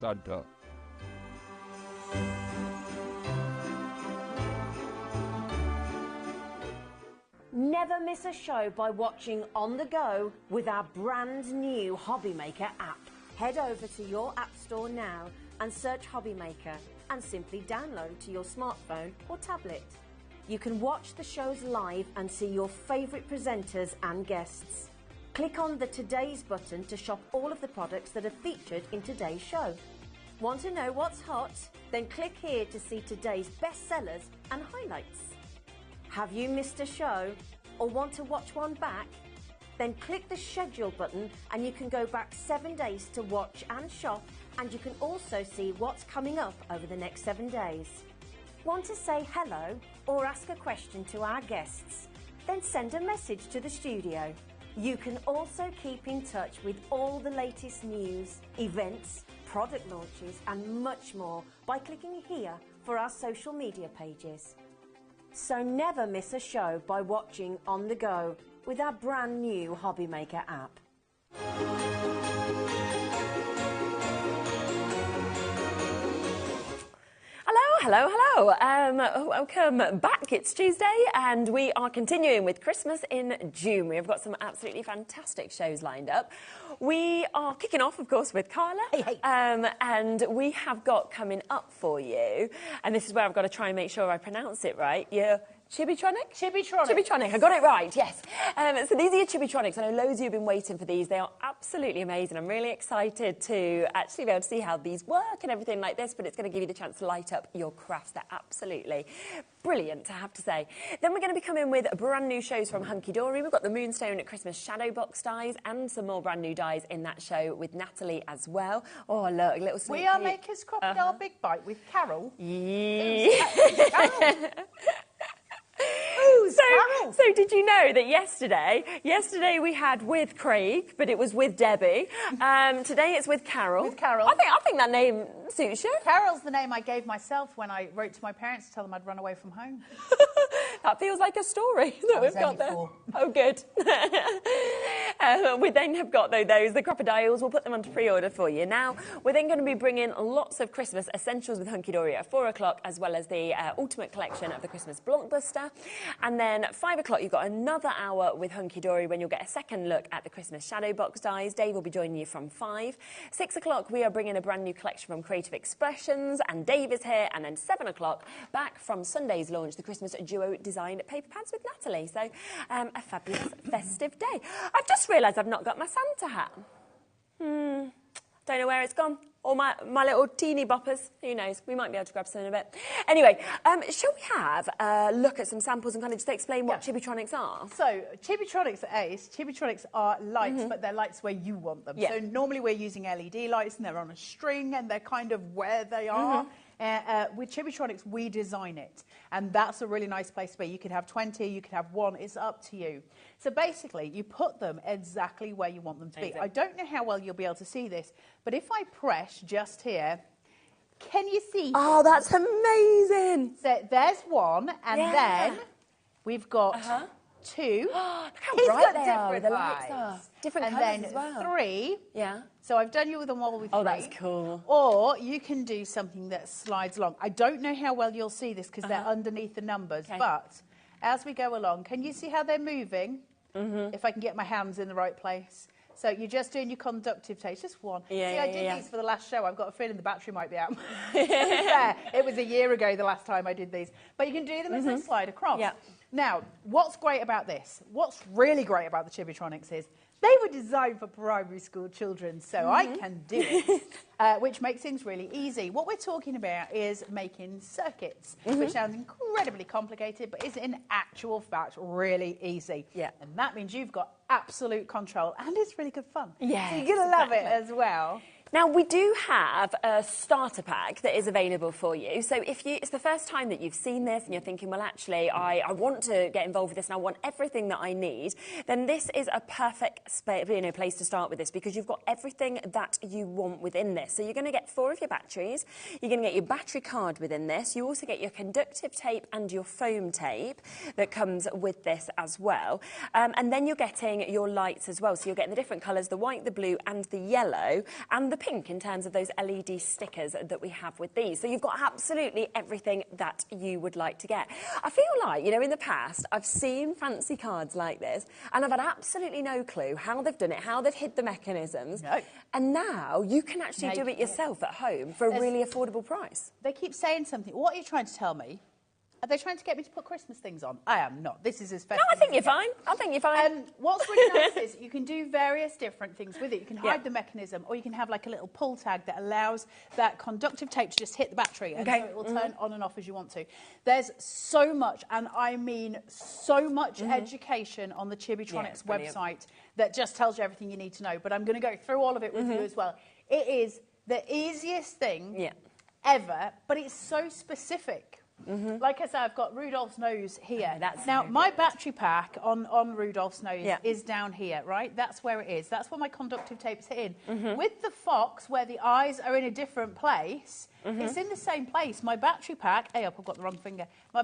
Santa. Never miss a show by watching on the go with our brand new HobbyMaker app. Head over to your app store now and search HobbyMaker and simply download to your smartphone or tablet. You can watch the shows live and see your favourite presenters and guests. Click on the Today's button to shop all of the products that are featured in today's show. Want to know what's hot? Then click here to see today's bestsellers and highlights. Have you missed a show or want to watch one back? Then click the schedule button and you can go back 7 days to watch and shop, and you can also see what's coming up over the next 7 days. Want to say hello or ask a question to our guests? Then send a message to the studio. You can also keep in touch with all the latest news, events, product launches and much more by clicking here for our social media pages. So never miss a show by watching on the go with our brand new HobbyMaker app. Hello. Welcome back. It's Tuesday and we are continuing with Christmas in June. We've got some absolutely fantastic shows lined up. We are kicking off, of course, with Carla. Hey. And we have got coming up for you, and this is where I've got to try and make sure I pronounce it right. Chibitronic? Chibitronic. I got it right, yes. So these are your Chibitronics. I know loads of you have been waiting for these. They are absolutely amazing. I'm really excited to actually be able to see how these work and everything like this, but it's going to give you the chance to light up your crafts. They're absolutely brilliant, I have to say. Then we're going to be coming with brand new shows from Hunky Dory. We've got the Moonstone at Christmas Shadow Box dies and some more brand new dies in that show with Natalie as well. Oh, look, a little sneak We Are Makers Crocodile Big Bite with Carol. Yeah. So did you know that yesterday we had with Craig, but it was with Debbie. Today it's with Carol. With Carol. I think that name suits you. Carol's the name I gave myself when I wrote to my parents to tell them I'd run away from home. That feels like a story that we've got there. 4. Oh, good. We then have got, though, the crocodiles. We'll put them onto pre-order for you. Now, we're then going to be bringing lots of Christmas essentials with Hunky Dory at 4 o'clock, as well as the ultimate collection of the Christmas blockbuster. And then at 5 o'clock, you've got another hour with Hunky Dory when you'll get a second look at the Christmas Shadow Box dies. Dave will be joining you from 5. 6 o'clock, we are bringing a brand new collection from Creative Expressions, and Dave is here. And then 7 o'clock, back from Sunday's launch, the Christmas Duo Design Paper Pads with Natalie. So a fabulous festive day. I've just realised I've not got my Santa hat. Don't know where it's gone. Or my little teeny boppers. Who knows? We might be able to grab some in a bit. Anyway, shall we have a look at some samples and kind of just explain what Chibitronics are? So, Chibitronics are ace. Chibitronics are lights, but they're lights where you want them. Yeah. So normally we're using LED lights and they're on a string and they're kind of where they are. With Chibitronics, we design it. And that's a really nice place where you could have 20, you could have 1. It's up to you. So basically, you put them exactly where you want them to be. I don't know how well you'll be able to see this, but if I press just here, can you see? Oh, that's amazing. So there's 1, and then we've got 2. Look how He's bright got they are. different The lights lights. are different And colours then as well. 3. Yeah. So I've done you with them all with 3. Oh, that's cool. Or you can do something that slides along. I don't know how well you'll see this because they're underneath the numbers, but as we go along, can you see how they're moving? If I can get my hands in the right place. So you're just doing your conductive tape, just 1. See, I did these for the last show. I've got a feeling the battery might be out. It was a year ago the last time I did these. But you can do them as they slide across. Yeah. Now, what's great about this? What's really great about the Chibitronics is they were designed for primary school children, so I can do it, which makes things really easy. What we're talking about is making circuits, which sounds incredibly complicated, but is in actual fact really easy. Yeah. And that means you've got absolute control, and it's really good fun. Yes, so you're going to love it as well. Now, we do have a starter pack that is available for you. So if it's the first time that you've seen this and you're thinking, well, actually, I want to get involved with this and I want everything that I need, then this is a perfect place to start with this, because you've got everything that you want within this. So you're going to get 4 of your batteries. You're going to get your battery card within this. You also get your conductive tape and your foam tape that comes with this as well. And then you're getting your lights as well. So you're getting the different colours, the white, the blue and the yellow, and the pink in terms of those LED stickers that we have with these. So you've got absolutely everything that you would like to get. I feel like, you know, in the past, I've seen fancy cards like this, and I've had absolutely no clue how they've done it, how they've hid the mechanisms. No. And now you can actually do it yourself at home for a really affordable price. They keep saying something. What are you trying to tell me? Are they trying to get me to put Christmas things on? I am not. This is as festive. No, I think you're fine. I think you're fine. What's really nice is you can do various different things with it. You can hide the mechanism, or you can have like a little pull tag that allows that conductive tape to just hit the battery, and so it will turn on and off as you want to. There's so much, and I mean so much education on the Chibitronics website that just tells you everything you need to know. But I'm going to go through all of it with you as well. It is the easiest thing ever, but it's so specific. Like I said, I've got Rudolph's nose here. Now, my battery pack on Rudolph's nose is down here, right? That's where it is. That's where my conductive tape is hitting. With the fox, where the eyes are in a different place, it's in the same place. My battery pack... Hey, I've got the wrong finger. My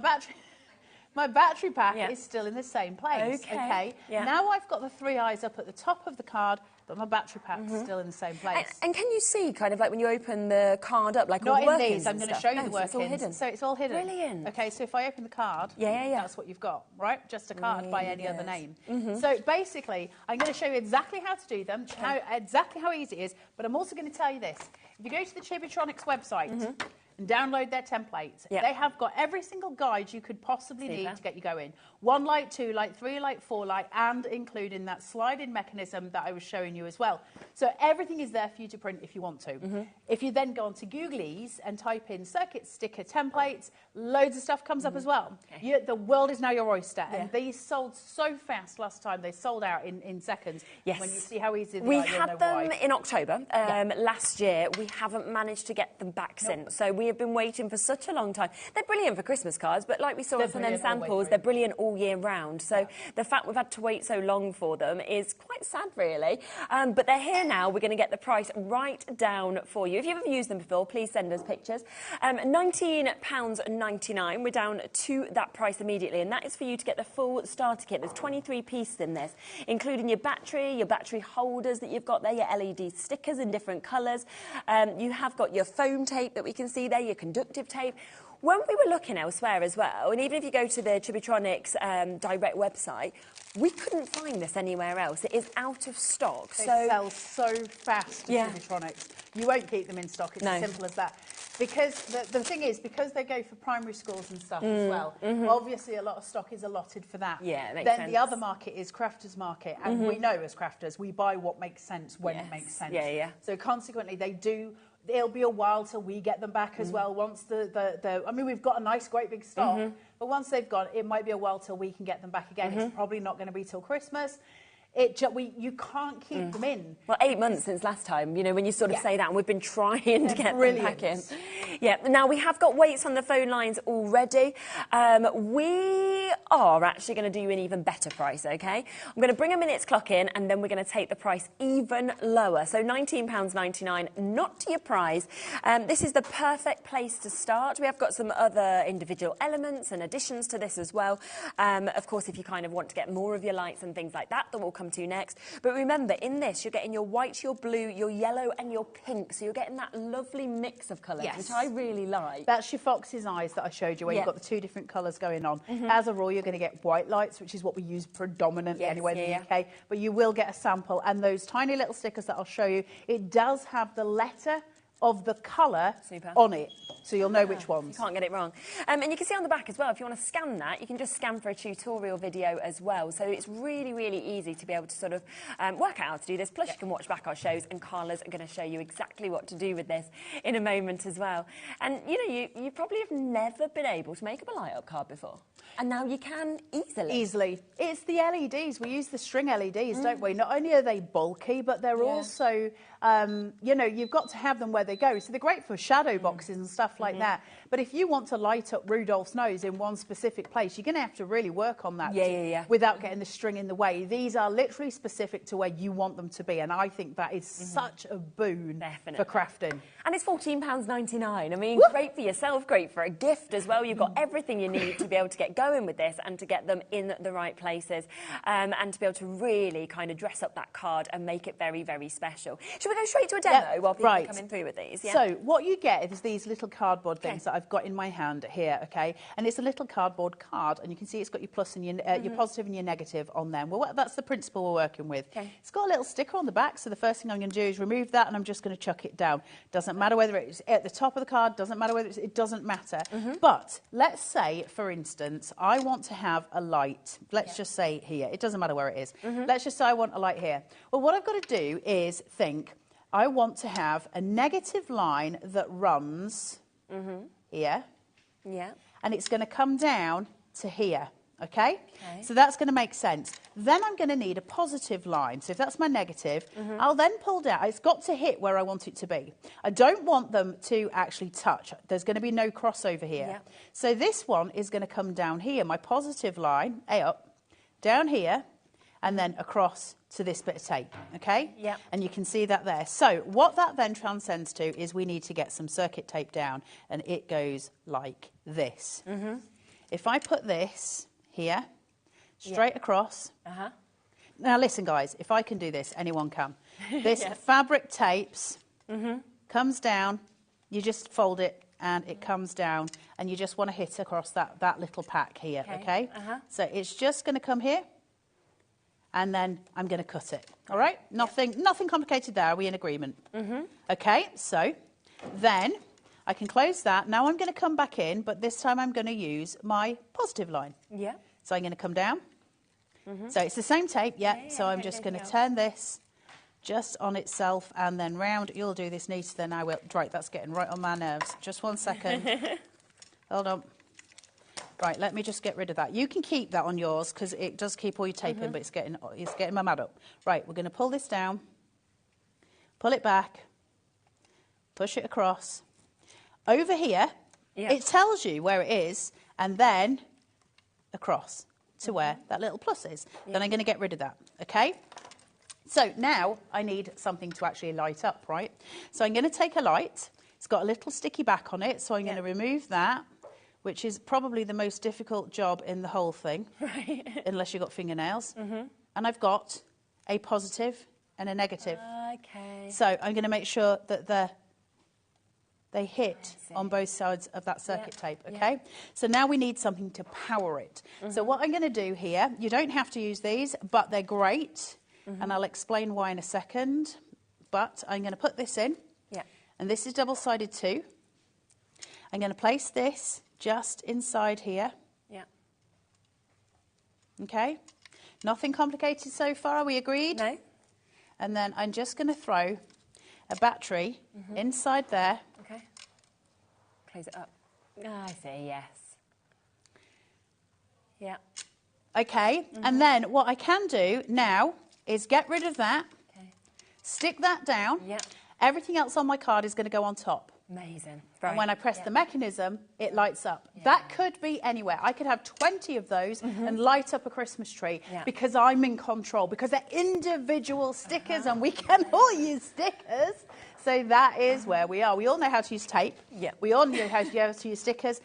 battery pack is still in the same place, okay? Now I've got the 3 eyes up at the top of the card, but my battery pack's still in the same place. And can you see, kind of like when you open the card up, like not all the in workings these. I'm going to show you the workings. It's all hidden. So it's all hidden. Brilliant. Okay, so if I open the card, that's what you've got, right? Just a card by any other name. So basically, I'm going to show you exactly how to do them, exactly how easy it is, but I'm also going to tell you this. If you go to the Chibitronics website, and download their templates. They have got every single guide you could possibly need to get you going. 1 light, 2 light, 3 light, 4 light, and including that sliding mechanism that I was showing you as well. So everything is there for you to print if you want to. If you then go onto Googlies and type in circuit sticker templates, loads of stuff comes up as well. The world is now your oyster. And these sold so fast last time. They sold out in seconds. When you see how easy they are, we had them in October last year. We haven't managed to get them back since. So we have been waiting for such a long time. They're brilliant for Christmas cards, but like we saw from them samples, they're brilliant all year round. So the fact we've had to wait so long for them is quite sad, really. But they're here now. We're going to get the price right down for you. If you've ever used them before, please send us pictures. £19.99. We're down to that price immediately, and that is for you to get the full starter kit. There's 23 pieces in this, including your battery holders that you've got there, your LED stickers in different colours. You have got your foam tape that we can see there, your conductive tape. When we were looking elsewhere as well, and even if you go to the Chibitronics direct website, we couldn't find this anywhere else. It is out of stock. They sell so fast, Chibitronics. You won't keep them in stock. It's as simple as that. Because the thing is, because they go for primary schools and stuff as well, obviously a lot of stock is allotted for that. Yeah, makes then sense. the other market is crafters market, and we know as crafters, we buy what makes sense when it makes sense. So consequently, it'll be a while till we get them back as well. Once I mean, we've got a nice, great big stock, but once they've gone, it might be a while till we can get them back again. It's probably not going to be till Christmas. You can't keep them in. Well, 8 months since last time, you know, when you sort of say that, and we've been trying to get them back in. Yeah, now we have got waits on the phone lines already. We are actually going to do you an even better price, okay? I'm going to bring a minute's clock in, and then we're going to take the price even lower. So £19.99, not to your prize. This is the perfect place to start. We have got some other individual elements and additions to this as well. Of course, if you kind of want to get more of your lights and things like that will come to you next. But remember, in this, you're getting your white, your blue, your yellow, and your pink. So you're getting that lovely mix of colours, which I really like. That's your fox's eyes that I showed you, where you've got the 2 different colours going on. As a rule, you're going to get white lights, which is what we use predominantly anyway in the UK. But you will get a sample, and those tiny little stickers that I'll show you, it does have the letter of the colour on it, so you'll know which ones. You can't get it wrong. And you can see on the back as well, if you want to scan that, you can just scan for a tutorial video as well. So it's really, really easy to be able to sort of work out how to do this. Plus, you can watch back our shows, and Carla's going to show you exactly what to do with this in a moment as well. And, you know, you probably have never been able to make up a light-up card before. And now you can easily. It's the LEDs. We use the string LEDs, don't we? Not only are they bulky, but they're also, you know, you've got to have them where they go. So they're great for shadow boxes and stuff stuff like that. But if you want to light up Rudolph's nose in one specific place, you're going to have to really work on that without getting the string in the way. These are literally specific to where you want them to be, and I think that is such a boon for crafting. And it's £14.99. I mean, great for yourself, great for a gift as well. You've got everything you need to be able to get going with this and to get them in the right places, and to be able to really kind of dress up that card and make it very, very special. Should we go straight to a demo while people are coming through with these? Yeah? So what you get is these little cardboard things that I've got in my hand here, okay? And it's a little cardboard card, and you can see it's got your plus and your positive and your negative on them. Well, that's the principle we're working with. It's got a little sticker on the back, so the first thing I'm going to do is remove that, and I'm just going to chuck it down. Doesn't matter whether it's at the top of the card, doesn't matter whether it doesn't matter. But let's say, for instance, I want to have a light. Let's just say here. It doesn't matter where it is. Let's just say I want a light here. Well, what I've got to do is think, I want to have a negative line that runs here. Yeah. And it's going to come down to here. Okay? So that's going to make sense. Then I'm going to need a positive line. So if that's my negative, I'll then pull down. It's got to hit where I want it to be. I don't want them to actually touch. There's going to be no crossover here. So this one is going to come down here. My positive line, up, down here, and then across to this bit of tape, okay? And you can see that there. So what that then transcends to is we need to get some circuit tape down, and it goes like this. If I put this here, straight across. Now listen, guys, if I can do this, anyone can. This fabric tapes, comes down, you just fold it, and it comes down, and you just want to hit across that little pack here, okay? So it's just going to come here, and then I'm going to cut it, all right? Nothing complicated there. Are we in agreement? Okay, so then I can close that. Now I'm going to come back in, but this time I'm going to use my positive line. So I'm going to come down. So it's the same tape, so I'm just going to turn this just on itself and then round. You'll do this neater than I will. Right, that's getting right on my nerves. Just 1 second. Hold on. Right, let me just get rid of that. You can keep that on yours because it does keep all your tape in, but it's getting my mad up. Right, we're going to pull this down, pull it back, push it across. Over here, it tells you where it is, and then across to where that little plus is. Then I'm going to get rid of that, okay? So now I need something to actually light up, right? So I'm going to take a light. It's got a little sticky back on it, so I'm going to remove that, which is probably the most difficult job in the whole thing, unless you've got fingernails. And I've got a positive and a negative. So I'm going to make sure that they hit on both sides of that circuit tape, okay? So now we need something to power it. So what I'm going to do here, you don't have to use these, but they're great, and I'll explain why in a second. But I'm going to put this in, and this is double-sided too. I'm going to place this just inside here. Okay? Nothing complicated so far, are we agreed? No. And then I'm just going to throw a battery inside there. Okay. Close it up. I see, yes. Okay, and then what I can do now is get rid of that, stick that down. Everything else on my card is going to go on top. Amazing. And when I press the mechanism, it lights up. That could be anywhere. I could have 20 of those and light up a Christmas tree because I'm in control, because they're individual stickers and we can all use stickers. So that is where we are. We all know how to use tape. We all know how to use stickers.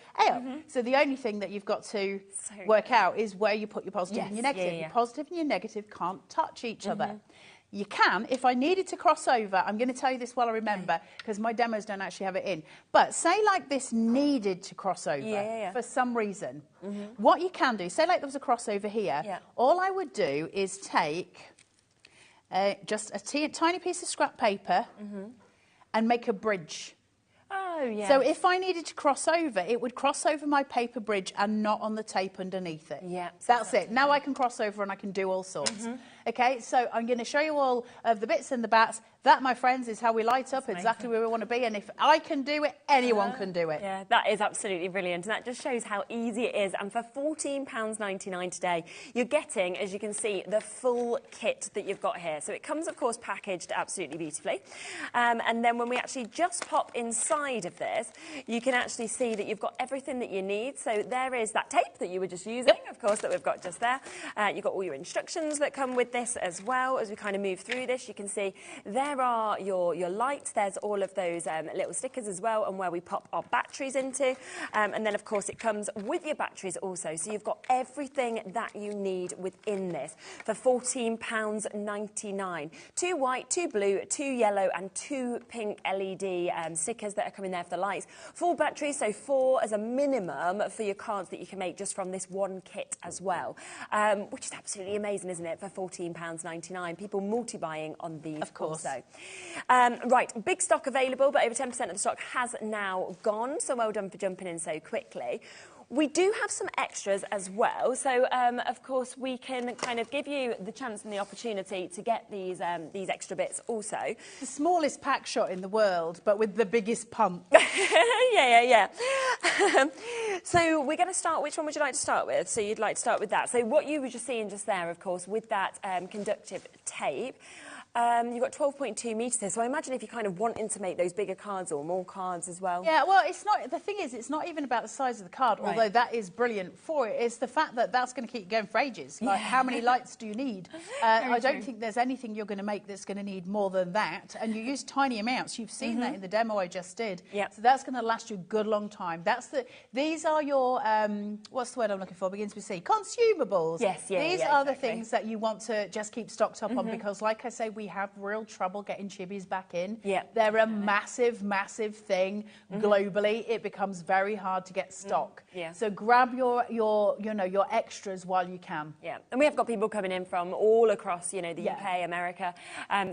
So the only thing that you've got to work out is where you put your positive and your negative. Your positive and your negative can't touch each other. You can, if I needed to cross over, I'm going to tell you this while I remember, because my demos don't actually have it in. But say like this needed to cross over for some reason. What you can do, say like there was a crossover here, all I would do is take just a tiny piece of scrap paper and make a bridge. So if I needed to cross over, it would cross over my paper bridge and not on the tape underneath it. That's it. Now I can cross over and I can do all sorts. Okay, so I'm going to show you all of the bits and the bats. That, my friends, is how we light up exactly where we want to be. And if I can do it, anyone can do it. Yeah, that is absolutely brilliant. And that just shows how easy it is. And for £14.99 today, you're getting, as you can see, the full kit that you've got here. So it comes, of course, packaged absolutely beautifully. And then when we actually just pop inside of this, you can actually see that you've got everything that you need. So there is that tape that you were just using, of course, that we've got just there. You've got all your instructions that come with this as well. As we kind of move through this, you can see there are your lights. There's all of those little stickers as well, and where we pop our batteries into. And then, of course, it comes with your batteries also. So you've got everything that you need within this for £14.99. 2 white, 2 blue, 2 yellow and 2 pink LED stickers that are coming there for the lights. Full batteries, so 4 as a minimum for your cards that you can make just from this one kit as well, which is absolutely amazing, isn't it, for £14.99. People multi-buying on these, of course. Also. Right, big stock available, but over 10% of the stock has now gone, so well done for jumping in so quickly. We do have some extras as well, so of course we can kind of give you the chance and the opportunity to get these extra bits also. The smallest pack shot in the world, but with the biggest pump. yeah. So we're going to start, which one would you like to start with? So you'd like to start with that. So what you were just seeing just there, of course, with that conductive tape, you've got 12.2 metres here, so I imagine if you're kind of wanting to make those bigger cards or more cards as well. Yeah, well, it's not, the thing is, it's not even about the size of the card, although that is brilliant for it. It's the fact that that's going to keep going for ages. Like, how many lights do you need? I don't think there's anything you're going to make that's going to need more than that. And you use tiny amounts. You've seen that in the demo I just did. Yep. So that's going to last you a good long time. These are your, what's the word I'm looking for? Begins with C. Consumables. Yes, These are the things that you want to just keep stocked up on, because, like I say, we have real trouble getting chibis back in. They're a massive, massive thing globally. It becomes very hard to get stock. So grab your extras while you can. And we have got people coming in from all across, the UK, America.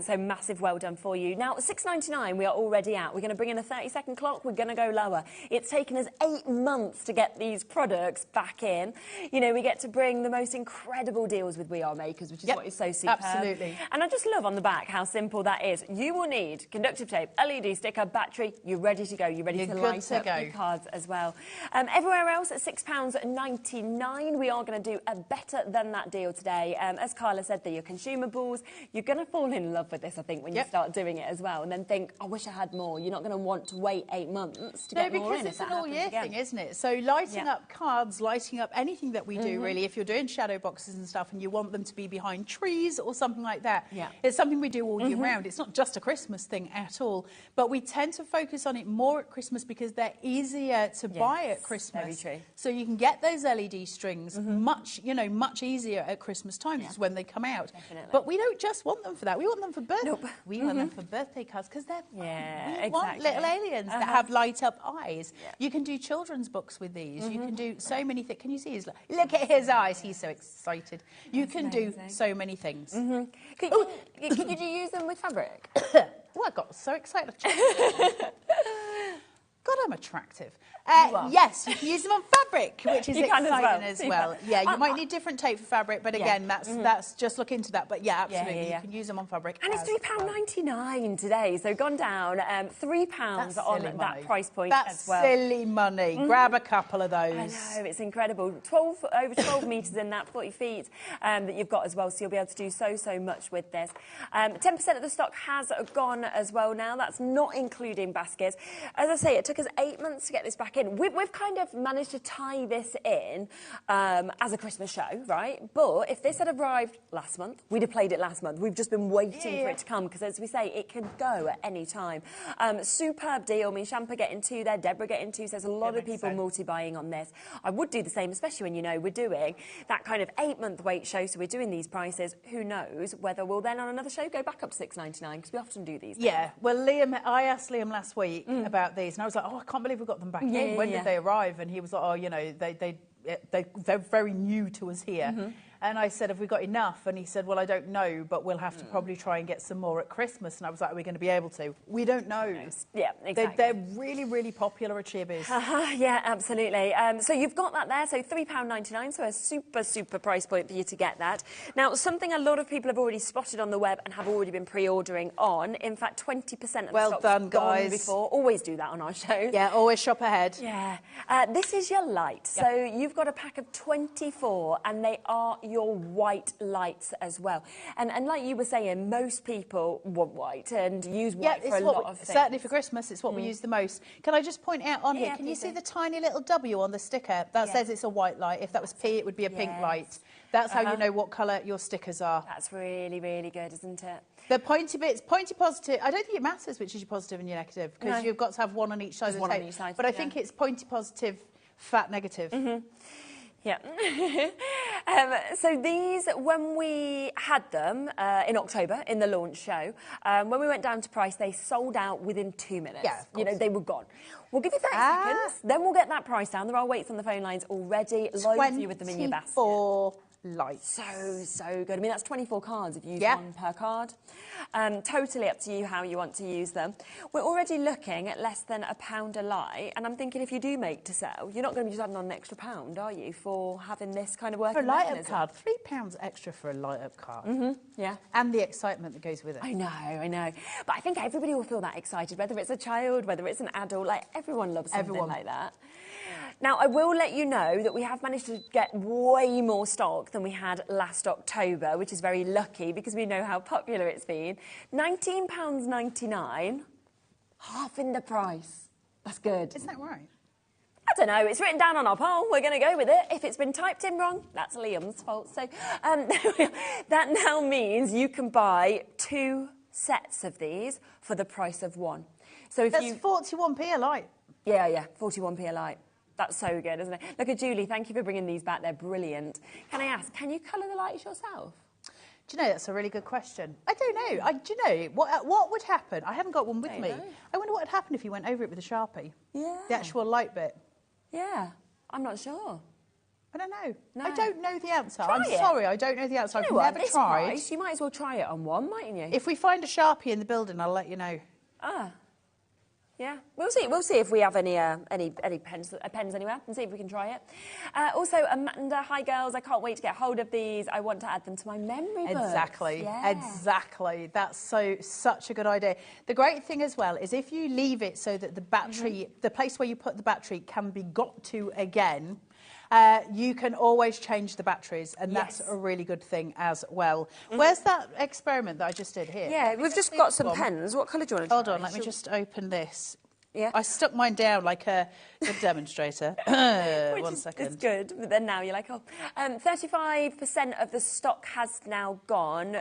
So massive well done for you. Now, at $6.99, we are already out. We're going to bring in a 30-second clock. We're going to go lower. It's taken us 8 months to get these products back in. We get to bring the most incredible deals with We Are Makers, which is what is so superb. Absolutely. And I just love on the back how simple that is. You will need conductive tape, LED sticker, battery. You're ready to go. You're ready to light up your cards as well. Everywhere else at £6.99, we are going to do a better than that deal today. As Carla said, they're your consumables. You're going to fall in love with this, I think, when you start doing it as well, and then think, I wish I had more. You're not going to want to wait 8 months to get more in. No, because it's an all-year thing, isn't it? So lighting up cards, lighting up anything that we do, really, if you're doing shadow boxes and stuff and you want them to be behind trees or something like that, it's something we do all year round. It's not just a Christmas thing at all, but we tend to focus on it more at Christmas because they're easier to buy at Christmas. Very true. So you can get those LED strings much easier at Christmas time, is when they come out. Definitely. But we don't just want them for that. We want them for birthday. We want them for birthday cards because they're we want little aliens that have light up eyes. You can do children's books with these. You can do so many things. Can you see his? Look at his eyes. He's so excited. You can do so many things. Could you use them with fabric? Oh, I got so excited. God, I'm attractive. Yes, you can use them on fabric, which is exciting as well. Yeah, you might need different tape for fabric, but again, that's just look into that. But yeah, absolutely, you can use them on fabric. And it's £3.99 today, so gone down £3 on that price point as well. That's silly money. Grab a couple of those. I know, it's incredible. Over 12 metres in that, 40 feet that you've got as well, so you'll be able to do so much with this. 10% of the stock has gone as well now. That's not including baskets. As I say, it took us 8 months to get this back in. We've kind of managed to tie this in as a Christmas show, right? But if this had arrived last month, we'd have played it last month. We've just been waiting for it to come because, as we say, it can go at any time. Superb deal. I mean, Shampa getting 2 there, Deborah getting 2. So there's a lot of people multi-buying on this. I would do the same, especially when we're doing that kind of 8-month wait show. So we're doing these prices. Who knows whether we'll then on another show go back up to $6.99 because we often do these. Yeah. Well, I asked Liam last week about these, and I was like, I can't believe we got them back in. When did they arrive? And he was like, they're very new to us here. And I said, have we got enough? And he said, well, I don't know, but we'll have to probably try and get some more at Christmas. And I was like, are we going to be able to? We don't know. Yeah, exactly. They're really, really popular at Chibby's. Yeah, absolutely. So you've got that there, so £3.99, so a super, super price point for you to get that. Now, something a lot of people have already spotted on the web and have already been pre-ordering on. In fact, 20% of the stock's gone guys. before. Always do that on our show. Yeah, always shop ahead. Yeah. This is your light. So you've got a pack of 24, and they are your white lights as well. And like you were saying, most people want white and use white for a lot of things. Certainly for Christmas, it's what we use the most. Can I just point out on here, can you see the tiny little W on the sticker? That says it's a white light. If that was P, it would be a pink light. That's how you know what colour your stickers are. That's really, really good, isn't it? The pointy bits, pointy positive, I don't think it matters which is your positive and your negative, because you've got to have one on each side of the tape. On each side, but I think it's pointy positive, fat negative. Yeah. So these, when we had them in October in the launch show, when we went down to price, they sold out within 2 minutes. Yeah, of course. You know, they were gone. We'll give you 30 seconds, then we'll get that price down. There are waits on the phone lines already. Loads of you with them in your basket. 24 lights. So good. I mean, that's 24 cards if you use one per card. Totally up to you how you want to use them. We're already looking at less than £1 a light, and I'm thinking if you do make to sell, you're not going to be just adding on an extra £1, are you, for having this kind of working for a light-up card, £3 extra for a light-up card. Yeah. And the excitement that goes with it. I know. But I think everybody will feel that excited, whether it's a child, whether it's an adult. Like, everyone loves something like that. Now, I will let you know that we have managed to get way more stock than we had last October, which is very lucky because we know how popular it's been. £19.99, half in the price. That's good. Isn't that right? I don't know. It's written down on our poll. We're going to go with it. If it's been typed in wrong, that's Liam's fault. So that now means you can buy 2 sets of these for the price of 1. So if that's 41p a light. Yeah, 41p a light. That's so good, isn't it? Look at Julie. Thank you for bringing these back. They're brilliant. Can I ask, can you colour the lights yourself? Do you know, that's a really good question. I don't know. Do you know, what would happen? I haven't got one with me. I wonder what would happen if you went over it with a Sharpie. Yeah. The actual light bit. Yeah. I'm not sure. I don't know. No. I don't know the answer. Try I'm it. sorry, I don't know the answer. I've never this tried. Price, you might as well try it on one, mightn't you? If we find a Sharpie in the building, I'll let you know. Yeah, we'll see. We'll see if we have any pens anywhere, and see if we can try it. Also, Amanda, hi girls. I can't wait to get hold of these. I want to add them to my memory books. Exactly. Yeah. Exactly. That's such a good idea. The great thing as well is if you leave it so that the battery, the place where you put the battery, can be got to again. You can always change the batteries, and that's a really good thing as well. Where's that experiment that I just did here? Yeah, we've just got some pens. What colour do you want to try? Hold on, let me just open this. Yeah. I stuck mine down like a good demonstrator. One second. It's good, but then now you're like, 35% of the stock has now gone.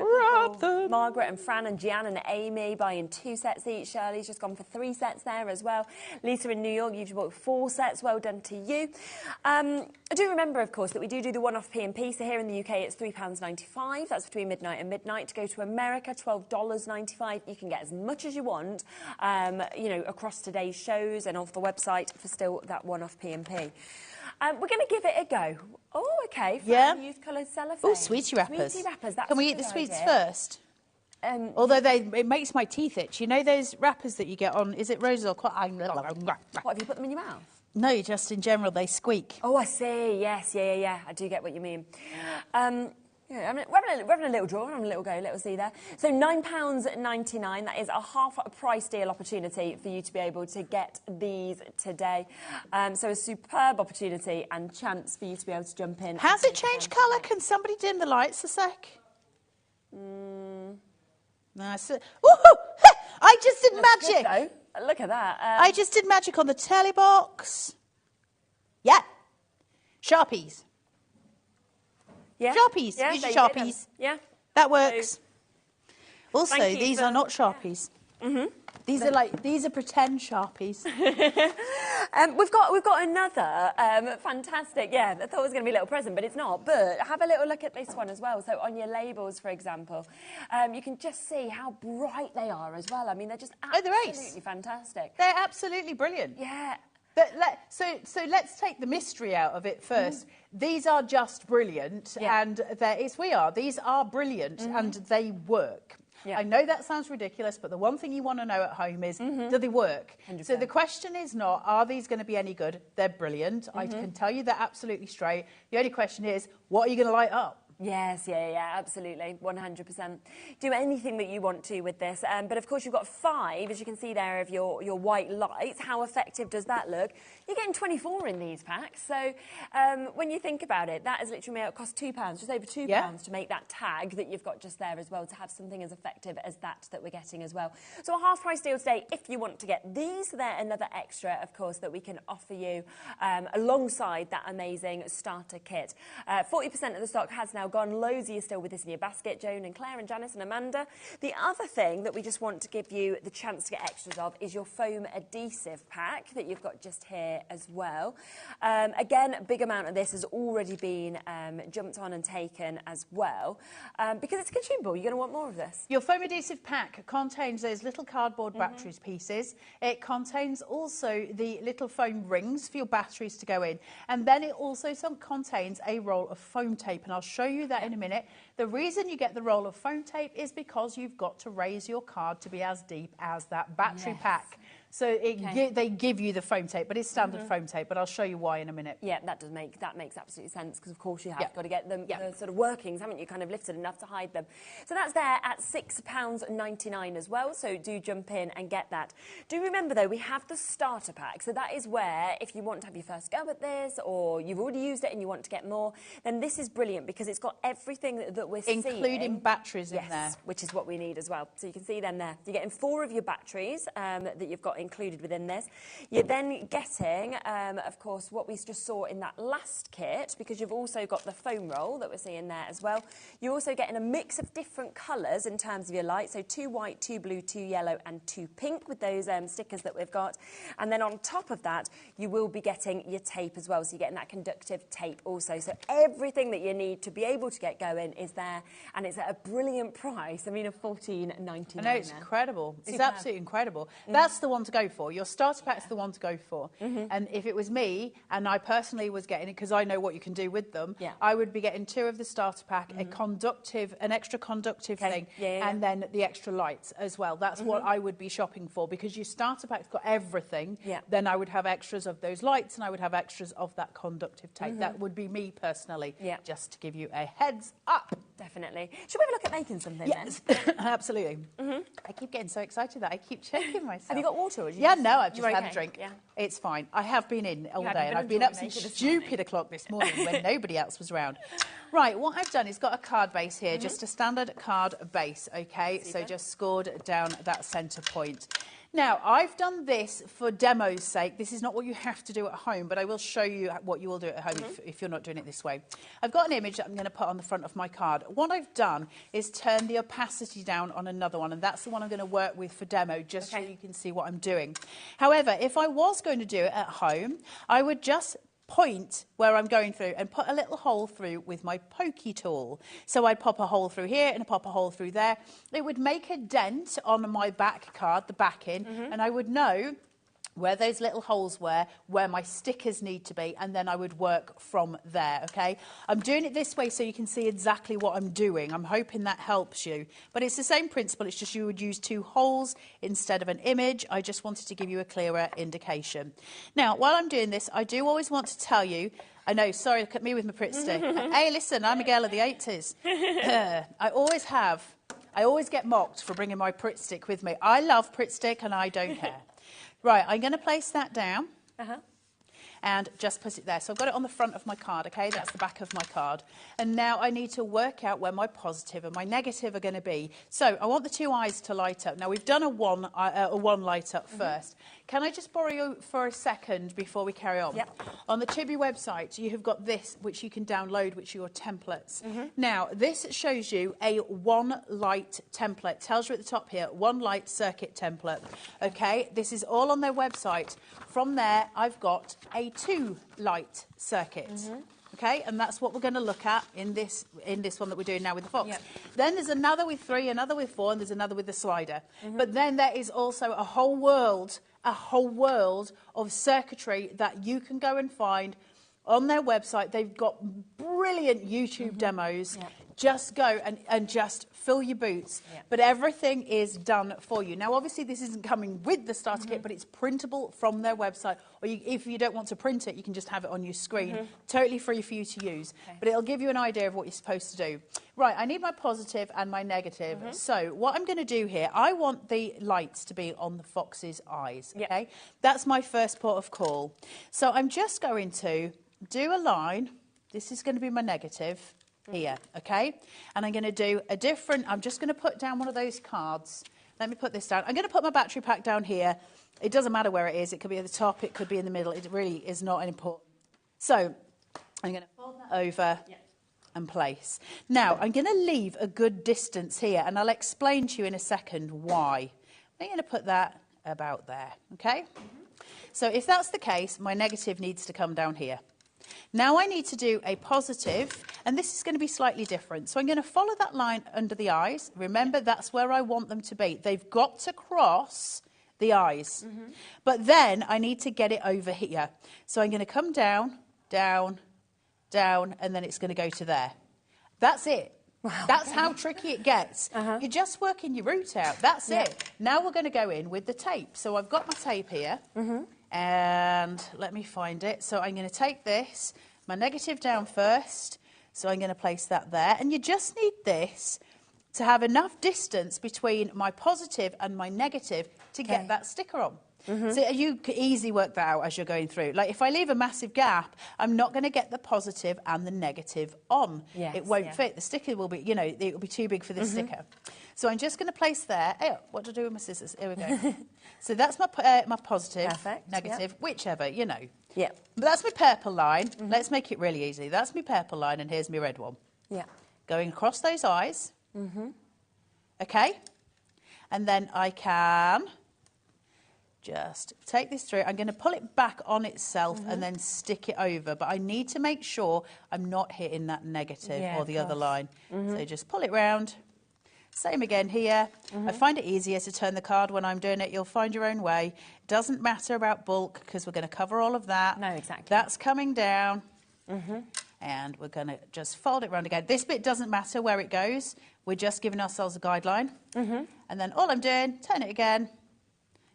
Margaret and Fran and Gian and Amy buying 2 sets each. Shirley's just gone for 3 sets there as well. Lisa in New York, you've bought 4 sets. Well done to you. I do remember, of course, that we do the one-off P&P. So here in the UK, it's £3.95. That's between midnight and midnight. To go to America, $12.95. You can get as much as you want, you know, across today's shows and off the website for still that one-off P&P. We're going to give it a go. Oh, OK. Youth coloured cellophane. Oh, sweetie wrappers. Sweetie wrappers. That's Can we eat the sweets first? Although it makes my teeth itch. You know those wrappers that you get on, is it roses or... What, have you put them in your mouth? No, just in general, they squeak. Oh, I see. Yes, yeah. I do get what you mean. Yeah, we're having a little draw, having a little go, little see there. So £9.99, that is a half price deal opportunity for you to be able to get these today. So a superb opportunity and chance for you to be able to jump in. Has it changed colour? Can somebody dim the lights a sec? No, woohoo! I just did magic! Good, look at that. I just did magic on the telly box. Yeah. Sharpies. Yeah. Sharpies. Yeah, Use your Sharpies. Yeah. That works. Also, these for... are not Sharpies. These are pretend Sharpies. We've got another fantastic. Yeah, I thought it was going to be a little present, but it's not. But have a little look at this one as well. So on your labels, for example, you can just see how bright they are as well. I mean, they're just absolutely fantastic. They're absolutely brilliant. Yeah. But so let's take the mystery out of it first. These are just brilliant, and these are brilliant, and they work. Yeah. I know that sounds ridiculous, but the one thing you want to know at home is, do they work? 100%. So the question is not, are these going to be any good? They're brilliant. I can tell you they're absolutely straight. The only question is, what are you going to light up? Yes, yeah, absolutely, 100%. Do anything that you want to with this. But of course, you've got 5, as you can see there, of your white lights. How effective does that look? You're getting 24 in these packs. So when you think about it, that is literally, it costs £2, just over £2 to make that tag that you've got just there as well, to have something as effective as that we're getting as well. So a half-price deal today if you want to get these. They're another extra, of course, that we can offer you alongside that amazing starter kit. 40% of the stock has now gone. Loads of you still with this in your basket, Joan and Claire and Janice and Amanda. The other thing that we just want to give you the chance to get extras of is your foam adhesive pack that you've got just here as well. Again, a big amount of this has already been jumped on and taken as well, because it's consumable. You're going to want more of this. Your foam adhesive pack contains those little cardboard batteries pieces. It contains also the little foam rings for your batteries to go in, and then it also contains a roll of foam tape, and I'll show you that in a minute. The reason you get the roll of foam tape is because you've got to raise your card to be as deep as that battery pack. So they give you the foam tape, but it's standard foam tape, but I'll show you why in a minute. Yeah, that makes absolute sense, because of course you have got to get them the sort of workings, haven't you, kind of lifted enough to hide them. So that's there at £6.99 as well, so do jump in and get that. Do remember though, we have the starter pack, so that is where if you want to have your first go at this, or you've already used it and you want to get more, then this is brilliant because it's got everything that we're seeing. Including batteries in there. Which is what we need as well. So you can see them there. You're getting 4 of your batteries that you've got included within this. You're then getting, of course, what we just saw in that last kit, because you've also got the foam roll that we're seeing there as well. You're also getting a mix of different colours in terms of your light, so 2 white, 2 blue, 2 yellow and 2 pink with those stickers that we've got. And then on top of that, you will be getting your tape as well, so you're getting that conductive tape also. So everything that you need to be able to get going is there, and it's at a brilliant price. I mean, of £14.99. I know, it's incredible. It's absolutely incredible. That's the one to go for. Your starter pack's the one to go for. And if it was me, and I personally was getting it, because I know what you can do with them, I would be getting 2 of the starter pack, an extra conductive thing, and then the extra lights as well. That's what I would be shopping for, because your starter pack's got everything. Then I would have extras of those lights, and I would have extras of that conductive tape. That would be me personally, just to give you a heads up. Definitely. Should we have a look at making something then? Absolutely. I keep getting so excited that I keep checking myself. Have you got water? Or No, I've just had a drink. It's fine. I have been in all day, and I've been up since stupid o'clock this morning when nobody else was around. Right, what I've done is got a card base here, just a standard card base, okay? Super. So just scored down that centre point. Now, I've done this for demo's sake. This is not what you have to do at home, but I will show you what you will do at home if you're not doing it this way. I've got an image that I'm going to put on the front of my card. What I've done is turn the opacity down on another one, and that's the one I'm going to work with for demo, just so you can see what I'm doing. However, if I was going to do it at home, I would just point where I'm going through and put a little hole through with my pokey tool. So I'd pop a hole through here and pop a hole through there. It would make a dent on my back card, the backing, and I would know where those little holes were, where my stickers need to be, and then I would work from there, okay? I'm doing it this way so you can see exactly what I'm doing. I'm hoping that helps you. But it's the same principle, it's just you would use 2 holes instead of an image. I just wanted to give you a clearer indication. Now, while I'm doing this, I do always want to tell you, I know, sorry, look at me with my Pritt stick. Hey, listen, I'm a girl of the 80s. I always get mocked for bringing my Pritt stick with me. I love Pritt stick and I don't care. Right, I'm going to place that down and just put it there. So I've got it on the front of my card, okay? That's the back of my card. And now I need to work out where my positive and my negative are going to be. So I want the 2 eyes to light up. Now, we've done a one light up first. Can I just borrow you for a second before we carry on? On the Chibi website, you have got this, which you can download, which are your templates. Now, this shows you a 1 light template. Tells you at the top here, 1 light circuit template. Okay, this is all on their website. From there, I've got a 2 light circuit. Okay, and that's what we're going to look at in this one that we're doing now with the fox. Yep. Then there's another with 3, another with 4, and there's another with the slider. But then there is also a whole world of circuitry that you can go and find on their website. They've got brilliant YouTube demos. Yep. Just go and just fill your boots. Yep. But everything is done for you. Now, obviously, this isn't coming with the starter kit, but it's printable from their website. Or if you don't want to print it, you can just have it on your screen. Totally free for you to use. Okay. But it'll give you an idea of what you're supposed to do. Right, I need my positive and my negative. So what I'm going to do here, I want the lights to be on the fox's eyes. Yep. Okay, that's my first port of call. So I'm just going to do a line. This is going to be my negative here, okay? And I'm going to do a different, I'm just going to put down one of those cards. Let me put this down. I'm going to put my battery pack down here. It doesn't matter where it is. It could be at the top. It could be in the middle. It really is not important. So I'm going to fold that over and place. Now, I'm going to leave a good distance here, and I'll explain to you in a second why. I'm going to put that about there, okay? So if that's the case, my negative needs to come down here. Now I need to do a positive, and this is going to be slightly different. So I'm going to follow that line under the eyes. Remember, that's where I want them to be. They've got to cross the eyes. But then I need to get it over here. So I'm going to come down, down, down, and then it's going to go to there. That's it. Wow. That's how tricky it gets. You're just working your route out. That's it. Now we're going to go in with the tape. So I've got my tape here. And let me find it. So I'm going to take this, my negative down first. So I'm going to place that there. And you just need this to have enough distance between my positive and my negative to get that sticker on. So you can easily work that out as you're going through. Like if I leave a massive gap, I'm not going to get the positive and the negative on. It won't fit. The sticker will be, you know, it will be too big for the sticker. So I'm just going to place there. Oh, what do I do with my scissors? Here we go. So that's my my positive, negative, whichever, you know. But that's my purple line. Let's make it really easy. That's my purple line, and here's my red one. Going across those eyes. Okay. And then I can just take this through. I'm going to pull it back on itself and then stick it over. But I need to make sure I'm not hitting that negative or the other line. So just pull it round. Same again here. I find it easier to turn the card when I'm doing it. You'll find your own way. It doesn't matter about bulk because we're going to cover all of that. No, exactly. That's coming down. And we're going to just fold it round again. This bit doesn't matter where it goes. We're just giving ourselves a guideline. And then all I'm doing, turn it again,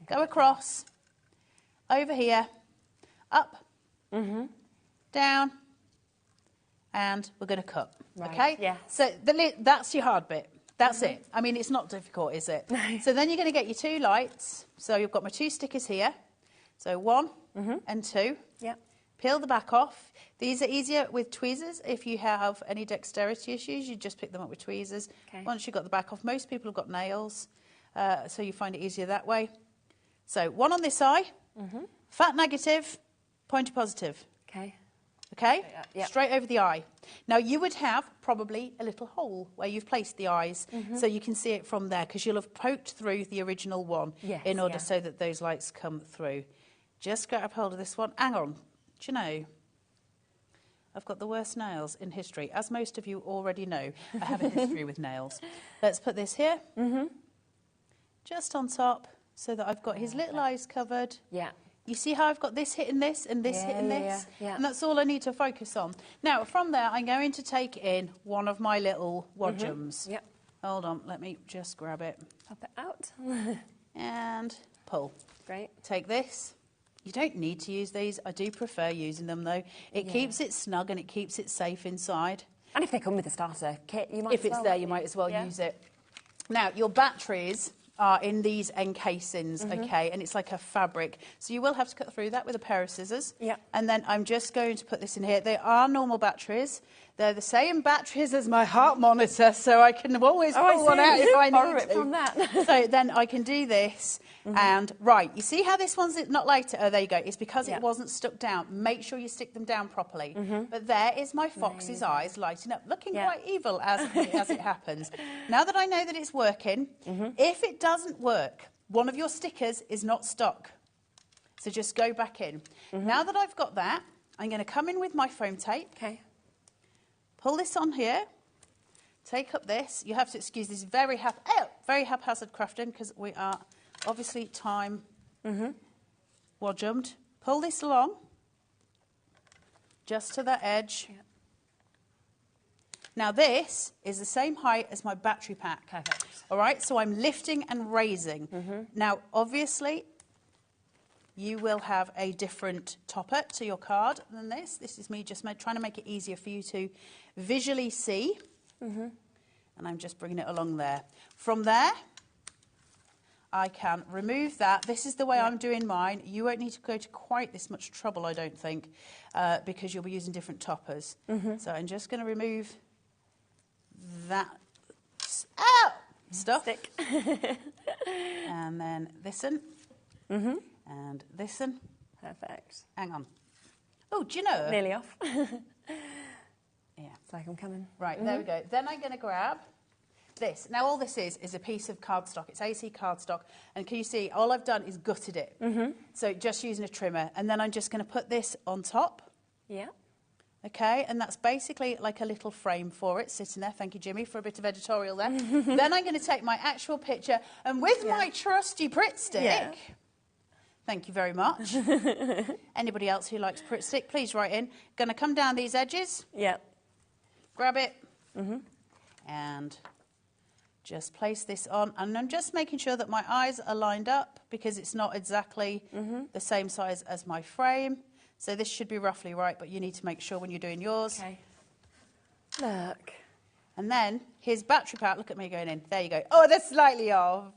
go across, over here, up, down, and we're going to cut. Okay? So that's your hard bit. That's it. I mean, it's not difficult, is it? So then you're going to get your 2 lights. So you've got my 2 stickers here. So 1 and 2. Peel the back off. These are easier with tweezers. If you have any dexterity issues, you just pick them up with tweezers. Once you've got the back off, most people have got nails, so you find it easier that way. So 1 on this eye, fat negative, pointer positive. Okay? Straight over the eye. Now, you would have probably a little hole where you've placed the eyes, so you can see it from there, because you'll have poked through the original one in order so that those lights come through. Just grab hold of this one. Hang on. Do you know, I've got the worst nails in history. As most of you already know, I have a history with nails. Let's put this here, just on top, so that I've got his little eyes covered. You see how I've got this hitting this and this hitting this? And that's all I need to focus on. Now, from there, I'm going to take in one of my little wadgems. Hold on, let me just grab it. Pop it out. And pull. Great. Take this. You don't need to use these. I do prefer using them, though. It keeps it snug and it keeps it safe inside. And if they come with a starter kit, you might If it's there, you might as well use it. Now, your batteries are in these end casings, okay, and it's like a fabric. So you will have to cut through that with a pair of scissors. And then I'm just going to put this in here. They are normal batteries. They're the same batteries as my heart monitor, so I can always pull one out if I need to. From that. So then I can do this, and right, you see how this one's not lighter? Oh, there you go. It's because it wasn't stuck down. Make sure you stick them down properly. But there is my fox's eyes lighting up, looking quite evil as it happens. Now that I know that it's working, if it doesn't work, one of your stickers is not stuck. So just go back in. Now that I've got that, I'm going to come in with my foam tape. pull this on here, take up this. You have to excuse this very haphazard crafting because we are obviously time wodged. Pull this along, just to that edge. Yeah. Now this is the same height as my battery pack. Perfect. All right, so I'm lifting and raising. Now, obviously, you will have a different topper to your card than this. This is me just trying to make it easier for you to visually see. And I'm just bringing it along there. From there, I can remove that. This is the way I'm doing mine. You won't need to go to quite this much trouble, I don't think, because you'll be using different toppers. So I'm just going to remove that stuff. Stick. And then this one. And this one. Perfect. Hang on. Oh, do you know? Nearly off. Yeah. It's like I'm coming. Right, there we go. Then I'm going to grab this. Now, all this is a piece of cardstock. It's AC cardstock. And can you see, all I've done is gutted it. So just using a trimmer. And then I'm just going to put this on top. Yeah. Okay, and that's basically like a little frame for it, sitting there. Thank you, Jimmy, for a bit of editorial there. Then I'm going to take my actual picture, and with my trusty Pritt stick, thank you very much. Anybody else who likes Pritt stick, please write in. Going to come down these edges. Yeah. Grab it. And just place this on. And I'm just making sure that my eyes are lined up because it's not exactly the same size as my frame. So this should be roughly right, but you need to make sure when you're doing yours. Okay. Look. And then his battery pack, look at me going in. There you go. Oh, that's slightly off.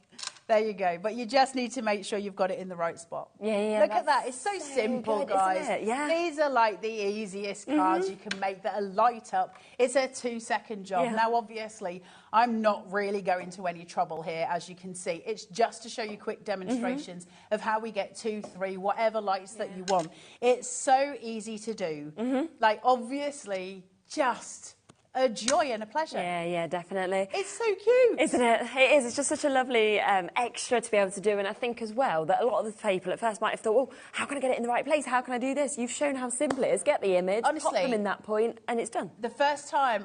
There you go. But you just need to make sure you've got it in the right spot. Yeah. Look at that. It's so simple, good, guys. isn't it? Yeah. These are like the easiest cards you can make that are light up. It's a 2-second job. Yeah. Now, obviously, I'm not really going to any trouble here, as you can see. It's just to show you quick demonstrations of how we get 2, 3, whatever lights that you want. It's so easy to do. Like, obviously, just a joy and a pleasure. Yeah, definitely. It's so cute. Isn't it? It is. It's just such a lovely extra to be able to do. And I think as well that a lot of the people at first might have thought, well, how can I get it in the right place? How can I do this? You've shown how simple it is. Get the image, Honestly, pop them in that point, and it's done. The first time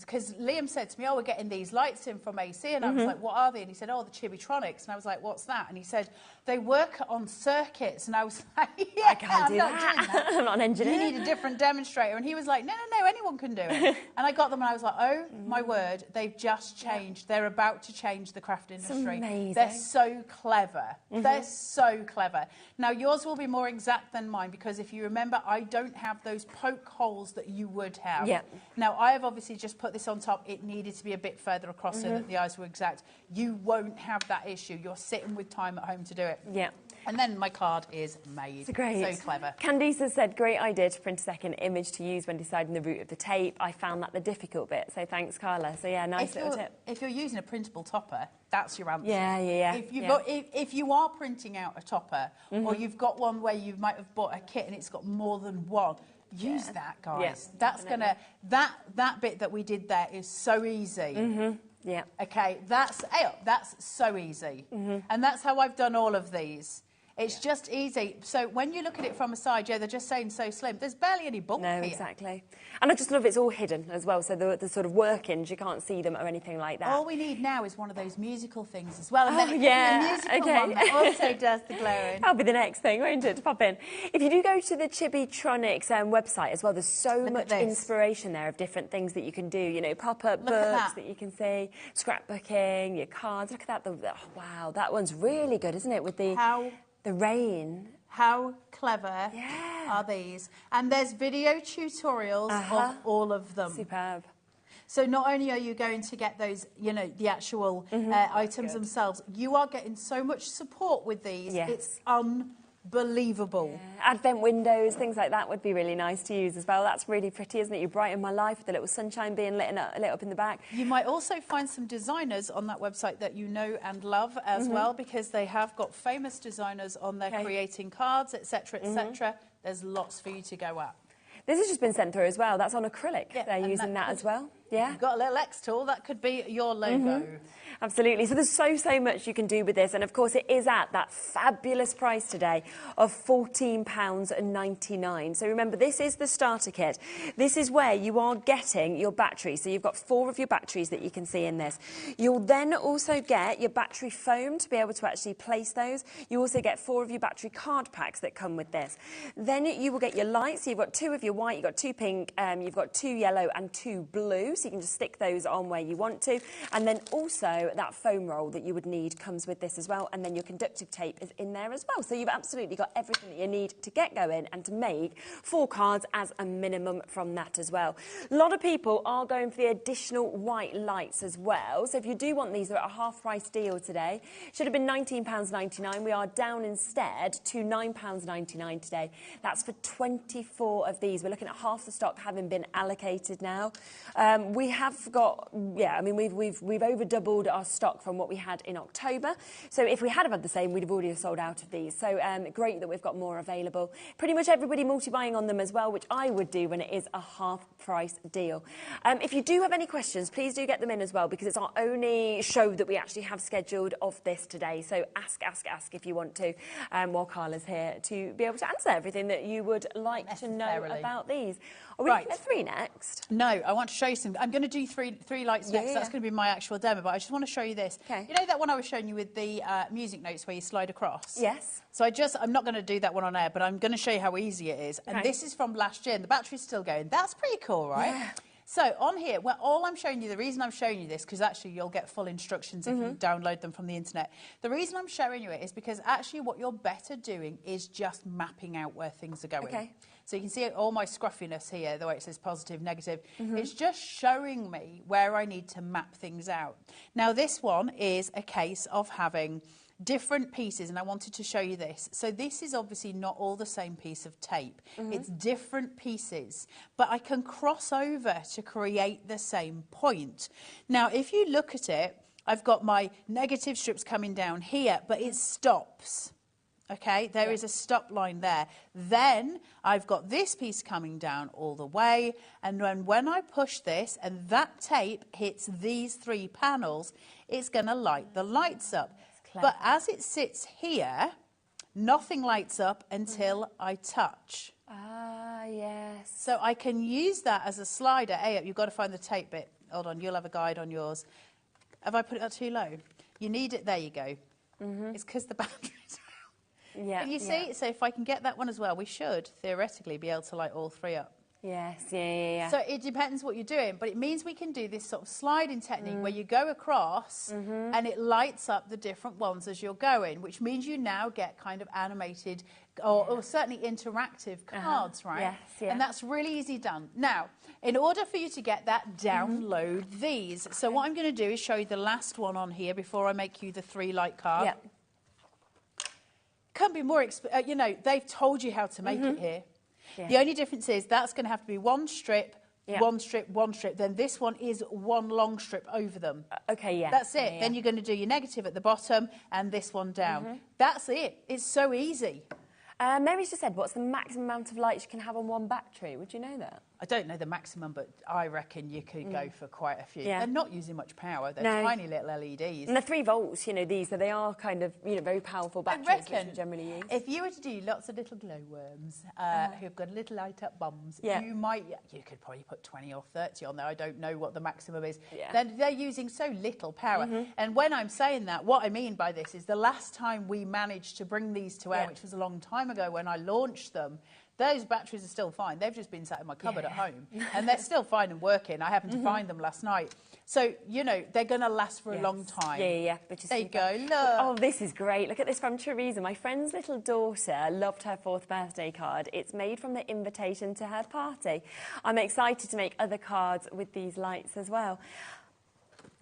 because Liam said to me, oh, we're getting these lights in from AC. And I was like, what are they? And he said, oh, the Chibitronics. And I was like, what's that? And he said, they work on circuits. And I was like, yeah, I can't do that. Doing that. I'm not an engineer. You need a different demonstrator. And he was like, no, anyone can do it. And I got them and I was like, oh, my word, they've just changed. They're about to change the craft industry. Amazing. They're so clever. They're so clever. Now, yours will be more exact than mine because if you remember, I don't have those poke holes that you would have. Yeah. Now, I have obviously just put this on top. It needed to be a bit further across so that the eyes were exact. You won't have that issue. You're sitting with time at home to do it. Yeah. And then my card is made. It's great. So clever. Candice has said, great idea to print a second image to use when deciding the route of the tape. I found that the difficult bit. So thanks, Carla. So yeah, nice little tip. If you're using a printable topper, that's your answer. Yeah. If you are printing out a topper or you've got one where you might have bought a kit and it's got more than one, use that, guys. Yeah, that's gonna that bit that we did there is so easy. Yeah. Okay, that's so easy. And that's how I've done all of these. It's just easy. So when you look at it from a side, they're just saying so slim. There's barely any bulk here. No, exactly. And I just love it's all hidden as well. So the sort of workings, you can't see them or anything like that. All we need now is one of those musical things as well. And Oh, then yeah, a musical okay. one that also does the glowing. That'll be the next thing, won't it, to pop in. If you do go to the Chibitronics website as well, there's so much inspiration there of different things that you can do. You know, pop-up books that you can see, scrapbooking, your cards. Look at that. Wow, that one's really good, isn't it? With the rain. How clever are these? And there's video tutorials of all of them. Superb. So not only are you going to get those, you know, the actual items themselves, you are getting so much support with these. Yes. It's unbelievable. Yeah. Advent windows, things like that would be really nice to use as well. That's really pretty, isn't it? You brighten my life with the little sunshine being lit up in the back. You might also find some designers on that website that you know and love as well, because they have got famous designers on there creating cards, etc., etc. There's lots for you to go at. This has just been sent through as well. That's on acrylic. Yeah, They're using that as well. Yeah. If you've got a little X tool, that could be your logo. Absolutely. So there's so much you can do with this. And of course, it is at that fabulous price today of £14.99. So remember, this is the starter kit. This is where you are getting your batteries. So you've got 4 of your batteries that you can see in this. You'll then also get your battery foam to be able to actually place those. You also get 4 of your battery card packs that come with this. Then you will get your lights. So you've got 2 of your white, you've got 2 pink, you've got 2 yellow and 2 blue. So you can just stick those on where you want to. And then also that foam roll that you would need comes with this as well, and then your conductive tape is in there as well. So you've absolutely got everything that you need to get going and to make 4 cards as a minimum from that as well. A lot of people are going for the additional white lights as well. So if you do want these, they're at a half-price deal today. Should have been £19.99. We are down instead to £9.99 today. That's for 24 of these. We're looking at half the stock having been allocated now. We have got, yeah, I mean, we've over doubled our stock from what we had in October. So if we had had the same, we'd have already sold out of these. So great that we've got more available. Pretty much everybody multi-buying on them as well, which I would do when it is a half-price deal. If you do have any questions, please do get them in as well, because it's our only show that we actually have scheduled of this today. So ask if you want to, while Carla's here, to be able to answer everything that you would like to know about these. Are we looking at 3 next? No, I want to show you some. I'm going to do three lights next. That's going to be my actual demo, but I just want to show you this. Okay. You know that one I was showing you with the music notes where you slide across? Yes. So I'm not going to do that one on air, but I'm going to show you how easy it is. And this is from last year, and the battery's still going. That's pretty cool, right? Yeah. So on here, well, all I'm showing you, the reason I'm showing you this, because actually you'll get full instructions if you download them from the internet. The reason I'm showing you it is because actually what you're better doing is just mapping out where things are going. Okay. So you can see all my scruffiness here, the way it says positive, negative. It's just showing me where I need to map things out. Now this one is a case of having different pieces, and I wanted to show you this. So this is obviously not all the same piece of tape. It's different pieces, but I can cross over to create the same point. Now, if you look at it, I've got my negative strips coming down here, but it stops. Okay, there is a stop line there. Then I've got this piece coming down all the way, and when I push this and that tape hits these 3 panels, it's going to light the lights up. But as it sits here, nothing lights up until I touch. Ah, yes. So I can use that as a slider. Hey, you've got to find the tape bit. Hold on, you'll have a guide on yours. Have I put it up too low? You need it. There you go. It's because the battery's out. Yeah. Can you see? So if I can get that one as well, we should theoretically be able to light all 3 up. Yes, yeah. So it depends what you're doing, but it means we can do this sort of sliding technique where you go across and it lights up the different ones as you're going, which means you now get kind of animated or certainly interactive cards, right? Yes, yeah. And that's really easy done. Now, in order for you to get that, download these. So what I'm going to do is show you the last one on here before I make you the 3 light card. Yep. Can't be more, you know, they've told you how to make it here. Yeah. The only difference is that's going to have to be 1 strip, 1 strip, 1 strip. Then this one is 1 long strip over them. Okay, yeah. That's it. Yeah. Then you're going to do your negative at the bottom and this one down. That's it. It's so easy. Mary's just said, what's the maximum amount of lights you can have on one battery? Would you know that? I don't know the maximum, but I reckon you could go for quite a few. Yeah. They're not using much power. They're No. tiny little LEDs. And they're 3 volts, you know, these, so they are kind of, you know, very powerful batteries, which we generally use. If you were to do lots of little glowworms who've got little light-up bombs, you could probably put 20 or 30 on there. I don't know what the maximum is. Yeah. They're using so little power. And when I'm saying that, what I mean by this is the last time we managed to bring these to air, which was a long time ago when I launched them, those batteries are still fine. They've just been sat in my cupboard at home. And they're still fine and working. I happened to find them last night. So, you know, they're going to last for a long time. Yeah. Which is there you super. go, look. Oh, this is great. Look at this from Teresa. My friend's little daughter loved her 4th birthday card. It's made from the invitation to her party. I'm excited to make other cards with these lights as well.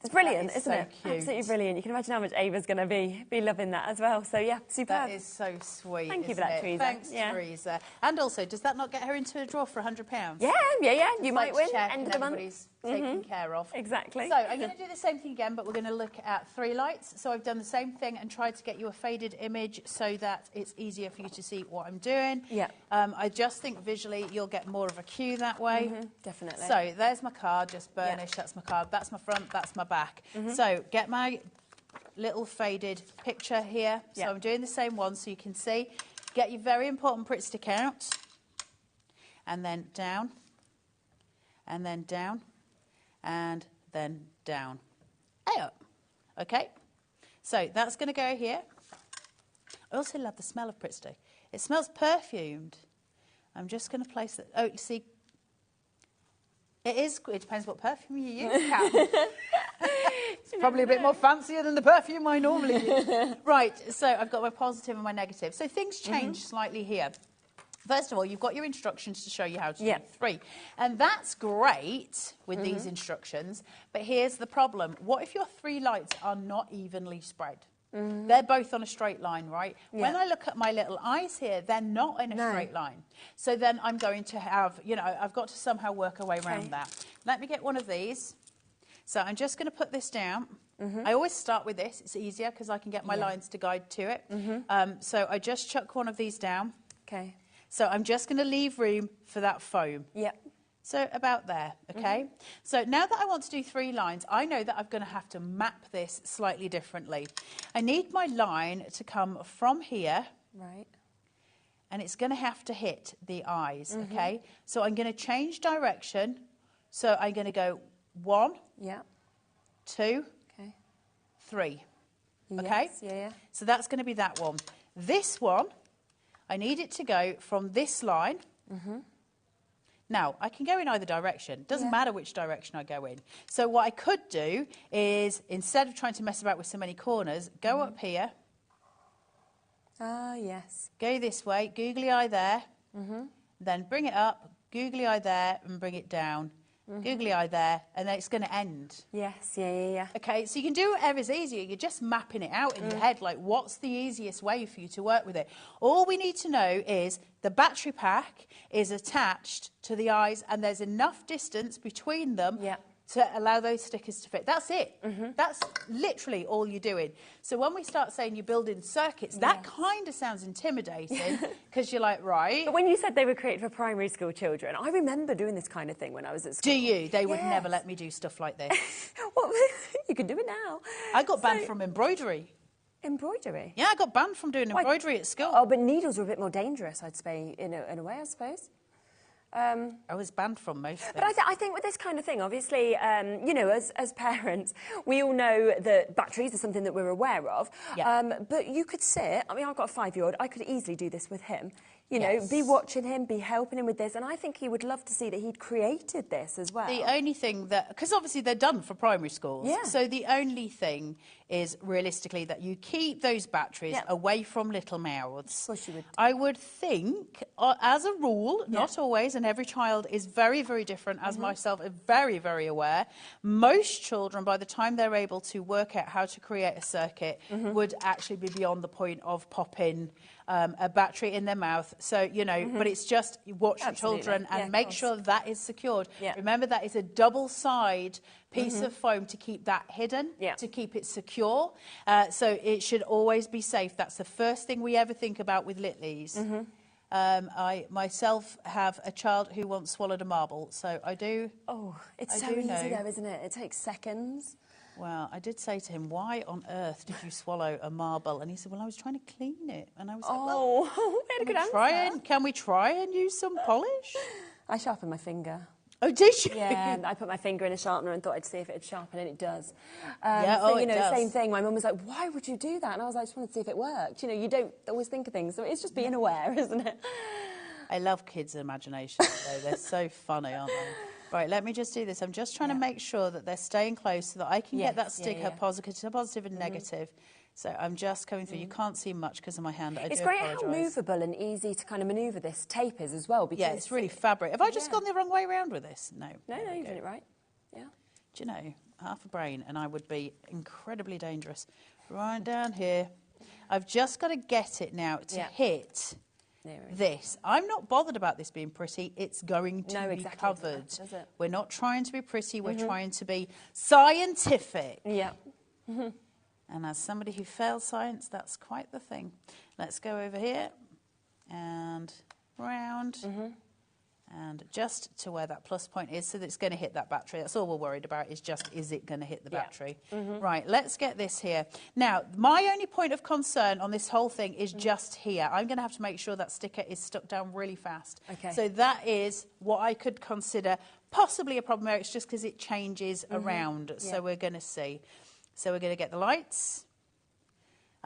It's brilliant, That is isn't so it? cute. Absolutely brilliant. You can imagine how much Ava's going to be loving that as well. So yeah, superb. That is so sweet. Thank you for isn't that, it? Teresa. Thanks, Yeah. Teresa. And also, does that not get her into a draw for £100? Yeah. You might win. Check End and of the month. everybody's taken care of. Exactly. So I'm going to do the same thing again, but we're going to look at 3 lights. So I've done the same thing and tried to get you a faded image so that it's easier for you to see what I'm doing. Yeah. I just think visually you'll get more of a cue that way. Definitely. So there's my card, just burnish. That's my card. That's my front. That's my back. So get my little faded picture here. So I'm doing the same one so you can see. Get your very important Pritt stick out. And then down. And then down. And then down. Up. Okay. So that's going to go here. I also love the smell of Pritt stick. It smells perfumed. I'm just going to place it. Oh, you see, it depends what perfume you use, Kat. It's probably a bit more fancier than the perfume I normally use. Right, so I've got my positive and my negative. So things change slightly here. First of all, you've got your instructions to show you how to do 3. And that's great with these instructions, but here's the problem. What if your 3 lights are not evenly spread? They're both on a straight line, right? Yeah. When I look at my little eyes here, they're not in a straight line. So then I'm going to have, I've got to somehow work a way around that. Let me get one of these. So I'm just going to put this down. I always start with this. It's easier because I can get my lines to guide to it. So I just chuck one of these down. Okay. So I'm just going to leave room for that foam. Yep. So about there, okay? So now that I want to do 3 lines, I know that I'm going to have to map this slightly differently. I need my line to come from here. Right. And it's going to have to hit the eyes, okay? So I'm going to change direction. So I'm going to go 1, 2, 3. Okay? Yes, yeah. So that's going to be that one. This one, I need it to go from this line. Now, I can go in either direction. Doesn't matter which direction I go in. So what I could do is, instead of trying to mess about with so many corners, go up here. Ah, yes. Go this way, googly eye there. Then bring it up, googly eye there, and bring it down. Googly eye there, and then it's going to end. Yes, yeah. Okay, so you can do whatever's easier. You're just mapping it out in your head, like what's the easiest way for you to work with it. All we need to know is the battery pack is attached to the eyes, and there's enough distance between them to allow those stickers to fit. That's it. That's literally all you're doing. So when we start saying you're building circuits, that kind of sounds intimidating because you're like, right. But when you said they were created for primary school children, I remember doing this kind of thing when I was at school. Do you? They would never let me do stuff like this. Well, you can do it now. I got banned from embroidery. Embroidery? Yeah, I got banned from doing embroidery at school. Oh, but needles are a bit more dangerous, I'd say, in a way, I suppose. I was banned from most things. But I think with this kind of thing, obviously, as parents, we all know that batteries are something that we're aware of. But you could sit, I mean, I've got a 5-year-old, I could easily do this with him. You know, be watching him, be helping him with this. And I think he would love to see that he'd created this as well. The only thing that, because obviously they're done for primary schools. So the only thing is realistically that you keep those batteries away from little mouths. Of course you would. I would think, as a rule, not always, and every child is very, very different, as myself are very, very aware. Most children, by the time they're able to work out how to create a circuit, would actually be beyond the point of popping a battery in their mouth. So, but it's just watch your children and make sure that is secured. Remember, that is a double-side piece of foam to keep that hidden, to keep it secure. So it should always be safe. That's the first thing we ever think about with Littleys. I myself have a child who once swallowed a marble, so I do. Oh, it's so easy though, isn't it? It takes seconds. Well, I did say to him, why on earth did you swallow a marble? And he said, well, I was trying to clean it. And I was like, well, we had a good answer. Can we try and use some polish? I sharpened my finger. Oh, did you? Yeah, I put my finger in a sharpener and thought I'd see if it would sharpen, and it does. It does. Same thing. My mum was like, why would you do that? And I was like, I just wanted to see if it worked. You don't always think of things, so it's just being aware, isn't it? I love kids' imaginations, though. They're so funny, aren't they? Right, let me just do this. I'm just trying to make sure that they're staying close so that I can get that sticker positive and negative. So I'm just coming through. You can't see much because of my hand. It's great how movable and easy to kind of manoeuvre this tape is as well. Because it's really fabric. Have I just gone the wrong way around with this? No. No, you've done it right. Yeah. Do you know, half a brain, and I would be incredibly dangerous. Right down here. I've just got to get it now to hit this. I'm not bothered about this being pretty. It's going to be covered. We're not trying to be pretty. We're trying to be scientific. Yeah. And as somebody who failed science, that's quite the thing. Let's go over here and round. And just to where that plus point is, so that it's going to hit that battery. That's all we're worried about, is just, is it going to hit the battery? Right, let's get this here. Now, my only point of concern on this whole thing is just here. I'm going to have to make sure that sticker is stuck down really fast. Okay. So that is what I could consider possibly a problem there. It's just because it changes around. So we're going to see. So we're going to get the lights.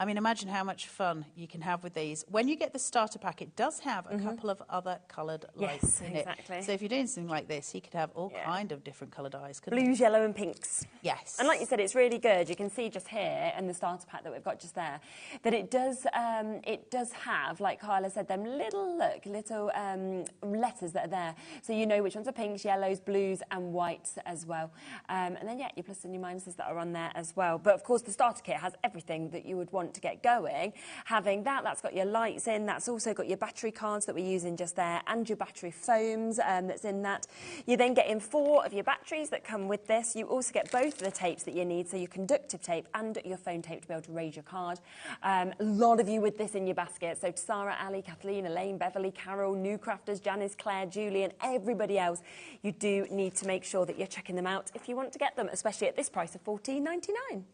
I mean, imagine how much fun you can have with these. When you get the starter pack, it does have a couple of other coloured lights in it. So if you're doing something like this, you could have all kind of different coloured eyes. Blues, yellow and pinks. Yes. And like you said, it's really good. You can see just here in the starter pack that we've got just there, that it does have, like Carla said, them little letters that are there. So you know which ones are pinks, yellows, blues and whites as well. And then, your plus and your minuses that are on there as well. But of course, the starter kit has everything that you would want to get going. Having that's got your lights in, that's also got your battery cards that we're using just there, and your battery foams that's in that. You then get in 4 of your batteries that come with this. You also get both of the tapes that you need, so your conductive tape and your phone tape to be able to raise your card. A lot of you with this in your basket, so Sarah, Ali, Kathleen, Elaine, Beverly, Carol, new crafters, Janice, Claire, Julian, everybody else, you do need to make sure that you're checking them out if you want to get them, especially at this price of $14.99.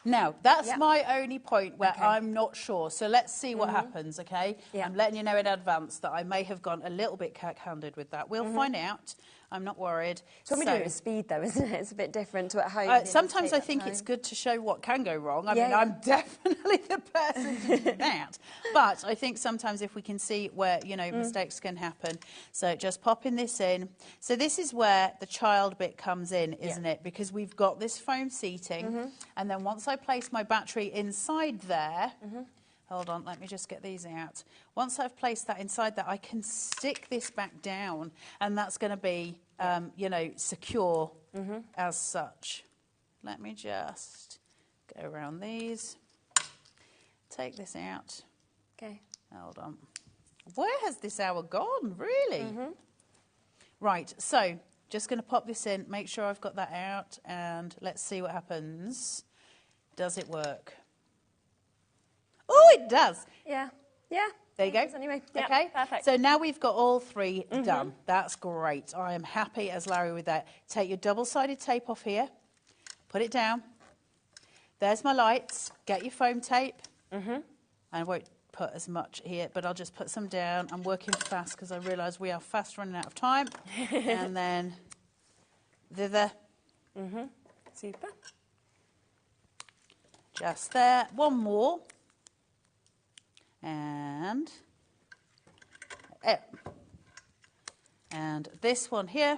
Now, that's my only point where I'm not sure. So let's see what happens, okay? I'm letting you know in advance that I may have gone a little bit cack-handed with that. We'll find out. I'm not worried. So we do it with speed, though, isn't it? It's a bit different to at home. Sometimes I think it's good to show what can go wrong. I mean, I'm definitely the person to do that. But I think sometimes if we can see where, mistakes can happen. So just popping this in. So this is where the child bit comes in, isn't it? Because we've got this foam seating. And then once I place my battery inside there... Hold on, let me just get these out. Once I've placed that inside there, I can stick this back down, and that's going to be, secure as such. Let me just go around these. Take this out. Okay. Hold on. Where has this hour gone, really? Right, so just going to pop this in, make sure I've got that out, and let's see what happens. Does it work? Oh, it does. Yeah. There you go. Anyway, okay, perfect. So now we've got all 3 done. That's great. I am happy as Larry with that. Take your double-sided tape off here. Put it down. There's my lights. Get your foam tape. I won't put as much here, but I'll just put some down. I'm working fast because I realise we are fast running out of time. And then thither. Super. Just there. One more. And this one here.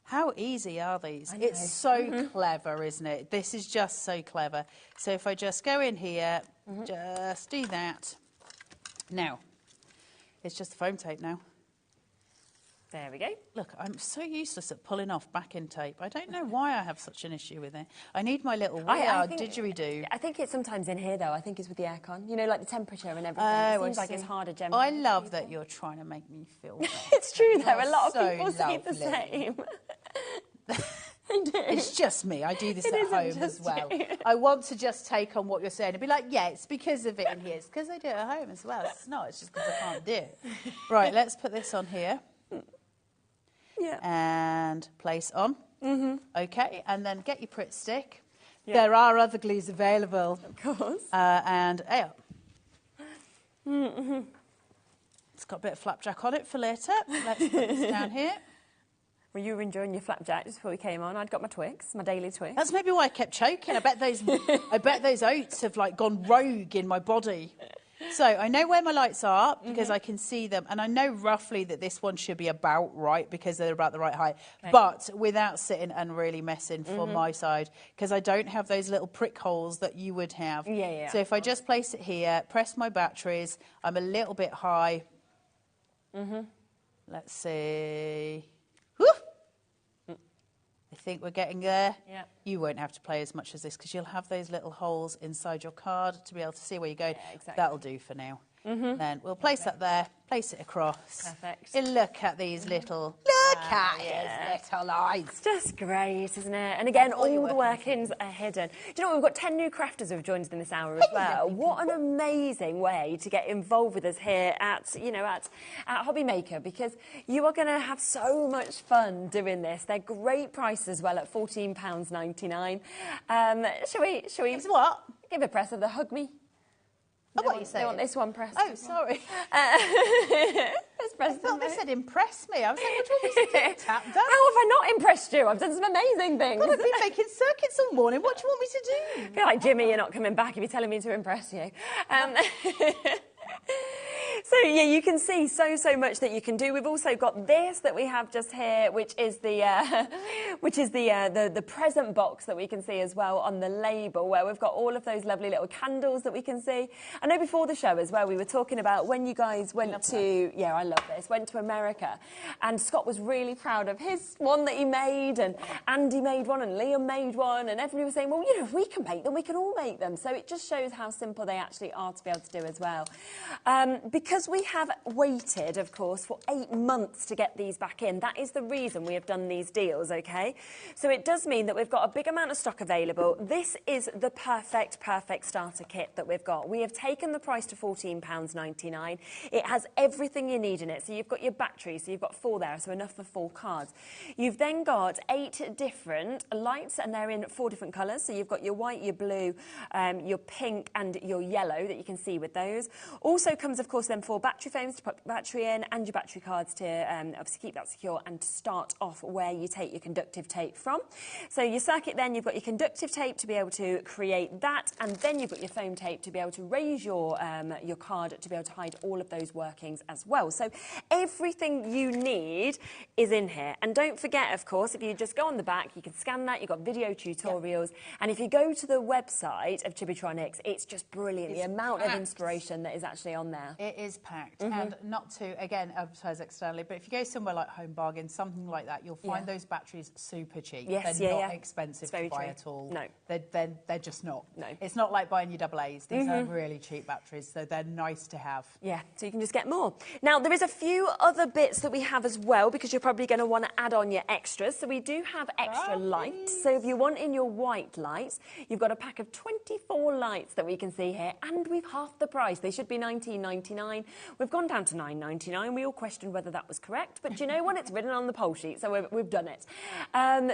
How easy are these? It's so clever, isn't it? This is just so clever. So if I just go in here, just do that. Now, it's just the foam tape now. There we go. Look, I'm so useless at pulling off backing tape. I don't know why I have such an issue with it. I need my little didgeridoo. I think it's sometimes in here, though. I think it's with the aircon. Like the temperature and everything. It seems like it's harder generally. I love that you're trying to make me feel better. It's true, though. A lot of people say the same. It's just me. I do this at home as well. I want to just take on what you're saying and be like, yeah, it's because of it in here. It's because I do it at home as well. It's not. It's just because I can't do it. Right, let's put this on here. And place on. Okay, and then get your Pritt stick. There are other glues available. Of course. And out. It's got a bit of flapjack on it for later. Let's put this down here. Well, you were enjoying your flapjack just before we came on. I'd got my Twix, my daily Twix. That's maybe why I kept choking. I bet those oats have gone rogue in my body. So I know where my lights are because I can see them, and I know roughly that this one should be about right because they're about the right height, but without sitting and really messing for my side, because I don't have those little prick holes that you would have. So if I just place it here, press my batteries, I'm a little bit high. Let's see. I think we're getting there. Yeah. You won't have to play as much as this because you'll have those little holes inside your card to be able to see where you're going. Yeah, exactly. That'll do for now. Then we'll place that there, place it across. Perfect. And look at these little, his little eyes. It's just great, isn't it? And again, all the workings are hidden. Do you know what? We've got 10 new crafters who have joined us in this hour as well. What an amazing way to get involved with us here at, at HobbyMaker, because you are going to have so much fun doing this. They're great prices as well at £14.99. Shall we? It's what? Give a press of the hug me. Oh, what are you saying? They want this one pressed. Oh, sorry. Let's press I thought they them. said impress me. I was like, what do you want me to do? Tap dance? How have I not impressed you? I've done some amazing things. God, I've been making circuits all morning. What do you want me to do? I feel like, Jimmy, you're not coming back if you're telling me to impress you. So yeah, you can see so much that you can do. We've also got this that we have just here, which is the present box that we can see as well on the label, where we've got all of those lovely little candles that we can see. I know before the show as well, we were talking about when you guys went to I love this, went to America, and Scott was really proud of his one that he made, and Andy made one, and Liam made one, and everybody was saying, well, if we can make them, we can all make them. So it just shows how simple they actually are to be able to do as well. Because we have waited, of course, for 8 months to get these back in. That is the reason we have done these deals, okay? So it does mean that we've got a big amount of stock available. This is the perfect starter kit that we've got. We have taken the price to £14.99. It has everything you need in it. So you've got your batteries, so you've got 4 there, so enough for 4 cards. You've then got 8 different lights, and they're in 4 different colours. So you've got your white, your blue, your pink, and your yellow that you can see with those. Also comes, of course, then 4 battery foams to put the battery in, and your battery cards to obviously keep that secure and to start off where you take your conductive tape from. So your circuit, then you've got your conductive tape to be able to create that, and then you've got your foam tape to be able to raise your card to be able to hide all of those workings as well. So everything you need is in here. And don't forget, of course, if you just go on the back, you can scan that. You've got video tutorials. Yep. And if you go to the website of Chibitronics, it's just brilliant. The amount of inspiration that is actually on there. It is packed. And not to, again, advertise externally, but if you go somewhere like Home Bargain, something like that, you'll find those batteries super cheap. Yes, they're not expensive to buy at all. No. They're just not. No. It's not like buying your AA's. These are really cheap batteries, so they're nice to have. Yeah, so you can just get more. Now, there is a few other bits that we have as well, because you're probably going to want to add on your extras. So we do have extra lights. So if you want in your white lights, you've got a pack of 24 lights that we can see here, and we've halved the price. They should be £19.99. We've gone down to £9.99. We all questioned whether that was correct, but do you know what? It's written on the poll sheet, so we've done it.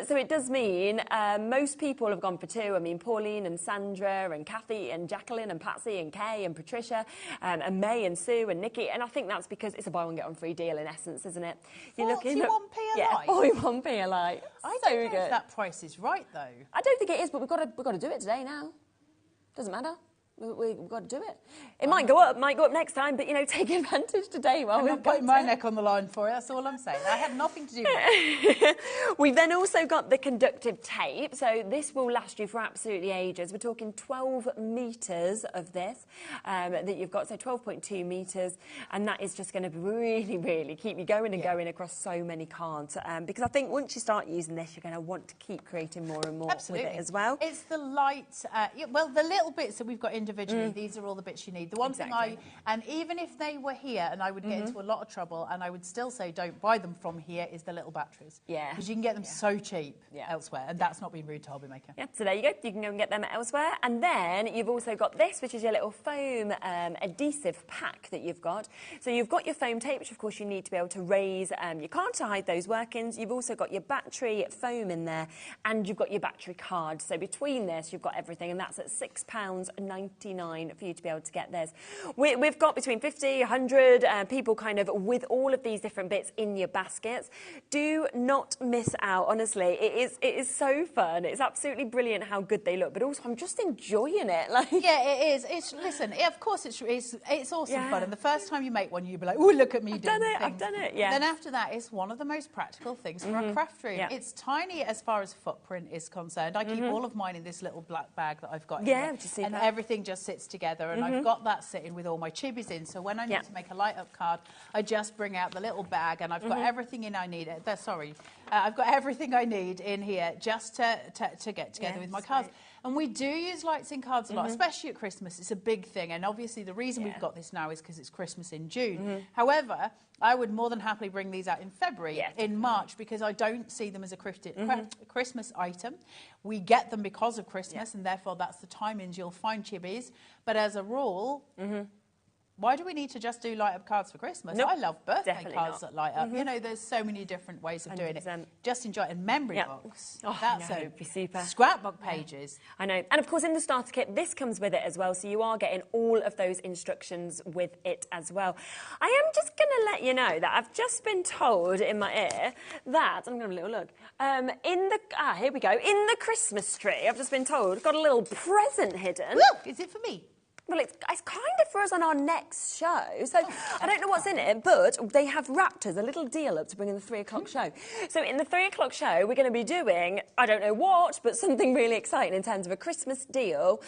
So it does mean most people have gone for 2. I mean, Pauline and Sandra and Kathy and Jacqueline and Patsy and Kay and Patricia and May and Sue and Nikki, and I think that's because it's a buy one get one free deal in essence, isn't it? You're 41p a light? 41p a light. I don't know if that price is right, though. I don't think it is, but we've got to do it today now. Doesn't matter. We've got to do it. It might go up next time, but, take advantage today while we've got putting my neck on the line for it, that's all I'm saying. I have nothing to do with it. We've then also got the conductive tape, so this will last you for absolutely ages. We're talking 12 metres of this that you've got, so 12.2 metres, and that is just going to really keep you going and going across so many cards, because I think once you start using this, you're going to want to keep creating more and more with it as well. It's the light, the little bits that we've got individually, these are all the bits you need. The one thing and even if they were here, and I would get into a lot of trouble, and I would still say don't buy them from here, is the little batteries. Yeah. Because you can get them so cheap elsewhere, and that's not being rude to HobbyMaker. Yeah, so there you go. You can go and get them elsewhere. And then you've also got this, which is your little foam adhesive pack that you've got. So you've got your foam tape, which of course you need to be able to raise your card to hide those workings. You've also got your battery foam in there, and you've got your battery card. So between this, you've got everything, and that's at £6.99 for you to be able to get theirs. We've got between 50, 100 people kind of with all of these different bits in your baskets. Do not miss out, honestly. It is so fun. It's absolutely brilliant how good they look, but also I'm just enjoying it. Yeah, it is. Listen, of course it's awesome fun, and the first time you make one, you'll be like, oh, look at me doing things. I've done it, yeah. Then after that, it's one of the most practical things for a craft room. Yeah. It's tiny as far as footprint is concerned. I keep all of mine in this little black bag that I've got here, which is super. And everything just sits together, and I've got that sitting with all my chibis in. So when I need to make a light-up card, I just bring out the little bag, and I've got everything in I need. I've got everything I need in here just to get together with my cards. And we do use lights in cards a lot, especially at Christmas. It's a big thing. And obviously the reason we've got this now is because it's Christmas in June. However, I would more than happily bring these out in February, in March, because I don't see them as a Christmas item. We get them because of Christmas, and therefore that's the timings you'll find chibis. But as a rule, why do we need to just do light-up cards for Christmas? Nope, I love birthday definitely cards that light up. You know, there's so many different ways of doing it. Just enjoy it. And memory books. Oh, That's be super. Scrapbook pages. I know. And of course, in the starter kit, this comes with it as well. So you are getting all of those instructions with it as well. I am just going to let you know that I've just been told in my ear that, I'm going to have a little look, here we go, in the Christmas tree, I've just been told, got a little present hidden. Look, is it for me? Well, it's kind of for us on our next show. So I don't know what's in it, but they have wrapped us a little deal up to bring in the 3 o'clock show. So in the 3 o'clock show, we're going to be doing, I don't know what, but something really exciting in terms of a Christmas deal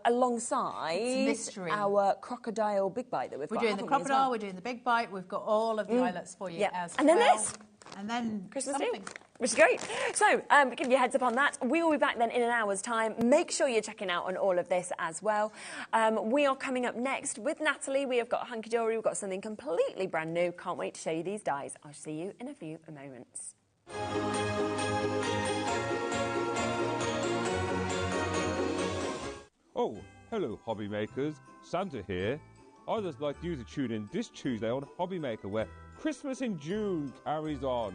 alongside our crocodile big bite that we've got. We're doing the crocodile, we're doing the big bite, we've got all of the eyelets for you as well. And then this. And then Christmas deal, which is great. So, give you a heads up on that. We will be back then in an hour's time. Make sure you're checking out on all of this as well. We are coming up next with Natalie. We have got Hunky Dory. We've got something completely brand new. Can't wait to show you these dies. I'll see you in a few moments. Oh, hello, hobby makers. Santa here. I'd just like you to tune in this Tuesday on HobbyMaker, where Christmas in June carries on.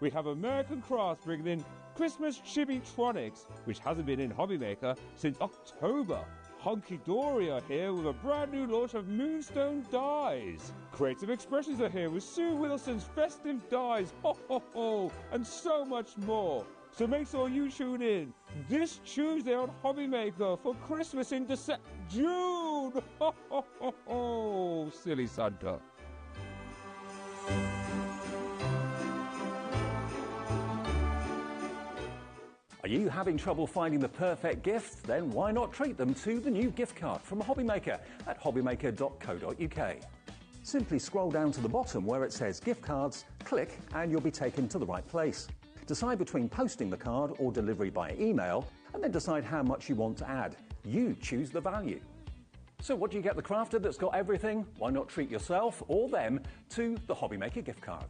We have American Crafts bringing in Christmas Chibi-tronics, which hasn't been in HobbyMaker since October. Hunky Dory are here with a brand new launch of Moonstone dies. Creative Expressions are here with Sue Wilson's festive dies, ho ho ho, and so much more. So make sure you tune in this Tuesday on HobbyMaker for Christmas in June. Ho ho ho ho, silly Santa. Are you having trouble finding the perfect gift? Then why not treat them to the new gift card from HobbyMaker at hobbymaker.co.uk. Simply scroll down to the bottom where it says gift cards, click and you'll be taken to the right place. Decide between posting the card or delivery by email, and then decide how much you want to add. You choose the value. So what do you get the crafter that's got everything? Why not treat yourself or them to the HobbyMaker gift card?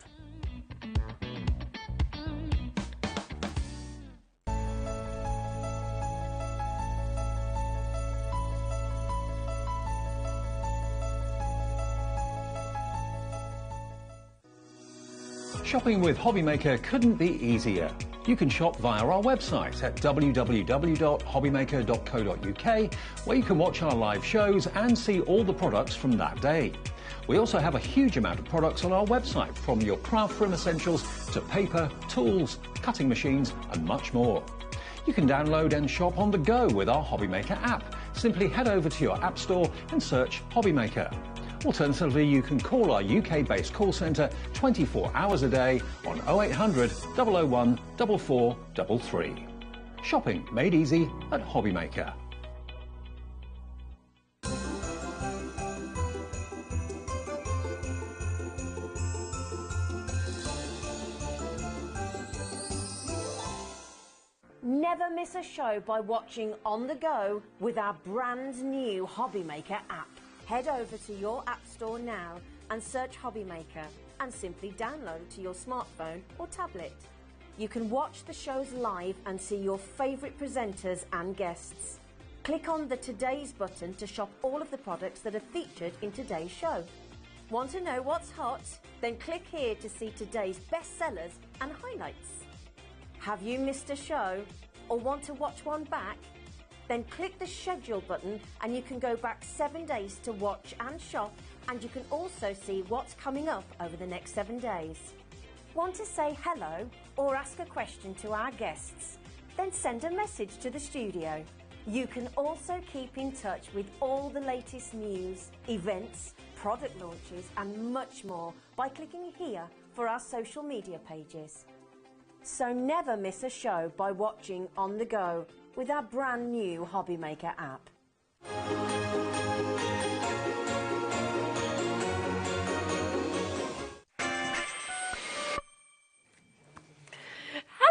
Shopping with HobbyMaker couldn't be easier. You can shop via our website at www.hobbymaker.co.uk, where you can watch our live shows and see all the products from that day. We also have a huge amount of products on our website, from your craft room essentials to paper, tools, cutting machines and much more. You can download and shop on the go with our HobbyMaker app. Simply head over to your app store and search HobbyMaker. Alternatively, you can call our UK-based call centre 24 hours a day on 0800 001 4433. Shopping made easy at HobbyMaker. Never miss a show by watching on the go with our brand new HobbyMaker app. Head over to your app store now and search HobbyMaker and simply download to your smartphone or tablet. You can watch the shows live and see your favourite presenters and guests. Click on the Today's button to shop all of the products that are featured in today's show. Want to know what's hot? Then click here to see today's bestsellers and highlights. Have you missed a show or want to watch one back? Then click the schedule button and you can go back 7 days to watch and shop, and you can also see what's coming up over the next 7 days. Want to say hello or ask a question to our guests? Then send a message to the studio. You can also keep in touch with all the latest news, events, product launches and much more by clicking here for our social media pages. So never miss a show by watching on the go with our brand new HobbyMaker app.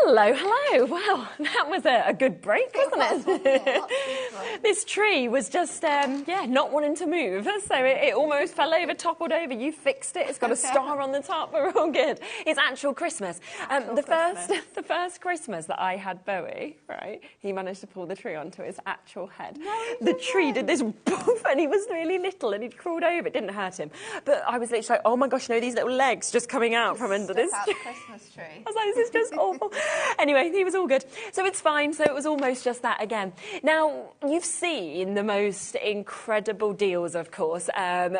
Hello, hello. Wow, that was a good break, wasn't it? This tree was just, not wanting to move. So it almost fell over, toppled over. You fixed it. It's got a star on the top. We're all good. It's actual Christmas. The first Christmas that I had Bowie, right, he managed to pull the tree onto his actual head. No, the tree did this poof, and he was really little, and he'd crawled over. It didn't hurt him. But I was literally like, oh my gosh, no, these little legs just coming out from under this Out the Christmas tree. I was like, this is just awful. Anyway, he was all good. So it's fine. So it was almost just that again. Now, you've seen the most incredible deals, of course,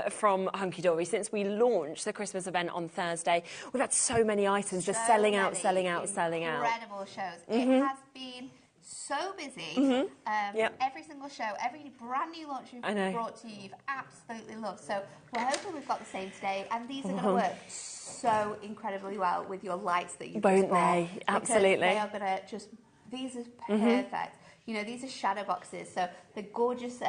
from Hunky Dory since we launched the Christmas event on Thursday. We've had so many items just selling out. Incredible shows. It has been so busy. Every single show, every brand new launch we've brought to you, you've absolutely loved. So we're hoping we've got the same today, and these are going to work so incredibly well with your lights that you've just bought. Won't they? Absolutely. They are going to just, these are perfect. You know, these are shadow boxes, so the gorgeous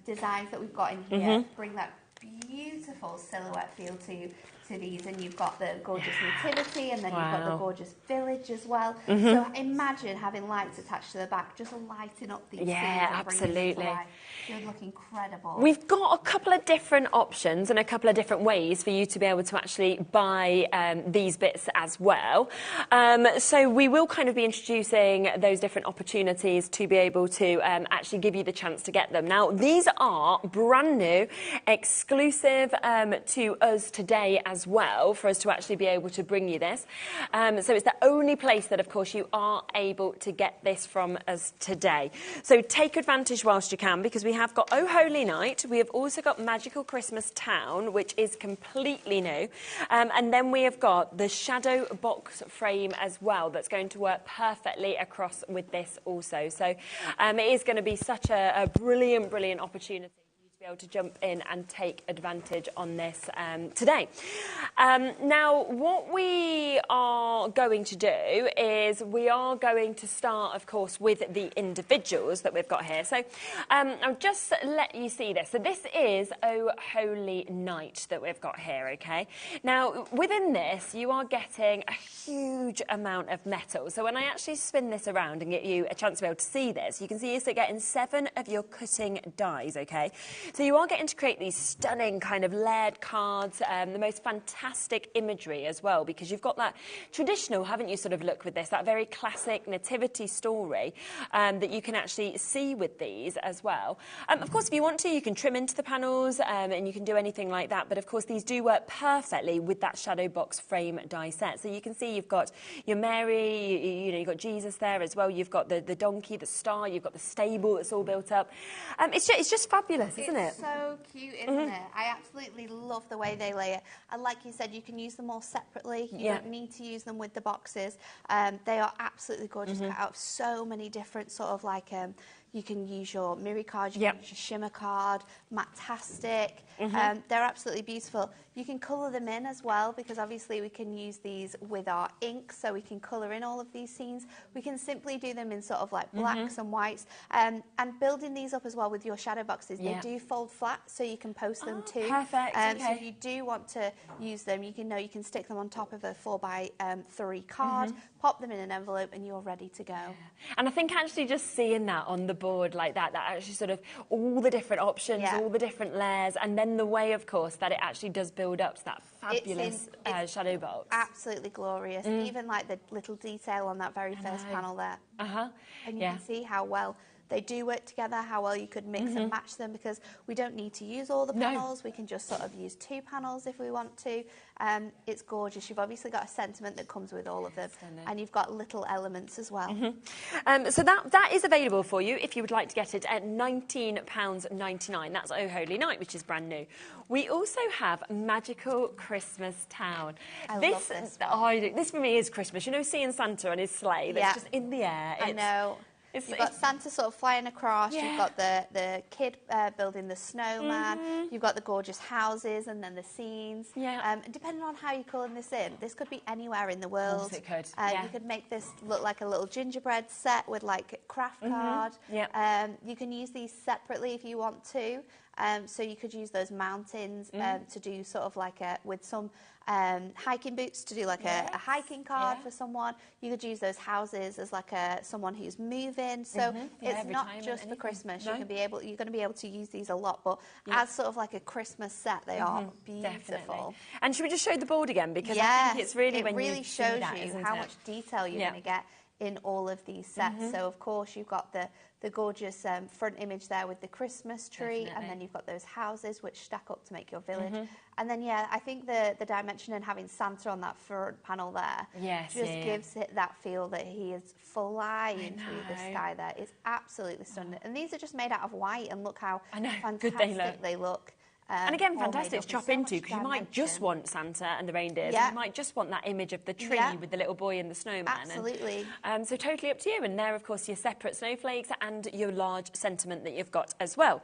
designs that we've got in here bring that beautiful silhouette feel to these, and you've got the gorgeous nativity, and then you've got the gorgeous village as well. So imagine having lights attached to the back, just lighting up these scenes. Yeah, absolutely. It would look incredible. We've got a couple of different options and a couple of different ways for you to be able to actually buy these bits as well. So we will kind of be introducing those different opportunities to be able to actually give you the chance to get them. Now, these are brand new, exclusive to us today as well, for us to actually be able to bring you this. So it's the only place that, of course, you are able to get this from us today. So take advantage whilst you can, because we have got Oh Holy Night. We have also got Magical Christmas Town, which is completely new. And then we have got the shadow box frame as well, that's going to work perfectly across with this also. So it is going to be such a brilliant, brilliant opportunity be able to jump in and take advantage on this today. Now, what we are going to do is we are going to start, of course, with the individuals that we've got here. So I'll just let you see this. So this is Oh Holy Night that we've got here, okay? Now, within this, you are getting a huge amount of metal. So when I actually spin this around and get you a chance to be able to see this, you can see you're getting 7 of your cutting dies, okay? So you are getting to create these stunning kind of layered cards, the most fantastic imagery as well, because you've got that traditional, haven't you, sort of look with this, that very classic nativity story that you can actually see with these as well. Of course, if you want to, you can trim into the panels and you can do anything like that. But of course, these do work perfectly with that shadow box frame die set. So you can see you've got your Mary, you know, you've got Jesus there as well. You've got the donkey, the star, you've got the stable that's all built up. It's just fabulous, isn't it? It's so cute, isn't it? I absolutely love the way they lay it. And like you said, you can use them all separately. You don't need to use them with the boxes. They are absolutely gorgeous, cut out of so many different sort of like... you can use your Miri card, you can use your shimmer card, Matastic. They're absolutely beautiful. You can colour them in as well, because obviously we can use these with our ink, so we can colour in all of these scenes. We can simply do them in sort of like blacks and whites. And building these up as well with your shadow boxes, they do fold flat, so you can post them too. Perfect. So if you do want to use them, you can stick them on top of a 4x3 card, pop them in an envelope, and you're ready to go. And I think actually just seeing that on the board like that actually sort of all the different options, all the different layers, and then the way, of course, that it actually does build up to that fabulous shadow box. Absolutely glorious. Even like the little detail on that very first panel there. And you can see how well they do work together, how well you could mix and match them, because we don't need to use all the panels. We can just sort of use 2 panels if we want to. It's gorgeous. You've obviously got a sentiment that comes with all of them, and you've got little elements as well. So that is available for you if you would like to get it at £19.99. That's Oh Holy Night, which is brand new. We also have Magical Christmas Town. I love this one. This for me is Christmas. You know, seeing Santa on his sleigh that's just in the air. I know. You've got Santa sort of flying across. You've got the kid building the snowman. You've got the gorgeous houses and then the scenes. Depending on how you're calling this in, this could be anywhere in the world. Of course it could. You could make this look like a little gingerbread set with like a craft card. You can use these separately if you want to. So you could use those mountains to do sort of like with some hiking boots to do like a hiking card for someone. You could use those houses as like someone who's moving. So it's not just for Christmas. You're going to be able to use these a lot, but as sort of like a Christmas set, they are beautiful. Definitely. And should we just show the board again, because I think it's really when really you shows that, you how much detail you're going to get in all of these sets. So of course you've got the gorgeous front image there with the Christmas tree, and then you've got those houses which stack up to make your village. And then I think the dimension and having Santa on that front panel there just gives it that feel that he is flying through the sky there. It's absolutely stunning. And these are just made out of white, and look how fantastic they look. And again, fantastic to chop into, because you might just want Santa and the reindeers. You might just want that image of the tree with the little boy and the snowman. Absolutely. And, so totally up to you. And there, of course, your separate snowflakes and your large sentiment that you've got as well.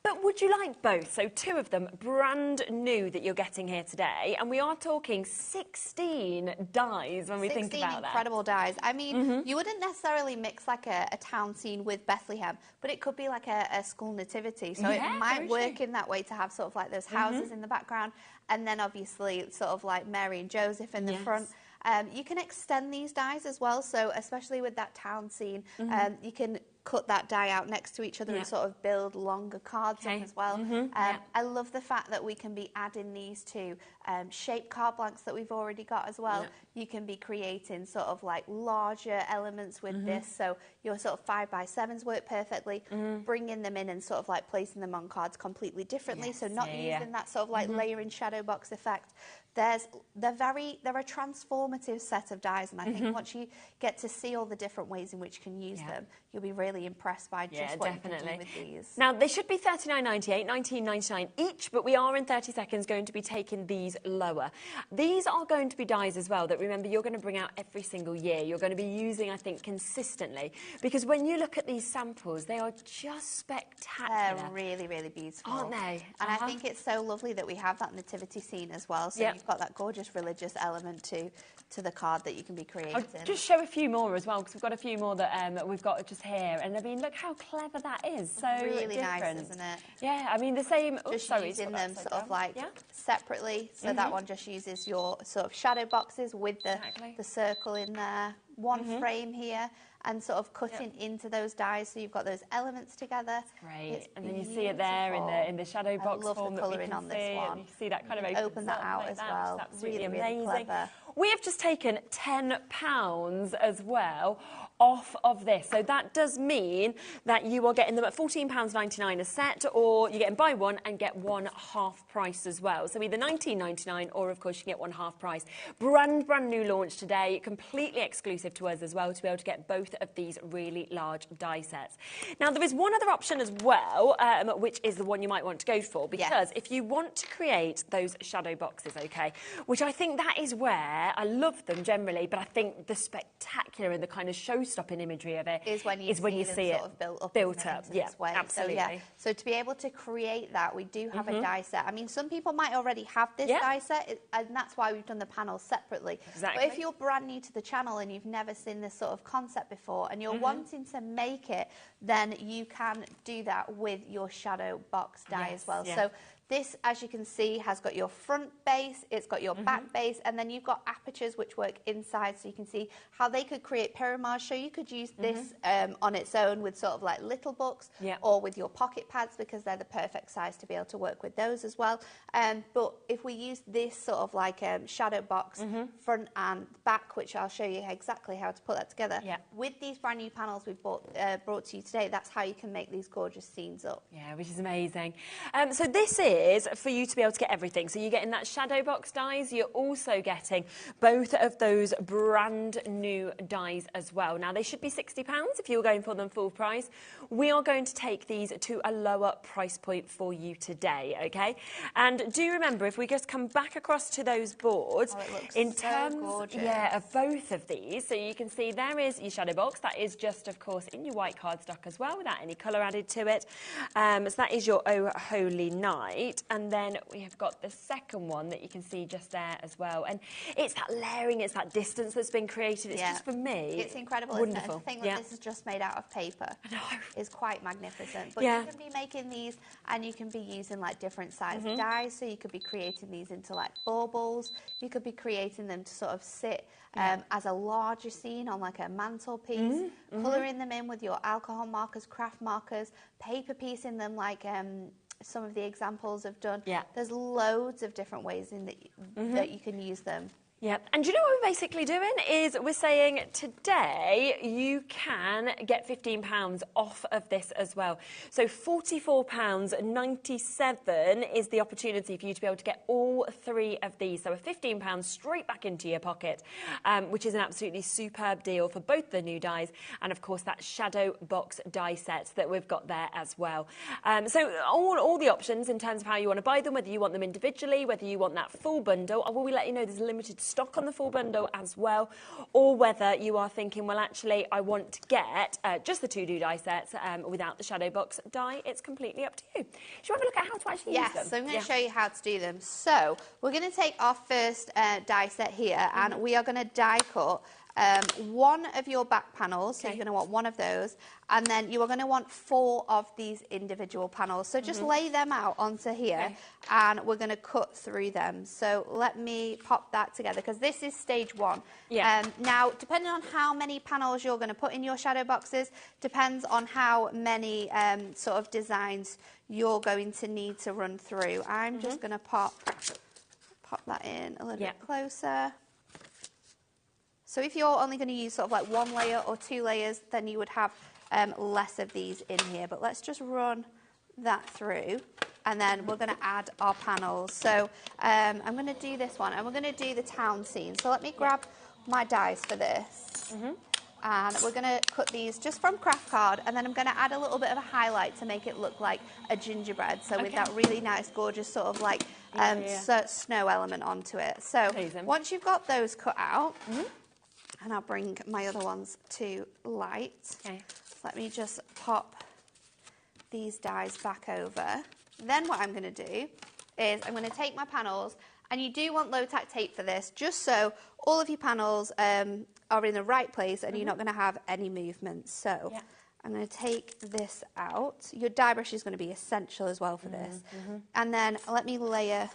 But would you like both? So 2 of them, brand new, that you're getting here today. And we are talking 16 dies when we think about that. 16 incredible dies. I mean, you wouldn't necessarily mix like a town scene with Bethlehem, but it could be like a school nativity. So it might work in that way to have sort of like those houses in the background, and then obviously sort of like Mary and Joseph in the front. You can extend these dies as well, so especially with that town scene, you can cut that die out next to each other and sort of build longer cards up as well. I love the fact that we can be adding these to shaped card blanks that we've already got as well. You can be creating sort of like larger elements with this, so your sort of 5x7s work perfectly, bringing them in and sort of like placing them on cards completely differently, so not using that sort of like layering shadow box effect. They're a transformative set of dies, and I think once you get to see all the different ways in which you can use them, you'll be really impressed by just what you can do with these. Now, they should be $39.98, $19.99 each, but we are in 30 seconds going to be taking these lower. These are going to be dies as well that, remember, you're going to bring out every single year. You're going to be using, I think, consistently, because when you look at these samples, they are just spectacular. They're really, really beautiful. Aren't they? And I think it's so lovely that we have that nativity scene as well, so you've got that gorgeous religious element to the card that you can be creating. I'll just show a few more as well, because we've got a few more that we've got just here. And I mean, look how clever that is. So really different. nice, isn't it? Yeah, I mean, the same. Just using them sort of like separately. So that one just uses your sort of shadow boxes with the circle in there. One frame here. And sort of cutting into those dies, so you've got those elements together. That's great. And then you see it there in the shadow box form that we can on this one. And you see that kind of open that out as well. It's absolutely really, amazing. really clever. We have just taken £10 as well off of this. So that does mean that you are getting them at £14.99 a set, or you're getting buy one and get one half price as well. So either £19.99 or, of course, you can get one half price. Brand new launch today, completely exclusive to us as well, to be able to get both of these really large die sets. Now, there is one other option as well, which is the one you might want to go for, because if you want to create those shadow boxes, okay, which I think that is where I love them generally, but I think the spectacular and the kind of show-stopping imagery of it is when you see it sort of built up. Yeah, absolutely. So to be able to create that, we do have a die set. I mean, some people might already have this die set, and that's why we've done the panels separately. Exactly. But if you're brand new to the channel and you've never seen this sort of concept before, and you're wanting to make it, then you can do that with your shadow box die as well. So this, as you can see, has got your front base, it's got your back base, and then you've got apertures which work inside, so you can see how they could create pyramids. So you could use this on its own with sort of like little books, or with your pocket pads, because they're the perfect size to be able to work with those as well. But if we use this sort of like shadow box front and back, which I'll show you exactly how to put that together, with these brand new panels we've brought to you today, that's how you can make these gorgeous scenes up. Yeah, which is amazing. So this is is for you to be able to get everything. So you're getting that shadow box dies. You're also getting both of those brand new dies as well. Now, they should be £60 if you were going for them full price. We are going to take these to a lower price point for you today, okay? And do remember, if we just come back across to those boards, it looks in so terms, gorgeous. yeah, of both of these, so you can see there is your shadow box. That is just, of course, in your white cardstock as well, without any colour added to it. So that is your Oh Holy Night. And then we have got the second one that you can see just there as well. And it's that layering, it's that distance that's been created. It's just, for me, it's incredible, wonderful. isn't it? The thing that this is just made out of paper is quite magnificent. But Yeah. you can be making these and you can be using like different size dies. So you could be creating these into like baubles. You could be creating them to sort of sit as a larger scene on like a mantelpiece, colouring them in with your alcohol markers, craft markers, paper piecing them like some of the examples have done. Yeah. There's loads of different ways in that you can use them. Yep. And do you know what we're basically doing is we're saying today you can get £15 off of this as well. So £44.97 is the opportunity for you to be able to get all three of these. So a £15 straight back into your pocket, which is an absolutely superb deal for both the new dies and, of course, that shadow box die set that we've got there as well. So all the options in terms of how you want to buy them, whether you want them individually, whether you want that full bundle, or will we let you know there's limited stock on the full bundle as well, or whether you are thinking, well, actually, I want to get just the two die sets without the shadow box die. It's completely up to you. Should we have a look at how to actually use them? Yes, so I'm going to show you how to do them. So we're going to take our first die set here, and we are going to die cut one of your back panels, so you're going to want one of those, and then you are going to want 4 of these individual panels. So just lay them out onto here, and we're going to cut through them. So let me pop that together, because this is stage 1. Now, depending on how many panels you're going to put in your shadow boxes, depends on how many sort of designs you're going to need to run through. I'm just going to pop that in a little bit closer. So if you're only going to use sort of like 1 layer or 2 layers, then you would have less of these in here. But let's just run that through, and then we're going to add our panels. So I'm going to do this one, and we're going to do the town scene. So let me grab my dies for this. And we're going to cut these just from craft card, and then I'm going to add a little bit of a highlight to make it look like a gingerbread. So with that really nice, gorgeous sort of like snow element onto it. So once you've got those cut out, and I'll bring my other ones to light. Let me just pop these dies back over. Then what I'm going to do is I'm going to take my panels, and you do want low tack tape for this, just so all of your panels are in the right place and you're not going to have any movement. So I'm going to take this out. Your die brush is going to be essential as well for this. And then let me layer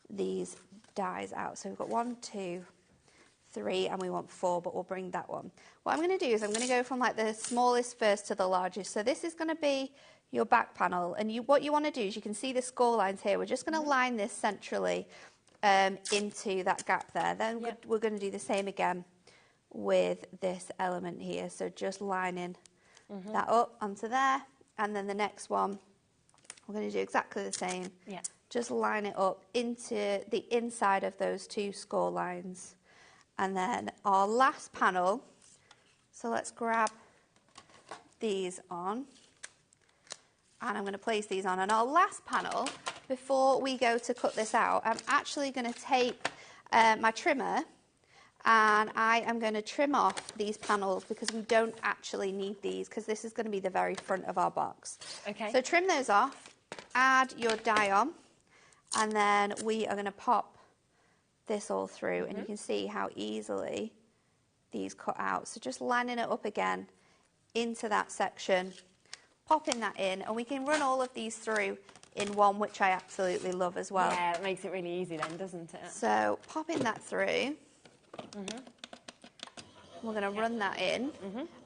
these dies out. So we've got 1, 2, 3, and we want 4, but we'll bring that one. What I'm going to do is I'm going to go from like the smallest first to the largest. So this is going to be your back panel, and what you want to do is you can see the score lines here. We're just going to line this centrally into that gap there. Then we're going to do the same again with this element here. So just lining that up onto there, and then the next one we're going to do exactly the same. Just line it up into the inside of those 2 score lines. And then our last panel, so let's grab these on, and I'm going to place these on. And our last panel, before we go to cut this out, I'm actually going to take my trimmer, and I am going to trim off these panels because we don't actually need these, because this is going to be the very front of our box. So trim those off, add your die on, and then we are going to pop this all through, and you can see how easily these cut out. So just lining it up again into that section, popping that in, and we can run all of these through in one, which I absolutely love as well. Yeah, it makes it really easy then, doesn't it? So popping that through. We're going to run that in.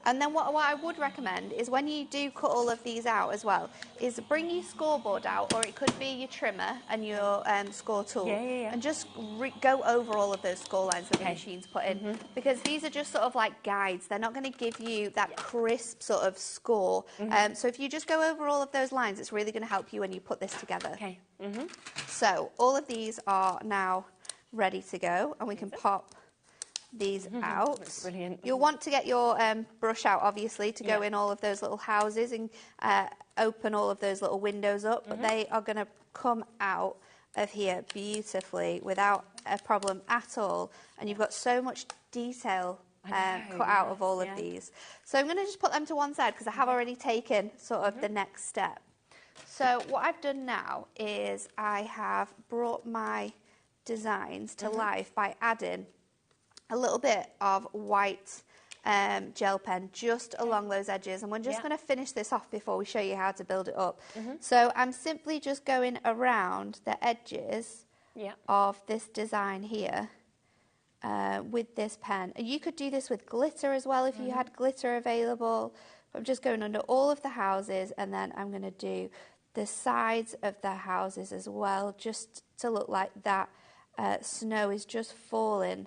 And then what I would recommend is when you do cut all of these out as well, is bring your scoreboard out, or it could be your trimmer and your score tool, and just go over all of those score lines that the machine's put in. Because these are just sort of like guides. They're not going to give you that crisp sort of score. So if you just go over all of those lines, it's really going to help you when you put this together. Okay. So all of these are now ready to go, and we can pop these out. That's brilliant. You'll want to get your brush out, obviously, to go in all of those little houses and open all of those little windows up, but they are going to come out of here beautifully without a problem at all, and you've got so much detail cut out of all of these. So I'm going to just put them to one side because I have already taken sort of the next step. So what I've done now is I have brought my designs to life by adding a little bit of white gel pen just along those edges, and we're just going to finish this off before we show you how to build it up. So I'm simply just going around the edges of this design here with this pen. You could do this with glitter as well if you had glitter available. I'm just going under all of the houses, and then I'm going to do the sides of the houses as well, just to look like that snow is just falling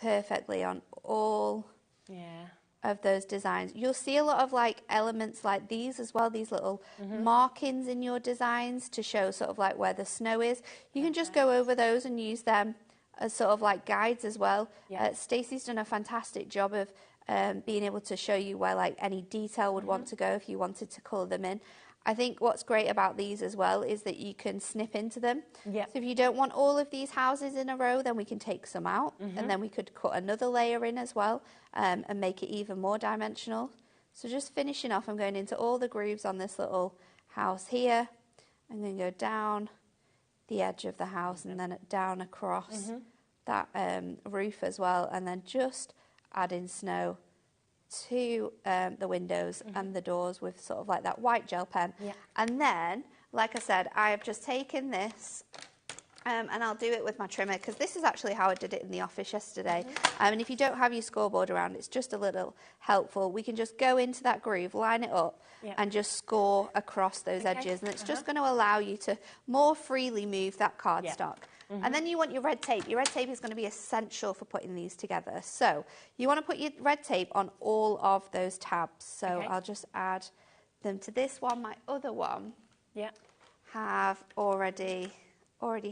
perfectly on all of those designs. You'll see a lot of like elements like these as well, these little markings in your designs to show sort of like where the snow is. You can just go over those and use them as sort of like guides as well. Stacey's done a fantastic job of being able to show you where like any detail would want to go if you wanted to colour them in. I think what's great about these as well is that you can snip into them. So if you don't want all of these houses in a row, then we can take some out, and then we could cut another layer in as well and make it even more dimensional. So just finishing off, I'm going into all the grooves on this little house here. I'm going to go down the edge of the house and then down across that roof as well, and then just adding snow to the windows and the doors with sort of like that white gel pen. And then, like I said, I have just taken this and I'll do it with my trimmer, because this is actually how I did it in the office yesterday. And if you don't have your scoreboard around, it's just a little helpful. We can just go into that groove, line it up, and just score across those edges, and it's just going to allow you to more freely move that cardstock. And then you want your red tape. Your red tape is going to be essential for putting these together. So you want to put your red tape on all of those tabs. So I'll just add them to this one. My other one have already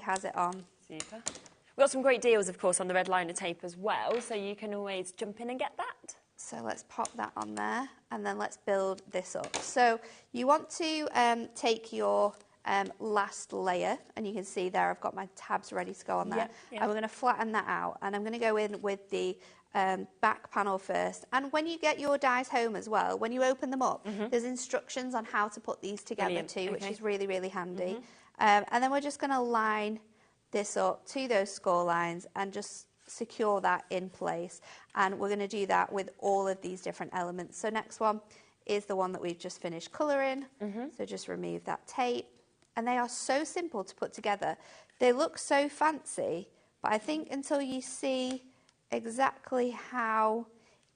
has it on. Super. We've got some great deals, of course, on the red liner tape as well, so you can always jump in and get that. So let's pop that on there, and then let's build this up. So you want to take your last layer, and you can see there I've got my tabs ready to go on there, and we're going to flatten that out, and I'm going to go in with the back panel first. And when you get your dies home as well, when you open them up, there's instructions on how to put these together too, which is really, really handy. And then we're just going to line this up to those score lines and just secure that in place, and we're going to do that with all of these different elements. So next one is the one that we've just finished colouring. So just remove that tape. And they are so simple to put together. They look so fancy, but I think until you see exactly how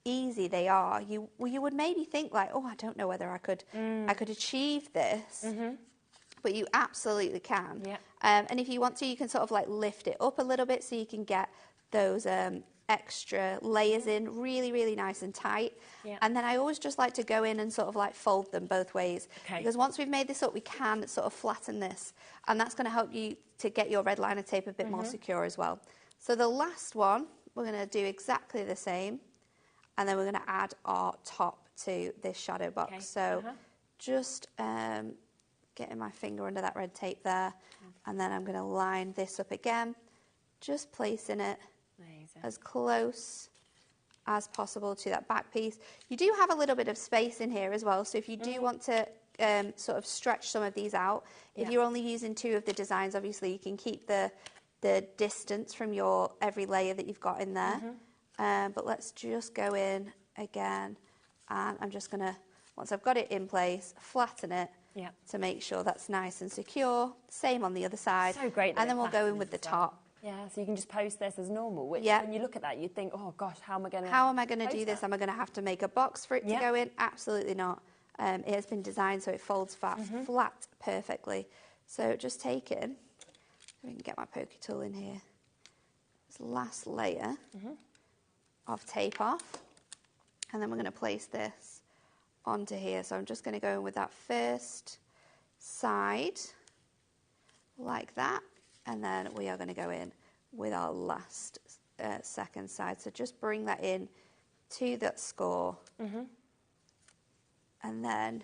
easy they are, you would maybe think like, oh, I don't know whether I could achieve this, but you absolutely can. And if you want to, you can sort of like lift it up a little bit so you can get those extra layers in really, really nice and tight. And then I always just like to go in and sort of like fold them both ways, because once we've made this up, we can sort of flatten this, and that's going to help you to get your red liner tape a bit more secure as well. So the last one, we're going to do exactly the same, and then we're going to add our top to this shadow box. So just getting my finger under that red tape there, and then I'm going to line this up again, just placing it as close as possible to that back piece. You do have a little bit of space in here as well, so if you do want to sort of stretch some of these out, if you're only using 2 of the designs, obviously you can keep the distance from your every layer that you've got in there. But let's just go in again, and I'm just going to, once I've got it in place, flatten it to make sure that's nice and secure. Same on the other side. So great. And then we'll go in with the top. Yeah, so you can just post this as normal, which when you look at that, you'd think, oh gosh, how am I going to do this? Am I going to have to make a box for it to go in? Absolutely not. It has been designed so it folds flat perfectly. So just take it, we can get my pokey tool in here, this last layer of tape off, and then we're going to place this onto here. So I'm just going to go in with that first side, like that, and then we are going to go in with our last second side. So just bring that in to that score. And then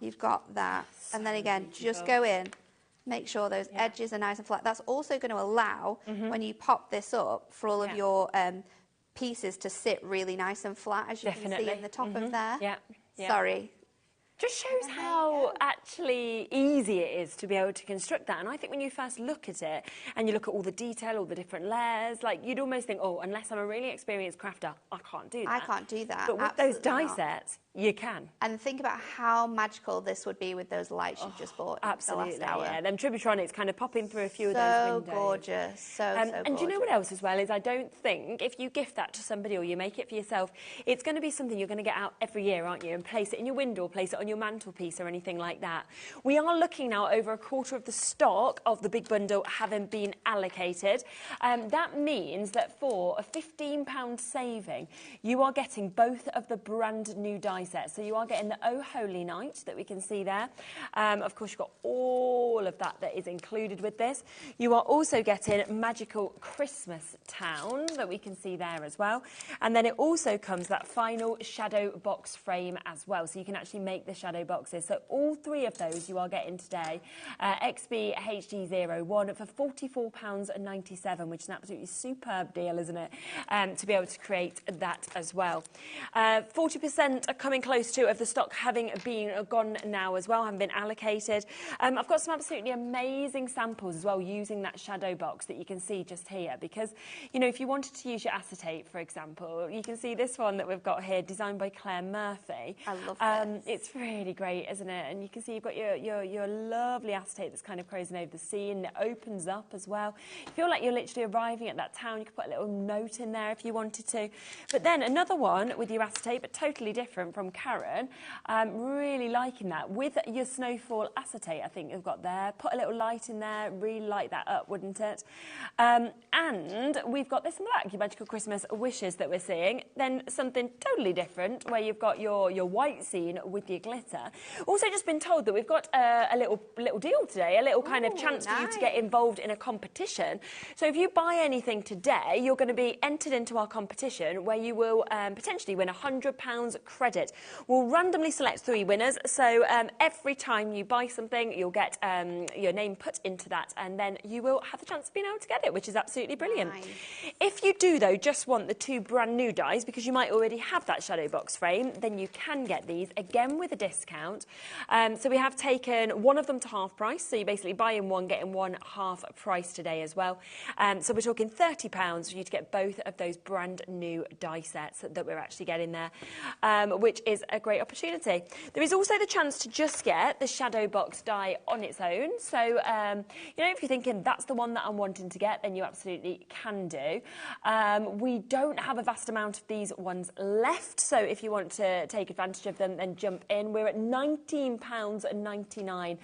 you've got that. So and then again, beautiful. just go in, make sure those edges are nice and flat. That's also going to allow, when you pop this up, for all of your pieces to sit really nice and flat, as you can see in the top of there. Sorry. Just shows how actually easy it is to be able to construct that. And I think when you first look at it and you look at all the detail, all the different layers, like you'd almost think, oh, unless I'm a really experienced crafter, I can't do that. I can't do that. But with those die sets, you can. And think about how magical this would be with those lights you've just bought. Absolutely, the last hour. yeah. Them Tributronics kind of popping through a few of those windows. So gorgeous, so gorgeous. And do you know what else as well is I don't think if you gift that to somebody or you make it for yourself, it's going to be something you're going to get out every year, aren't you? And place it in your window or place it on your mantelpiece or anything like that. We are looking now over a quarter of the stock of the big bundle having been allocated. That means that for a £15 saving, you are getting both of the brand new die sets. So you are getting the Oh Holy Night that we can see there. Of course, you've got all of that is included with this. You are also getting Magical Christmas Town that we can see there as well. And then it also comes that final shadow box frame as well. So you can actually make the shadow boxes. So all three of those you are getting today. XB HD01 for £44.97, which is an absolutely superb deal, isn't it? To be able to create that as well. 40% are coming close to of the stock having been gone now as well, having been allocated. I've got some absolutely amazing samples as well using that shadow box that you can see just here, because, you know, if you wanted to use your acetate, for example, you can see this one that we've got here, designed by Claire Murphy. I love this. It's really great, isn't it? And you can see you've got your lovely acetate that's kind of cruising over the sea, and it opens up as well. You feel like you're literally arriving at that town. You could put a little note in there if you wanted to. But then another one with your acetate, but totally different, from Karen. Really liking that. With your snowfall acetate, I think you've got there. Put a little light in there. Really light that up, wouldn't it? And we've got this in black, your Magical Christmas Wishes that we're seeing. Then something totally different, where you've got your white scene with your glitter. Also just been told that we've got a little deal today, a little kind of chance for you to get involved in a competition. So if you buy anything today, you're going to be entered into our competition, where you will potentially win £100 credit. We'll randomly select 3 winners, so every time you buy something, you'll get your name put into that, and then you will have the chance of being able to get it, which is absolutely brilliant. Nice. If you do, though, just want the 2 brand new dies, because you might already have that shadow box frame, then you can get these, again with a discount. So we have taken one of them to half price, so you're basically buying one, getting one half price today as well. So we're talking £30 for you to get both of those brand new die sets that we're actually getting there, which is a great opportunity. There is also the chance to just get the shadow box die on its own. So, you know, if you're thinking that's the one that I'm wanting to get, then you absolutely can do. We don't have a vast amount of these ones left, so if you want to take advantage of them, then jump in. We're at £19.99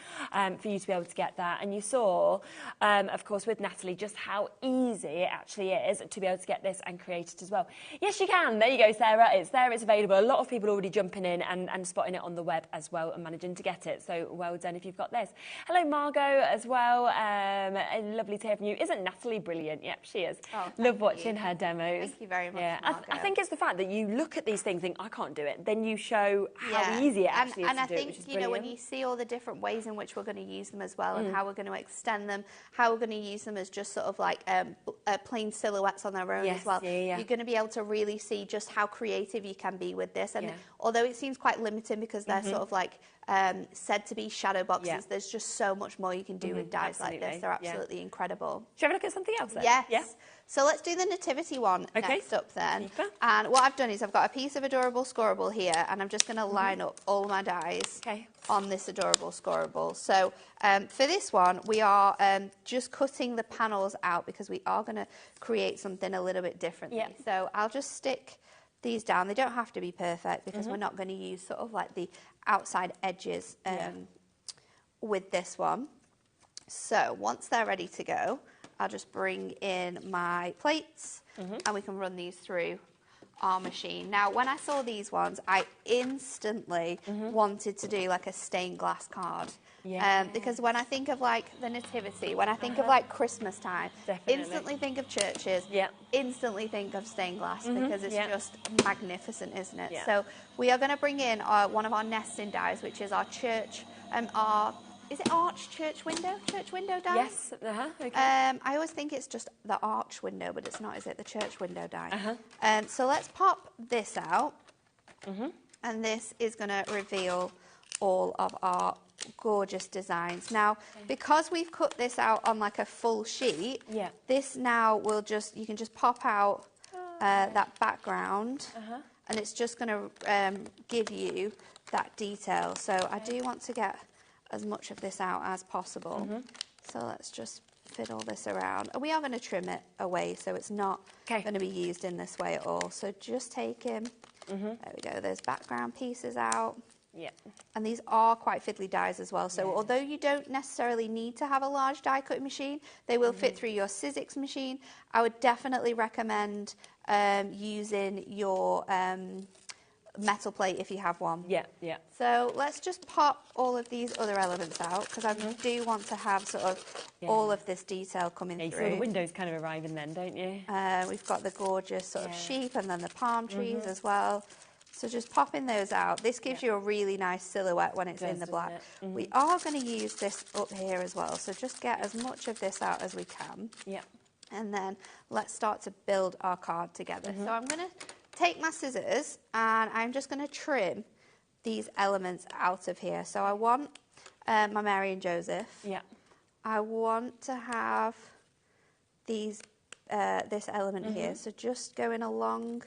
for you to be able to get that. And you saw, of course, with Natalie, just how easy it actually is to be able to get this and create it as well. Yes, you can. There you go, Sarah. It's there. It's available. A lot of people already jumping in and spotting it on the web as well and managing to get it. So well done if you've got this. Hello, Margot, as well. Lovely to hear from you. Isn't Natalie brilliant? Yep, she is. Oh, love watching her demos. Thank you very much, yeah. Margot. I think it's the fact that you look at these things and think, I can't do it. Then you show how easy it actually is to do it, which is And I think, you know, when you see all the different ways in which we're going to use them as well, and how we're going to extend them, how we're going to use them as just sort of like plain silhouettes on their own as well. You're going to be able to really see just how creative you can be with this. And although it seems quite limiting because they're sort of like said to be shadow boxes. Yeah. There's just so much more you can do with dies like this. They're absolutely incredible. Shall we look at something else then? Yes. Yeah. So let's do the nativity one next up then. Super. And what I've done is I've got a piece of adorable scoreable here, and I'm just going to line up all my dies on this adorable scoreable. So for this one, we are just cutting the panels out because we are going to create something a little bit differently. Yeah. So I'll just stick these down. They don't have to be perfect because we're not going to use sort of like the outside edges with this one. So once they're ready to go, I'll just bring in my plates and we can run these through our machine. Now, when I saw these ones, I instantly wanted to do like a stained glass card. Because when I think of like the nativity, when I think of like Christmas time, instantly think of churches, instantly think of stained glass because it's just magnificent, isn't it? So we are going to bring in one of our nesting dies, which is our church, is it arch church window die? Yes. Okay. I always think it's just the arch window, but it's not, is it? The church window die. So let's pop this out, and this is going to reveal all of our gorgeous designs. Now, because we've cut this out on like a full sheet, this now will just, you can just pop out that background, and it's just going to give you that detail. So I do want to get as much of this out as possible. So let's just fiddle this around. And we are going to trim it away so it's not going to be used in this way at all. So just taking, there we go, those background pieces out. And these are quite fiddly dies as well. So although you don't necessarily need to have a large die cutting machine, they will fit through your Sizzix machine. I would definitely recommend using your metal plate if you have one. So let's just pop all of these other elements out because I do want to have sort of all of this detail coming through. So the windows kind of arriving then, don't you? We've got the gorgeous sort of sheep and then the palm trees as well. So just popping those out. This gives you a really nice silhouette when it's in the black. We are going to use this up here as well. So just get as much of this out as we can. And then let's start to build our card together. So I'm going to take my scissors and I'm just going to trim these elements out of here. So I want my Mary and Joseph. I want to have these this element here. So just going along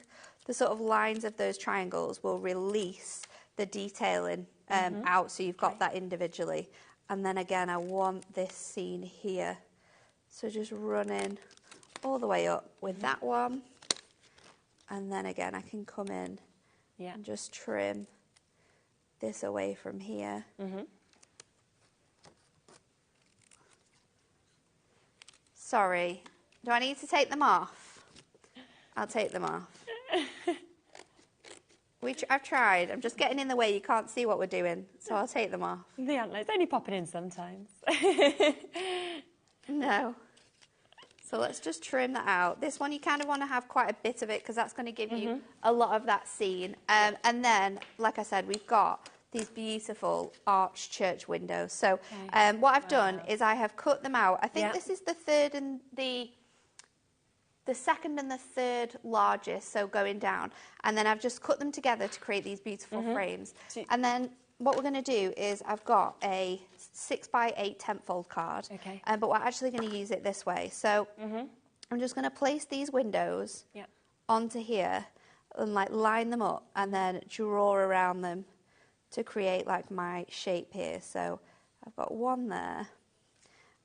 the sort of lines of those triangles will release the detailing out, so you've got that individually. And then again, I want this scene here. So just running all the way up with that one. And then again, I can come in and just trim this away from here. Sorry, do I need to take them off? I'll take them off. I've tried. I'm just getting in the way. You can't see what we're doing, so I'll take them off. The antlers only popping in sometimes. No. So let's just trim that out. This one you kind of want to have quite a bit of it because that's going to give you a lot of that scene. And then, like I said, we've got these beautiful arched church windows. So what I've done is I have cut them out. I think this is the third and the second and the third largest, so going down. And then I've just cut them together to create these beautiful frames. And then what we're going to do is I've got a 6x8 10-fold card, but we're actually going to use it this way. So I'm just going to place these windows onto here and like line them up and then draw around them to create like my shape here. So I've got one there.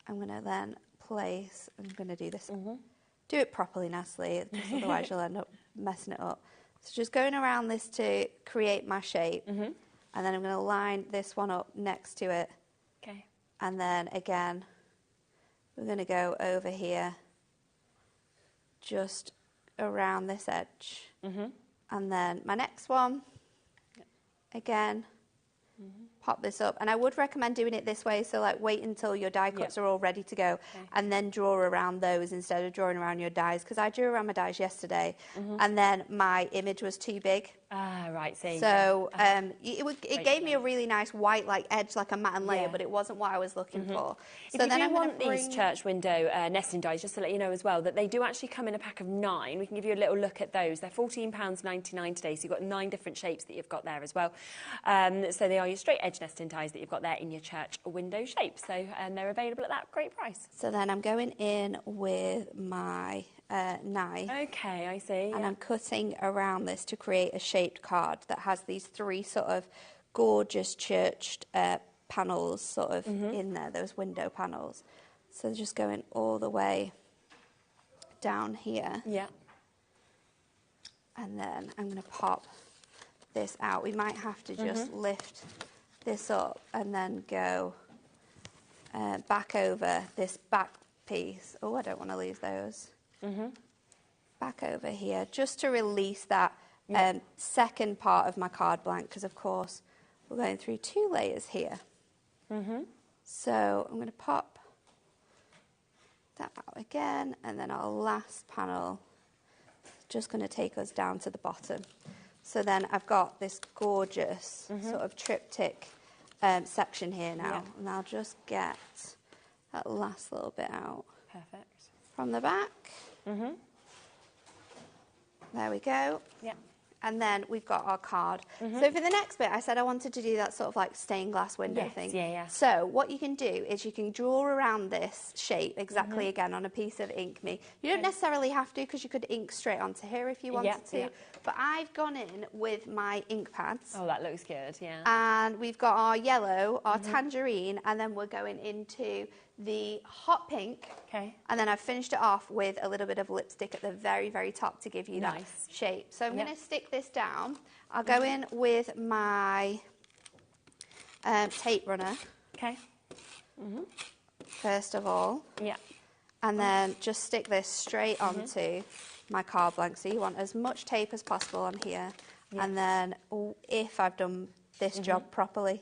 I'm going to then place, I'm going to do this. Do it properly, Natalie, because otherwise you'll end up messing it up. So just going around this to create my shape. And then I'm going to line this one up next to it. And then again, we're going to go over here, just around this edge. And then my next one, again, pop this up. And I would recommend doing it this way, so like wait until your die cuts are all ready to go and then draw around those instead of drawing around your dies, because I drew around my dies yesterday and then my image was too big. Right. So it gave me a really nice white like edge, like a matte layer, but it wasn't what I was looking for. If you do want these church window nesting dies, just to let you know as well, that they do actually come in a pack of 9. We can give you a little look at those. They're £14.99 today, so you've got 9 different shapes that you've got there as well. So they are your straight edge nesting ties that you've got there in your church window shape. So they're available at that great price. So then I'm going in with my knife. Okay, I see. And I'm cutting around this to create a shaped card that has these 3 sort of gorgeous churched panels sort of in there, those window panels. So just going all the way down here. Yeah. And then I'm going to pop this out. We might have to just lift this up and then go back over this back piece. Oh, I don't want to lose those. Back over here, just to release that second part of my card blank, because of course we're going through 2 layers here. So I'm going to pop that out again, and then our last panel just going to take us down to the bottom. So then I've got this gorgeous sort of triptych section here now, and I'll just get that last little bit out. Perfect. From the back. There we go. Yeah. And then we've got our card. So for the next bit, I said I wanted to do that sort of like stained glass window thing. Yeah. So what you can do is you can draw around this shape exactly again on a piece of ink me. You don't necessarily have to, because you could ink straight onto here if you wanted to. Yeah. But I've gone in with my ink pads. Oh, that looks good, yeah. And we've got our yellow, our tangerine, and then we're going into the hot pink. Okay. And then I've finished it off with a little bit of lipstick at the very, very top to give you that Nice. shape. So I'm going to stick this down. I'll go in with my tape runner. Okay. First of all. Yeah. And then just stick this straight onto my card blank. So you want as much tape as possible on here. Yeah. And then if I've done this job properly,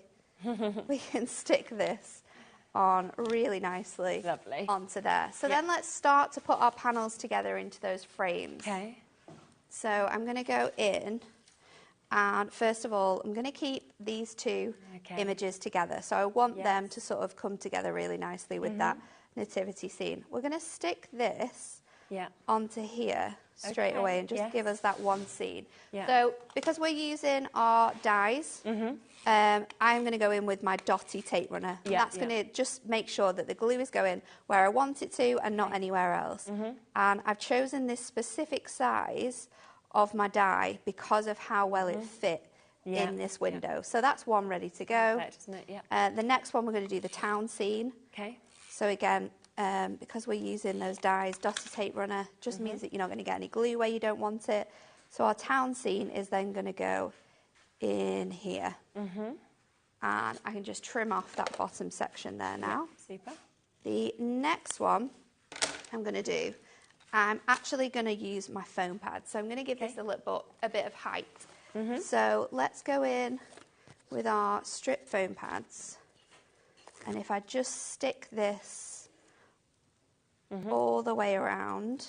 we can stick this on really nicely onto there. So then let's start to put our panels together into those frames. Okay. So I'm going to go in, and first of all, I'm going to keep these 2 images together. So I want them to sort of come together really nicely with that nativity scene. We're going to stick this onto here straight away and just give us that one scene. So because we're using our dies, I'm going to go in with my dotty tape runner. That's going to just make sure that the glue is going where I want it to and not anywhere else. And I've chosen this specific size of my die because of how well it fit in this window. So that's one ready to go. Perfect, isn't it? Yeah. The next one, we're going to do the town scene. Okay. So again, because we're using those dies, dotty tape runner just means that you're not going to get any glue where you don't want it. So our town scene is then going to go in here. And I can just trim off that bottom section there now. Super. The next one I'm going to do, I'm actually going to use my foam pad. So I'm going to give this a bit of height. So let's go in with our strip foam pads. And if I just stick this all the way around,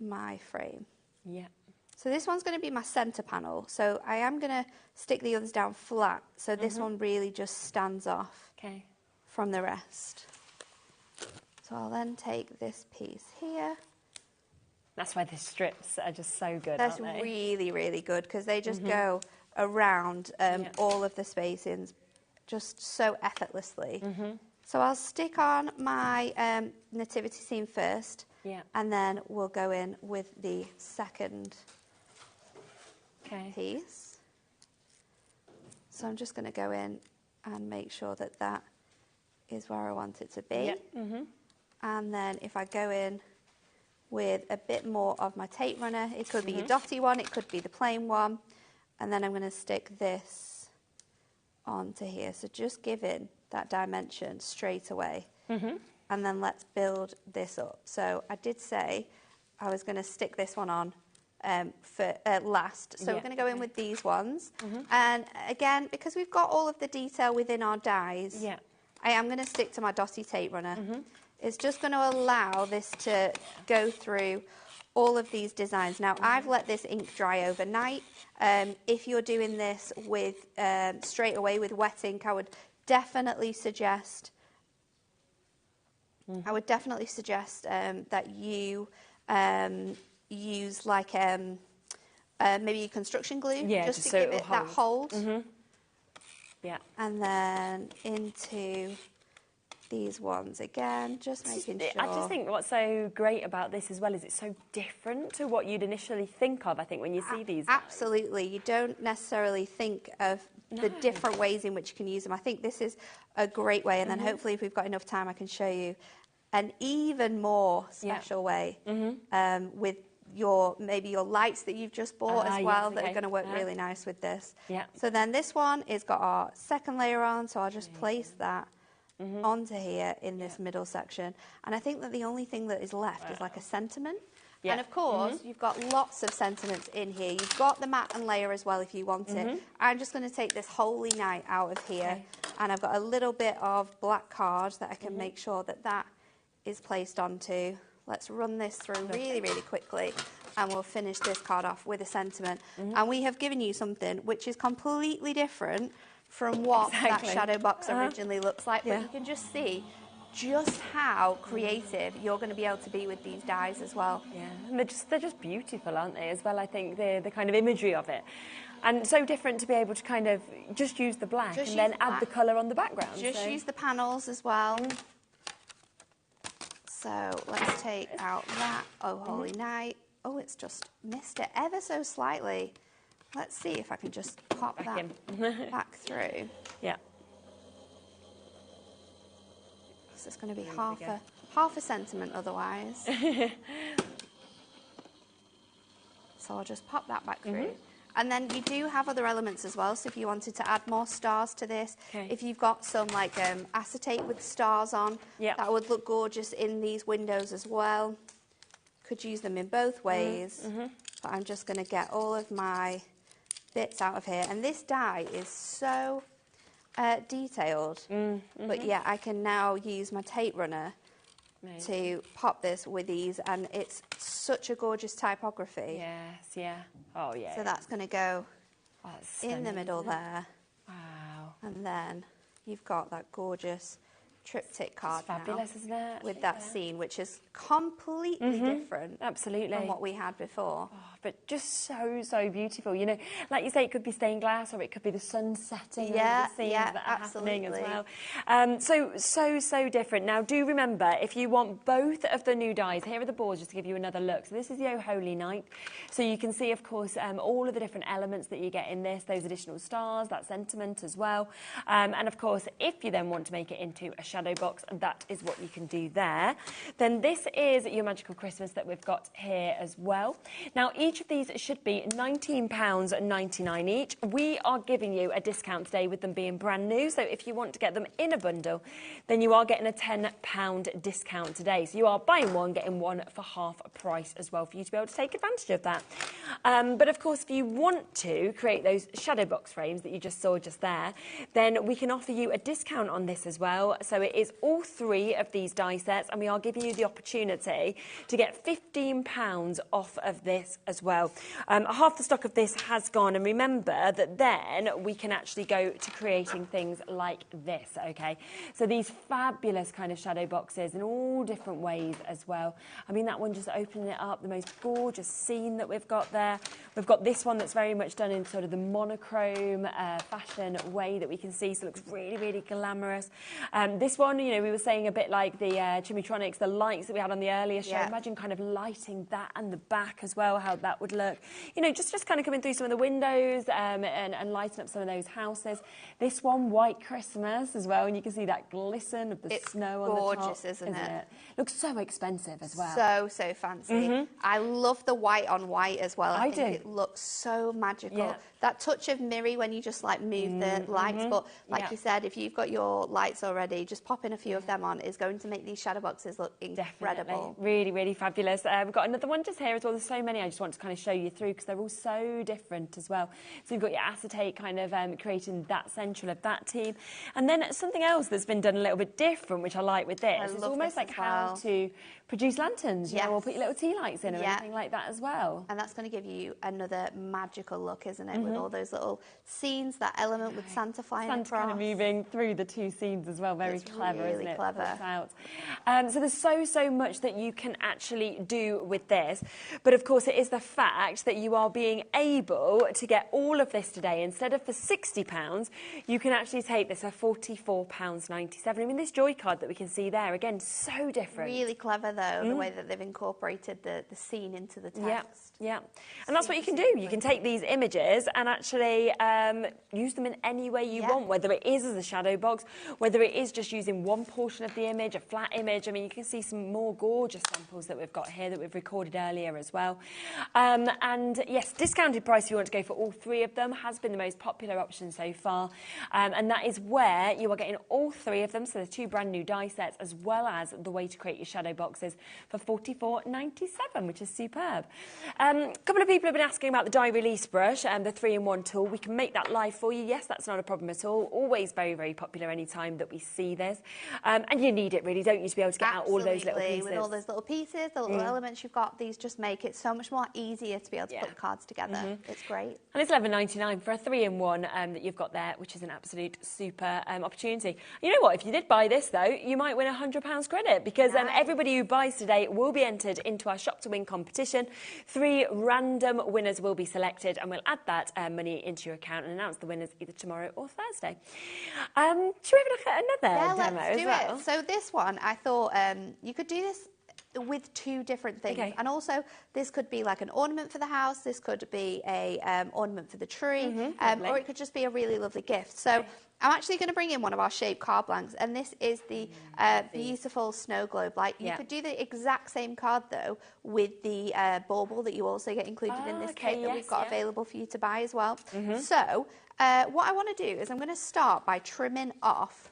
my frame. Yeah. So this one's going to be my centre panel. So I am going to stick the others down flat. So this one really just stands off from the rest. So I'll then take this piece here. That's why the strips are just so good, That's aren't they? really, really good because they just go around all of the spacings just so effortlessly. So I'll stick on my nativity scene first. And then we'll go in with the second piece. So I'm just going to go in and make sure that that is where I want it to be. And then if I go in with a bit more of my tape runner, it could be your dotty one, it could be the plain one. And then I'm going to stick this onto here. So just give in that dimension straight away. And then let's build this up. So I did say I was going to stick this one on for last. So we're going to go in with these ones. And again, because we've got all of the detail within our dies, I am going to stick to my dotty tape runner. It's just going to allow this to go through all of these designs. Now, I've let this ink dry overnight. If you're doing this with straight away with wet ink, I would definitely suggest that you use like maybe construction glue, Yeah, just to so give it'll it that hold. Yeah. And then into these ones again, just making sure. I just think what's so great about this as well is it's so different to what you'd initially think of, I think, when you see these guys. Absolutely. You don't necessarily think of the different ways in which you can use them. I think this is a great way, and then hopefully if we've got enough time I can show you an even more special way with maybe your lights that you've just bought as well, that are going to work really nice with this. Yeah. So then this one is got our second layer on, so I'll just place that onto here in this middle section. And I think that the only thing that is left is like a sentiment. Yeah. And of course, you've got lots of sentiments in here. You've got the mat and layer as well if you want it. I'm just going to take this Holy Night out of here, and I've got a little bit of black card that I can make sure that that is placed onto. Let's run this through really, really quickly, and we'll finish this card off with a sentiment. And we have given you something which is completely different from what that shadow box originally looks like, but you can just see just how creative you're going to be able to be with these dies as well. Yeah, and they're just beautiful, aren't they, as well? I think the kind of imagery of it. And so different to be able to kind of just use the black and then add the colour on the background. Just use the panels as well. So let's take out that Oh Holy Night. Oh, it's just missed it ever so slightly. Let's see if I can just pop that back through. Yeah. So it's going to be half a sentiment otherwise. So I'll just pop that back through. And then you do have other elements as well, so if you wanted to add more stars to this, if you've got some like acetate with stars on, that would look gorgeous in these windows as well. Could use them in both ways, but I'm just going to get all of my bits out of here. And this die is so detailed, but yeah, I can now use my tape runner to pop this with ease, and it's such a gorgeous typography. Yes, yeah. Oh, yeah. So that's going to go in the middle there. Wow. And then you've got that gorgeous triptych card fabulous, isn't it? With that scene, which is completely different absolutely from what we had before. Oh, but just so beautiful. You know, like you say, it could be stained glass or it could be the sun setting. Yeah, the scenes that are happening as well. So different. Now, do remember, if you want both of the new dies, here are the boards just to give you another look. So this is the Oh Holy Night. So you can see, of course, all of the different elements that you get in this, those additional stars, that sentiment as well. And of course, if you then want to make it into a shadow box, that is what you can do there. Then this is your Magical Christmas that we've got here as well. Now, each of these should be £19.99 each. We are giving you a discount today with them being brand new. So if you want to get them in a bundle, then you are getting a £10 discount today. So you are buying one, getting one for half price as well for you to be able to take advantage of that. But of course, if you want to create those shadow box frames that you just saw just there, then we can offer you a discount on this as well. So it is all three of these die sets, and we are giving you the opportunity to get £15 off of this as well. Half the stock of this has gone, and remember that then we can actually go to creating things like this, okay? So these fabulous kind of shadow boxes in all different ways as well. I mean, that one just opening it up, the most gorgeous scene that we've got there. We've got this one that's very much done in sort of the monochrome fashion way that we can see, so it looks really, really glamorous. This one, you know, we were saying a bit like the Chimitronics, the lights that we had on the earlier show. Imagine kind of lighting that and the back as well, how that would look. You know, just kind of coming through some of the windows and lighting up some of those houses. This one, White Christmas as well, and you can see that glisten of the snow on the top. It's gorgeous, isn't it? Looks so expensive as well. So fancy. I love the white on white as well. I think it looks so magical. Yeah. That touch of mirror when you just like move the lights, but like you said, if you've got your lights already, just popping a few of them on is going to make these shadow boxes look incredible. Definitely. Really, really fabulous. We've got another one just here as well. There's so many I just want to kind of show you through because they're all so different as well. So you've got your acetate kind of creating that central of that team. And then something else that's been done a little bit different, which I like with this, is almost like how to produce lanterns, you know, or put your little tea lights in or anything like that as well. And that's going to give you another magical look, isn't it, with all those little scenes, that element with Santa flying across. Kind of moving through the two scenes as well, very it's clever, really isn't it? clever. Out. So there's so much that you can actually do with this. But of course, it is the fact that you are being able to get all of this today. Instead of for £60, you can actually take this for £44.97. I mean, this joy card that we can see there, again, so different. Really clever, though, the way that they've incorporated the scene into the text. Yeah. And that's what you can do. You can take these images and actually use them in any way you want, whether it is as a shadow box, whether it is just using one portion of the image, a flat image. I mean, you can see some more gorgeous samples that we've got here that we've recorded earlier as well. And yes, discounted price if you want to go for all three of them has been the most popular option so far. And that is where you are getting all three of them. So the two brand new die sets, as well as the way to create your shadow boxes for £44.97, which is superb. A couple of people have been asking about the die release brush and the 3-in-1 tool. We can make that live for you. Yes, that's not a problem at all. Always very popular any time that we see this. And you need it, really, don't you, to be able to get out all of those little pieces. With all those little pieces, the little elements you've got, these just make it so much more easier to be able to put the cards together. It's great. And it's £11.99 for a 3-in-1 that you've got there, which is an absolute super opportunity. You know what? If you did buy this, though, you might win £100 credit, because everybody who buys today will be entered into our Shop to Win competition. 3 random winners will be selected, and we'll add that money into your account and announce the winners either tomorrow or Thursday. Should we have a look at another demo as well? Let's do it. So this one, I thought you could do this with 2 different things. And also, this could be like an ornament for the house, this could be a ornament for the tree, or it could just be a really lovely gift. So I'm actually going to bring in one of our shaped card blanks, and this is the beautiful snow globe light. You could do the exact same card, though, with the bauble that you also get included in this kit that we've got available for you to buy as well. So what I want to do is I'm going to start by trimming off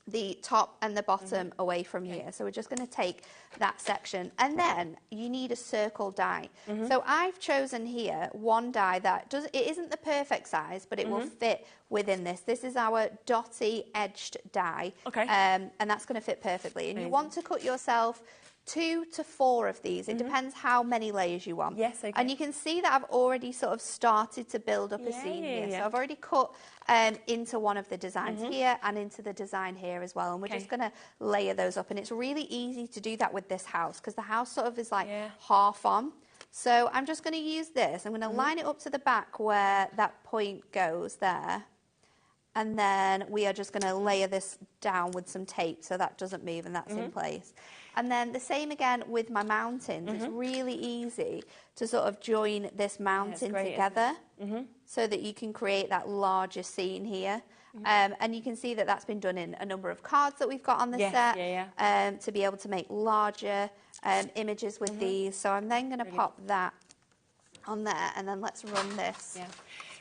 the top and the bottom away from here. So we're just going to take that section, and then you need a circle die. So I've chosen here one die that it isn't the perfect size, but it will fit within this. This is our dotty edged die, and that's going to fit perfectly. And you want to cut yourself 2 to 4 of these. It depends how many layers you want. Yes, okay. And you can see that I've already sort of started to build up a scene here. So I've already cut into one of the designs here and into the design here as well. And we're just going to layer those up. And it's really easy to do that with this house, because the house sort of is like half on. So I'm just going to use this. I'm going to line it up to the back where that point goes there. And then we are just going to layer this down with some tape so that doesn't move and that's in place. And then the same again with my mountains. It's really easy to sort of join this mountain together so that you can create that larger scene here. And you can see that that's been done in a number of cards that we've got on the set to be able to make larger images with these. So I'm then going to pop that on there, and then let's run this.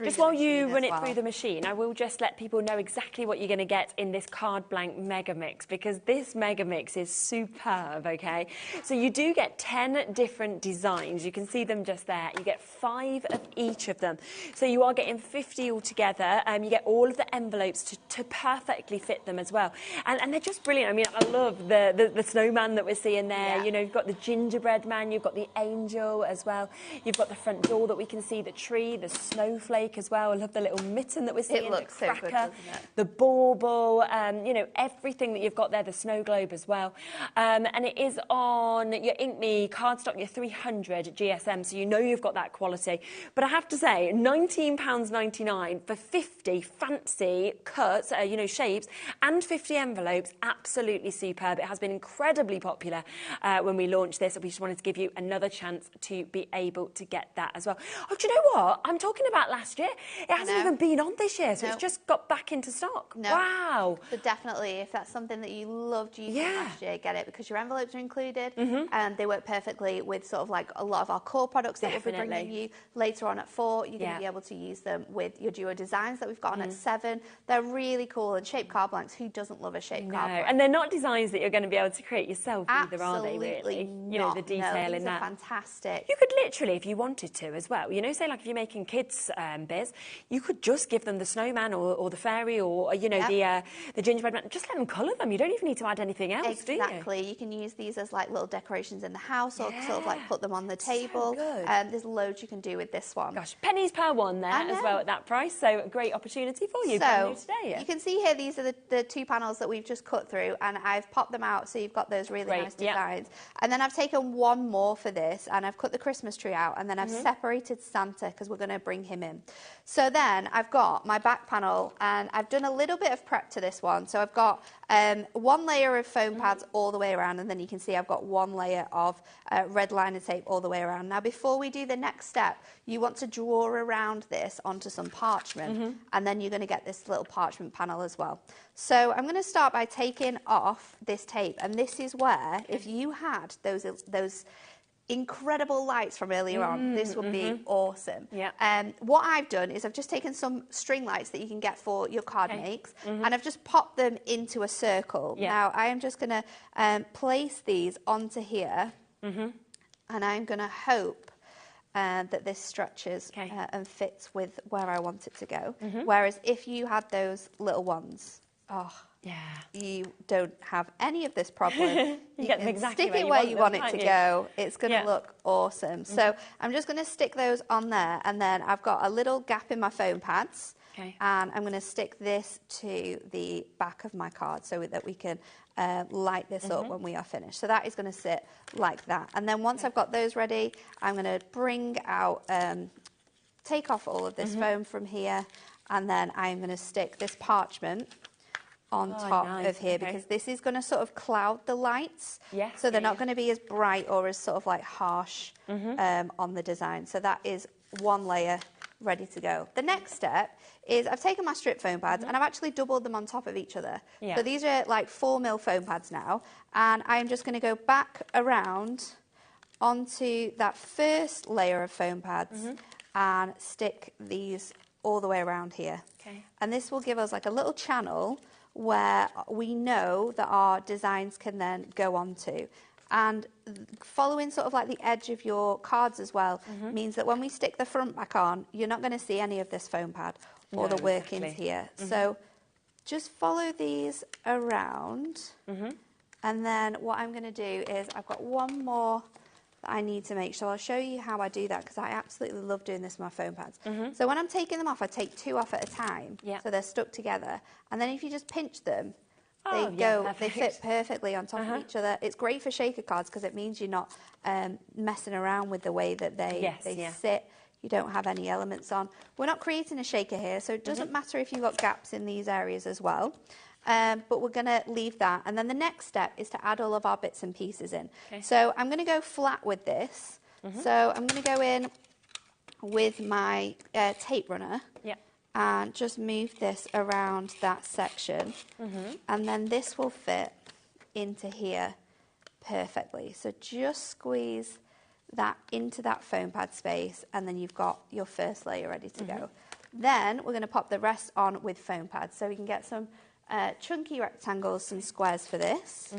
Just while you run it through the machine, I will just let people know exactly what you're going to get in this card blank mega mix, because this mega mix is superb, okay? So you do get 10 different designs. You can see them just there. You get 5 of each of them. So you are getting 50 altogether. You get all of the envelopes to perfectly fit them as well. And they're just brilliant. I mean, I love the snowman that we're seeing there. You know, you've got the gingerbread man, you've got the angel as well. You've got the front door that we can see, the tree, the snowflake as well. I love the little mitten that we're seeing. It looks the cracker, so good, doesn't it? The bauble, you know, everything that you've got there, the snow globe as well. And it is on your InkMe cardstock, your 300 GSM, so you know you've got that quality. But I have to say, £19.99 for 50 fancy cuts, you know, shapes, and 50 envelopes, absolutely superb. It has been incredibly popular when we launched this, and we just wanted to give you another chance to be able to get that as well. Oh, do you know what? I'm talking about last year. It hasn't even been on this year, so it's just got back into stock. Wow. So definitely, if that's something that you loved using last year, get it, because your envelopes are included, and they work perfectly with sort of like a lot of our core products that we'll be bringing you later on at 4. You're going to be able to use them with your duo designs that we've got on at 7. They're really cool, and shaped card blanks, who doesn't love a shaped card blank? And they're not designs that you're going to be able to create yourself either, are they, really? Not. You know, the detail in these that. are fantastic. You could literally, if you wanted to as well, you know, say like if you're making kids' is, you could just give them the snowman or the fairy or, you know, the gingerbread man. Just let them colour them. You don't even need to add anything else, do you? Exactly. You can use these as like little decorations in the house or sort of like put them on the table. So good. There's loads you can do with this one. Gosh, pennies per one there as well at that price. So a great opportunity for you. So Today, you can see here, these are the 2 panels that we've just cut through, and I've popped them out so you've got those really nice designs. And then I've taken one more for this, and I've cut the Christmas tree out, and then I've separated Santa because we're going to bring him in. So then I've got my back panel, and I've done a little bit of prep to this one. So I've got 1 layer of foam pads all the way around, and then you can see I've got 1 layer of red liner tape all the way around. Now, before we do the next step, you want to draw around this onto some parchment, and then you're going to get this little parchment panel as well. So I'm going to start by taking off this tape, and this is where, if you had those incredible lights from earlier on, this would be awesome. What I've done is I've just taken some string lights that you can get for your card makes, and I've just popped them into a circle. Now I am just going to place these onto here, and I'm going to hope that this stretches and fits with where I want it to go. Whereas if you had those little ones, you don't have any of this problem. you get them exactly stick it where you want it to go. It's going to look awesome. So I'm just going to stick those on there, and then I've got a little gap in my foam pads, and I'm going to stick this to the back of my card so that we can light this up when we are finished. So that is going to sit like that. And then once I've got those ready, I'm going to bring out, take off all of this foam from here, and then I'm going to stick this parchment on top of here, because this is going to sort of cloud the lights, so they're not going to be as bright or as sort of like harsh on the design. So that is 1 layer ready to go. The next step is I've taken my strip foam pads and I've actually doubled them on top of each other. So these are like 4mm foam pads now, and I'm just going to go back around onto that first layer of foam pads and stick these all the way around here. And this will give us like a little channel where we know that our designs can then go onto. And following sort of like the edge of your cards as well means that when we stick the front back on, you're not going to see any of this foam pad or the workings here. So just follow these around. And then what I'm going to do is I've got one more that I need to make. So I'll show you how I do that, because I absolutely love doing this with my foam pads. So when I'm taking them off, I take 2 off at a time, so they're stuck together. And then if you just pinch them, they fit perfectly on top of each other. It's great for shaker cards because it means you're not messing around with the way that they sit. You don't have any elements on. We're not creating a shaker here, so it doesn't matter if you've got gaps in these areas as well. But we're going to leave that. And then the next step is to add all of our bits and pieces in. So I'm going to go flat with this. So I'm going to go in with my tape runner and just move this around that section. And then this will fit into here perfectly. So just squeeze that into that foam pad space, and then you've got your first layer ready to go. Then we're going to pop the rest on with foam pads. So we can get some chunky rectangles, some squares for this.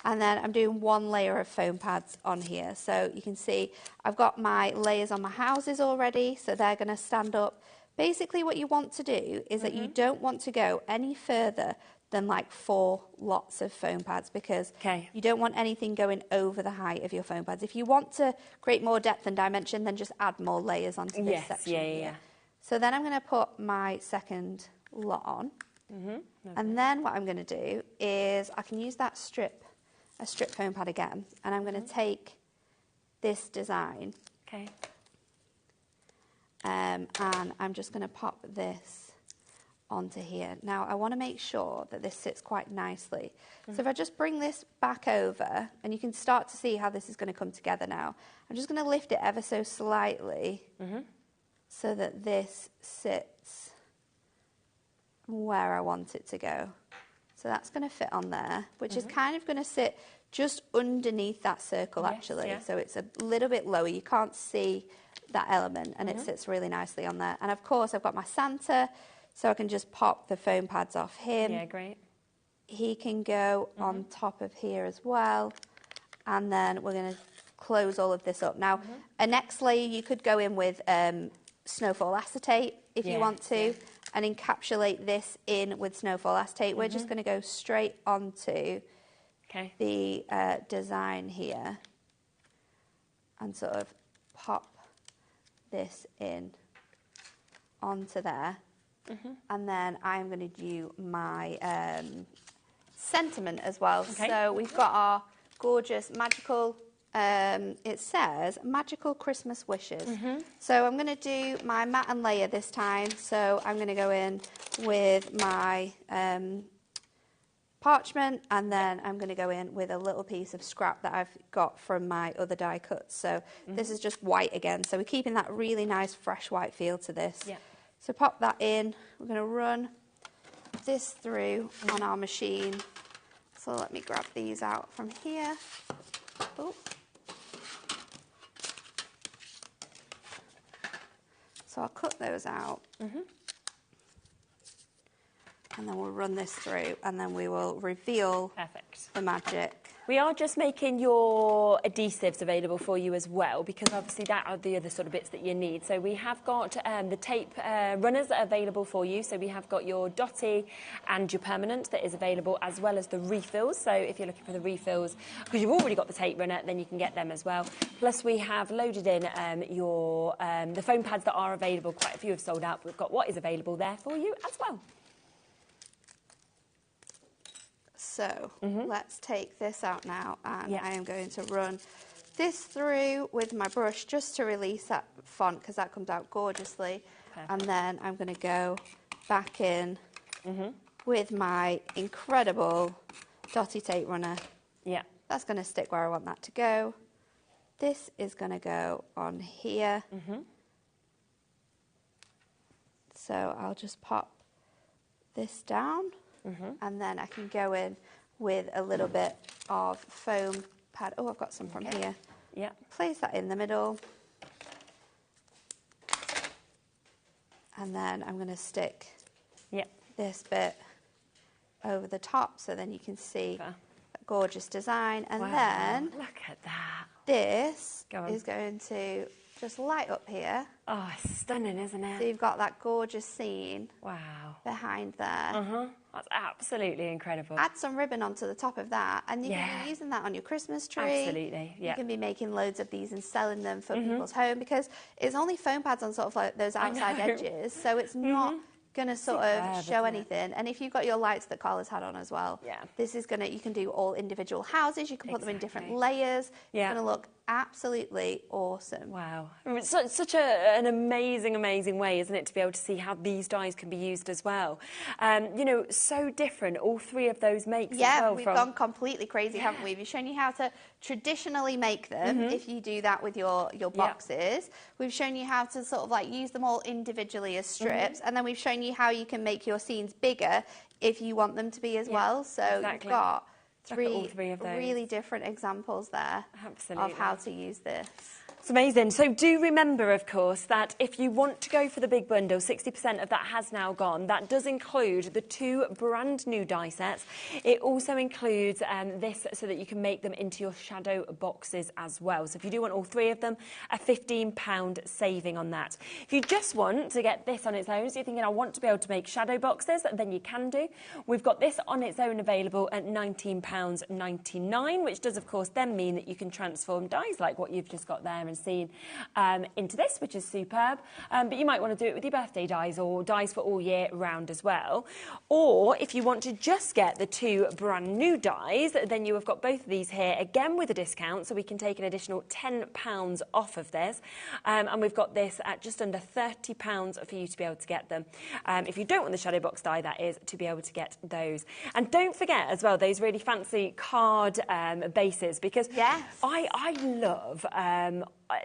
And then I'm doing 1 layer of foam pads on here. So you can see I've got my layers on my houses already, so they're going to stand up. Basically what you want to do is that you don't want to go any further than like 4 lots of foam pads, because you don't want anything going over the height of your foam pads. If you want to create more depth and dimension, then just add more layers onto this section here. So then I'm going to put my second lot on. And then what I'm going to do is I can use that a strip foam pad again, and I'm going to take this design and I'm just going to pop this onto here. Now I want to make sure that this sits quite nicely. So if I just bring this back over, and you can start to see how this is going to come together now. I'm just going to lift it ever so slightly so that this sits where I want it to go. So that's going to fit on there, which is kind of going to sit just underneath that circle actually. So it's a little bit lower. You can't see that element, and it sits really nicely on there. And of course I've got my Santa, so I can just pop the foam pads off him. He can go on top of here as well. And then we're going to close all of this up. Now, a next layer you could go in with snowfall acetate if you want to, and encapsulate this in with snowfall acetate. We're just going to go straight onto the design here and sort of pop this in onto there. And then I'm going to do my sentiment as well. So we've got our gorgeous magical, it says magical Christmas wishes. So I'm going to do my matte and layer this time. So I'm going to go in with my parchment, and then I'm going to go in with a little piece of scrap that I've got from my other die cuts. So this is just white again. So we're keeping that really nice fresh white feel to this. So pop that in. We're going to run this through on our machine. So let me grab these out from here. Oh. So I'll cut those out. And then we'll run this through, and then we will reveal the magic. We are just making your adhesives available for you as well, because obviously that are the other sort of bits that you need. So we have got the tape runners that are available for you. So we have got your dotty and your permanent that is available, as well as the refills. So if you're looking for the refills, because you've already got the tape runner, then you can get them as well. Plus we have loaded in your the foam pads that are available. Quite a few have sold out, but we've got what is available there for you as well. So let's take this out now, and I am going to run this through with my brush just to release that font, because that comes out gorgeously. And then I'm going to go back in with my incredible dotty tape runner. That's going to stick where I want that to go. This is going to go on here. So I'll just pop this down. And then I can go in with a little bit of foam pad. Oh, I've got some from here. Place that in the middle. And then I'm going to stick this bit over the top, so then you can see that gorgeous design. And then look at that. This is going to just light up here. Oh, it's stunning, isn't it? So you've got that gorgeous scene behind there. That's absolutely incredible. Add some ribbon onto the top of that, and you can be using that on your Christmas tree. Absolutely, You can be making loads of these and selling them for people's home, because it's only foam pads on sort of like those outside edges, so it's not going to sort of show anything. And if you've got your lights that Carla's had on as well, this is going to, you can do all individual houses, you can put them in different layers. It's going to look absolutely awesome. Wow. It's such an amazing way, isn't it, to be able to see how these dyes can be used as well. You know, so different, all three of those makes as well. We've gone completely crazy, haven't we? We've shown you how to traditionally make them, if you do that with your boxes. We've shown you how to sort of like use them all individually as strips, and then we've shown you how you can make your scenes bigger if you want them to be as well. So you've got three of those really different examples there of how to use this. It's amazing. So do remember, of course, that if you want to go for the big bundle, 60% of that has now gone. That does include the 2 brand new die sets. It also includes this, so that you can make them into your shadow boxes as well. So if you do want all 3 of them, a £15 saving on that. If you just want to get this on its own, so you're thinking, I want to be able to make shadow boxes, then you can do. We've got this on its own available at £19.99, which does, of course, then mean that you can transform dies like what you've just got there and seen into this, which is superb. But you might want to do it with your birthday dies or dies for all year round as well. Or if you want to just get the 2 brand new dies, then you have got both of these here, again with a discount, so we can take an additional £10 off of this. And we've got this at just under £30 for you to be able to get them. If you don't want the shadow box die, that is, to be able to get those. And don't forget as well those really fancy card bases, because I love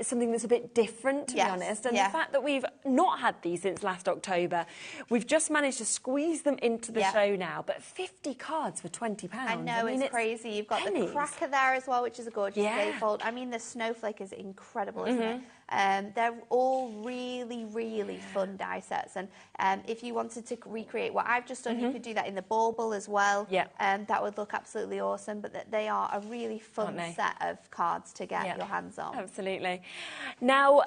something that's a bit different, to be honest. And the fact that we've not had these since last October, we've just managed to squeeze them into the show now. But 50 cards for £20. I know, it's crazy. You've got the cracker there as well, which is a gorgeous gatefold. I mean, the snowflake is incredible, isn't it? They're all really, really fun die sets. And if you wanted to recreate what I've just done, you could do that in the bauble as well. Yeah. That would look absolutely awesome. But they are a really fun set of cards to get your hands on. Absolutely. Now,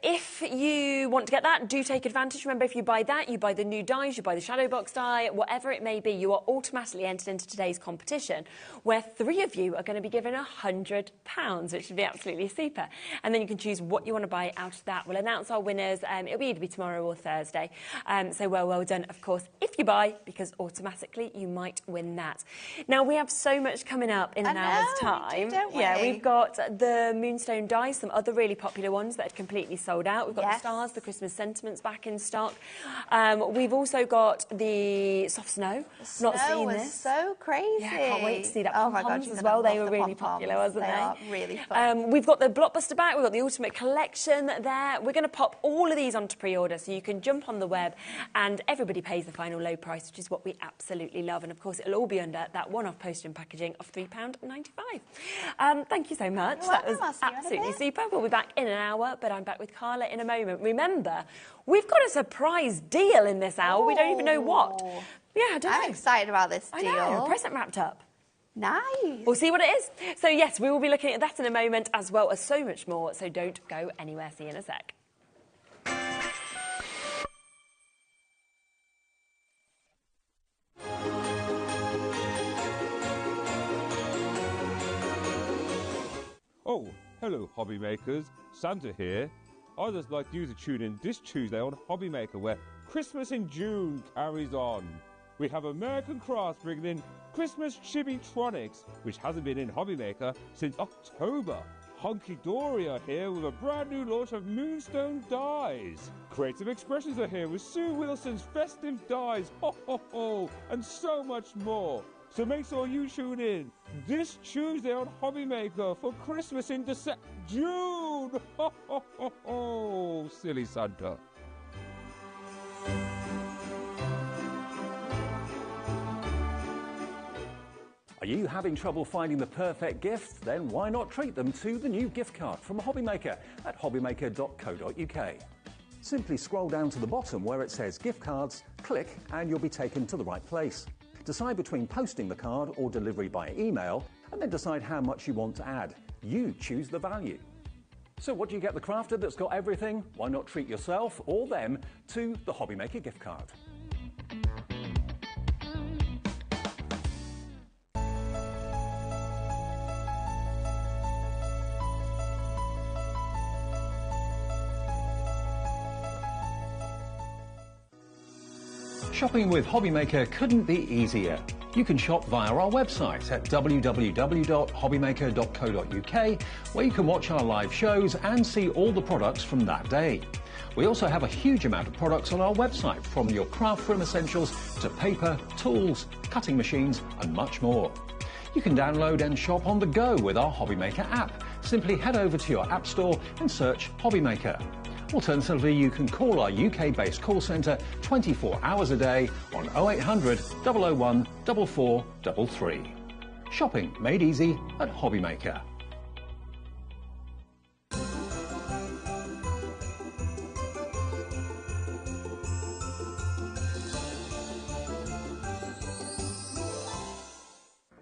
if you want to get that, do take advantage. Remember, if you buy that, you buy the new dies, you buy the shadow box die, whatever it may be, you are automatically entered into today's competition, where 3 of you are going to be given £100, which would be absolutely super. And then you can choose what you want to buy out of that. We'll announce our winners. It'll either be tomorrow or Thursday. So well done, of course, if you buy, because automatically you might win that. Now, we have so much coming up in an hour's time. Don't we? Yeah, we've got the Moonstone dies, some other really popular ones that are completely sold out. We've got the stars, the Christmas sentiments back in stock. We've also got the soft snow. Not seen was this. So crazy. Yeah, can't wait to see that. Oh my God, as well. They were really popular, wasn't they? They are really fun. We've got the blockbuster back. We've got the ultimate collection there. We're going to pop all of these onto pre-order, so you can jump on the web, and everybody pays the final low price, which is what we absolutely love. And of course, it'll all be under that one-off postage and packaging of £3.95. Thank you so much. That was absolutely super. We'll be back in an hour, but I'm back with Carla in a moment. Remember, we've got a surprise deal in this hour. We don't even know what. Yeah, I don't know. I'm excited about this deal. I know. Present wrapped up. Nice. We'll see what it is. So yes, we will be looking at that in a moment, as well as so much more. So don't go anywhere. See you in a sec. Oh, hello, hobby makers. Santa here. I'd just like you to tune in this Tuesday on HobbyMaker, where Christmas in June carries on. We have American Crafts bringing in Christmas Chibi-tronics, which hasn't been in HobbyMaker since October. Hunky Dory are here with a brand new launch of Moonstone dies. Creative Expressions are here with Sue Wilson's festive dies, ho ho ho, and so much more. So make sure you tune in this Tuesday on HobbyMaker for Christmas in June. Ho ho ho ho, silly Santa. Are you having trouble finding the perfect gift? Then why not treat them to the new gift card from HobbyMaker at hobbymaker.co.uk. Simply scroll down to the bottom where it says gift cards, click and you'll be taken to the right place. Decide between posting the card or delivery by email, and then decide how much you want to add. You choose the value. So what do you get the crafter that's got everything? Why not treat yourself or them to the HobbyMaker gift card? Shopping with HobbyMaker couldn't be easier. You can shop via our website at www.hobbymaker.co.uk, where you can watch our live shows and see all the products from that day. We also have a huge amount of products on our website, from your craft room essentials to paper, tools, cutting machines and much more. You can download and shop on the go with our HobbyMaker app. Simply head over to your app store and search HobbyMaker. Alternatively, you can call our UK-based call centre 24 hours a day on 0800 001 4433. Shopping made easy at HobbyMaker.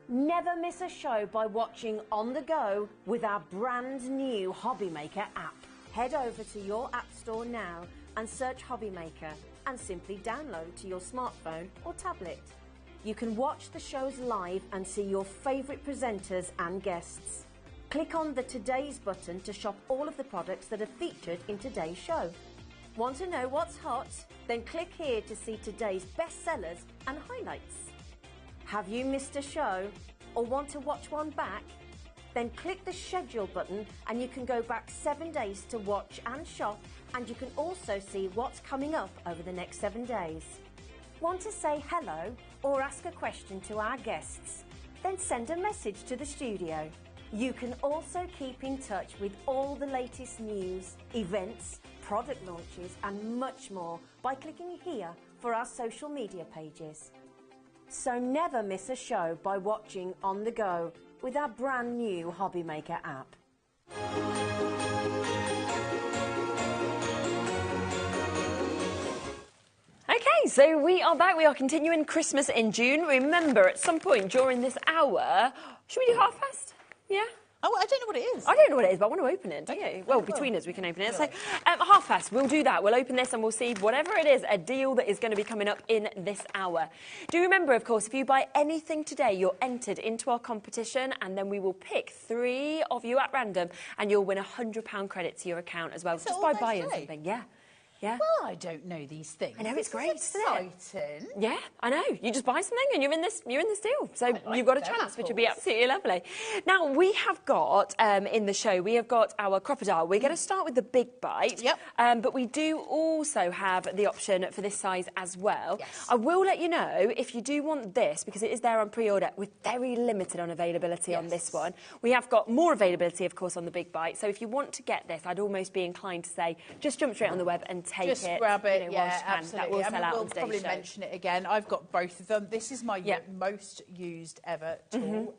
Never miss a show by watching on the go with our brand new HobbyMaker app. Head over to your app store now and search HobbyMaker and simply download to your smartphone or tablet. You can watch the shows live and see your favourite presenters and guests. Click on the Today's button to shop all of the products that are featured in today's show. Want to know what's hot? Then click here to see today's bestsellers and highlights. Have you missed a show or want to watch one back? Then click the schedule button and you can go back 7 days to watch and shop, and you can also see what's coming up over the next 7 days. Want to say hello or ask a question to our guests? Then send a message to the studio. You can also keep in touch with all the latest news, events, product launches and much more by clicking here for our social media pages. So never miss a show by watching on the go with our brand new HobbyMaker app. Okay, so we are back. We are continuing Christmas in June. Remember, at some point during this hour, should we do half past? Yeah? Oh, I don't know what it is. I don't know what it is, but I want to open it, do you? Well, between us, we can open it. So, half past, we'll do that. We'll open this and we'll see whatever it is, a deal that is going to be coming up in this hour. Do remember, of course, if you buy anything today, you're entered into our competition, and then we will pick 3 of you at random, and you'll win £100 credit to your account as well, just by buying something. Yeah. Yeah. Well, I don't know these things. I know, it's great, isn't it? Exciting. Yeah, I know. You just buy something and you're in this deal. So you've got a chance, which would be absolutely lovely. Now, we have got, in the show, we have got our crocodile. We're going to start with the big bite. Yep. But we do also have the option for this size as well. Yes. I will let you know, if you do want this, because it is there on pre-order, we're very limited on availability on this one. We have got more availability, of course, on the big bite. So if you want to get this, I'd almost be inclined to say, just jump straight on the web and take Just it. grab it, you know, yeah, absolutely. That will sell out we'll on today's probably show. mention it again. I've got both of them. This is my most used ever tool,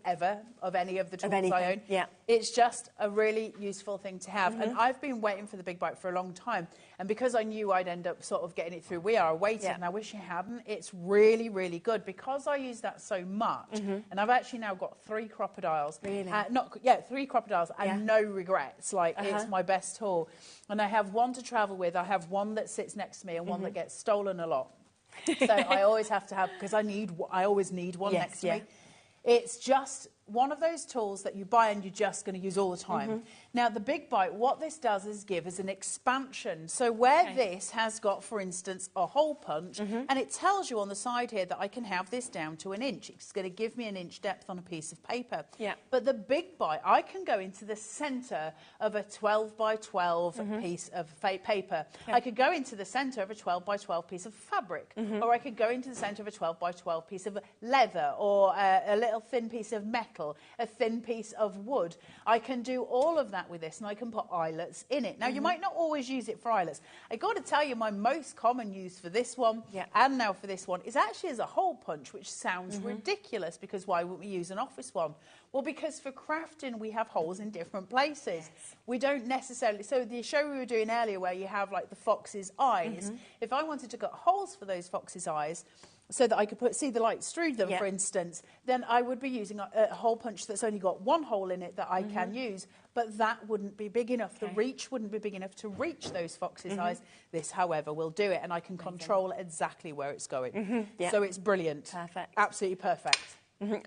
of any of the tools I own. Yeah. It's just a really useful thing to have. And I've been waiting for the big bite for a long time. And because I knew I'd end up sort of getting it through We Are, I waited, and I wish I hadn't. It's really, really good because I use that so much. And I've actually now got 3 crocodiles. Really? 3 crocodiles and no regrets. Like, it's my best tool. And I have one to travel with. I have one that sits next to me and one that gets stolen a lot. So I always have to have, because I always need one next to me. It's just one of those tools that you buy and you're just going to use all the time. Now, the big bite, what this does is give us an expansion. So where this has got, for instance, a hole punch, and it tells you on the side here that I can have this down to 1 inch. It's going to give me 1 inch depth on a piece of paper. Yeah. But the big bite, I can go into the centre of a 12 by 12 piece of paper. I could go into the centre of a 12 by 12 piece of fabric, or I could go into the centre of a 12 by 12 piece of leather, or a little thin piece of metal, a thin piece of wood. I can do all of that with this, and I can put eyelets in it. Now, you might not always use it for eyelets. I got to tell you, my most common use for this one, and now for this one, is actually as a hole punch, which sounds ridiculous, because why wouldn't we use an office one? Well, because for crafting, we have holes in different places. We don't necessarily... So the show we were doing earlier, where you have, like, the fox's eyes, if I wanted to cut holes for those fox's eyes, so that I could see the light through them, for instance, then I would be using a hole punch that's only got 1 hole in it that I can use, but that wouldn't be big enough. The reach wouldn't be big enough to reach those foxes' eyes. This, however, will do it, and I can control exactly where it's going. So it's brilliant. Perfect. Absolutely perfect.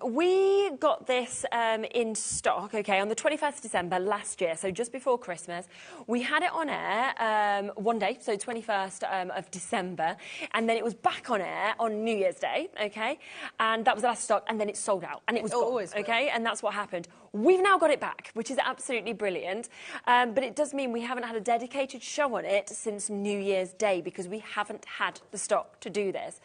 We got this in stock, on the 21st of December last year, so just before Christmas. We had it on air one day, so 21st of December, and then it was back on air on New Year's Day, and that was the last stock, and then it sold out, and it was gone, and that's what happened. We've now got it back, which is absolutely brilliant, but it does mean we haven't had a dedicated show on it since New Year's Day, because we haven't had the stock to do this.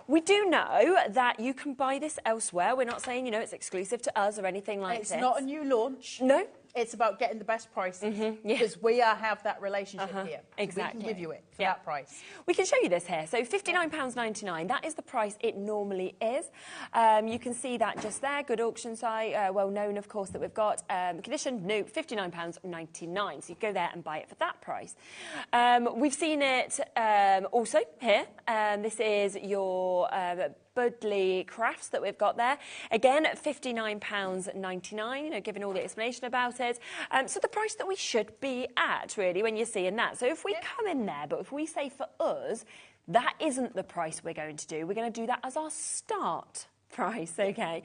We do know that you can buy this elsewhere. We're not saying, it's exclusive to us or anything like this. It's not a new launch. No. It's about getting the best prices, because we have that relationship here. Exactly. We can give you it for that price. We can show you this here. So £59.99, that is the price it normally is. You can see that just there. Good auction site, well known, of course, that we've got. Condition new, £59.99. So you go there and buy it for that price. We've seen it also here. This is your... Budley Crafts that we've got there. Again, £59.99, giving all the explanation about it. So the price that we should be at, really, when you're seeing that. So if we come in there, but if we say for us, that isn't the price we're going to do. We're going to do that as our start price, We're going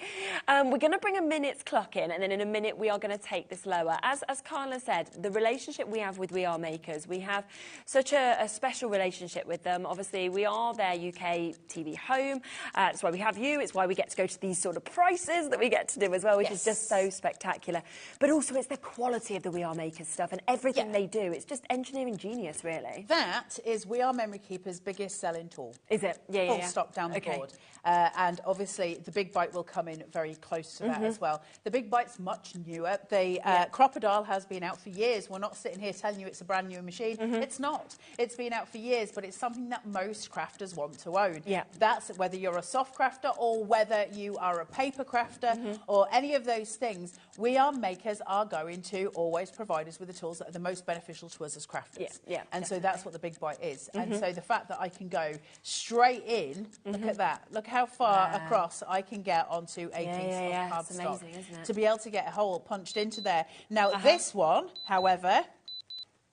to bring a minute's clock in, and then in a minute we are going to take this lower. As Carla said, the relationship we have with We Are Makers, we have such a special relationship with them. Obviously, we are their UK TV home. That's why we have you. It's why we get to go to these sort of prices that we get to do as well, which is just so spectacular. But also, it's the quality of the We Are Makers stuff and everything they do. It's just engineering genius, really. That is We Are Memory Keeper's biggest selling tool. Is it? Full stop down the board. And obviously, obviously the Big Bite will come in very close to that as well. The Big Bite's much newer. The Crocodile has been out for years. We're not sitting here telling you it's a brand new machine. It's not. It's been out for years, but it's something that most crafters want to own. Yeah. That's whether you're a soft crafter or whether you are a paper crafter or any of those things. We are makers are going to always provide us with the tools that are the most beneficial to us as crafters. And so that's what the Big Bite is. And so the fact that I can go straight in, look at that. Look how far across I can get onto 18 of cardstock. It's amazing, isn't it? To be able to get a hole punched into there. Now this one, however,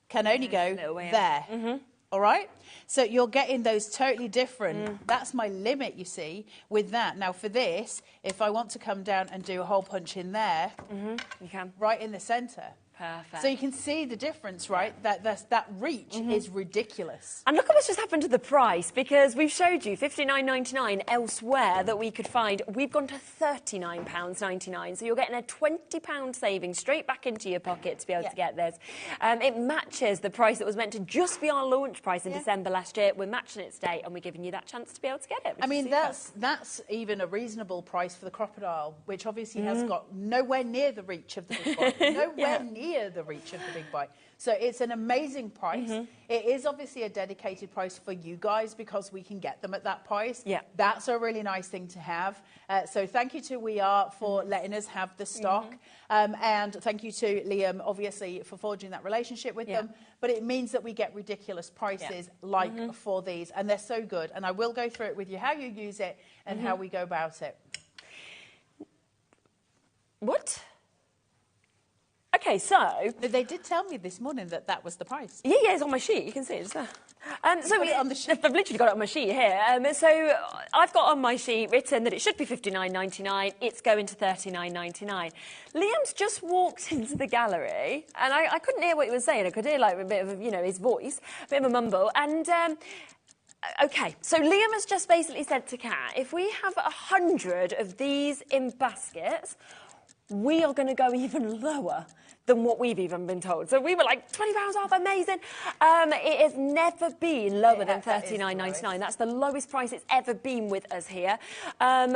can only go there. All right? So you're getting those totally different. That's my limit, you see, with that. Now for this, if I want to come down and do a hole punch in there, you can. Right in the centre. Perfect. So you can see the difference, right? That reach is ridiculous. And look at what's just happened to the price, because we've showed you £59.99 elsewhere that we could find. We've gone to £39.99. So you're getting a £20 saving straight back into your pocket to be able to get this. It matches the price that was meant to just be our launch price in December last year. We're matching it today, and we're giving you that chance to be able to get it. I mean, that's even a reasonable price for the Crocodile, which obviously has got nowhere near the reach of the Big Bite. Nowhere near the reach of the Big Bite. So it's an amazing price. It is obviously a dedicated price for you guys because we can get them at that price. That's a really nice thing to have. So thank you to We Are for letting us have the stock. And thank you to Liam, obviously, for forging that relationship with them. But it means that we get ridiculous prices like for these. And they're so good. And I will go through it with you, how you use it and how we go about it. What? Okay, so... They did tell me this morning that that was the price. Yeah, it's on my sheet. You can see it just there. So got it on the sheet. I've literally got it on my sheet here. So I've got on my sheet written that it should be £59.99. It's going to £39.99. Liam's just walked into the gallery, and I couldn't hear what he was saying. I could hear like a bit of, his voice, a bit of a mumble. And... OK, so Liam has just basically said to Kat, if we have 100 of these in baskets, we are going to go even lower than what we've even been told. So we were like, £20 off, amazing. It has never been lower than £39.99. That's the lowest price it's ever been with us here.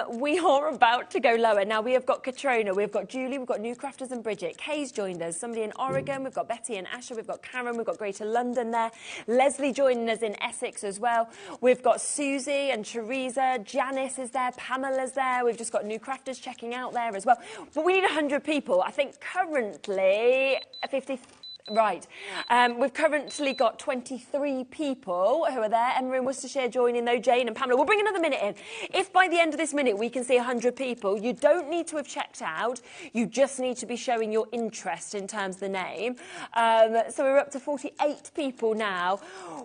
We are about to go lower. Now, we have got Katrona, we've got Julie, we've got New Crafters and Bridget. Kay's joined us, somebody in Oregon, we've got Betty and Asher, we've got Karen, we've got Greater London there. Leslie joining us in Essex as well. We've got Susie and Teresa, Janice is there, Pamela's there. We've just got New Crafters checking out there as well. But we need 100 people. I think currently 50... Right. We've currently got 23 people who are there. Emma in Worcestershire joining, though, Jane and Pamela. We'll bring another minute in. If by the end of this minute we can see 100 people, you don't need to have checked out. You just need to be showing your interest in terms of the name. So we're up to 48 people now.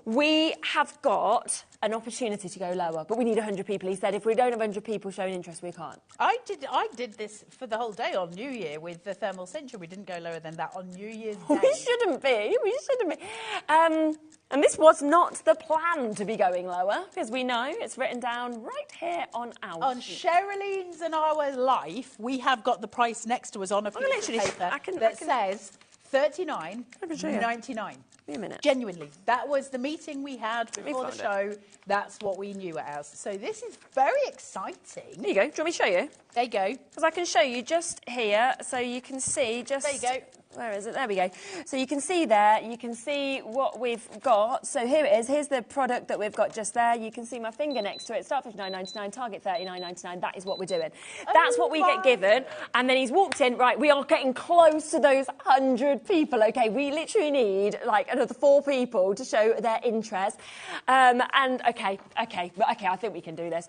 We have got an opportunity to go lower, but we need 100 people. He said if we don't have 100 people showing interest, we can't. I did this for the whole day on New Year with the thermal centre. We didn't go lower than that on New Year's Day. We shouldn't be. And this was not the plan to be going lower, because we know it's written down right here on our sheet. Sherilyn's and our life, we have got the price next to us on a piece of paper that says $39.99. Wait a minute. Genuinely, that was the meeting we had before the show. That's what we knew it as. So this is very exciting. There you go. Do you want me to show you? There you go. Because I can show you just here, so you can see just... There you go. Where is it? There we go. So you can see there, you can see what we've got. So here it is. Here's the product that we've got just there. You can see my finger next to it. Start £59.99, target £39.99. That is what we're doing. That's what we get given. And then he's walked in. Right, we are getting close to those 100 people, OK? We literally need, like, another 4 people to show their interest. OK, I think we can do this.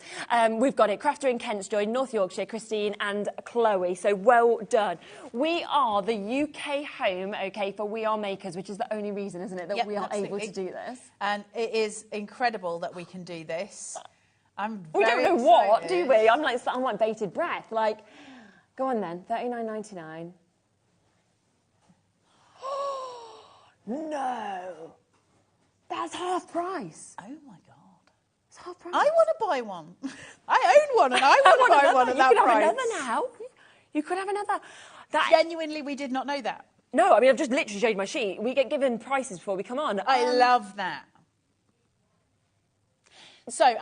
We've got it. Crafter in Kent's joined, North Yorkshire, Christine and Chloe. So well done. We are the UK home, OK, for We Are Makers, which is the only reason, isn't it, that we are able to do this. And it is incredible that we can do this. We don't know what, do we? I'm like bated breath. Like, go on then, £39.99. No, that's half price. Oh my God, it's half price. I want to buy one. I own one, and I want to buy one at that price. You could have another now. You could have another. Genuinely, we did not know that. No, I mean, I've just literally showed my sheet. We get given prices before we come on. I love that. So,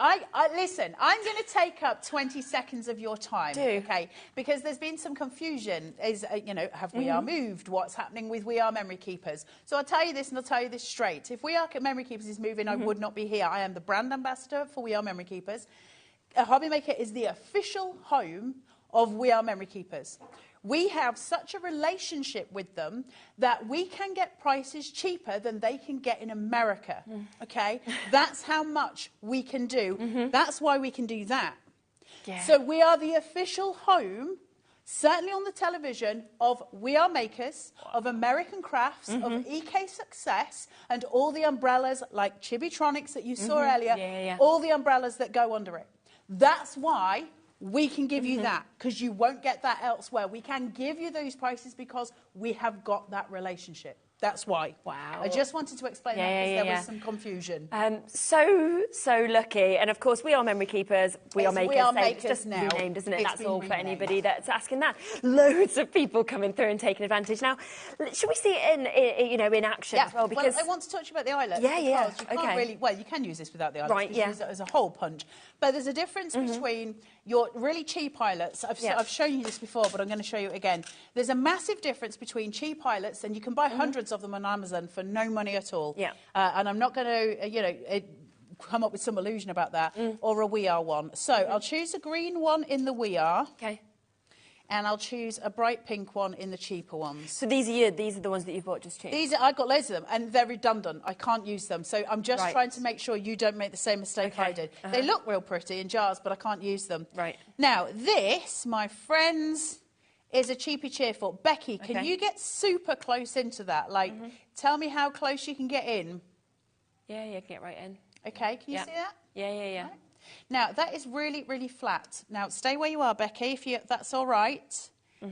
listen, I'm going to take up 20 seconds of your time. Okay? Because there's been some confusion. Have We Are moved? What's happening with We Are Memory Keepers? So I'll tell you this, and I'll tell you this straight. If We Are Memory Keepers is moving, I would not be here. I am the brand ambassador for We Are Memory Keepers. HobbyMaker is the official home of We Are Memory Keepers. We have such a relationship with them that we can get prices cheaper than they can get in America, okay? That's how much we can do. That's why we can do that. Yeah. So we are the official home, certainly on the television, of We Are Makers, of American Crafts, of EK Success, and all the umbrellas like Chibitronics that you saw earlier, all the umbrellas that go under it. That's why we can give you that, because you won't get that elsewhere. We can give you those prices because we have got that relationship. That's why. Wow. I just wanted to explain that because there was some confusion. So lucky. And of course, We Are Memory Keepers, We Are Makers. We Are Makers it's just now. renamed, isn't it? It's That's all renamed. for anybody that's asking that. Loads of people coming through and taking advantage. Now, should we see it in action as well? Because I want to talk to you about the eyelets. Yeah. You can't really, you can use this without the eyelets. Right, you use it as a hole punch. But there's a difference between your really cheap eyelets. I've shown you this before, but I'm going to show you it again. There's a massive difference between cheap eyelets, and you can buy hundreds of them on Amazon for no money at all. Yeah. And I'm not going to, come up with some illusion about that, or a We Are one. So I'll choose a green one in the We Are. Okay. And I'll choose a bright pink one in the cheaper ones. So these are the ones that you've bought just cheap? I've got loads of them, and they're redundant. I can't use them. So I'm just trying to make sure you don't make the same mistake I did. They look real pretty in jars, but I can't use them. Right. Now, this, my friends, is a cheapy cheerful. Becky, can you get super close into that? Like, tell me how close you can get in. Yeah, I can get right in. Okay, can you see that? Yeah. Right. Now, that is really, really flat. Now, stay where you are, Becky, if that's all right.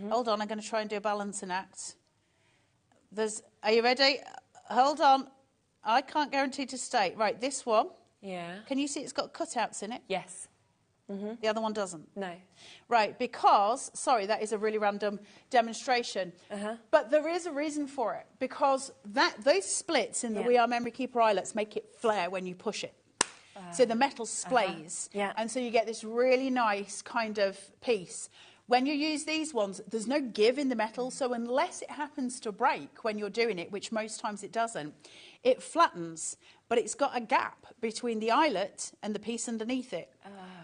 Hold on, I'm going to try and do a balancing act. Are you ready? Hold on. I can't guarantee to stay. Right, this one. Yeah. Can you see it's got cutouts in it? Yes. The other one doesn't? No. Right, because, sorry, that is a really random demonstration. But there is a reason for it, because those splits in the We Are Memory Keeper eyelets make it flare when you push it. So the metal splays, and so you get this really nice kind of piece. When you use these ones, there's no give in the metal, so unless it happens to break when you're doing it, which most times it doesn't, it flattens, but it's got a gap between the eyelet and the piece underneath it.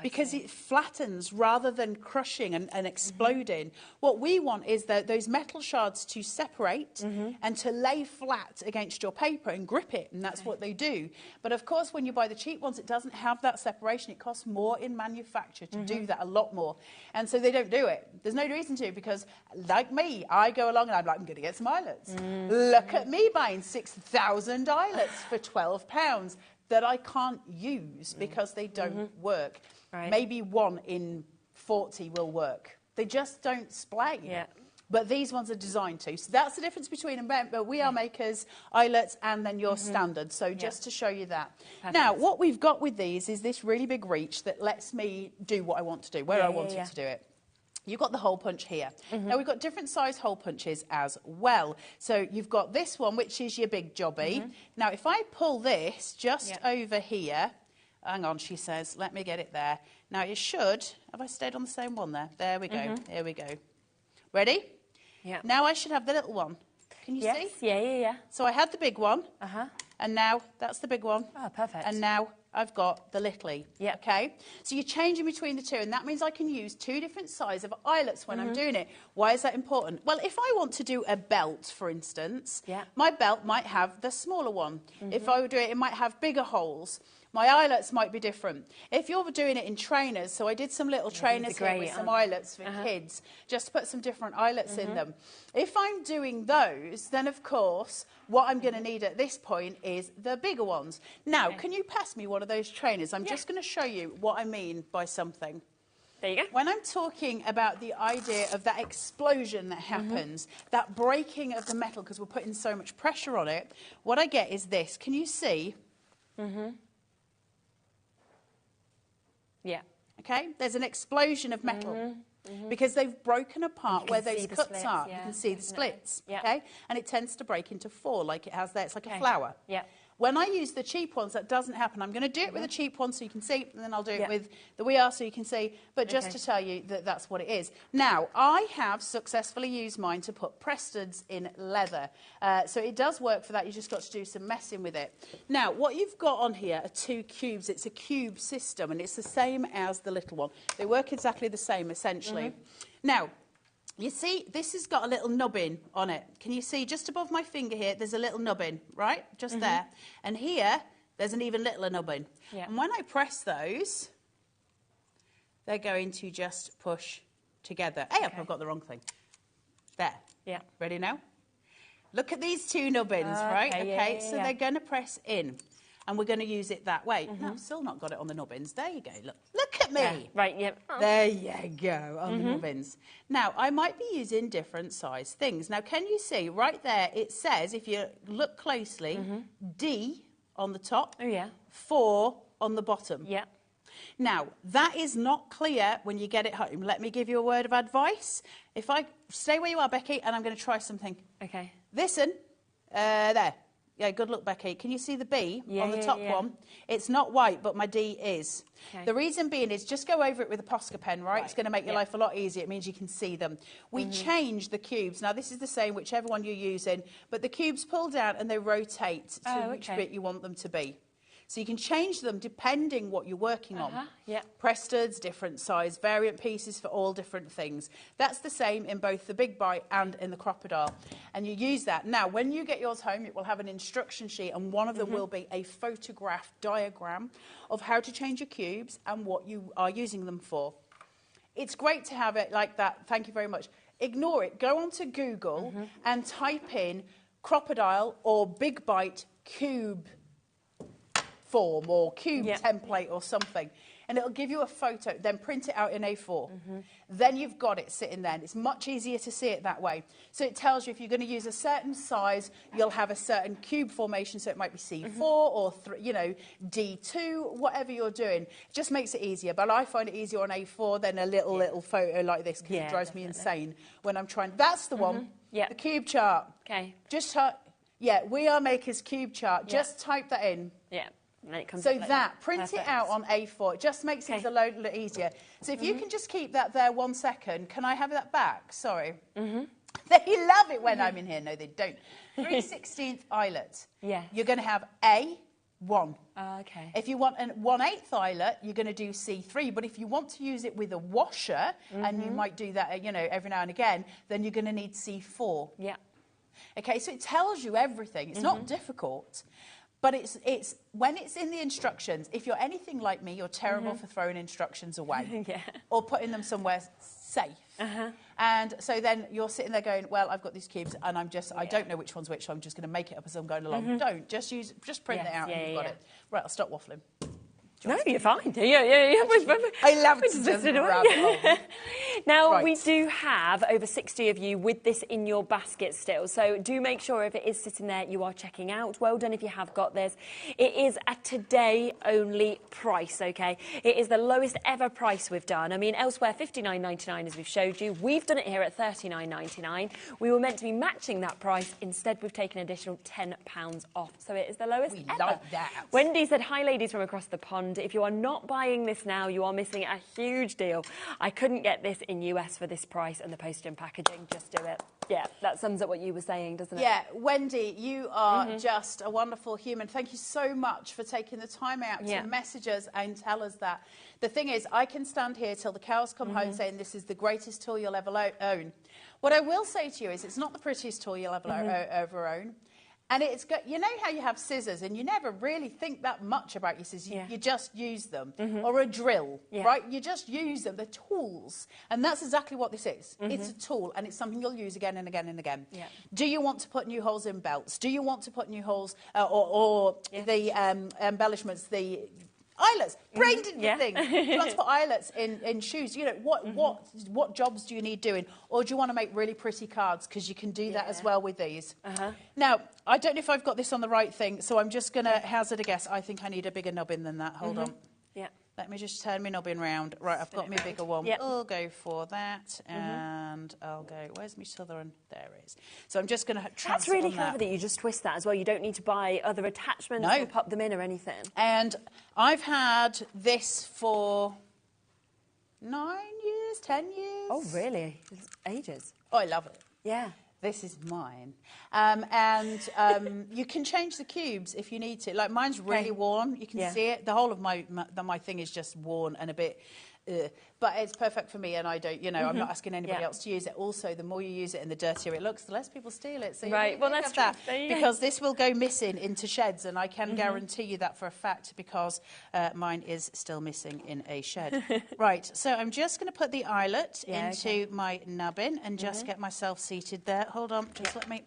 Because it flattens rather than crushing and exploding. What we want is those metal shards to separate and to lay flat against your paper and grip it, and that's what they do. But of course, when you buy the cheap ones, it doesn't have that separation. It costs more in manufacture to do that, a lot more. And so they don't do it. There's no reason to, because like me, I go along and I'm like, I'm going to get some eyelets. Look at me buying 6,000 eyelets for £12 that I can't use because they don't work. Right. Maybe 1 in 40 will work. They just don't splay. Yeah. But these ones are designed to. So that's the difference between We Are Makers, eyelets, and then your standard. So just to show you that. Perfect. Now, what we've got with these is this really big reach that lets me do what I want to do, where I want it to do it. You've got the hole punch here. Now, we've got different size hole punches as well. So you've got this one, which is your big jobby. Now, if I pull this just over here, hang on, she says, let me get it there. Now, it should, have I stayed on the same one there? There we go, here we go. Ready? Yeah. Now I should have the little one. Can you see? Yeah. So I had the big one, and now that's the big one. Oh, perfect. And now I've got the littly. Yeah. Okay? So you're changing between the two, and that means I can use 2 different sizes of eyelets when I'm doing it. Why is that important? Well, if I want to do a belt, for instance, my belt might have the smaller one. If I would do it, it might have bigger holes. My eyelets might be different. If you're doing it in trainers, so I did some little trainers here with some eyelets for kids, just to put some different eyelets in them. If I'm doing those, then of course, what I'm going to need at this point is the bigger ones. Now, can you pass me one of those trainers? I'm just going to show you what I mean by something. There you go. When I'm talking about the idea of that explosion that happens, that breaking of the metal because we're putting so much pressure on it, what I get is this. Can you see? Yeah. Okay? There's an explosion of metal. Because they've broken apart where those cuts are. You can see the splits. Okay? And it tends to break into 4 like it has there. It's like a flower. Yeah. When I use the cheap ones, that doesn't happen. I'm going to do it with a cheap one so you can see, and then I'll do it with the We Are so you can see, but just to tell you that that's what it is. Now, I have successfully used mine to put Prestons in leather. So it does work for that. You just got to do some messing with it. Now, what you've got on here are 2 cubes. It's a cube system, and it's the same as the little one. They work exactly the same, essentially. Now, you see, this has got a little nubbin on it. Can you see just above my finger here, there's a little nubbin, right? Just there. And here, there's an even littler nubbin. Yeah. And when I press those, they're going to just push together. Hey, I've got the wrong thing. There. Yeah. Ready now? Look at these 2 nubbins, right? Okay, so they're going to press in. And we're going to use it that way. No, I've still not got it on the nubbins. There you go. Look at me. Yeah, right, yep. There you go, on the nubbins. Now, I might be using different size things. Now, can you see right there, it says, if you look closely, D on the top, 4 on the bottom. Yeah. Now, that is not clear when you get it home. Let me give you a word of advice. If I stay where you are, Becky, and I'm going to try something. Okay. Listen, there. Yeah, good luck, Becky. Can you see the B on the top one? It's not white, but my D is. Okay. The reason being is just go over it with a Posca pen, right? It's going to make your life a lot easier. It means you can see them. We change the cubes. Now, this is the same, whichever one you're using, but the cubes pull down and they rotate to which bit you want them to be. So you can change them depending what you're working on. Prestons, different size variant pieces for all different things. That's the same in both the Big Bite and in the Crocodile. And you use that. Now, when you get yours home, it will have an instruction sheet, and one of them will be a photographed diagram of how to change your cubes and what you are using them for. It's great to have it like that. Thank you very much. Ignore it. Go onto Google and type in Crocodile or Big Bite cube form or cube template or something, and it'll give you a photo. Then print it out in A4. Then you've got it sitting there, and it's much easier to see it that way. So it tells you if you're going to use a certain size, you'll have a certain cube formation, so it might be C4 or D2, whatever you're doing. It just makes it easier, but I find it easier on A4 than a little photo like this, because it drives me insane when I'm trying. That's the one, the cube chart. Okay. Just We Are Maker's cube chart. Just type that in. Yeah. And it comes so like that, print it out on A4. It just makes it a lot easier. So if you can just keep that there 1 second. Can I have that back? Sorry. They love it when I'm in here. No, they don't. 3/16 eyelet. Yeah. You're going to have A1. Okay. If you want a 1/8 eyelet, you're going to do C3. But if you want to use it with a washer, and you might do that, every now and again, then you're going to need C4. Yeah. Okay, so it tells you everything. It's not difficult. But it's when it's in the instructions, if you're anything like me, you're terrible for throwing instructions away or putting them somewhere safe. And so then you're sitting there going, well, I've got these cubes and I don't know which one's which, so I'm just going to make it up as I'm going along. Don't. Just print it out and you've got it. Right, I'll stop waffling. No, you're fine. Yeah. I love to just grab it. Now, we do have over 60 of you with this in your basket still. So do make sure if it is sitting there, you are checking out. Well done if you have got this. It is a today-only price, OK? It is the lowest ever price we've done. I mean, elsewhere, $59.99 as we've showed you. We've done it here at $39.99. We were meant to be matching that price. Instead, we've taken an additional £10 off. So it is the lowest ever. Like that. Wendy said, hi, ladies from across the pond. If you are not buying this now, you are missing a huge deal. I couldn't get this in US for this price and the postage and packaging. Just do it. Yeah, that sums up what you were saying, doesn't it? Yeah, Wendy, you are just a wonderful human. Thank you so much for taking the time out to message us and tell us that. The thing is, I can stand here till the cows come home saying this is the greatest tool you'll ever own. What I will say to you is it's not the prettiest tool you'll ever own. And it's got, you know how you have scissors and you never really think that much about your scissors. You just use them. Or a drill, right? You just use them. They're tools. And that's exactly what this is. It's a tool and it's something you'll use again and again and again. Do you want to put new holes in belts? Do you want to put new holes or the embellishments, the eyelets, brain thing. Do you want to put eyelets in shoes? You know, what jobs do you need doing? Or do you want to make really pretty cards? Because you can do that as well with these. Now, I don't know if I've got this on the right thing, so I'm just going to hazard a guess. I think I need a bigger nubbin than that. Hold on. Yeah. Let me just turn my knobbin round. Right, I've got my bigger one. Yep. I'll go for that, and I'll go. Where's my southern? There it is. So I'm just going to transfer. That's really clever that you just twist that as well. You don't need to buy other attachments or pop them in or anything. And I've had this for 9 years, 10 years. Oh, really? It's ages. Oh, I love it. Yeah. This is mine. You can change the cubes if you need to. Like, mine's really worn. You can see it. The whole of my thing is just worn and a bit... but it's perfect for me, and I don't, I'm not asking anybody else to use it. Also, the more you use it and the dirtier it looks, the less people steal it. So right, well, that's true. Because this will go missing into sheds, and I can guarantee you that for a fact, because mine is still missing in a shed. Right, so I'm just going to put the eyelet into my nubbin and just get myself seated there. Hold on, just let me...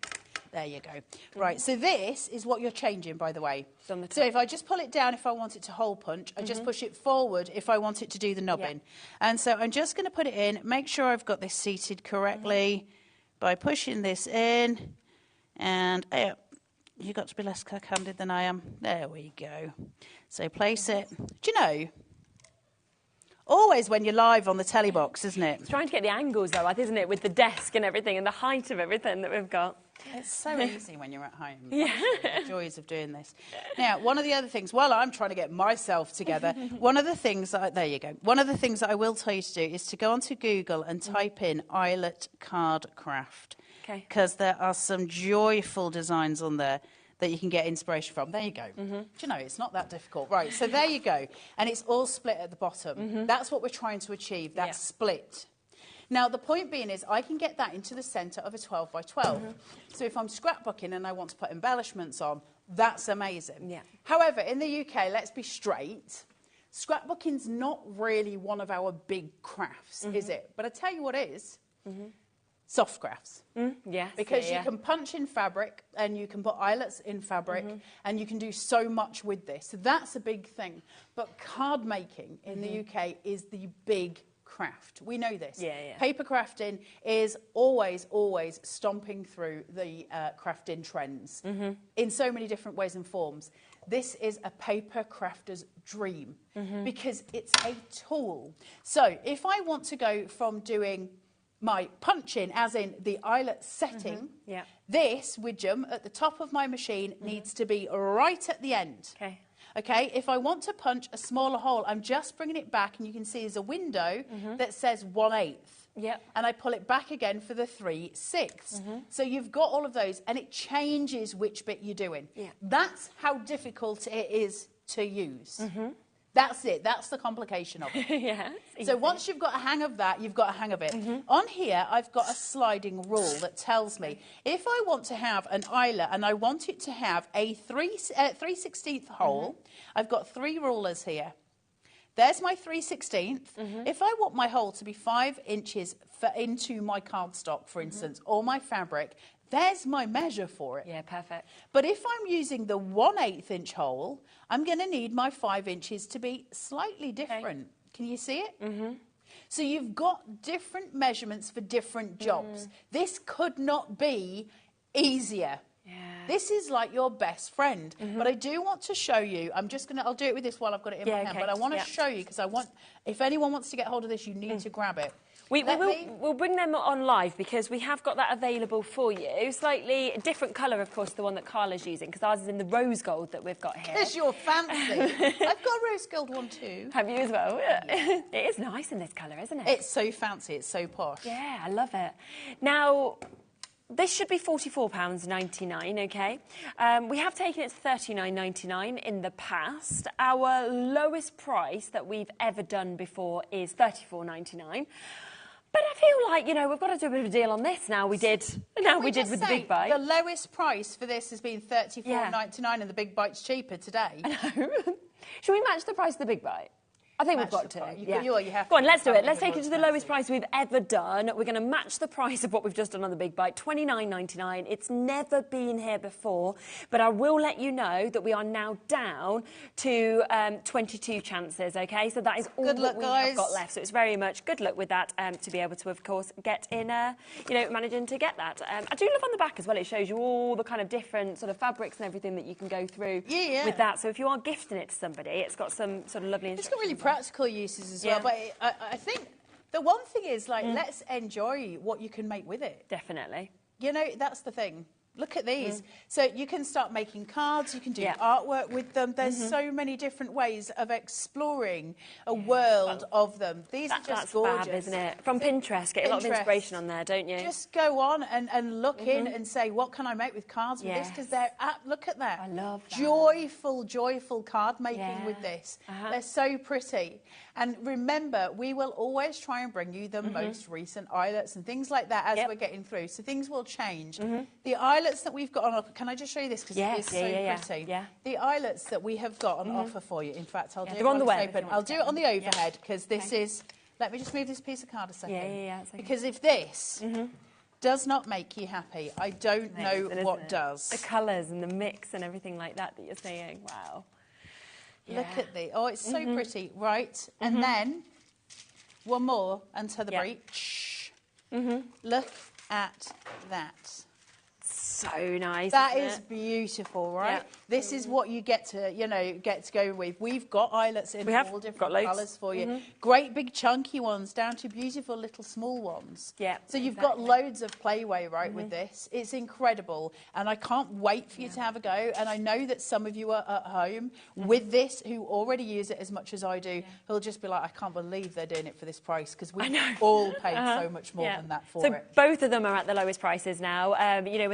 There you go. Right, so this is what you're changing, by the way. So if I just pull it down if I want it to hole punch, I just push it forward if I want it to do the nubbin. And so I'm just going to put it in, make sure I've got this seated correctly by pushing this in. And you've got to be less quick-handed than I am. There we go. So place it. Do you know... Always when you're live on the telly box, isn't it? It's trying to get the angles, though, isn't it, with the desk and everything and the height of everything that we've got. It's so easy when you're at home. Yeah. The joys of doing this. Now, one of the other things, while I'm trying to get myself together, one of the things that I will tell you to do is to go onto Google and type in eyelet card craft. Okay. Because there are some joyful designs on there that you can get inspiration from. There you go. Do you know, it's not that difficult. Right, so there you go. And it's all split at the bottom. That's what we're trying to achieve, that split. Now, the point being is I can get that into the centre of a 12 by 12. So if I'm scrapbooking and I want to put embellishments on, that's amazing. Yeah. However, in the UK, let's be straight, scrapbooking's not really one of our big crafts, is it? But I tell you what is. Soft crafts. Yes. Because you can punch in fabric and you can put eyelets in fabric and you can do so much with this. So that's a big thing. But card making in the UK is the big craft. We know this. Paper crafting is always stomping through the crafting trends in so many different ways and forms. This is a paper crafter's dream because it's a tool. So if I want to go from doing my punching, as in the eyelet setting, this widgem at the top of my machine needs to be right at the end. Okay, if I want to punch a smaller hole, I'm just bringing it back, and you can see there's a window that says 1/8. And I pull it back again for the 3/6. So you've got all of those, and it changes which bit you're doing. That's how difficult it is to use. That's it. That's the complication of it. So once you've got a hang of that, you've got a hang of it. On here, I've got a sliding rule that tells me if I want to have an eyelet and I want it to have a 3/16 hole, I've got 3 rulers here. There's my 3/16. If I want my hole to be 5 inches into my cardstock, for instance, or my fabric, there's my measure for it. Yeah, perfect. But if I'm using the 1/8 inch hole, I'm going to need my 5 inches to be slightly different. Can you see it? So you've got different measurements for different jobs. This could not be easier. This is like your best friend. But I do want to show you, I'll do it with this while I've got it in my hand, but I want to show you because if anyone wants to get hold of this, you need to grab it. We'll bring them on live because we have got that available for you. Slightly different colour, of course, the one that Carla's using, because ours is in the rose gold that we've got here. Because you're fancy. I've got a rose gold one too. Have you as well? Yeah. It is nice in this colour, isn't it? It's so fancy. It's so posh. Yeah, I love it. Now, this should be £44.99, okay? We have taken it to $39.99 in the past. Our lowest price that we've ever done before is $34.99. But I feel like, we've got to do a bit of a deal on this now. We did with the Big Bite. The lowest price for this has been $34.99 and the Big Bite's cheaper today. I know. Should we match the price of the Big Bite? I think we've got to. You have Go on, let's do it. Let's take it to the lowest price we've ever done. We're going to match the price of what we've just done on the Big Bite, $29.99. It's never been here before, but I will let you know that we are now down to 22 chances, OK? So that is all that we have got left. So it's very much good luck with that to be able to, of course, get in, managing to get that. I do love on the back as well. It shows you all the kind of different sort of fabrics and everything that you can go through with that. So if you are gifting it to somebody, it's got some sort of lovely instructions. It's got really practical uses as well. But I think the one thing is, like, let's enjoy what you can make with it. Definitely. You know, that's the thing. Look at these. So you can start making cards, you can do artwork with them. There's so many different ways of exploring a world of them. These are just gorgeous. Fab, isn't it? From Pinterest, get a lot of inspiration on there, don't you? Just go on and look in and say, what can I make with cards with this? Because they're, look at that. I love that. Joyful card making with this. They're so pretty. And remember, we will always try and bring you the most recent eyelets and things like that as we're getting through. So things will change. The eyelets that we've got on offer, can I just show you this because it is so pretty? Yeah. The eyelets that we have got on offer for you. In fact, I'll do it on the way. Open. I'll do it on the overhead because this is. Let me just move this piece of card a second. Okay. Because if this does not make you happy, I don't know what does. The colours and the mix and everything like that you're saying. Wow. Look at the. Oh, it's so pretty. Right. And then one more until the break. Look at that. So nice. That is beautiful, right? This is what you get to, go with. We've got eyelets in all different colours for you. Great big chunky ones down to beautiful little small ones. Yeah. So you've got loads of playway, right, with this. It's incredible. And I can't wait for you to have a go. And I know that some of you are at home with this who already use it as much as I do, who'll just be like, I can't believe they're doing it for this price because we all paid so much more than that for it. So both of them are at the lowest prices now.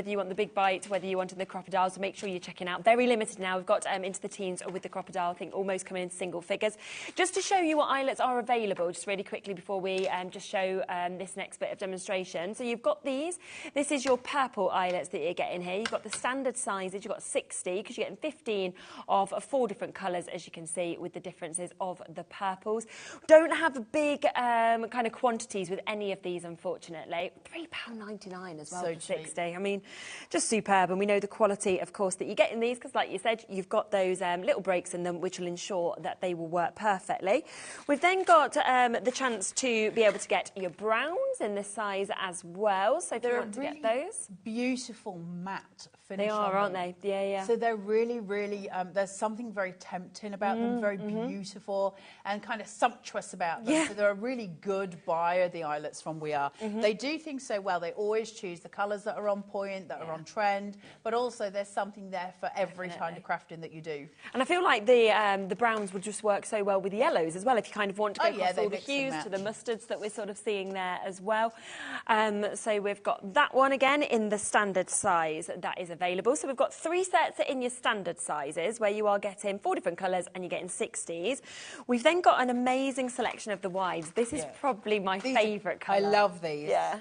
Whether you want the big bite, whether you wanted the crocodile, so make sure you're checking out. Very limited now. We've got into the teens with the crocodile, I think almost coming in single figures. Just to show you what eyelets are available, just really quickly before we just show this next bit of demonstration. So you've got these. This is your purple eyelets that you're getting here. You've got the standard sizes. You've got 60 because you're getting 15 of 4 different colours, as you can see, with the differences of the purples. Don't have big kind of quantities with any of these, unfortunately. £3.99 as well for 60. I mean, just superb. And we know the quality, of course, that you get in these because, like you said, you've got those little breaks in them which will ensure that they will work perfectly. We've then got the chance to be able to get your browns in this size as well. So if you want to get those. Beautiful matte finish. They are, aren't they? Yeah. So they're really, really, there's something very tempting about them, very beautiful and kind of sumptuous about them. So they're a really good buyer, the eyelets from We Are. They do things so well. They always choose the colours that are on point, that are on trend, but also there's something there for every kind of crafting that you do. And I feel like the browns would just work so well with the yellows as well, if you kind of want to go across all the hues to the mustards that we're sort of seeing there as well. So we've got that one again in the standard size that is available. So we've got 3 sets in your standard sizes where you are getting 4 different colours and you're getting 60s. We've then got an amazing selection of the wides. This is probably my favourite colour. I love these. Yeah,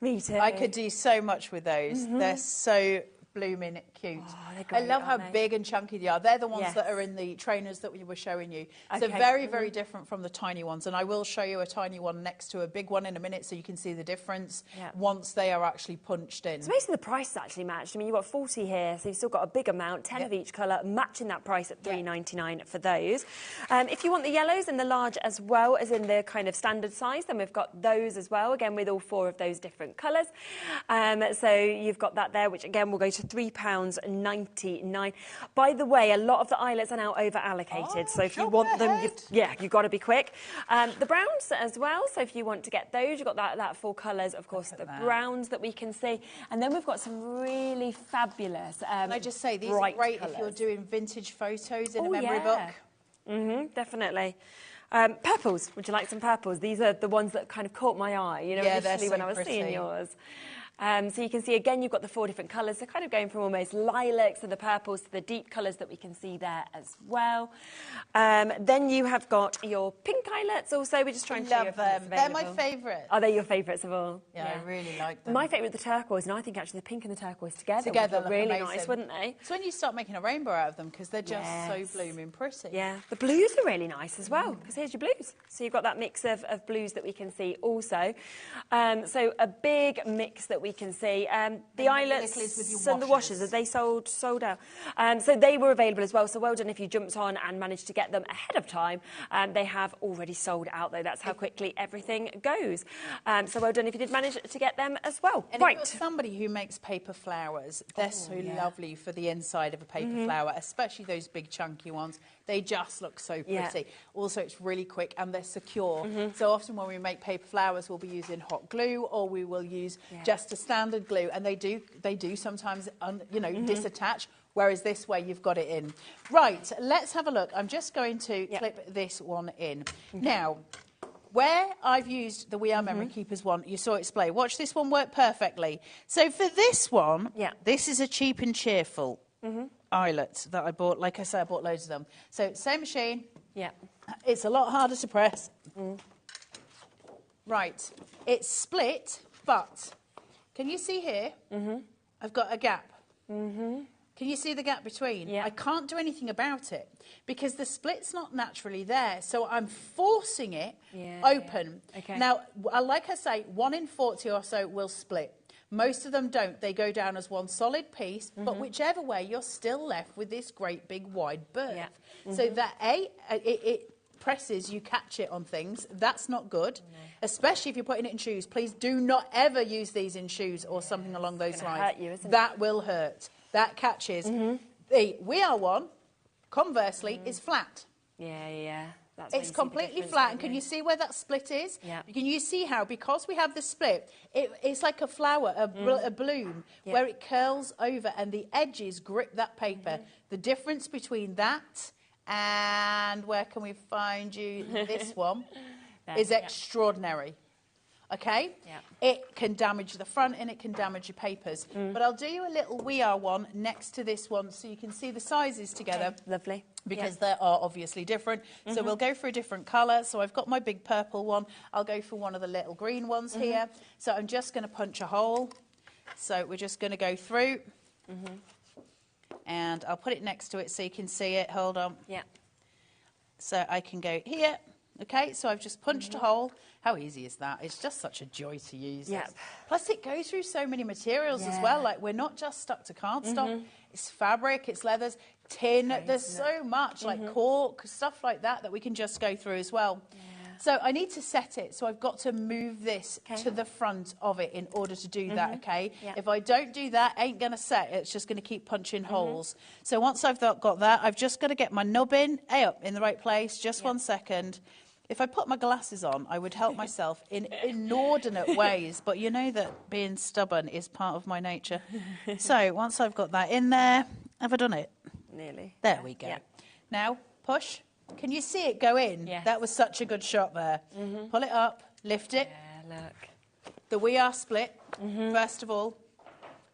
me too. I could do so much with those. They're so blooming cute. Oh, great, I love how big and chunky they are. They're the ones that are in the trainers that we were showing you. So very, very different from the tiny ones. And I will show you a tiny one next to a big one in a minute so you can see the difference once they are actually punched in. So basically the price is actually matched. I mean, you've got 40 here, so you've still got a big amount, 10 of each colour, matching that price at $3.99 for those. If you want the yellows in the large as well as in the kind of standard size, then we've got those as well, again with all 4 of those different colours. So you've got that there, which again will go to £3.99. By the way, a lot of the eyelets are now over allocated, so if you want them, you've got to be quick. The browns as well, so if you want to get those, you've got that 4 colours, of course, the browns that we can see. And then we've got some really fabulous Can I just say, these are great if you're doing vintage photos in a memory book. Definitely. Purples, would you like some purples? These are the ones that kind of caught my eye, initially when I was seeing yours. So you can see, again, you've got the 4 different colours. So kind of going from almost lilacs to the purples to the deep colours that we can see there as well. Then you have got your pink eyelets also. We're just trying to show you them. They're my favourite. Are they your favourites of all? Yeah, I really like them. My favourite, the turquoise, and I think actually the pink and the turquoise together would look really nice, wouldn't they? It's when you start making a rainbow out of them because they're just so blooming pretty. Yeah, the blues are really nice as well because here's your blues. So you've got that mix of blues that we can see also. So a big mix that we can see. The lids with eyelets your and the washers, are they sold out? So they were available as well. So well done if you jumped on and managed to get them ahead of time. They have already sold out, though. That's how quickly everything goes. So well done if you did manage to get them as well. And right. if you're somebody who makes paper flowers, they're so lovely for the inside of a paper flower, especially those big chunky ones. They just look so pretty. Yeah. Also, it's really quick and they're secure. So often when we make paper flowers, we'll be using hot glue or we will use just a standard glue, and they do sometimes disattach. Whereas this way, you've got it in. Right, let's have a look. I'm just going to clip this one in. Now, where I've used the We Are Memory Keepers one, you saw it display. Watch this one work perfectly. So for this one, this is a cheap and cheerful eyelet that I bought. Like I said, I bought loads of them. So same machine. Yeah. It's a lot harder to press. Right, it's split, but can you see here? I've got a gap. Can you see the gap between? Yeah. I can't do anything about it because the split's not naturally there. So I'm forcing it open. Yeah. Okay. Now, like I say, 1 in 40 or so will split. Most of them don't. They go down as one solid piece, but whichever way, you're still left with this great big wide berth. Yeah. So that, it presses, you catch it on things. That's not good, especially if you're putting it in shoes. Please do not ever use these in shoes or something along those lines. Hurt you, isn't it? That will hurt. That catches. The We Are one, conversely, is flat. Yeah. That's It's completely flat, and can you see where that split is? Yeah. Can you see how, because we have the split, it's like a flower, a bloom, where it curls over and the edges grip that paper. The difference between that and where can we find you this one is extraordinary. Okay? Yeah. It can damage the front and it can damage your papers. But I'll do you a little We Are one next to this one so you can see the sizes together. Okay. Lovely. Because they are obviously different. So we'll go for a different colour. So I've got my big purple one. I'll go for one of the little green ones here. So I'm just going to punch a hole. So we're just going to go through. And I'll put it next to it so you can see it. Hold on. Yeah. So I can go here. Okay, so I've just punched a hole. How easy is that? It's just such a joy to use. Yep. Plus, it goes through so many materials as well. Like, we're not just stuck to cardstock. It's fabric, it's leathers, tin. There's so much, like cork, stuff like that we can just go through as well. Yeah. So I need to set it. So I've got to move this to the front of it in order to do that, okay? Yep. If I don't do that, ain't going to set. It's just going to keep punching holes. So once I've got that, I've just got to get my nubbin up in the right place. Just 1 second. If I put my glasses on, I would help myself in inordinate ways, but you know that being stubborn is part of my nature. So once I've got that in there, have I done it? Nearly. There we go. Yeah. Now, push. Can you see it go in? Yes. That was such a good shot there. Pull it up, lift it. Yeah, look. The We Are split, first of all.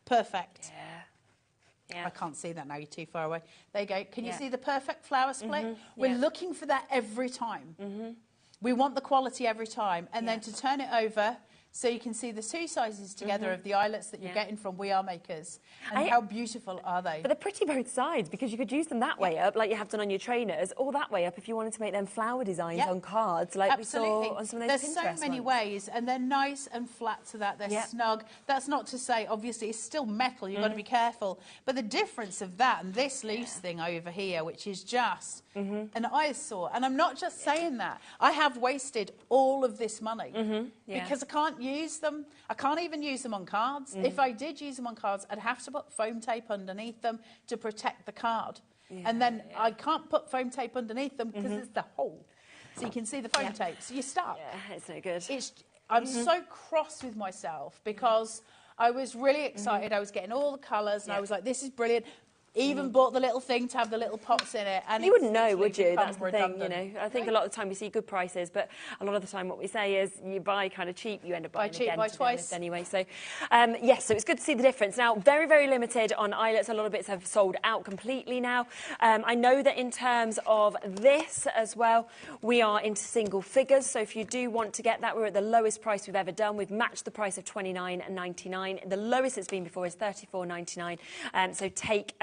Perfect. Yeah. I can't see that now, you're too far away. There you go. Can you see the perfect flower split? We're Yeah. looking for that every time. We want the quality every time. And then to turn it over so you can see the two sizes together of the eyelets that you're getting from We Are Makers. And how beautiful are they? But they're pretty both sides, because you could use them that way up, like you have done on your trainers, or that way up if you wanted to make them flower designs on cards, like we saw on some of those There's Pinterest so many ones. ways, and they're nice and flat to that. They're snug. That's not to say, obviously, it's still metal. You've got to be careful. But the difference of that and this loose thing over here, which is just an eyesore. And I'm not just saying that. I have wasted all of this money because I can't use them. I can't even use them on cards. If I did use them on cards, I'd have to put foam tape underneath them to protect the card. And then I can't put foam tape underneath them because it's the hole. So you can see the foam tape. So you start. Yeah, it's no good. I'm so cross with myself because I was really excited. I was getting all the colours and I was like, this is brilliant. Even bought the little thing to have the little pots in it. And you wouldn't know, would you? become That's the thing, you redundant. know. I think a lot of the time we see good prices, but a lot of the time what we say is you buy kind of cheap, you end up buying cheap, again, buy to be honest, twice. anyway. So, yes, so it's good to see the difference. Now, very, very limited on eyelets. A lot of bits have sold out completely now. I know that in terms of this as well, we are into single figures. So if you do want to get that, we're at the lowest price we've ever done. We've matched the price of $29.99. The lowest it's been before is $34.99. So take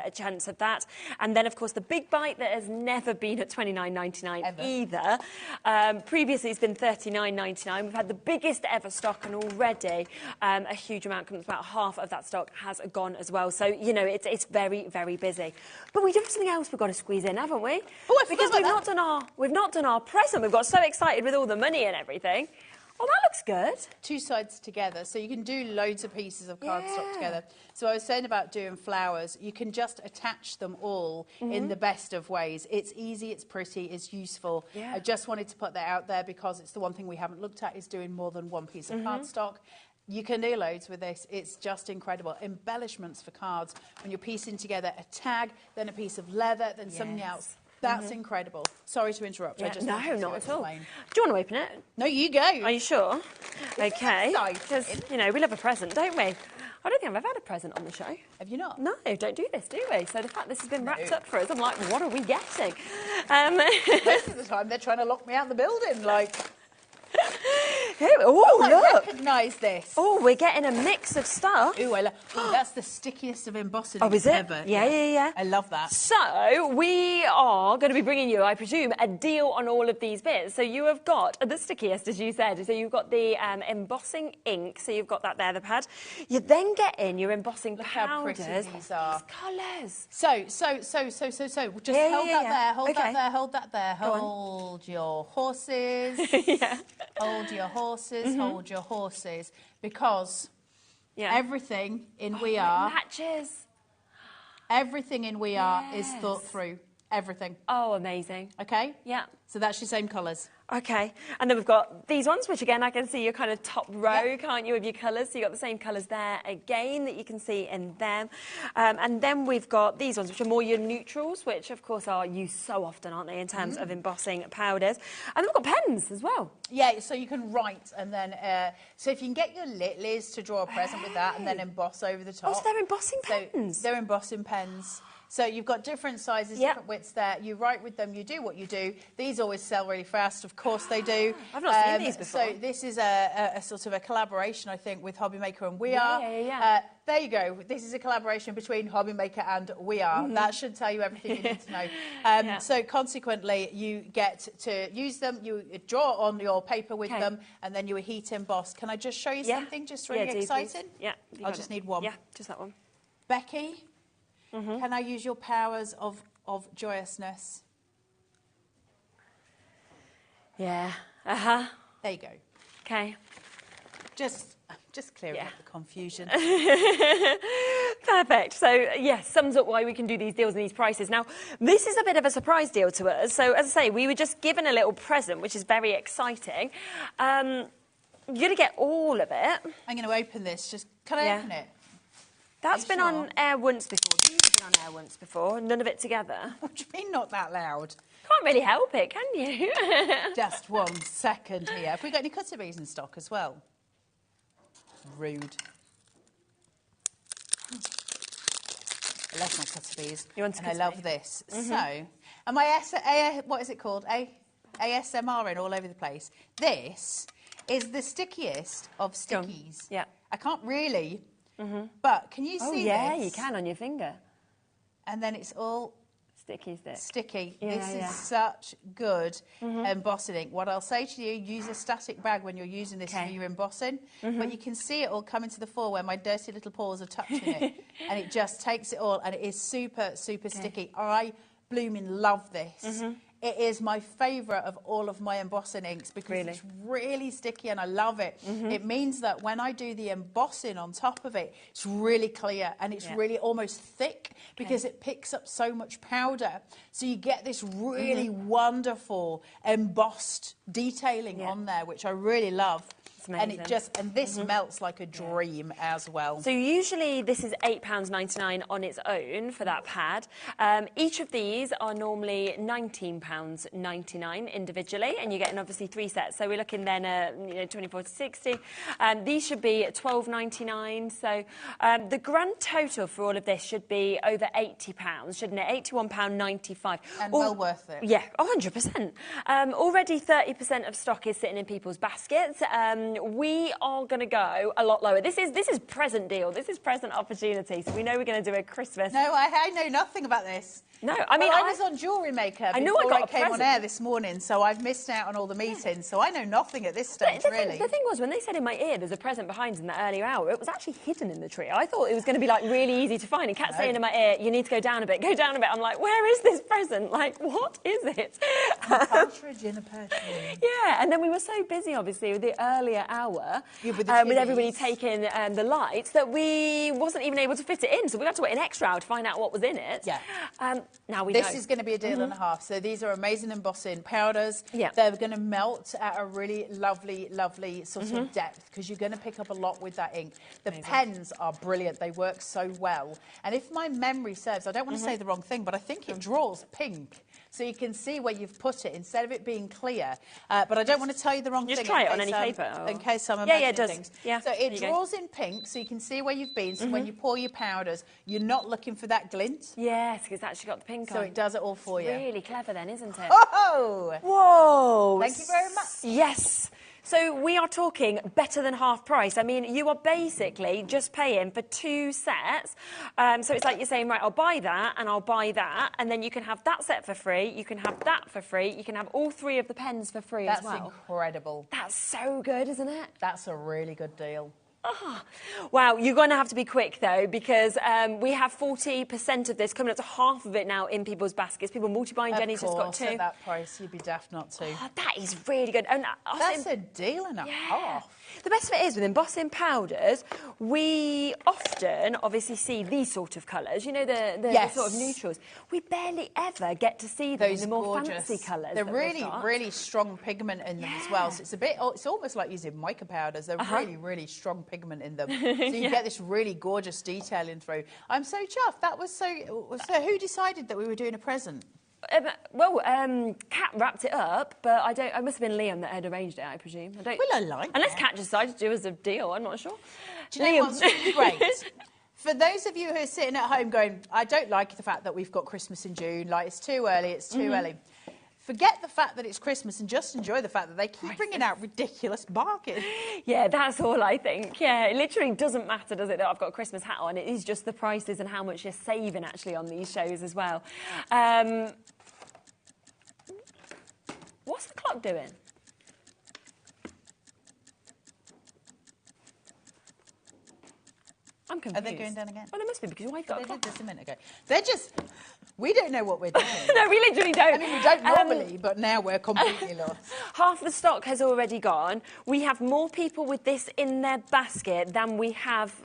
a chance of that. And then, of course, the big bite that has never been at $29.99 either. Previously, it's been $39.99. We've had the biggest ever stock, and already a huge amount comes. About half of that stock has gone as well. So, you know, it's very, very busy. But we do have something else we've got to squeeze in, haven't we? Oh, because we've not done our present. We've got so excited with all the money and everything. Oh, that looks good. Two sides together, so you can do loads of pieces of cardstock together. So I was saying about doing flowers, you can just attach them all in the best of ways. It's easy, it's pretty, it's useful. I just wanted to put that out there because it's the one thing we haven't looked at is doing more than one piece of cardstock. You can do loads with this. It's just incredible. Embellishments for cards. When you're piecing together a tag, then a piece of leather, then something else. That's incredible. Sorry to interrupt. Yeah, I just no, wanted to not at all. explain. Do you want to open it? No, you go. Are you sure? Okay. Excited. Because, you know, we love a present, don't we? I don't think I've ever had a present on the show. Have you not? No, don't do this, do we? So the fact this has been wrapped up for us, I'm like, what are we getting? Most of the time, they're trying to lock me out of the building, like... Oh, I look. recognise this. Oh, we're getting a mix of stuff. Ooh, that's the stickiest of embossing is it? ever. Yeah. I love that. So we are going to be bringing you, I presume, a deal on all of these bits. So you have got the stickiest, as you said. So you've got the embossing ink. So you've got that there, the pad. You then get in your embossing Look powders. how pretty these are. Colours. So. Just hold that there, hold that there, hold that there. Hold your horses. Hold your horses, hold your horses. Because everything in We Are... matches. Everything in We Are is thought through. Everything. Oh, amazing. Okay? Yeah. So that's your same colours. Okay. And then we've got these ones, which again, I can see your kind of top row, can't you, of your colours? So you've got the same colours there again that you can see in them. And then we've got these ones, which are more your neutrals, which of course are used so often, aren't they, in terms of embossing powders. And then we've got pens as well. Yeah, so you can write and then... so if you can get your Liz to draw a present with that and then emboss over the top. Oh, so they're embossing pens. So they're embossing pens. So you've got different sizes, different widths there. You write with them, you do what you do. These always sell really fast, of course they do. I've not seen these before. So this is a sort of a collaboration, I think, with HobbyMaker and We Are. There you go. This is a collaboration between HobbyMaker and We Are. That should tell you everything you need to know. So consequently, you get to use them, you draw on your paper with them, and then you heat emboss. Can I just show you something just really exciting? I'll just need one. Yeah, just that one. Becky? Can I use your powers of joyousness? Yeah. There you go. Okay. Just clearing up the confusion. Perfect. So, yes, sums up why we can do these deals and these prices. Now, this is a bit of a surprise deal to us. So, as I say, we were just given a little present, which is very exciting. You're going to get all of it. I'm going to open this. Can I open it? That's been on air once before. These have been on air once before. None of it together. What do you mean not that loud? Can't really help it, can you? Just 1 second here. Have we got any cutter bees in stock as well? Rude. I love my cutter bees. And I love this. So, and my what is it called? ASMR in all over the place. This is the stickiest of stickies. Yeah. I can't really... But can you see this? Yeah, you can on your finger. And then it's all sticky. This is such good embossing ink. What I'll say to you, use a static bag when you're using this for your embossing. But you can see it all coming to the fore where my dirty little paws are touching it. And it just takes it all. And it is super, super sticky. I blooming love this. It is my favourite of all of my embossing inks because it's really sticky and I love it. It means that when I do the embossing on top of it, it's really clear and it's really almost thick because it picks up so much powder. So you get this really wonderful embossed detailing on there, which I really love. And this melts like a dream as well. So usually this is £8.99 on its own for that pad. Each of these are normally £19.99 individually, and you're getting obviously 3 sets. So we're looking then at 24 to 60. These should be £12.99. So the grand total for all of this should be over £80, shouldn't it? £81.95. And well worth it. Yeah, 100%. Already 30% of stock is sitting in people's baskets. we are going to go a lot lower. This is present deal. This is present opportunity. So we know we're going to do a Christmas. No, I know nothing about this. No, I mean, I was on Jewellery Maker before I came on air this morning, so I've missed out on all the meetings, so I know nothing at this stage, really. The thing was, when they said in my ear there's a present behind in the earlier hour, it was actually hidden in the tree. I thought it was going to be, like, really easy to find. And Kat's saying in my ear, you need to go down a bit, go down a bit. I'm like, where is this present? Like, what is it? A partridge in a pear tree. Yeah, and then we were so busy, obviously, with the earlier hour, with everybody taking the lights, that we wasn't even able to fit it in. So we had to wait an extra hour to find out what was in it. Yeah. Now we know. This is going to be a deal and a half. So these are amazing embossing powders. Yeah. They're going to melt at a really lovely, lovely sort of depth, because you're going to pick up a lot with that ink. The pens are brilliant. They work so well. And if my memory serves, I don't want to say the wrong thing, but I think it draws pink. So you can see where you've put it instead of it being clear. But I don't want to tell you the wrong thing. Just try it on any paper. Or... In case I'm imagining things. Yeah, so it draws in pink, so you can see where you've been. So when you pour your powders, you're not looking for that glint. Yes, because it's actually got the pink on. So it does it all for you. Really clever then, isn't it? Oh! Whoa! Thank you very much. Yes. So we are talking better than half price. I mean, you are basically just paying for 2 sets. So it's like you're saying, right, I'll buy that and I'll buy that. And then you can have that set for free. You can have that for free. You can have all 3 of the pens for free as well. That's incredible. That's so good, isn't it? That's a really good deal. Oh. Wow, you're going to have to be quick, though, because we have 40% of this coming up to half of it now in people's baskets. People multi-buying. Jenny's just got 2. At that price, you'd be daft not to. Oh, that is really good. And that's a deal and a half. The best of it is, with embossing powders, we often obviously see these sort of colours, you know, the sort of neutrals. We barely ever get to see them in the more fancy colours. They're really, really strong pigment in them as well. So it's almost like using mica powders. They're really, really strong pigment in them. So you get this really gorgeous detailing through. I'm so chuffed. That was so who decided that we were doing a present? Kat wrapped it up, but I must have been Liam that had arranged it, I presume. I like unless Kat decided to do as a deal, I'm not sure. Do you know what's really great? For those of you who are sitting at home going, I don't like the fact that we've got Christmas in June, like it's too early, it's too early. Forget the fact that it's Christmas and just enjoy the fact that they keep bringing out ridiculous bargains. Yeah, that's all I think. Yeah, it literally doesn't matter, does it, that I've got a Christmas hat on. It is just the prices and how much you're saving, actually, on these shows as well. What's the clock doing? I'm confused. Are they going down again? Well, they must be, because I've got a clock. They did this a minute ago. They're just... We don't know what we're doing. No, we literally don't. I mean, we don't normally, but now we're completely lost. Half the stock has already gone. We have more people with this in their basket than we have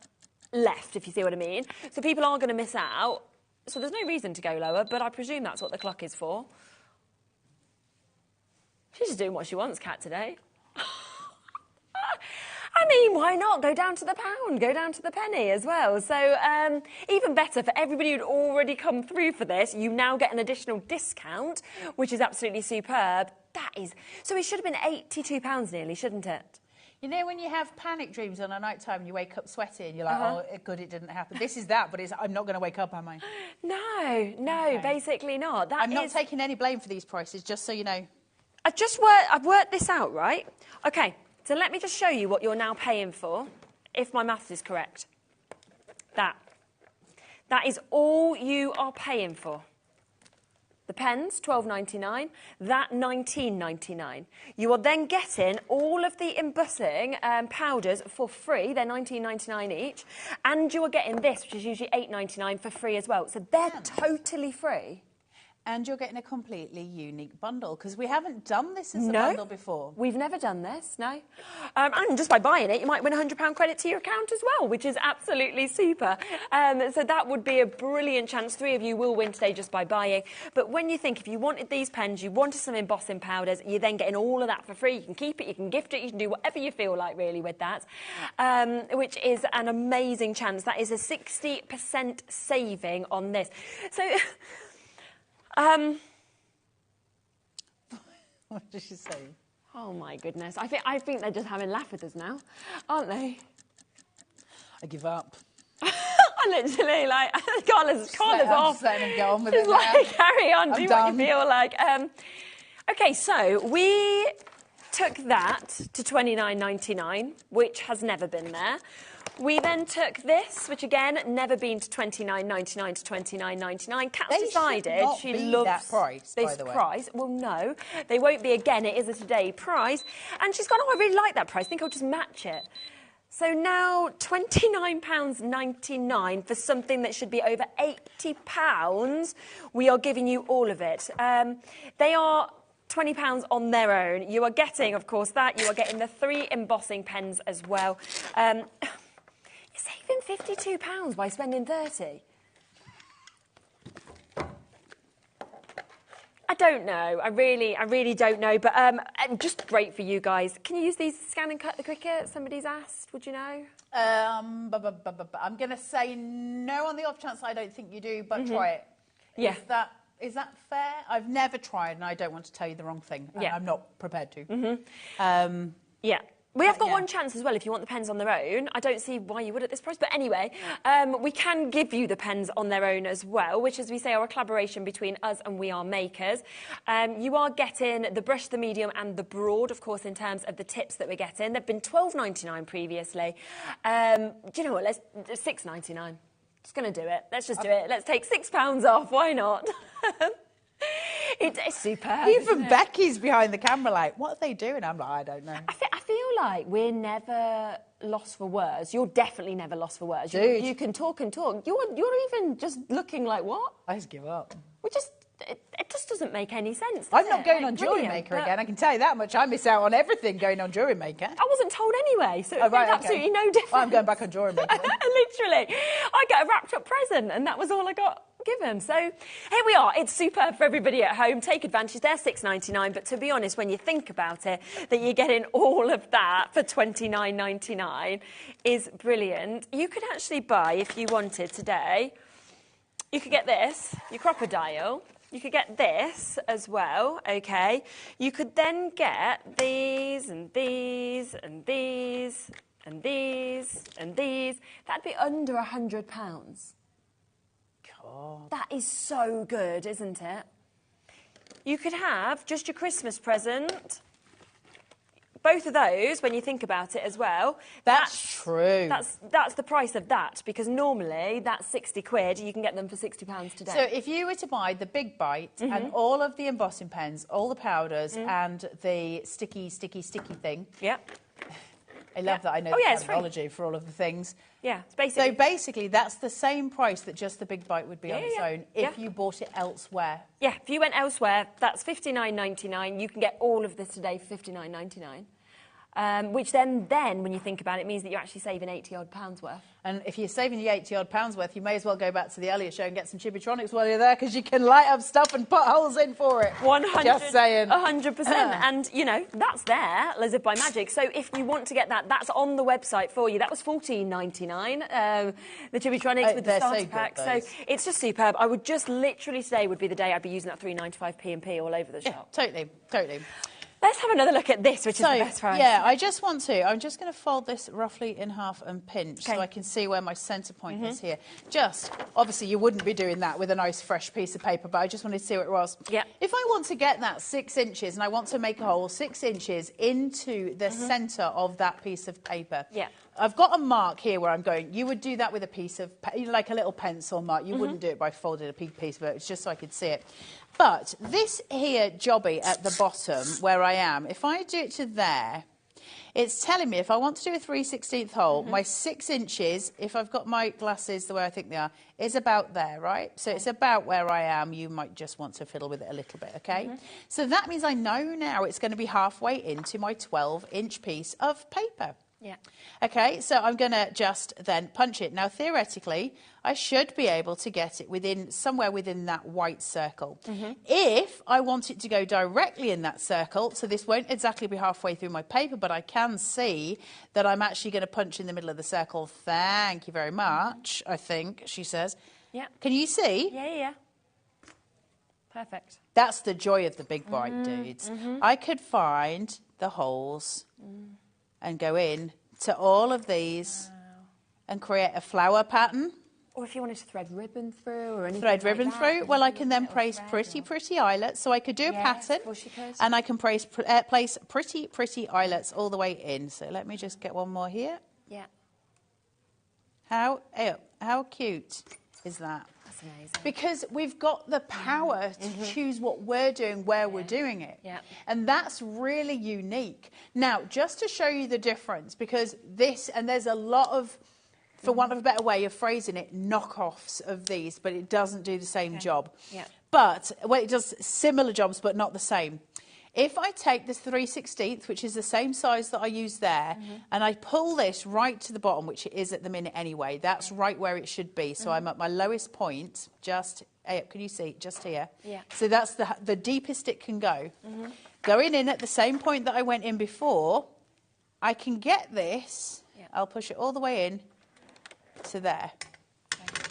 left, if you see what I mean. So people are going to miss out. So there's no reason to go lower, but I presume that's what the clock is for. She's just doing what she wants, Kat, today. I mean, why not? Go down to the pound, go down to the penny as well. So even better, for everybody who'd already come through for this, you now get an additional discount, which is absolutely superb. That is... So it should have been £82 nearly, shouldn't it? You know, when you have panic dreams on a night time and you wake up sweaty and you're like, oh, good, it didn't happen. This is that, but I'm not going to wake up, am I? No, basically not. I'm not taking any blame for these prices, just so you know. I've worked this out, right? OK, so let me just show you what you're now paying for, if my maths is correct. That is all you are paying for. The pens, $12.99, that $19.99. You are then getting all of the embossing powders for free. They're $19.99 each. And you are getting this, which is usually $8.99 for free as well. So they're totally free. And you're getting a completely unique bundle, because we haven't done this as a bundle before. We've never done this, no. And just by buying it, you might win a £100 credit to your account as well, which is absolutely super. So that would be a brilliant chance. 3 of you will win today just by buying. But when you think, if you wanted these pens, you wanted some embossing powders, you're then getting all of that for free. You can keep it, you can gift it, you can do whatever you feel like, really, with that, which is an amazing chance. That is a 60% saving on this. So... What did she say? Oh my goodness! I think they're just having a laugh with us now, aren't they? I give up. I literally like Carla's off. And go on with She's it like, now. carry on, I'm do done. what you feel like. Okay, so we took that to $29.99, which has never been there. We then took this, which again, never been to $29.99 to $29.99. Kat's decided she loves that price, this by the way. price. Well, no, they won't be again. It is a today price. And she's gone, oh, I really like that price. I think I'll just match it. So now £29.99 for something that should be over £80. We are giving you all of it. They are £20 on their own. You are getting, of course, that. You are getting the 3 embossing pens as well. You're saving £52 by spending 30. I don't know. I really don't know. But just great for you guys. Can you use these to scan and cut the Cricut? Somebody's asked. Would you know? I'm going to say no on the off chance I don't think you do, but try it. Yeah. Is that fair? I've never tried, and I don't want to tell you the wrong thing. Yeah. I'm not prepared to. Yeah. We have got one chance as well if you want the pens on their own. I don't see why you would at this price. But anyway, we can give you the pens on their own as well, which, as we say, are a collaboration between us and We Are Makers. You are getting the brush, the medium and the broad, of course, in terms of the tips that we're getting. They've been $12.99 previously. Do you know what? Let's $6.99. Just going to do it. Let's just do it. Let's take £6 off. Why not? It's superb. Even Becky's behind the camera like, what are they doing? I'm like, I don't know. I feel like we're never lost for words. You're definitely never lost for words. Dude. You can talk and talk. You're even just looking like, what? I just give up. It just doesn't make any sense. I'm not going on HobbyMaker again. I can tell you that much. I miss out on everything going on HobbyMaker. I wasn't told anyway, so it made absolutely no difference. Well, I'm going back on HobbyMaker. Literally. I got a wrapped up present and that was all I got given. So here we are. It's superb for everybody at home. Take advantage. They're $6.99, but to be honest, when you think about it, that you're getting all of that for $29.99 is brilliant. You could actually buy, if you wanted today, you could get this, your crocodile. You could get this as well, okay? You could then get these and these and these and these and these. That'd be under £100. God. That is so good, isn't it? You could have just your Christmas present. Both of those, when you think about it as well. That's true. That's the price of that, because normally that's 60 quid. You can get them for £60 today. So if you were to buy the big bite and all of the embossing pens, all the powders and the sticky thing. Yep. I love that I know the terminology for all of the things. Yeah, it's basically... So basically, that's the same price that just the big bite would be on its own if you bought it elsewhere. Yeah, if you went elsewhere, that's $59.99. You can get all of this today for $59.99. Which then, when you think about it, means that you're actually saving £80-odd worth. And if you're saving you £80-odd worth, you may as well go back to the Elliot show and get some Chibitronics while you're there, because you can light up stuff and put holes in for it. 100%. Just saying. 100%. And, you know, that's there, as if by magic. So if you want to get that, that's on the website for you. That was $14.99, the Chibitronics with the starter pack. So it's just superb. I would just literally today would be the day I'd be using that $3.95 P&P all over the shop. Totally. Let's have another look at this, which is the best price. Yeah, I'm just going to fold this roughly in half and pinch so I can see where my centre point is here. Obviously you wouldn't be doing that with a nice fresh piece of paper, but I just wanted to see what it was. Yeah. If I want to get that 6 inches and I want to make a hole 6 inches into the centre of that piece of paper, I've got a mark here where I'm going. You would do that with a piece of, like a little pencil mark. You wouldn't do it by folding a piece of it. It's just so I could see it. But this here jobby at the bottom where I am, if I do it to there, it's telling me if I want to do a 3/16 hole, my 6 inches, if I've got my glasses the way I think they are, is about there, right? So it's about where I am. You might just want to fiddle with it a little bit, okay? So that means I know now it's going to be halfway into my 12-inch piece of paper. Yeah. Okay, so I'm going to just then punch it. Now, theoretically, I should be able to get it somewhere within that white circle. If I want it to go directly in that circle, so this won't exactly be halfway through my paper, but I can see that I'm actually going to punch in the middle of the circle. Thank you very much, I think, she says. Yeah. Can you see? Yeah. Perfect. That's the joy of the big bite, dudes. I could find the holes and go in to all of these and create a flower pattern Or if you wanted to thread ribbon through or anything Thread ribbon like that, through. Well, I can then place pretty eyelets. So I could do a pattern, and I can place pretty eyelets all the way in. So let me just get one more here. Yeah. How cute is that? That's amazing. Because we've got the power to choose what we're doing, where we're doing it. Yeah. And that's really unique. Now, just to show you the difference, because this, and there's a lot of, for want of a better way of phrasing it, knockoffs of these, but it doesn't do the same job. Yeah. But, well, it does similar jobs, but not the same. If I take this 3/16, which is the same size that I used there, and I pull this right to the bottom, which it is at the minute anyway, that's right where it should be. So I'm at my lowest point, just, can you see, just here? Yeah. So that's the deepest it can go. Going in at the same point that I went in before, I can get this, I'll push it all the way in to there.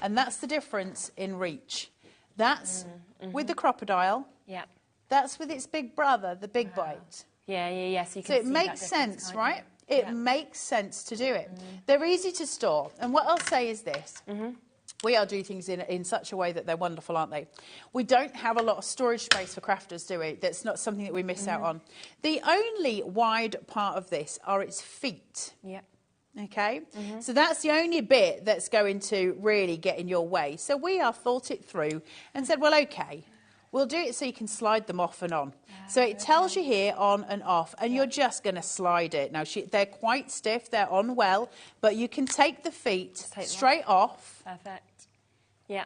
And that's the difference in reach. That's with the crocodile. Yeah. That's with its big brother, the big bite. Yeah. So, So it makes sense, right? It makes sense to do it. They're easy to store. And what I'll say is this. We are doing things in such a way that they're wonderful, aren't they? We don't have a lot of storage space for crafters, do we? That's not something that we miss out on. The only wide part of this are its feet. Yeah. Okay? So that's the only bit that's going to really get in your way. So we have thought it through and said, well, okay, we'll do it so you can slide them off and on. So it tells you here on and off, and you're just going to slide it. Now, they're quite stiff, they're on well, but you can take the feet straight off. Perfect. Yeah.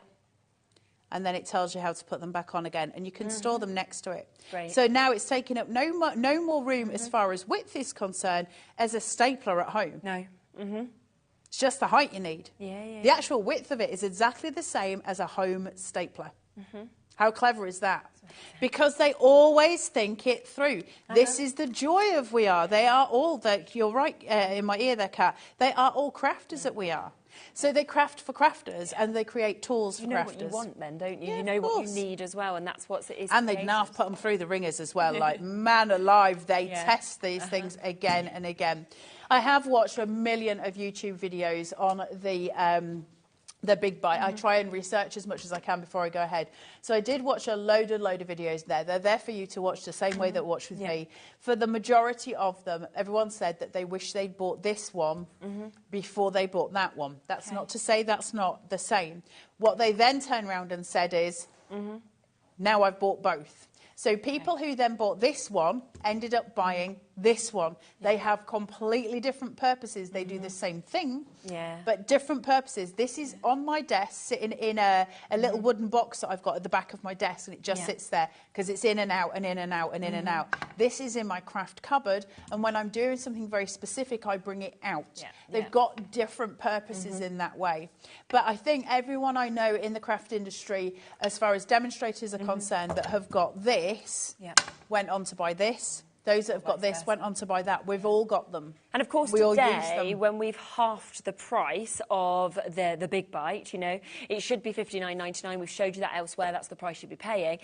And then it tells you how to put them back on again, and you can store them next to it. Great. So now it's taking up no more room as far as width is concerned as a stapler at home. No. It's just the height you need. Yeah. The actual width of it is exactly the same as a home stapler. How clever is that? Because they always think it through. This is the joy of We Are. They are all, you're right in my ear there, Kat. They are all crafters at We Are. So they craft for crafters and they create tools for crafters. You know what you want then, don't you? Yeah, you know what you need as well, and that's what it is. And they'd now put them through the ringers as well. Like, man alive, they test these things again and again. I have watched a million of YouTube videos on the big bite. I try and research as much as I can before I go ahead. So I did watch a load of videos there. They're there for you to watch the same way that watch with me. For the majority of them, everyone said that they wish they'd bought this one before they bought that one. That's not to say that's not the same. What they then turned around and said is, now I've bought both. So people who then bought this one ended up buying this one. They have completely different purposes. They do the same thing, but different purposes. This is on my desk, sitting in a little wooden box that I've got at the back of my desk, and it just sits there because it's in and out and in and out and in and out. This is in my craft cupboard, and when I'm doing something very specific, I bring it out. They've got different purposes in that way. But I think everyone I know in the craft industry, as far as demonstrators are concerned, that have got this, went on to buy this. Those that have got this went on to buy that. We've all got them. And of course, today, when we've halved the price of the big bite, you know, it should be $59.99. We've showed you that elsewhere. That's the price you'd be paying.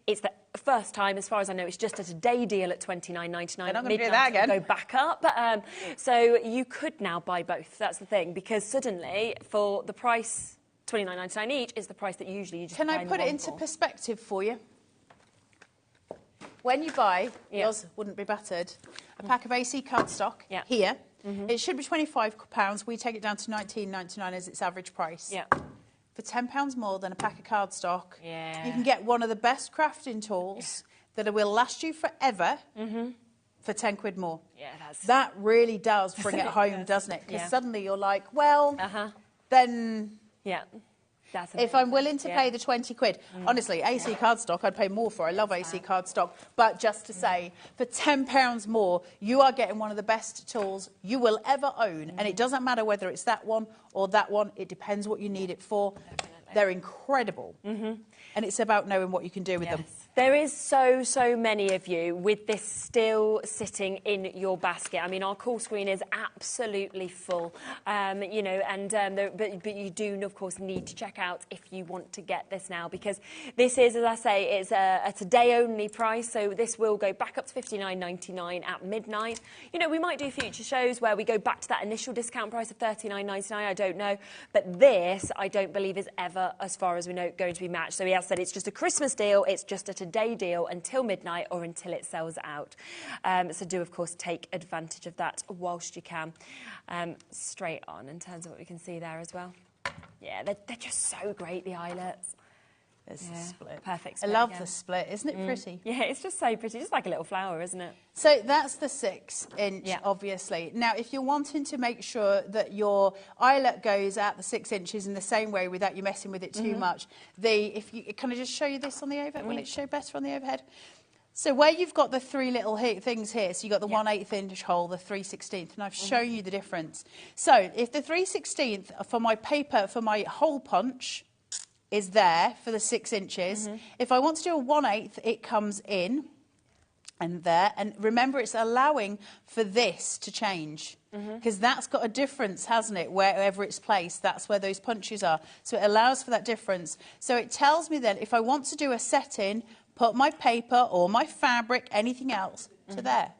It's the first time, as far as I know, it's just a today deal at $29.99. They're not going to do that again. Go back up. So you could now buy both. That's the thing, because suddenly, for the price, $29.99 each, is the price that usually you just Can I put it into perspective for you? When you buy, yours wouldn't be battered, a pack of AC cardstock here, it should be £25. We take it down to $19.99 as its average price. For £10 more than a pack of cardstock, you can get one of the best crafting tools that will last you forever for £10 more. That really does bring it home, doesn't it? Because suddenly you're like, well, then... If I'm willing to pay the £20, honestly, AC cardstock, I'd pay more for. I love AC cardstock. But just to say, for £10 more, you are getting one of the best tools you will ever own. And it doesn't matter whether it's that one or that one. It depends what you need it for. They're incredible. And it's about knowing what you can do with them. There is so many of you with this still sitting in your basket. I mean, our call screen is absolutely full, you know, and but you do, of course, need to check out if you want to get this now, because this is, as I say, it's a today-only price, so this will go back up to $59.99 at midnight. You know, we might do future shows where we go back to that initial discount price of $39.99, I don't know, but this, I don't believe, is ever, as far as we know, going to be matched. So he has said it's just a Christmas deal, it's just a day deal until midnight or until it sells out. So do, of course, take advantage of that whilst you can. Straight on in terms of what we can see there as well. Yeah, they're just so great, the eyelets. There's the split. Perfect split. I love the split. Isn't it pretty? Yeah, it's just so pretty. Just like a little flower, isn't it? So that's the 6-inch, obviously. Now, if you're wanting to make sure that your eyelet goes out the 6 inches in the same way without you messing with it too much, can I just show you this on the overhead? Will it show better on the overhead? So where you've got the 3 little things here, so you've got the 1/8 inch hole, the 3/16, and I've shown you the difference. So if the 3/16 for my paper, for my hole punch, is there for the 6 inches. If I want to do a 1/8, it comes in and there. And remember, it's allowing for this to change, because that's got a difference, hasn't it? Wherever it's placed, that's where those punches are. So it allows for that difference. So it tells me then if I want to do a setting, put my paper or my fabric, anything else, to there.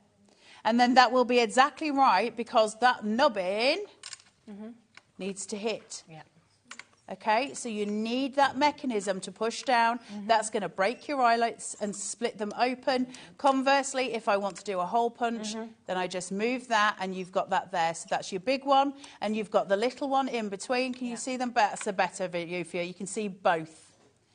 And then that will be exactly right, because that nubbin needs to hit. Yeah. Okay, so you need that mechanism to push down. That's going to break your eyelets and split them open. Conversely, if I want to do a hole punch, then I just move that and you've got that there. So that's your big one, and you've got the little one in between. Can you see them? That's a better view for you. You can see both.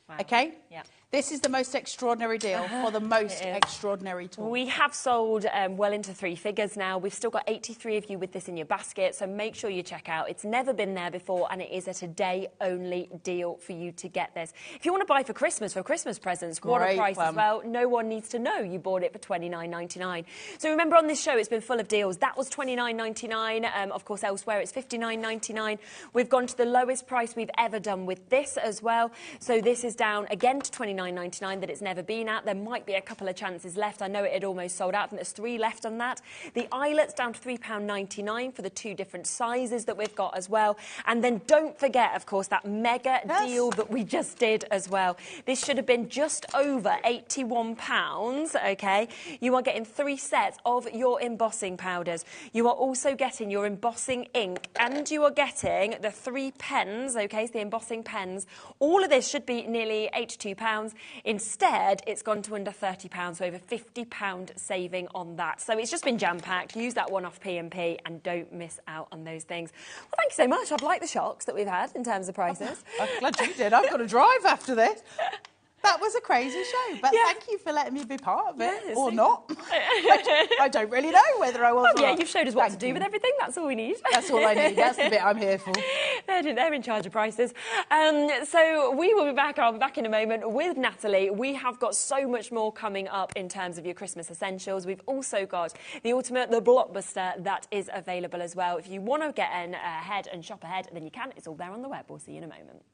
Wow. Okay? Yeah. This is the most extraordinary deal for the most extraordinary tool. We have sold well into 3 figures now. We've still got 83 of you with this in your basket, so make sure you check out. It's never been there before, and it is a today-only deal for you to get this. If you want to buy for Christmas presents, what a price as well. No one needs to know you bought it for $29.99. So remember, on this show, it's been full of deals. That was $29.99. Of course, elsewhere, it's $59.99. We've gone to the lowest price we've ever done with this as well. So this is down again to $29.99 that it's never been at. There might be a couple of chances left. I know it had almost sold out. I think there's 3 left on that. The eyelets down to £3.99 for the 2 different sizes that we've got as well. And then don't forget, of course, that mega deal that we just did as well. This should have been just over £81, okay? You are getting 3 sets of your embossing powders. You are also getting your embossing ink, and you are getting the 3 pens, okay, so the embossing pens. All of this should be nearly £82. Instead, it's gone to under £30, so over £50 saving on that. So it's just been jam-packed. Use that one off P&P and don't miss out on those things. Well, thank you so much. I've liked the shocks that we've had in terms of prices. I'm glad you did. I've got to drive after this. That was a crazy show, but thank you for letting me be part of it, or not. I don't really know whether I was or not. You've showed us what to do with everything. That's all we need. That's all I need. That's the bit I'm here for. They're in charge of prices. So we will be back in a moment with Natalie. We have got so much more coming up in terms of your Christmas essentials. We've also got the blockbuster that is available as well. If you want to get ahead and shop ahead, then you can. It's all there on the web. We'll see you in a moment.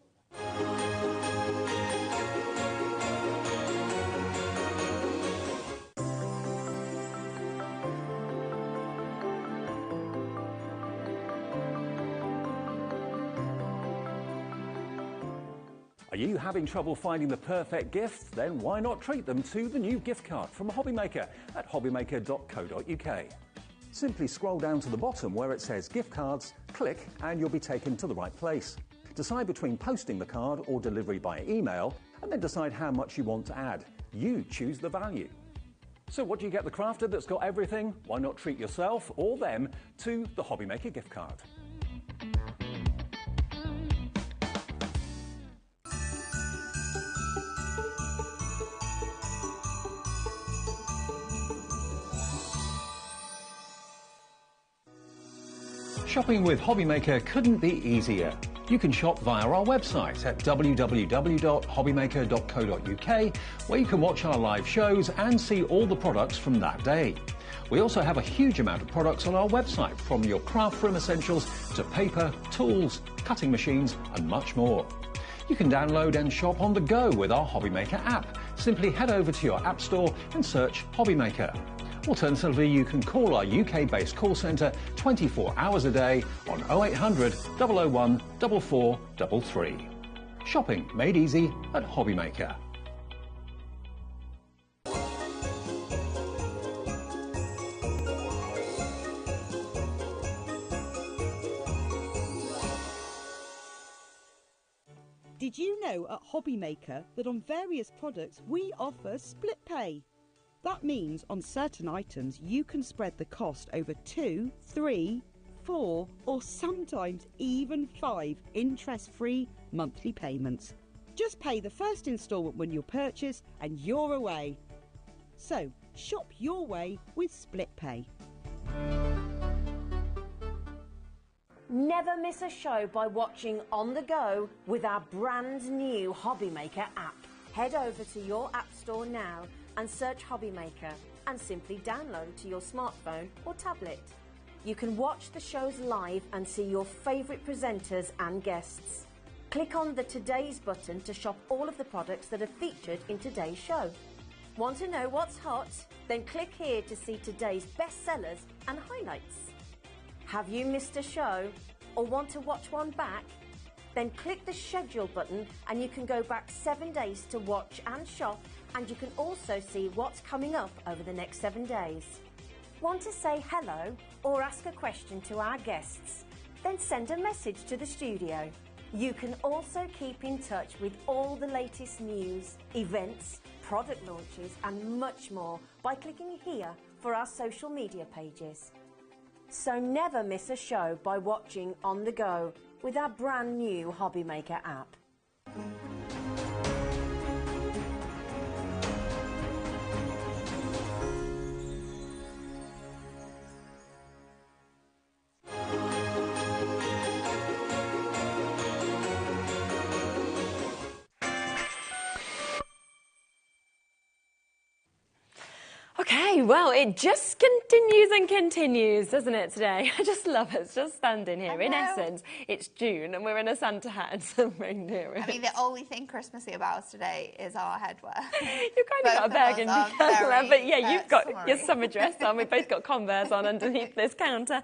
Are you having trouble finding the perfect gift? Then why not treat them to the new gift card from HobbyMaker at hobbymaker.co.uk. Simply scroll down to the bottom where it says gift cards, click, and you'll be taken to the right place. Decide between posting the card or delivery by email, and then decide how much you want to add. You choose the value. So what do you get the crafter that's got everything? Why not treat yourself or them to the HobbyMaker gift card? Shopping with HobbyMaker couldn't be easier. You can shop via our website at www.hobbymaker.co.uk, where you can watch our live shows and see all the products from that day. We also have a huge amount of products on our website, from your craft room essentials to paper, tools, cutting machines and much more. You can download and shop on the go with our HobbyMaker app. Simply head over to your app store and search HobbyMaker. Alternatively, you can call our UK-based call centre 24 hours a day on 0800 001 4433. Shopping made easy at HobbyMaker. Did you know at HobbyMaker that on various products we offer split pay? That means on certain items you can spread the cost over 2, 3, 4 or sometimes even 5 interest-free monthly payments. Just pay the first instalment when you purchase and you're away. So shop your way with split pay. Never miss a show by watching on the go with our brand new HobbyMaker app. Head over to your app store now and search HobbyMaker and simply download to your smartphone or tablet. You can watch the shows live and see your favourite presenters and guests. Click on the Today's button to shop all of the products that are featured in today's show. Want to know what's hot? Then click here to see today's bestsellers and highlights. Have you missed a show or want to watch one back? Then click the schedule button and you can go back 7 days to watch and shop, and you can also see what's coming up over the next 7 days. Want to say hello or ask a question to our guests? Then send a message to the studio. You can also keep in touch with all the latest news, events, product launches and much more by clicking here for our social media pages. So never miss a show by watching on the go with our brand new HobbyMaker app. Okay, well, it just continues and continues, doesn't it, today? I just love it. It's just standing here. In essence, it's June and we're in a Santa hat and some reindeer. I mean, the only thing Christmassy about us today is our headwear. You've kind of got a burgundy colour, but yeah, you've got your summer dress on. We've both got Converse on underneath this counter.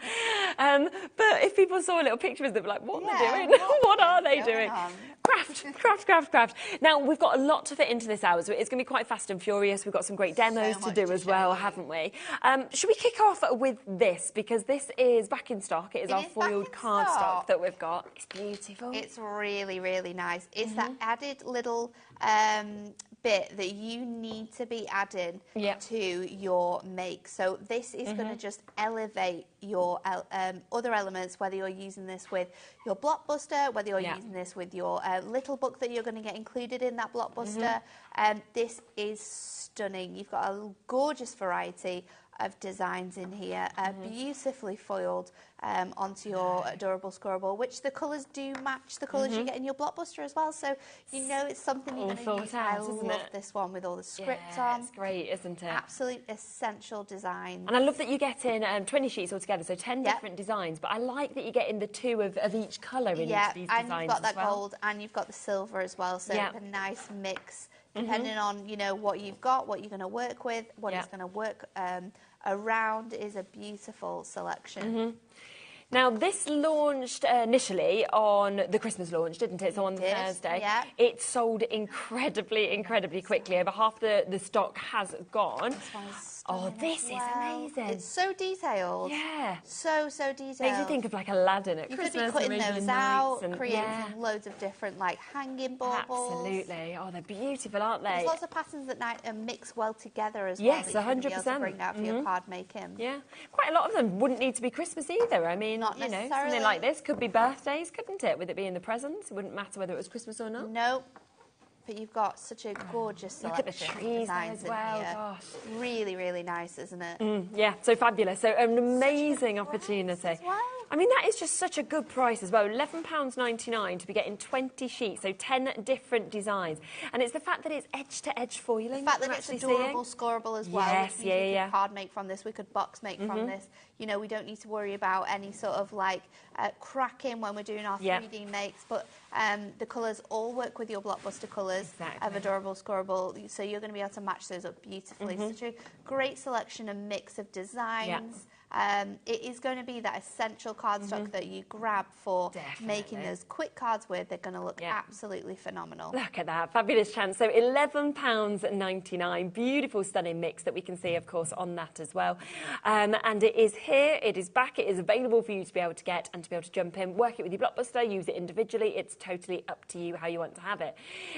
But if people saw a little picture of us, they'd be like, what are they doing? What are they doing? Craft. Now, we've got a lot to fit into this hour, so it's going to be quite fast and furious. We've got some great demos to do as well, haven't we? Should we kick off with this? Because this is back in stock. It is our foiled cardstock that we've got. It's beautiful. It's really, really nice. It's that added little bit that you need to be adding to your make. So this is going to just elevate your other elements, whether you're using this with your blockbuster, whether you're using this with your little book that you're going to get included in that blockbuster. This is stunning. You've got a gorgeous variety of designs in here, beautifully foiled onto your adorable scorable, which the colours do match the colours you get in your blockbuster as well, so you know it's something you're going to use. I love this one with all the script on. It's great, isn't it? Absolute essential design. And I love that you get in 20 sheets altogether, so 10 different designs, but I like that you get in the 2 of each colour in each of these designs. And you've got that gold and you've got the silver as well, so it's a nice mix depending on, you know, what you've got, what you're going to work with, what it's going to work around. Is a beautiful selection. Now, this launched initially on the Christmas launch, didn't it? So on Thursday. Yeah. It sold incredibly quickly. Over half the stock has gone. This is amazing. It's so detailed. Yeah. So detailed. Makes you think of like Aladdin at Christmas. You could be putting those out, and creating loads of different like hanging baubles. Absolutely. Oh, they're beautiful, aren't they? There's lots of patterns that mix well together as well. Yes, that you 100%. be able to bring out for your card making. Yeah. Quite a lot of them wouldn't need to be Christmas either. I mean, Not you know, necessarily. something like this could be birthdays, couldn't it? With it being the presents, it wouldn't matter whether it was Christmas or not. Nope. But you've got such a gorgeous selection. Look at the trees there as well. Gosh. Really, really nice, isn't it? Yeah, so fabulous. So an amazing opportunity. Well. I mean, that is just such a good price as well. £11.99 to be getting 20 sheets, so 10 different designs. And it's the fact that it's edge-to-edge foiling. The fact that it's adorable, scoreable as well. Yes, we could card make from this, we could box make from this. You know, we don't need to worry about any sort of like cracking when we're doing our 3D makes, but the colours all work with your blockbuster colours of adorable, scoreable, so you're going to be able to match those up beautifully. Such a great selection and mix of designs. It is going to be that essential cardstock that you grab for making those quick cards with. They're going to look absolutely phenomenal. Look at that, fabulous chance. So £11.99, beautiful, stunning mix that we can see, of course, on that as well. And it is here, it is back, it is available for you to be able to get and to be able to jump in, work it with your blockbuster, use it individually. It's totally up to you how you want to have it.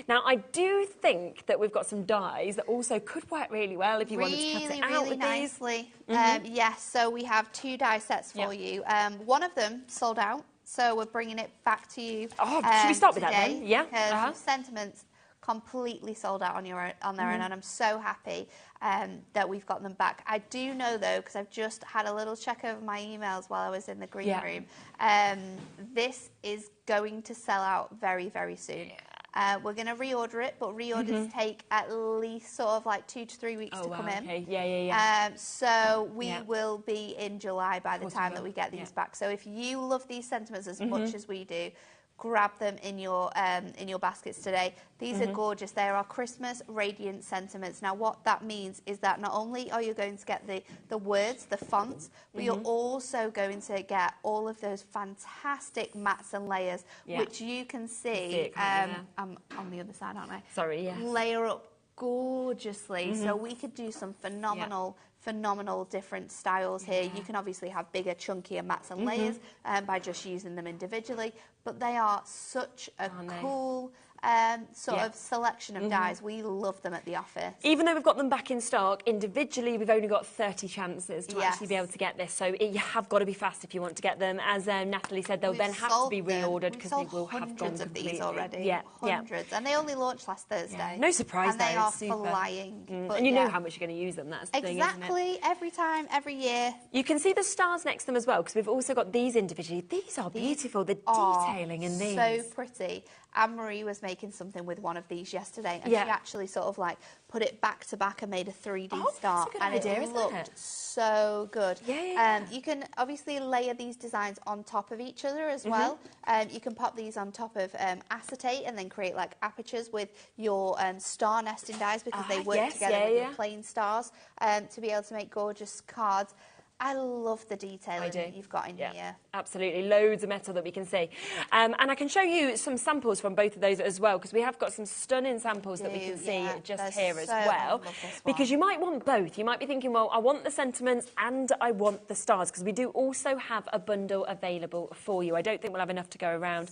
Now, I do think that we've got some dies that also could work really well if you wanted to cut it out with nicely. Yes, so we have 2 die sets for you. One of them sold out, so we're bringing it back to you. Should we start with that today, then? Yeah. Because Sentiments completely sold out on their own, and I'm so happy that we've got them back. I do know though, because I've just had a little check over my emails while I was in the green room. This is going to sell out very, very soon. We're going to reorder it, but reorders take at least sort of like 2 to 3 weeks to come in. So we will be in July by the time that we get these back. So if you love these Sentiments as much as we do, grab them in your baskets today. These are gorgeous. They are our Christmas radiant Sentiments. Now, what that means is that not only are you going to get the words, the fonts, but you're also going to get all of those fantastic mats and layers, which you can see. I'm on the other side, aren't I? Sorry, layer up gorgeously. So we could do some phenomenal different styles here. You can obviously have bigger, chunkier mats and layers by just using them individually, but they are such a cool sort of selection of dies. We love them at the office. Even though we've got them back in stock, individually we've only got 30 chances to actually be able to get this, so you have got to be fast if you want to get them. As Natalie said, they'll then have to be reordered because they will have gone hundreds of completely. these already. Hundreds. And they only launched last Thursday. No surprise, and they are flying. And you know how much you're going to use them, that's the thing, isn't it? Exactly, every time, every year. You can see the stars next to them as well, because we've also got these individually. These are beautiful, the detailing in these. So pretty. Anne-Marie was making something with one of these yesterday, and she actually sort of like put it back to back and made a 3D star, that's a good and idea, it looked so good. You can obviously layer these designs on top of each other as well. You can pop these on top of acetate and then create like apertures with your star nesting dies, because they work together with your plain stars to be able to make gorgeous cards. I love the detailing that you've got in here. Absolutely, loads of metal that we can see. And I can show you some samples from both of those as well, because we have got some stunning samples that we can see just here as well. Because you might want both. You might be thinking, well, I want the Sentiments and I want the stars, because we do also have a bundle available for you. I don't think we'll have enough to go around.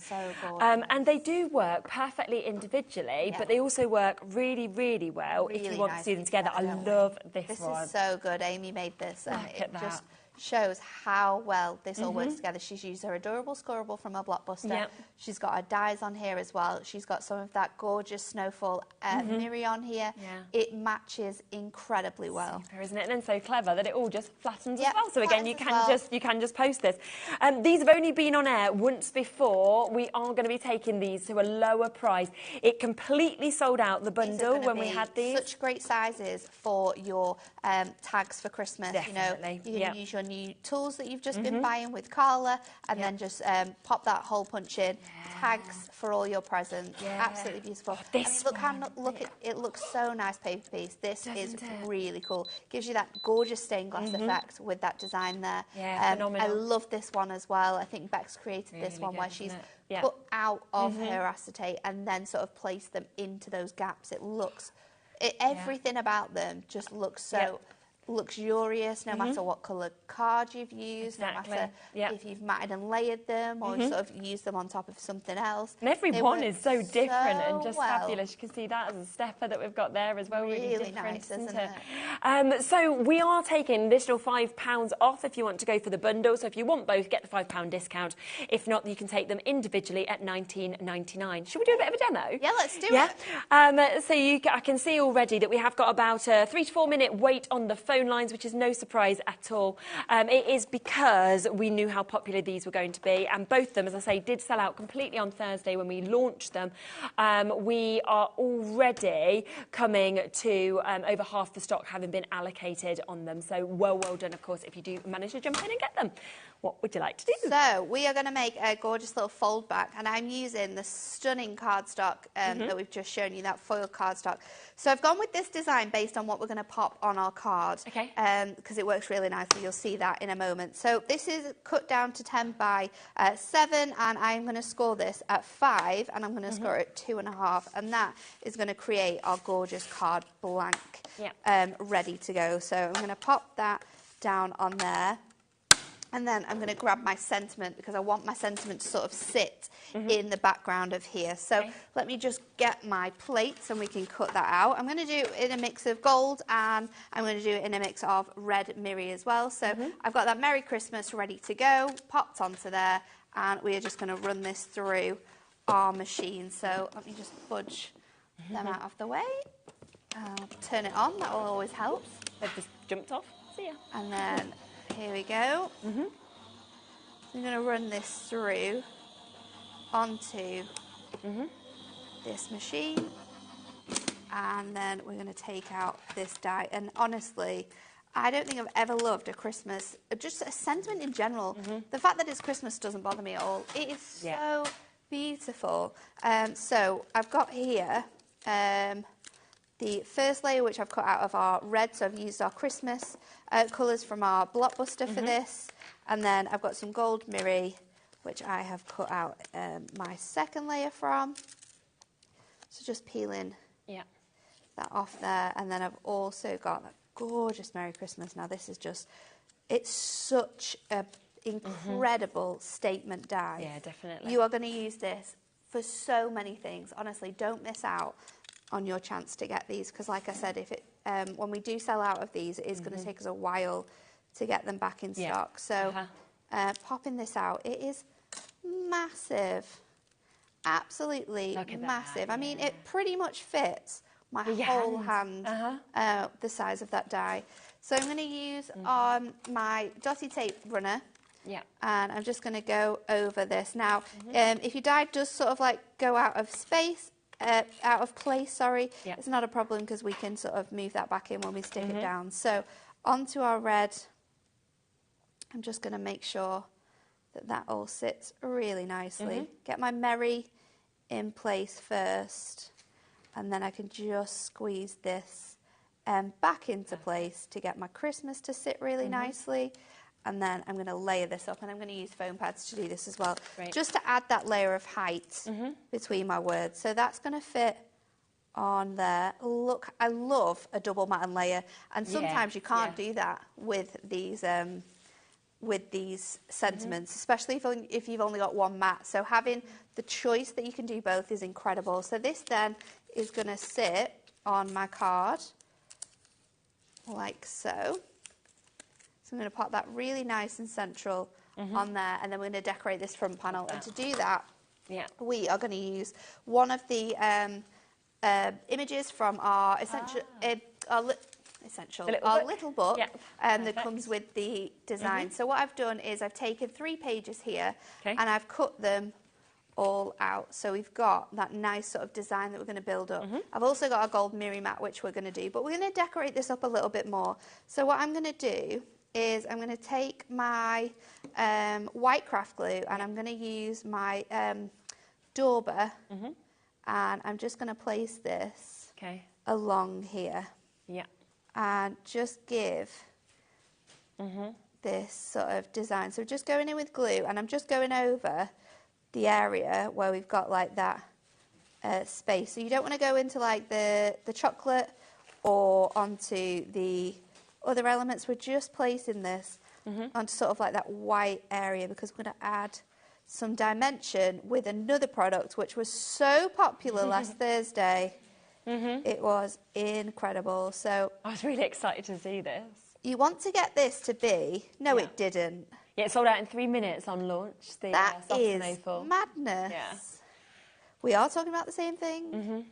And they do work perfectly individually, but they also work really, really well if you want to see them together. I love this one. This is so good. Amy made this, and it just shows how well this all works together. She's used her adorable scoreable from her blockbuster. She's got her dies on here as well. She's got some of that gorgeous snowfall mirror on here. It matches incredibly well. Super, isn't it? And then so clever that it all just flattens as well. So again, you can just post this. These have only been on air once before. We are going to be taking these to a lower price. It completely sold out the bundle when we had these. Such great sizes for your tags for Christmas. Definitely. You know, you can use your new tools that you've just been buying with Carla, and then just pop that hole punch in. Tags for all your presents. Absolutely beautiful. It looks so nice, paper piece. This is really cool. Gives you that gorgeous stained glass effect with that design there. Phenomenal. I love this one as well. I think Bex created this one where she's put out of her acetate and then sort of placed them into those gaps. Everything about them just looks so luxurious, no matter what colour card you've used, no matter if you've matted and layered them or sort of used them on top of something else. And every one is so different and just fabulous. You can see that as a stepper that we've got there as well. Really different, nice, isn't it? So we are taking an additional £5 off if you want to go for the bundle. So if you want both, get the £5 discount. If not, you can take them individually at $19.99. Should we do a bit of a demo? Yeah, let's do it. So I can see already that we have got about a 3 to 4 minute wait on the phone. phone lines, which is no surprise at all. It is because we knew how popular these were going to be, and both of them, as I say, did sell out completely on Thursday when we launched them. We are already coming to over half the stock having been allocated on them. So well done, of course, if you do manage to jump in and get them. What would you like to do? So we are going to make a gorgeous little fold back, and I'm using the stunning cardstock that we've just shown you, that foil cardstock. So I've gone with this design based on what we're going to pop on our card, okay, because it works really nicely. You'll see that in a moment. So this is cut down to 10 by 7, and I'm going to score this at 5, and I'm going to score it at 2.5, and that is going to create our gorgeous card blank, ready to go. So I'm going to pop that down on there. And then I'm going to grab my sentiment, because I want my sentiment to sort of sit in the background of here. So let me just get my plates and we can cut that out. I'm going to do it in a mix of gold, and I'm going to do it in a mix of red mirri as well. So I've got that Merry Christmas ready to go, popped onto there, and we are just going to run this through our machine. So let me just fudge them out of the way. I'll turn it on, that will always help. They've just jumped off. See ya. And then here we go. So I'm going to run this through onto this machine, and then we're going to take out this die. And honestly, I don't think I've ever loved a Christmas, just a sentiment in general. The fact that it's Christmas doesn't bother me at all. It is so beautiful. So I've got here the first layer, which I've cut out of our red, so I've used our Christmas colours from our blockbuster for this. And then I've got some gold mirri, which I have cut out my second layer from. So just peeling that off there. And then I've also got that gorgeous Merry Christmas. Now this is just, it's such an incredible statement die. Yeah, definitely. You are going to use this for so many things. Honestly, don't miss out on your chance to get these, because like I said, if it when we do sell out of these, it is going to take us a while to get them back in stock. So popping this out, it is massive, absolutely massive. I mean, it pretty much fits my whole hand, the size of that die. So I'm going to use my dotty tape runner. And I'm just going to go over this. Now, if your die does sort of like go out of space, out of place, sorry, it's not a problem, because we can sort of move that back in when we stick it down. So onto our red, I'm just going to make sure that that all sits really nicely. Get my Merry in place first, and then I can just squeeze this back into place to get my Christmas to sit really nicely. And then I'm going to layer this up, and I'm going to use foam pads to do this as well, just to add that layer of height between my words. So that's going to fit on there. Look, I love a double mat and layer, and sometimes you can't do that with these sentiments, especially if you've only got one mat. So having the choice that you can do both is incredible. So this then is going to sit on my card like so. So I'm going to pop that really nice and central on there, and then we're going to decorate this front panel. And to do that, we are going to use one of the images from our little book that comes with the design. So what I've done is I've taken 3 pages here, and I've cut them all out. So we've got that nice sort of design that we're going to build up. I've also got a gold mirri mat, which we're going to do, but we're going to decorate this up a little bit more. So what I'm going to do is I'm going to take my white craft glue, and I'm going to use my dauber, and I'm just going to place this along here, and just give this sort of design. So just going in with glue, and I'm just going over the area where we've got like that space. So you don't want to go into like the chocolate or onto the other elements. We're just placing this onto sort of like that white area, because we're going to add some dimension with another product which was so popular last Thursday. It was incredible. So I was really excited to see this. You want to get this to be... No, it didn't. Yeah, it sold out in 3 minutes on launch. That is madness. Yeah. We are talking about the same thing.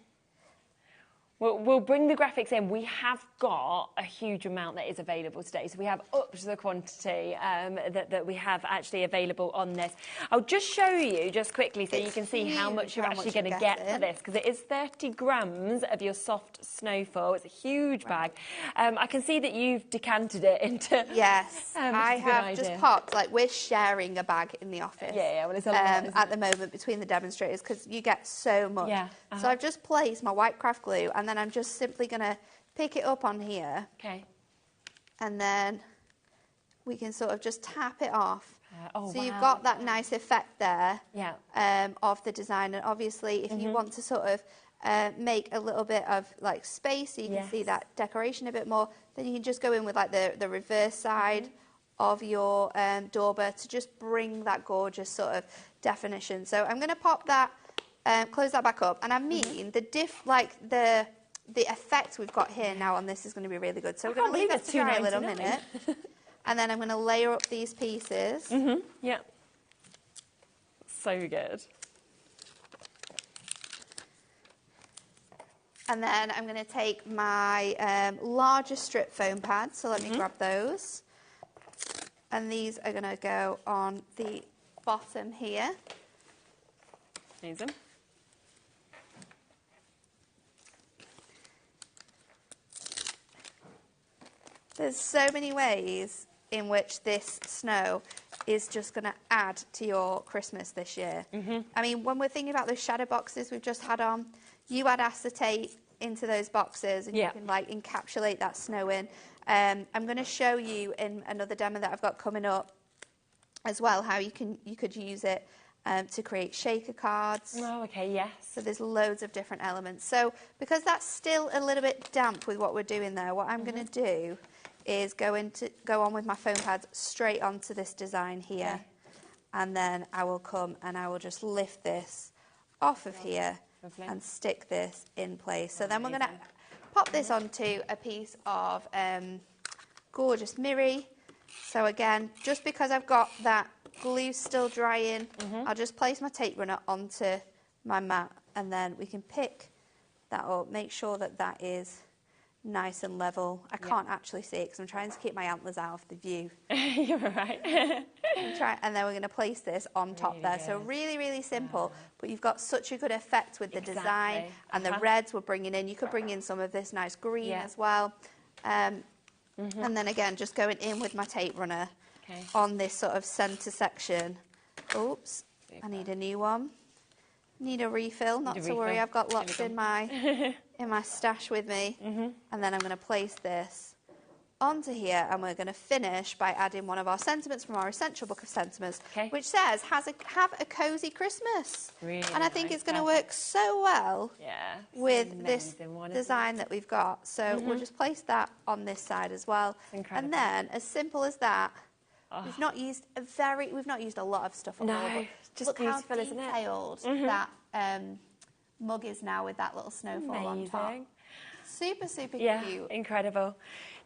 We'll bring the graphics in. We have got a huge amount that is available today. So we have up to the quantity that we have actually available on this. I'll just show you just quickly so you can see how much you're actually going to get for this, because it is 30 grams of your soft snowfall. It's a huge bag. I can see that you've decanted it into... Yes, I have just popped, like we're sharing a bag in the office. Yeah, well, it's a lot, at the moment between the demonstrators, because you get so much. Yeah. So I've just placed my white craft glue, and then I'm just simply going to pick it up on here. Okay. And then we can sort of just tap it off. So you've got that nice effect there of the design. And obviously, if you want to sort of make a little bit of like space so you can see that decoration a bit more, then you can just go in with like the reverse side of your dauber to just bring that gorgeous sort of definition. So I'm going to pop that, close that back up, and I mean the effect we've got here now on this is going to be really good. So we're going to leave that to dry a little minute, and then I'm going to layer up these pieces. Yeah, so good. And then I'm going to take my larger strip foam pads, so let me grab those. And these are going to go on the bottom here. Amazing. There's so many ways in which this snow is just going to add to your Christmas this year. I mean, when we're thinking about those shadow boxes we've just had on, you add acetate into those boxes and you can like encapsulate that snow in. I'm going to show you in another demo that I've got coming up as well how you could use it to create shaker cards. Oh, okay, yes. So there's loads of different elements. So because that's still a little bit damp with what we're doing there, what I'm going to do is go on with my foam pads straight onto this design here, and then I will come and I will just lift this off of here and stick this in place. So then we're going to pop this onto a piece of gorgeous mirror. So again, just because I've got that glue still drying, I'll just place my tape runner onto my mat, and then we can pick that up, make sure that that is nice and level. I can't actually see it because I'm trying to keep my antlers out of the view. You're right. And then we're going to place this on top there. So really, really simple, but you've got such a good effect with the design and the reds we're bringing in. You could bring in some of this nice green as well. And then again, just going in with my tape runner on this sort of centre section. Oops, I need a new one. Need a refill, not to worry, I've got lots in my stash with me. And then I'm going to place this onto here, and we're going to finish by adding one of our sentiments from our Essential Book of Sentiments, which says, have a cosy Christmas. Really and I think it's going to work so well with this one, design that we've got. So we'll just place that on this side as well. Incredible. And then, as simple as that, we've not used a lot of stuff on No, just look how beautiful, isn't it? detailed that mug is now with that little snowfall on top. Super, super cute. Incredible.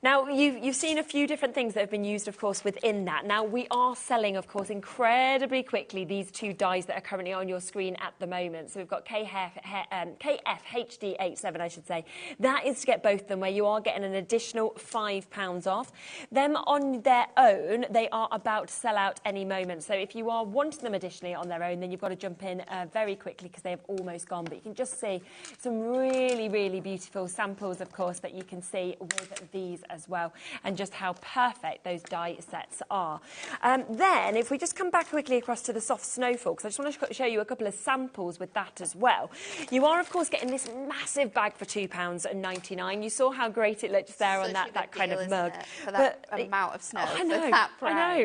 Now, you've seen a few different things that have been used, of course, within that. Now, we are selling, of course, incredibly quickly these two dies that are currently on your screen at the moment. So we've got KFHD87, I should say. That is to get both of them, where you are getting an additional £5 off. Them on their own, they are about to sell out any moment. So if you are wanting them additionally on their own, then you've got to jump in very quickly because they have almost gone. But you can just see some really, really beautiful samples, of course, that you can see with these as well, and just how perfect those die sets are. Then, if we just come back quickly across to the soft snowfall, because I just want to show you a couple of samples with that as well. You are, of course, getting this massive bag for £2.99. You saw how great it looked there on that kind of mug. For that amount of snow. I know.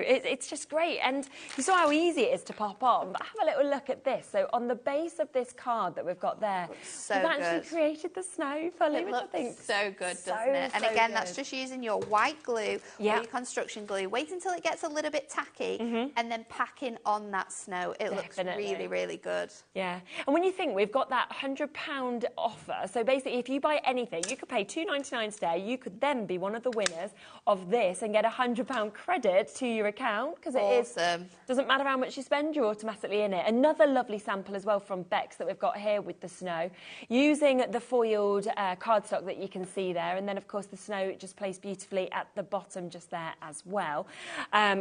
It's just great. And you saw how easy it is to pop on. But have a little look at this. So on the base of this card that we've got there, we've actually created the snowfall. It looks so good, doesn't it? And again, that's just using your white glue or your construction glue. Wait until it gets a little bit tacky and then packing on that snow. It looks really, really good. Yeah. And when you think we've got that £100 offer, so basically if you buy anything, you could pay £2.99 today. You could then be one of the winners of this and get a £100 credit to your account, because it doesn't matter how much you spend, you're automatically in it. Another lovely sample as well from Bex that we've got here with the snow, using the foiled cardstock cardstock that you can see there, and then of course the snow just placed beautifully at the bottom just there as well,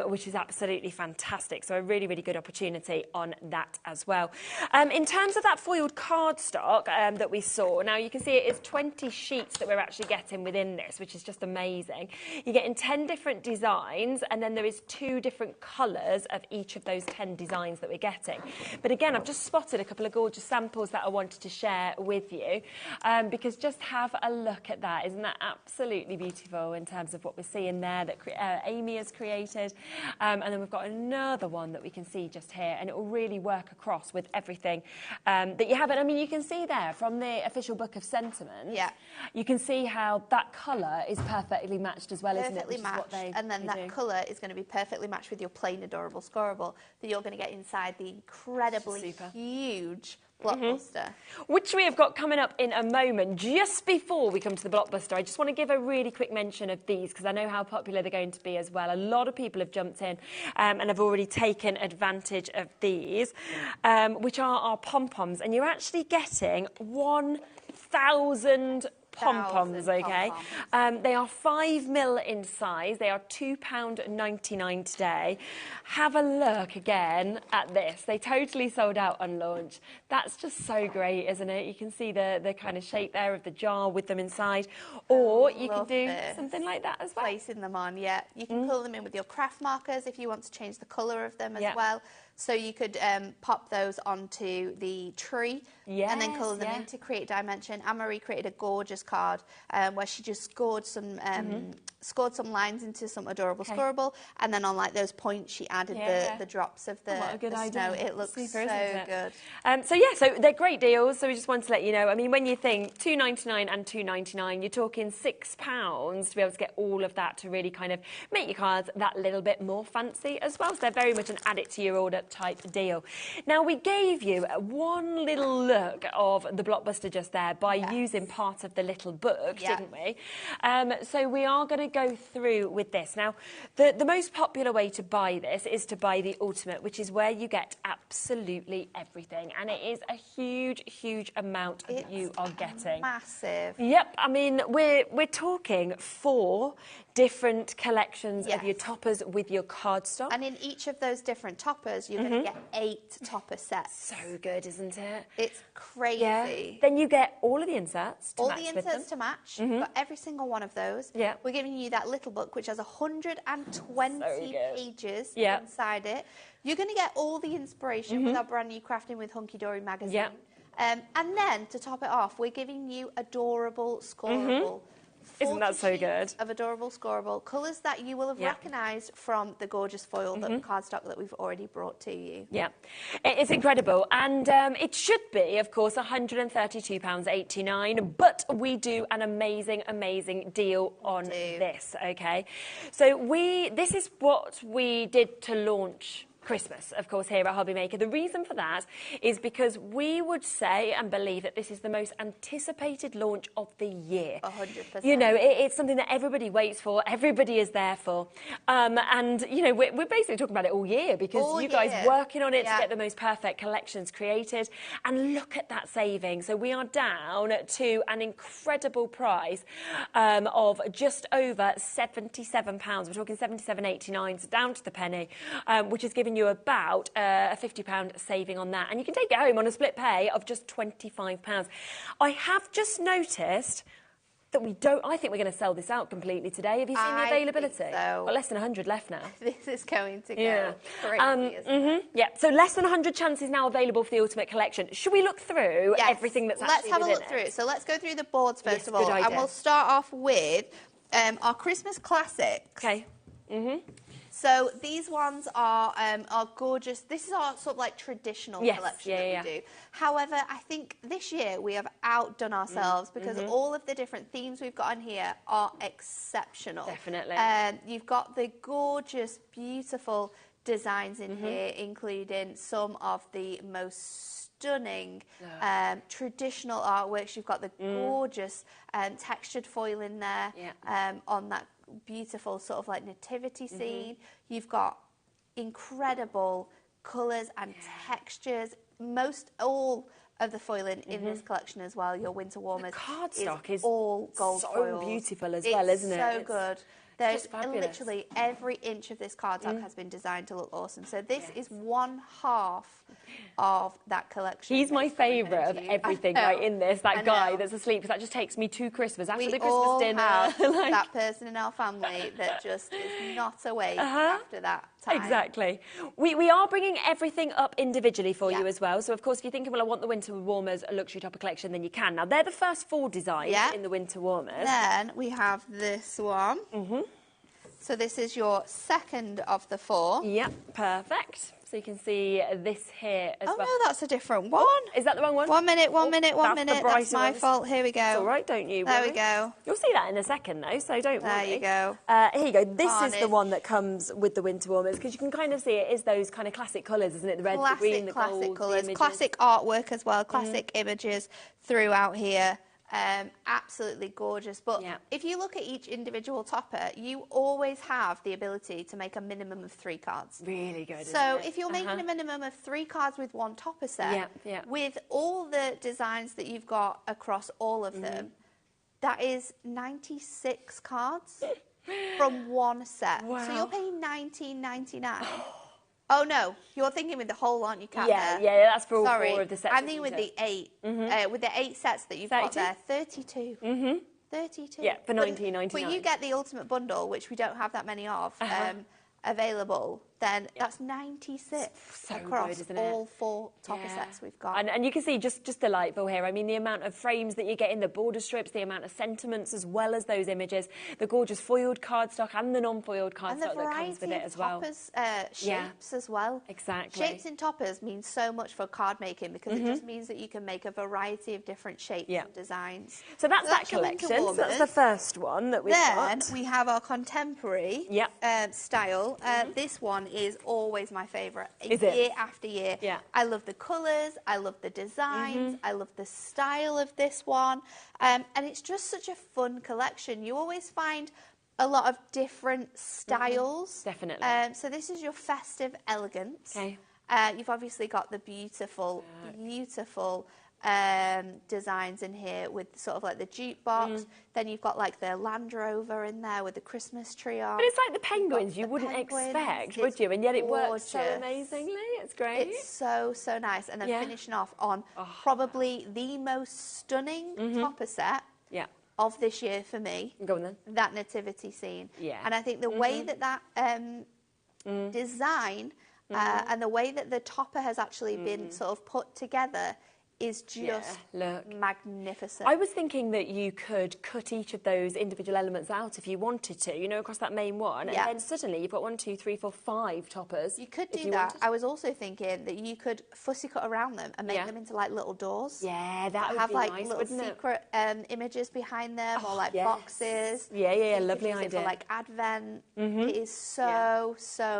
which is absolutely fantastic. So a really, really good opportunity on that as well. In terms of that foiled cardstock that we saw, now you can see it is 20 sheets that we're actually getting within this, which is just amazing. You're getting 10 different designs, and then there is 2 different colours of each of those 10 designs that we're getting. But again, I've just spotted a couple of gorgeous samples that I wanted to share with you, because just have a look at that. Isn't that absolutely beautiful in terms of what we're seeing there that Amy has created? And then we've got another one that we can see just here, and it will really work across with everything that you have. And I mean, you can see there from the official book of sentiment, you can see how that colour is perfectly matched as well, isn't it? Perfectly matched, and then that colour is going to be perfectly matched with your plain adorable scoreable that you're going to get inside the incredibly huge Blockbuster. Which we have got coming up in a moment. Just before we come to the Blockbuster, I just want to give a really quick mention of these because I know how popular they're going to be as well. A lot of people have jumped in and have already taken advantage of these, which are our pom-poms. And you're actually getting 1,000 pom-poms, okay? They are 5mm in size. They are £2.99 today. Have a look again at this. They totally sold out on launch. That's just so great, isn't it? You can see the kind of shape there of the jar with them inside. Or you can do something like that as well. Placing them on, yeah. You can pull them in with your craft markers if you want to change the colour of them as well. So you could pop those onto the tree and then colour them in to create dimension. Anne-Marie created a gorgeous card where she just scored some lines into some adorable scoreable, and then on like those points she added the drops of the, snow. It looks so good. So they're great deals. So we just wanted to let you know. I mean, when you think £2.99 and £2.99, you're talking £6 to be able to get all of that to really kind of make your cards that little bit more fancy as well. So they're very much an add it to your order type deal. Now, we gave you one little look of the Blockbuster just there by using part of the little book, didn't we? So we are going to go through with this. Now, the most popular way to buy this is to buy the Ultimate, which is where you get absolutely everything. And it is a huge, huge amount that you are getting. Massive. Yep. I mean, we're talking 4 different collections of your toppers with your cardstock. And in each of those different toppers, you're going to get 8 topper sets. So good, isn't it? It's crazy. Yeah. Then you get all of the inserts to match with them. All the inserts to match. You've got every single one of those. Yeah. We're giving you that little book, which has 120 pages inside it. You're going to get all the inspiration with our brand new Crafting with Hunky Dory magazine. Yeah. And then, to top it off, we're giving you adorable scoreable. Isn't that so good? Of adorable scoreable colours that you will have recognised from the gorgeous foil cardstock that we've already brought to you. Yeah, it's incredible, and it should be, of course, £132.89. But we do an amazing, amazing deal on this. Okay, so this is what we did to launch Christmas, of course, here at HobbyMaker. The reason for that is because we would say and believe that this is the most anticipated launch of the year. 100%. You know, it's something that everybody waits for, everybody is there for. And, you know, we're basically talking about it all year because you guys working on it to get the most perfect collections created. And look at that saving. So we are down to an incredible price of just over £77. We're talking £77.89, so down to the penny, which is giving you about a £50 saving on that. And you can take it home on a split pay of just £25. I have just noticed that I think we're going to sell this out completely today. Have you seen the availability? Think so. Well, less than 100 left now. This is going to go crazy, isn't it? Yeah, so less than 100 chances now available for the Ultimate Collection. Should we look through everything that's actually Let's have a look it? through it. So let's go through the boards first of all. Good idea. And we'll start off with our Christmas classics. Okay. So these ones are gorgeous. This is our sort of like traditional collection that we do. However, I think this year we have outdone ourselves because all of the different themes we've got on here are exceptional. Definitely. You've got the gorgeous, beautiful designs in here, including some of the most stunning traditional artworks. You've got the gorgeous textured foil in there on that beautiful sort of like nativity scene. You've got incredible colours and textures. Most all of the foiling in this collection as well. Your winter warmers. The cardstock is all gold so foil. beautiful as well, isn't it? So It's good. There's fabulous. literally every inch of this cardstock has been designed to look awesome. So this is one half of that collection. He's my favourite of everything right in this, that guy that's asleep, because that just takes me to Christmas, after the Christmas dinner. Have like... that person in our family that just is not awake after that time. Exactly. We are bringing everything up individually for you as well. So, of course, if you're thinking, well, I want the Winter Warmers luxury topper collection, then you can. Now, they're the first 4 designs in the Winter Warmers. Then we have this one. So this is your second of the 4. Yep, perfect. So you can see this here as well. Oh, no, that's a different one. Is that the wrong one? 1 minute, one minute. That's my ones. fault. Here we go. It's all right, don't you worry. There we go. You'll see that in a second, though, so don't worry. There you go. Here you go. This is the one that comes with the Winter Warmers, because you can kind of see it is those kind of classic colours, isn't it? The red, the green, the gold, classic colours, the classic artwork as well, classic images throughout here. Absolutely gorgeous. But if you look at each individual topper, you always have the ability to make a minimum of 3 cards. Really good. So if you're making a minimum of 3 cards with one topper set, with all the designs that you've got across all of them, that is 96 cards from one set. Wow. So you're paying $19.99. Oh, no, you're thinking with the whole, aren't you, Kat? Yeah, that's for all 4 of the sets. I'm thinking with the 8. With the 8 sets that you've got there, 32. 32. Yeah, for $19.99. But you get the ultimate bundle, which we don't have that many of available, then that's 96 across all 4 topper sets we've got. And you can see just delightful here. I mean, the amount of frames that you get in, the border strips, the amount of sentiments, as well as those images, the gorgeous foiled cardstock and the non-foiled cardstock that comes with it as well. And the variety of toppers, shapes as well. Exactly. Shapes in toppers means so much for card making, because it just means that you can make a variety of different shapes and designs. So that's that collection. So that's the first one that we've got. Then we have our contemporary style. This one is always my favourite. Year after year. I love the colours, I love the designs, I love the style of this one. And it's just such a fun collection. You always find a lot of different styles. Definitely. So this is your festive elegance. Okay. You've obviously got the beautiful designs in here with sort of like the jukebox. Then you've got like the Land Rover in there with the Christmas tree on. But it's like the penguins you wouldn't expect, would you? And yet it works so amazingly. It's great. It's so, so nice. And then finishing off on probably the most stunning topper set of this year for me. Go on then. That nativity scene. Yeah. And I think the way that design and the way that the topper has actually been sort of put together is just magnificent. I was thinking that you could cut each of those individual elements out if you wanted to, you know, across that main one, and then suddenly you've got 1, 2, 3, 4, 5 toppers. You could do that. I was also thinking that you could fussy cut around them and make them into like little doors. Yeah, that would have be like nice, little secret images behind them, or like boxes. Yeah, lovely idea. For like Advent. It is so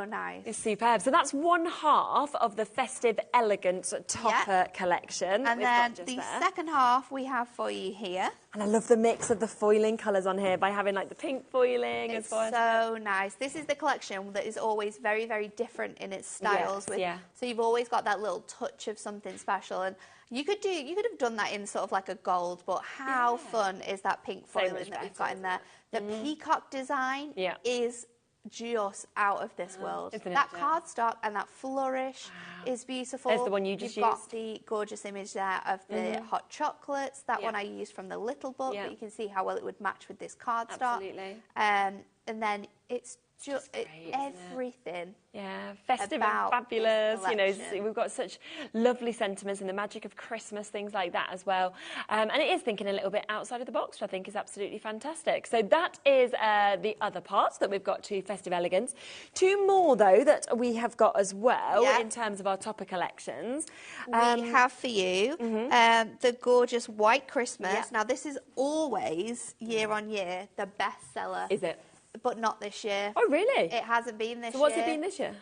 nice. It's superb. So that's one half of the festive elegance topper collection. And then the second half we have for you here. And I love the mix of the foiling colours on here by having like the pink foiling as well. It's so nice. This is the collection that is always very, very different in its styles. So you've always got that little touch of something special. And you could have done that in sort of like a gold, but how fun is that pink foiling that we've got in there? The peacock design is just out of this world. That cardstock and that flourish is beautiful. There's the one you just You've got the gorgeous image there of the hot chocolates. That one I used from the little book, but you can see how well it would match with this cardstock. Absolutely. And then it's just everything. Yeah, festive and fabulous. You know, we've got such lovely sentiments and the magic of Christmas, things like that as well. And it is thinking a little bit outside of the box, which I think is absolutely fantastic. So that is the other parts that we've got to Festive Elegance. 2 more, though, that we have got as well in terms of our topper collections. We have for you the gorgeous White Christmas. Now, this is always, year on year, the bestseller. Is it? but not this year. Oh, really? It hasn't been this year. So what's it been this year?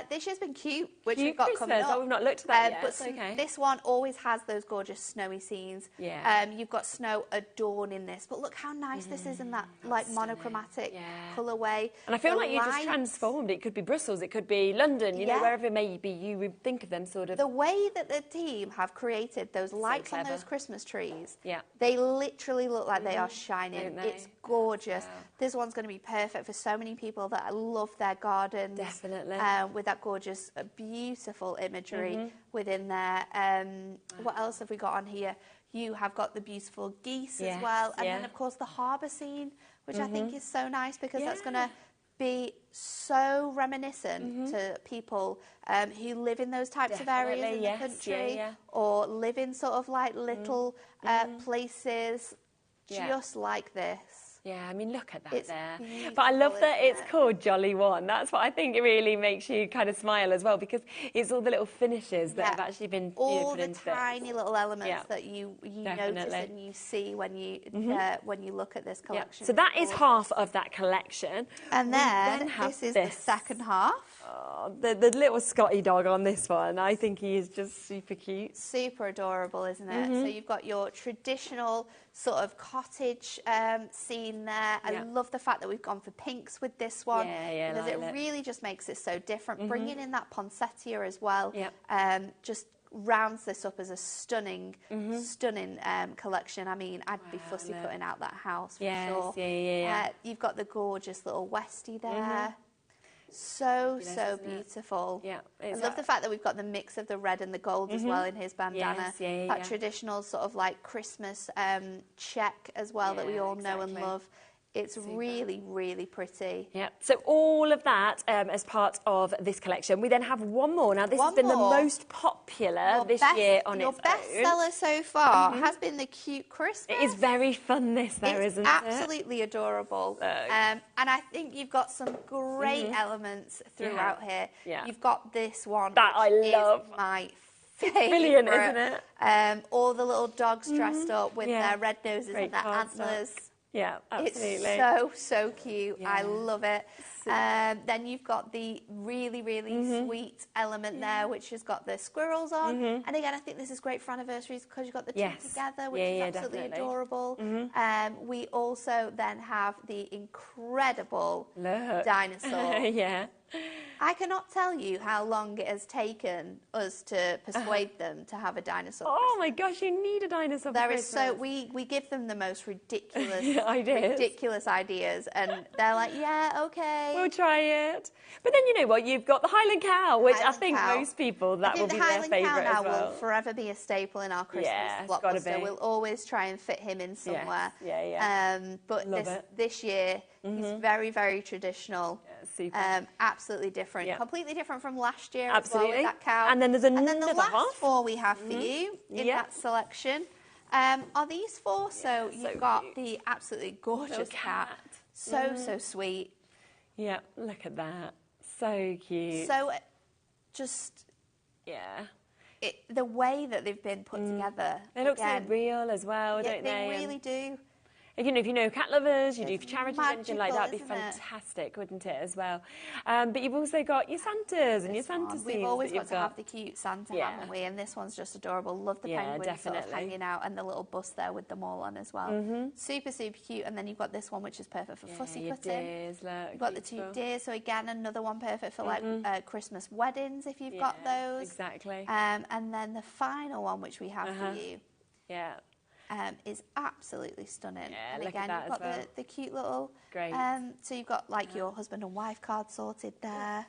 This year's been cute, which Cute we've got Christmas. coming up. Oh, we've not looked at that yet. But Okay. this one always has those gorgeous snowy scenes. Yeah. You've got snow adorning this, but look how nice this is in that like monochromatic colourway. And I feel The like you just lights. transformed. It could be Brussels, it could be London, you know, Yeah. wherever it may be, you would think of them sort of. The way that the team have created those lights on clever. those Christmas trees, Yeah. they literally look like they are shining. Don't they? It's gorgeous. This one's going to be perfect for so many people that love their gardens. Definitely. With that gorgeous, beautiful imagery within there. What else have we got on here? You have got the beautiful geese as well. And then, of course, the harbour scene, which I think is so nice because that's going to be so reminiscent to people who live in those types of areas in the country or live in sort of like little places just like this. Yeah, I mean, look at that It's there. beautiful, But I love that isn't it's it? called Jolly One. That's what I think really makes you kind of smile as well, because it's all the little finishes that have actually been all put the into this. tiny little elements Yeah. that you notice Definitely. and you see when you look at this Yeah. collection. So that is half of that collection. And We then have this is the second half. Oh, the little Scotty dog on this one, I think he is just super cute. Super adorable, isn't it? So you've got your traditional sort of cottage scene there. I love the fact that we've gone for pinks with this one because it lilac. really just makes it so different. Bringing in that poinsettia as well just rounds this up as a stunning collection. I mean, I'd be fussy putting out that house for sure. You've got the gorgeous little Westie there. So beautiful. Yeah, I love the fact that we've got the mix of the red and the gold as well in his bandana. That traditional sort of like Christmas check as well that we all know and love. It's really, really pretty. Yeah. So all of that as part of this collection. We then have one more. Now this has been the most popular this year on its own. Your best seller so far has been the cute Christmas. It is very fun, this though, isn't it? Absolutely adorable. And I think you've got some great elements throughout here. Yeah. You've got this one That I love. Is my favourite. Brilliant, isn't it? All the little dogs dressed up with their red noses and their antlers. Yeah, absolutely. It's so cute. I love it. Then you've got the really, really sweet element there, which has got the squirrels on. And again, I think this is great for anniversaries because you've got the two together, which is absolutely adorable. We also then have the incredible dinosaur. I cannot tell you how long it has taken us to persuade them to have a dinosaur. Oh my gosh, you need a dinosaur. There is we give them the most ridiculous ideas. ideas, and they're like, yeah, okay, we'll try it. But then you know what? You've got the Highland Cow, which I think most people will be their favourite as well. Will forever be a staple in our Christmas blockbuster. We'll always try and fit him in somewhere. But this year he's very, very traditional. Super. Absolutely different. Completely different from last year Absolutely. as well with that cow. And then there's another the last half. 4 we have for you in that selection are these 4. So you've got the absolutely gorgeous cat. So sweet. Yeah, look at that. So cute. So just... the way that they've been put together. They look so real as well, don't they? They really do. You know, if you know cat lovers, you do for charities, magical, anything like that, it'd be fantastic, wouldn't it, as well? But you've also got your Santas and your Santa scenes. We've always got to have the cute Santa, haven't we? And this one's just adorable. Love the penguins sort of hanging out and the little bus there with them all on as well. Super, super cute. And then you've got this one, which is perfect for fussy cutting. Deers, look, you've got the 2 deers, so again, another one perfect for like Christmas weddings if you've got those. Exactly. And then the final one, which we have for you. Is absolutely stunning. And look again, at that you've got the cute little... Great. So you've got like your husband and wife card sorted there.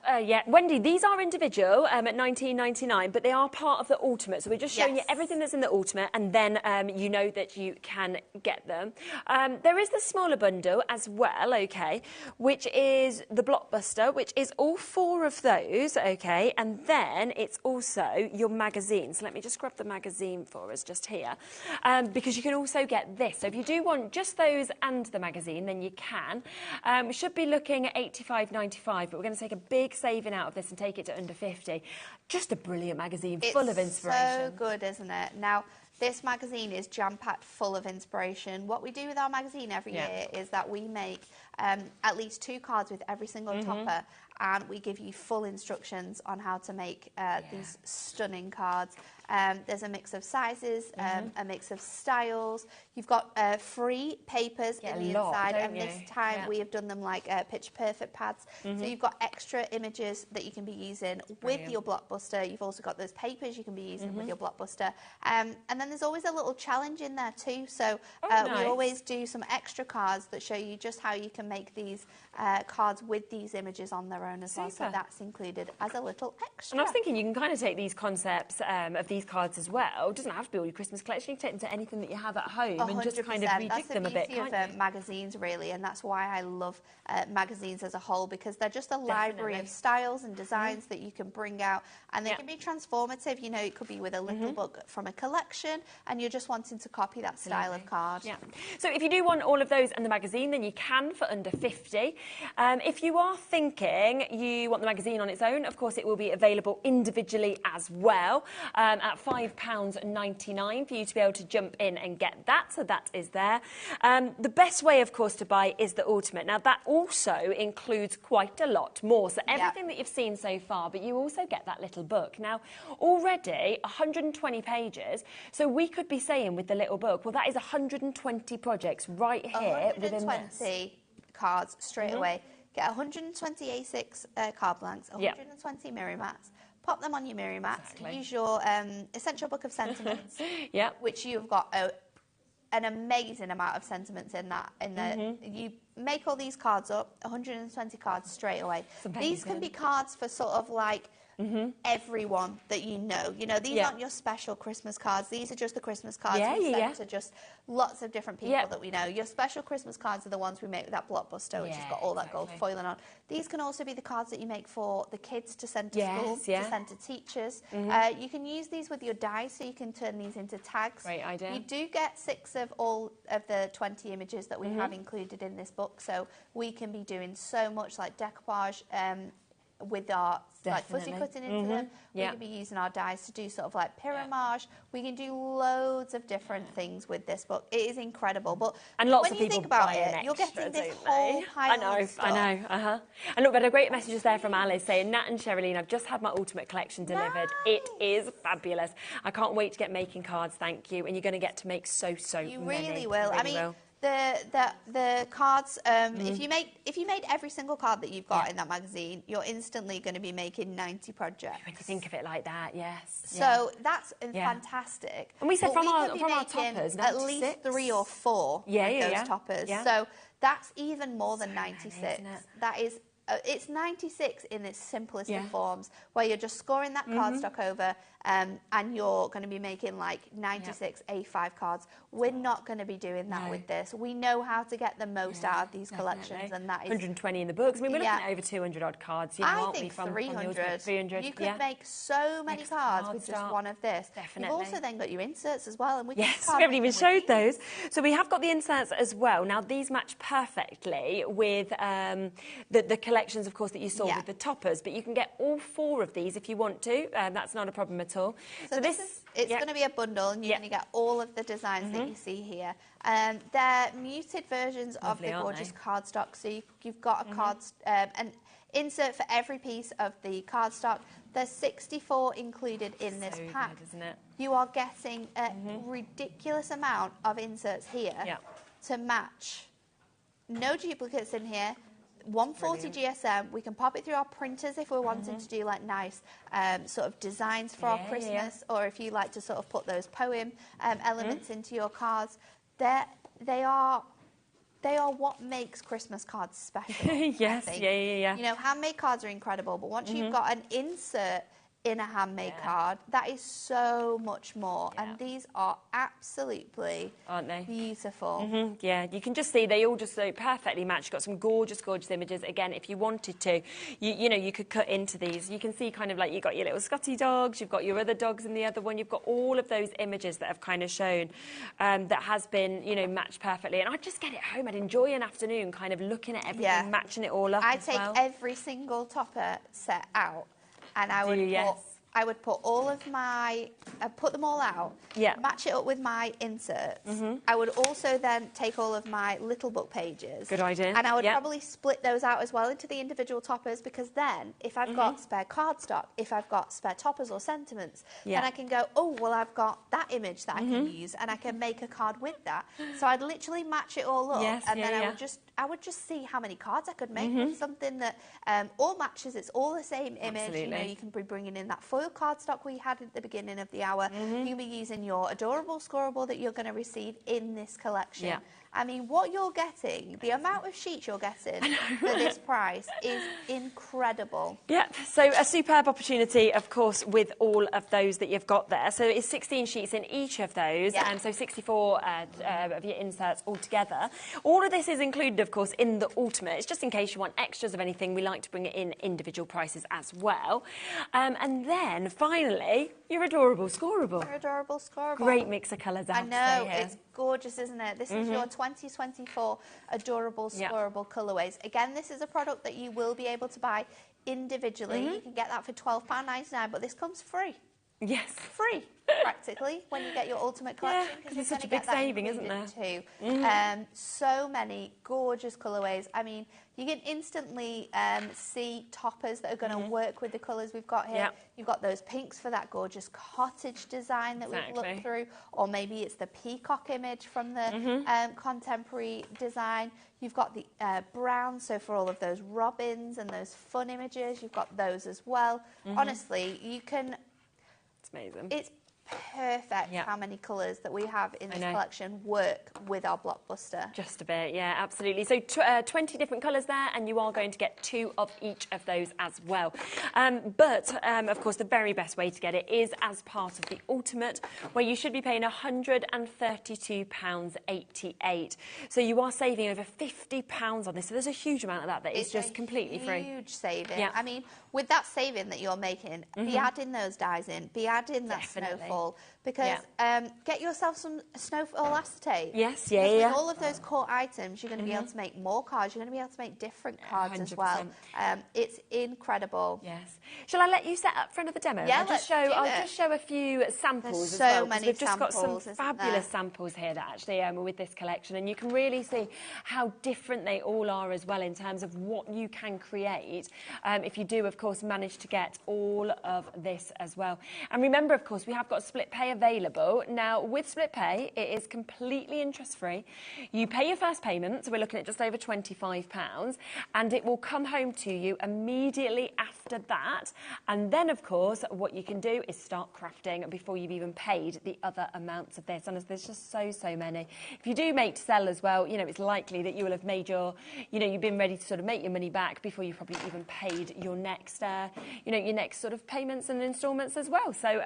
Wendy, these are individual at $19.99, but they are part of the Ultimate. So we're just showing you everything that's in the Ultimate, and then you know that you can get them. There is the smaller bundle as well, okay, which is the Blockbuster, which is all 4 of those, okay, and then it's also your magazine. So let me just grab the magazine for us just here, because you can also get this. So if you do want just those and the magazine, then you can. We should be looking at $85.95, but we're going to take a big saving out of this and take it to under $50. Just a brilliant magazine, full of inspiration. It's so good, isn't it? Now, This magazine is jam-packed full of inspiration. What we do with our magazine every year is that we make at least 2 cards with every single topper, and we give you full instructions on how to make these stunning cards. There's a mix of sizes, a mix of styles. You've got free papers in the inside, and this time we have done them like picture perfect pads. So you've got extra images that you can be using with your blockbuster. You've also got those papers you can be using with your blockbuster. And then there's always a little challenge in there too. So we always do some extra cards that show you just how you can make these cards with these images on their own as well. So that's included as a little extra. And I was thinking you can kind of take these concepts of these cards as well. It doesn't have to be all your Christmas collection. You can take them to anything that you have at home and just kind of rejig them a bit. That's the beauty of magazines, really, and that's why I love magazines as a whole, because they're just a library of styles and designs that you can bring out, and they can be transformative. You know, it could be with a little book from a collection, and you're just wanting to copy that style of card. Yeah. So if you do want all of those and the magazine, then you can for under 50. If you are thinking you want the magazine on its own, of course, it will be available individually as well at £5.99 for you to be able to jump in and get that. So that is there. The best way, of course, to buy is the Ultimate. Now, that also includes quite a lot more. So everything that you've seen so far, but you also get that little book. Now, already 120 pages. So we could be saying with the little book, well, that is 120 projects right here within this. 120 cards straight away. Get 120 A6 card blanks, 120 mirror mats. Pop them on your mirror mats. Use your essential book of sentiments, which you've got an amazing amount of sentiments in that. You make all these cards up, 120 cards straight away. These can be cards for sort of like everyone that you know. You know, these aren't your special Christmas cards. These are just the Christmas cards we send to just lots of different people that we know. Your special Christmas cards are the ones we make with that blockbuster, which has got all that gold foiling on. These can also be the cards that you make for the kids to send to school, to send to teachers. You can use these with your dies, so you can turn these into tags. Great idea. You do get 6 of all of the 20 images that we have included in this book, so we can be doing so much like decoupage with our like fuzzy cutting into them. We can be using our dies to do sort of like pyramage. We can do loads of different things with this book. It is incredible. But and lots when of you people think about buy it, you're getting this whole pile of stuff. I know. And look, we had a great message there from Alice saying, Nat and Sherilyn, I've just had my Ultimate collection delivered. It is fabulous. I can't wait to get making cards, thank you. And you're going to get to make so many. You really will. I mean, the cards, if you made every single card that you've got in that magazine, you're instantly going to be making 90 projects. When you think of it like that, yes. So that's fantastic. And we said from our toppers, 96. At least 3 or 4 of those toppers. So that's even more than 96. That is, it's 96 in its simplest of forms, where you're just scoring that cardstock over, and you're going to be making like 96 A5 cards. We're not going to be doing that with this. We know how to get the most out of these collections, and that is 120 in the books. I mean, we're looking at over 200 odd cards. You know, I think 300. 300. You could make so many cards with just one of this. Definitely. You've also then got your inserts as well, and we we haven't even showed those. So we have got the inserts as well. Now these match perfectly with the collections, of course, that you saw with the toppers. But you can get all 4 of these if you want to. That's not a problem at all. So it's going to be a bundle, and you're going to get all of the designs that you see here. They're muted versions of the gorgeous cardstock. So you've got a an insert for every piece of the cardstock. There's 64 included in this pack. Good, isn't it? You are getting a ridiculous amount of inserts here to match. No duplicates in here. 140 GSM. We can pop it through our printers if we're wanting to do like nice sort of designs for our Christmas, or if you like to sort of put those poem elements into your cards. They are what makes Christmas cards special. Yes, yeah. You know, handmade cards are incredible, but once you've got an insert in a handmade card, that is so much more. And these are absolutely, aren't they, beautiful? Yeah, you can just see they all just so perfectly match. You've got some gorgeous images. Again, if you wanted to, you know, you could cut into these. You can see kind of like you've got your little Scotty dogs, you've got your other dogs in the other one. You've got all of those images that have kind of shown that has been, you know, matched perfectly. And I'd just get it home. I'd enjoy an afternoon kind of looking at everything, matching it all up. I'd take every single topper set out, and I would put I would put all of my, put them all out, match it up with my inserts. I would also then take all of my little book pages. Good idea. And I would probably split those out as well into the individual toppers, because then if I've got spare cardstock, if I've got spare toppers or sentiments, then I can go, oh, well, I've got that image that I can use and I can make a card with that. So I'd literally match it all up and then I would just see how many cards I could make with something that all matches. It's all the same image. Absolutely. You know, you can be bringing in that foil cardstock we had at the beginning of the hour. You can be using your adorable scoreable that you're going to receive in this collection. I mean, what you're getting, the amount of sheets you're getting for this price is incredible. Yep, so a superb opportunity, of course, with all of those that you've got there. So it's 16 sheets in each of those, and so 64 of your inserts altogether. All of this is included, of course, in the Ultimate. It's just in case you want extras of anything, we like to bring it in individual prices as well. And then, finally, your adorable scoreable. Your adorable scoreable. Great mix of colours, I know, it's gorgeous, isn't it? This is your 2024 adorable scoreable colourways. Again, this is a product that you will be able to buy individually. You can get that for £12.99, but this comes free. Yes. Free, practically, when you get your Ultimate collection. Because it's such a big saving, isn't there? Too. So many gorgeous colourways. I mean, you can instantly see toppers that are going to work with the colours we've got here. You've got those pinks for that gorgeous cottage design that we've looked through, or maybe it's the peacock image from the contemporary design. You've got the brown, so for all of those robins and those fun images, you've got those as well. Honestly, you can... It's amazing. It's perfect how many colours that we have in this collection work with our blockbuster. Just a bit, yeah, absolutely. So 20 different colours there, and you are going to get 2 of each of those as well. But, of course, the very best way to get it is as part of the Ultimate, where you should be paying £132.88. So you are saving over £50 on this. So there's a huge amount of that is just completely free. Huge saving. I mean, with that saving that you're making, be adding those dies in, be adding that snowfall, because get yourself some snowfall acetate. Yes, with all of those core items, you're going to be able to make more cards. You're going to be able to make different cards as well. It's incredible. Yes. Shall I let you set up for another demo? Yeah, I'll just show a few samples. There's so many we've just samples, got some fabulous samples here that actually with this collection, and you can really see how different they all are as well in terms of what you can create if you do, of course, manage to get all of this as well. And remember, of course, we have got split pay available. Now, with split pay, it is completely interest-free. You pay your first payment, so we're looking at just over £25, and it will come home to you immediately after that. And then, of course, what you can do is start crafting before you've even paid the other amounts of this. And there's just so many. If you do make to sell as well, you know, it's likely that you will have made your, you know, you've been ready to sort of make your money back before you've probably even paid your next, you know, your next sort of payments and instalments as well. So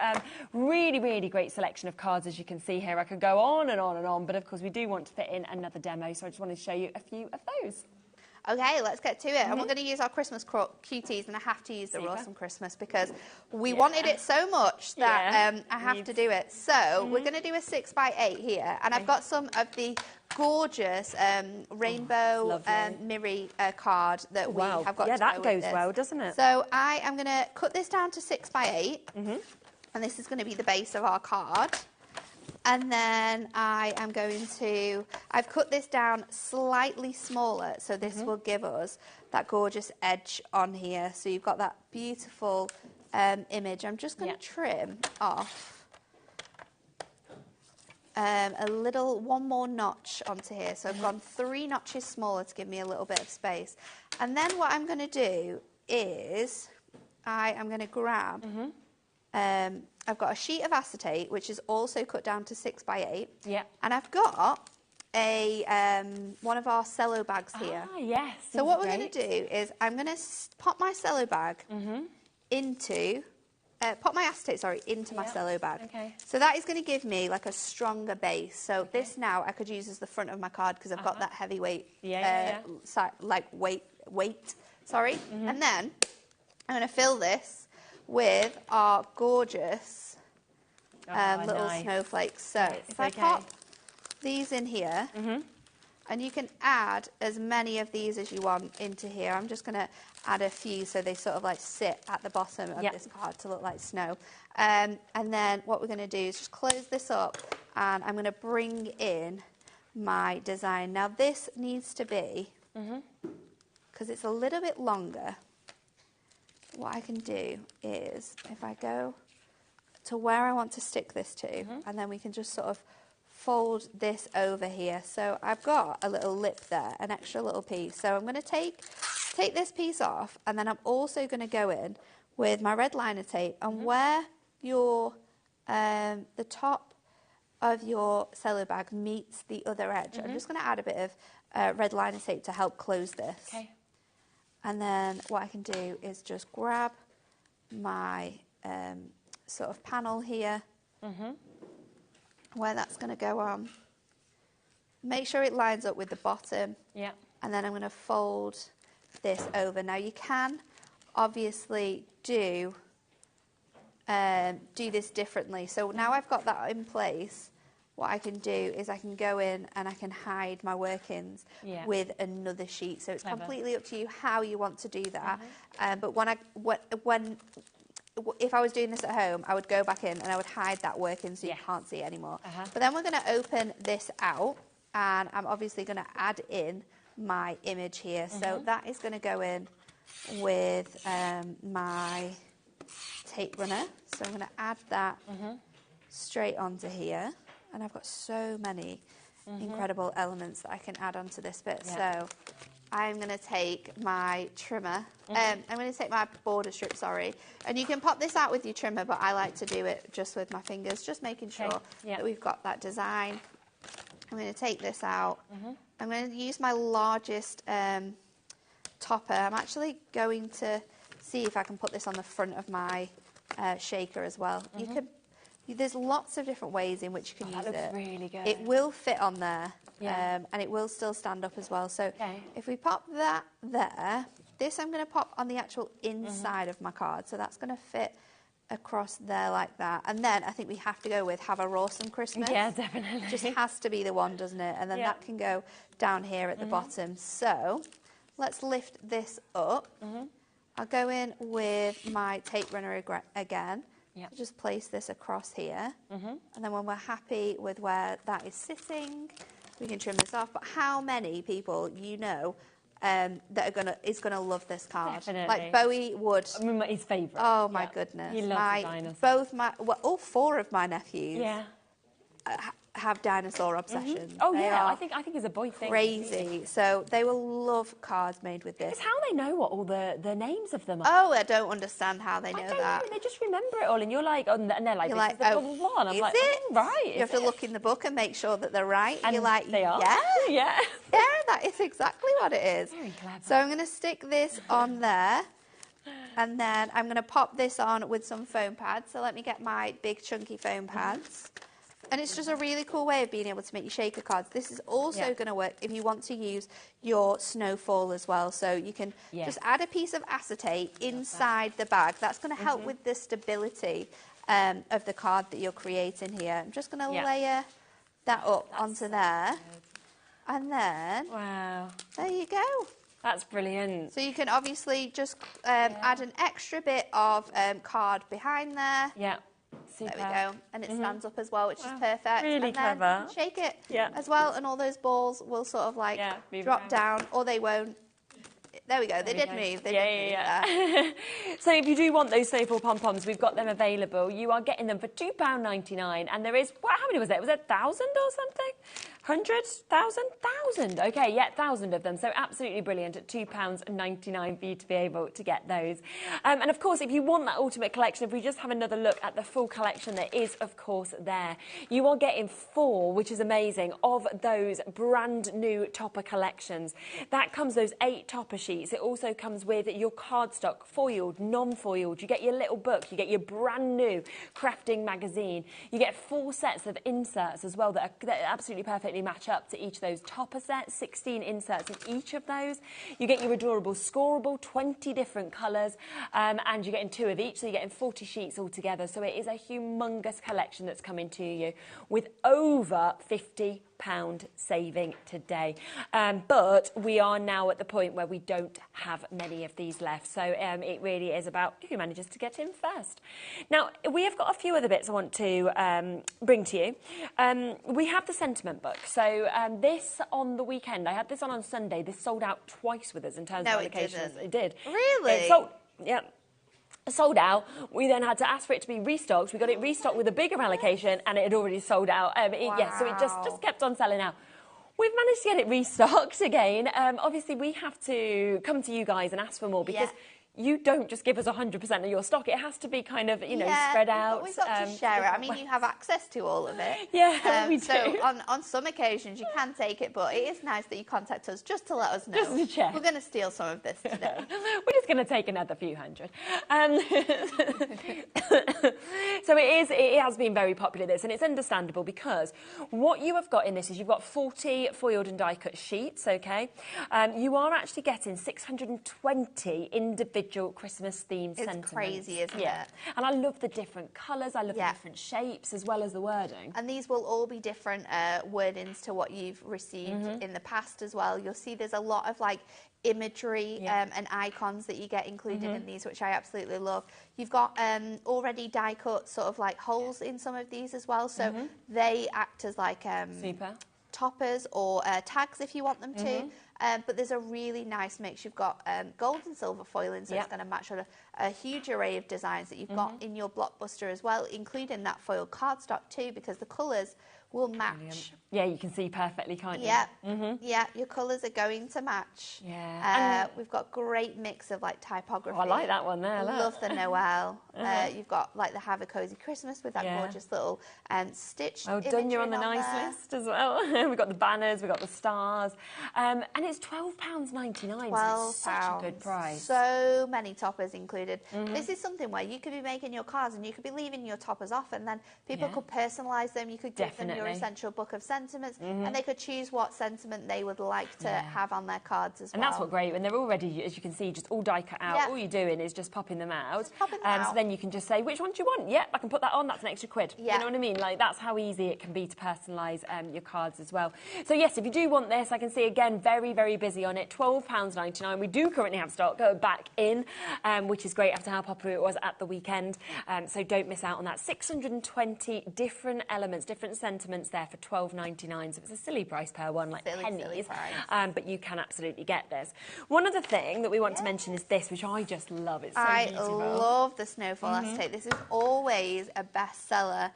really, really great selection of cards, as you can see here. I could go on and on and on, but of course we do want to fit in another demo, so I just wanted to show you a few of those. Okay, let's get to it. And we're going to use our Christmas cuties, and I have to use the Awesome Christmas because we wanted it so much that I have to do it. So we're going to do a 6x8 here, and I've got some of the gorgeous rainbow Miri card that we have got to that go goes with this. well, doesn't it? So I am going to cut this down to 6x8, and this is going to be the base of our card. And then I am going to, I've cut this down slightly smaller, so this will give us that gorgeous edge on here. So you've got that beautiful image. I'm just going to trim off one more notch onto here. So I've gone 3 notches smaller to give me a little bit of space. And then what I'm going to do is I am going to grab... I've got a sheet of acetate, which is also cut down to 6x8. Yeah. And I've got a one of our cello bags here. Ah, yes. So what we're going to do is I'm going to pop my cello bag into... pop my acetate, into my cello bag. Okay. So that is going to give me like a stronger base. So this now I could use as the front of my card because I've got that heavyweight, like weight. Sorry. And then I'm going to fill this with our gorgeous little snowflakes. So if I pop these in here, And you can add as many of these as you want into here. I'm just going to add a few so they sort of like sit at the bottom of this card to look like snow. And then what we're going to do is just close this up, and I'm going to bring in my design. Now this needs to be, because it's a little bit longer, what I can do is if I go to where I want to stick this to, and then we can just sort of fold this over here. So I've got a little lip there, an extra little piece. So I'm going to take this piece off, and then I'm also going to go in with my red liner tape, and where your the top of your cello bag meets the other edge, I'm just going to add a bit of red liner tape to help close this. Okay. And then what I can do is just grab my sort of panel here, where that's going to go on. Make sure it lines up with the bottom. Yeah. And then I'm going to fold this over. Now you can obviously do this differently. So now I've got that in place, what I can do is I can go in and I can hide my workings with another sheet. So it's completely up to you how you want to do that. But if I was doing this at home, I would go back in and I would hide that working so you can't see it anymore. But then we're going to open this out, and I'm obviously going to add in my image here. So that is going to go in with my tape runner. So I'm going to add that straight onto here. And I've got so many incredible elements that I can add onto this bit. So I'm going to take my trimmer. I'm going to take my border strip, sorry. And you can pop this out with your trimmer, but I like to do it just with my fingers, just making sure that we've got that design. I'm going to take this out. I'm going to use my largest topper. I'm actually going to see if I can put this on the front of my shaker as well. You could. There's lots of different ways in which you can use it. That looks really good. It will fit on there, and it will still stand up as well. So if we pop that there, this I'm going to pop on the actual inside of my card. So that's going to fit across there like that. And then I think we have to go with Have a Rawsome Christmas. Yeah, definitely. Just has to be the one, doesn't it? And then that can go down here at the bottom. So let's lift this up. I'll go in with my tape runner again. So just place this across here, and then when we're happy with where that is sitting, we can trim this off. But how many people that is gonna love this card? Definitely. Like Bowie would. I mean, his favourite. Oh my goodness! He loves dinosaurs. All four of my nephews. Have dinosaur obsessions. Oh yeah, I think it's a boy thing. Crazy. So they will love cards made with this. It's how they know what all the names of them are. Oh, I don't understand how they know that. They just remember it all, and you're like, and they're like, this is the blah, blah, blah. And I'm like, right. You have to look in the book and make sure that they're right. And you're like, they are. Yeah, that is exactly what it is. Very clever. So I'm going to stick this on there. And then I'm going to pop this on with some foam pads. So let me get my big chunky foam pads. And it's just a really cool way of being able to make your shaker cards. This is also going to work if you want to use your snowfall as well. So you can just add a piece of acetate inside the bag. That's going to help with the stability of the card that you're creating here. I'm just going to layer that up onto there. And then, there you go. That's brilliant. So you can obviously just add an extra bit of card behind there. Yeah. Super. There we go. And it stands up as well, which is perfect. Really clever. Shake it as well, and all those balls will sort of like drop down, or they won't. There we go. They did move. They did move. So if you do want those snowfall pom-poms, we've got them available. You are getting them for £2.99, and there is, how many was it? Was it 1,000 or something? 100? 1,000? Okay, 1,000 of them. So absolutely brilliant at £2.99 for you to be able to get those. And of course, if you want that ultimate collection, if we just have another look at the full collection that is, of course, there, you are getting 4, which is amazing, of those brand new topper collections. That comes those 8 topper sheets. It also comes with your cardstock, foiled, non-foiled. You get your little book. You get your brand new crafting magazine. You get 4 sets of inserts as well that absolutely perfectly match up to each of those topper sets, 16 inserts in each of those. You get your adorable scoreable, 20 different colours, and you're getting 2 of each, so you're getting 40 sheets altogether. So it is a humongous collection that's coming to you with over 50 saving today. But we are now at the point where we don't have many of these left. So it really is about who manages to get in first. Now, we have got a few other bits I want to bring to you. We have the sentiment book. So this on the weekend, I had this on Sunday. This sold out twice with us in terms of allocations. It did. Really? It sold, yeah. Sold out. We then had to ask for it to be restocked. We got it restocked with a bigger allocation, and it had already sold out. Yeah, so it just kept on selling out. We've managed to get it restocked again. Obviously, we have to come to you guys and ask for more because you don't just give us 100% of your stock. It has to be kind of, you know, spread out. We've got to share it. I mean, you have access to all of it. Yeah, we do. So on some occasions you can take it, but it is nice that you contact us just to let us know. Just to check. We're going to steal some of this today. We're just going to take another few hundred. So it has been very popular, this, and it's understandable because what you have got in this is you've got 40 foiled and die-cut sheets, okay? You are actually getting 620 individual Christmas-themed sentiments. It's crazy, isn't it? And I love the different colours, I love the different shapes, as well as the wording. And these will all be different wordings to what you've received in the past as well. You'll see there's a lot of, like, imagery and icons that you get included in these, which I absolutely love. You've got already die-cut sort of like holes in some of these as well, so they act as like toppers or tags if you want them to. But there's a really nice mix. You've got gold and silver foiling, so it's going to match a huge array of designs that you've got in your blockbuster as well, including that foil cardstock too, because the colours will match. Brilliant. Yeah, you can see perfectly, can't you? Yeah, yeah, your colours are going to match. Yeah. We've got great mix of like typography. Oh, I like that one there. Love the Noel. You've got like the Have a Cozy Christmas with that gorgeous little stitch. Oh, done, you're on the nice list as well. We've got the banners, we've got the stars. And it's £12.99, so it's such a good price. So many toppers included. This is something where you could be making your cards and you could be leaving your toppers off, and then people could personalise them. You could give them your essential book of sentiments, and they could choose what sentiment they would like to have on their cards as well. And that's what's great, when they're already, as you can see, just all die cut out. All you're doing is just popping them out. So then you can just say, which one do you want? Yep, I can put that on, that's an extra £1. You know what I mean? Like, that's how easy it can be to personalise your cards as well. So yes, if you do want this, I can see again, very, very busy on it. £12.99. We do currently have stock go back in, which is great after how popular it was at the weekend. So don't miss out on that. 620 different elements, different sentiments there for £12.99. So it's a silly price per one, like pennies. But you can absolutely get this. One other thing that we want to mention is this, which I just love. It's so beautiful. I love the snowfall acetate. This is always a bestseller.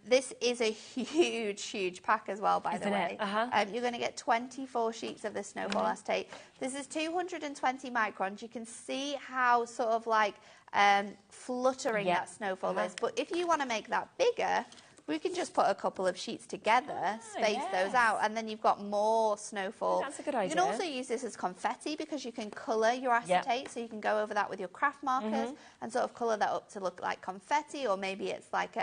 This is a huge, huge pack as well, by the way. You're going to get 24 sheets of the snowfall acetate. This is 220 microns. You can see how sort of like fluttering that snowfall is. But if you want to make that bigger, we can just put a couple of sheets together, space those out, and then you've got more snowfall. That's a good idea. You can also use this as confetti because you can colour your acetate, so you can go over that with your craft markers and sort of colour that up to look like confetti, or maybe it's like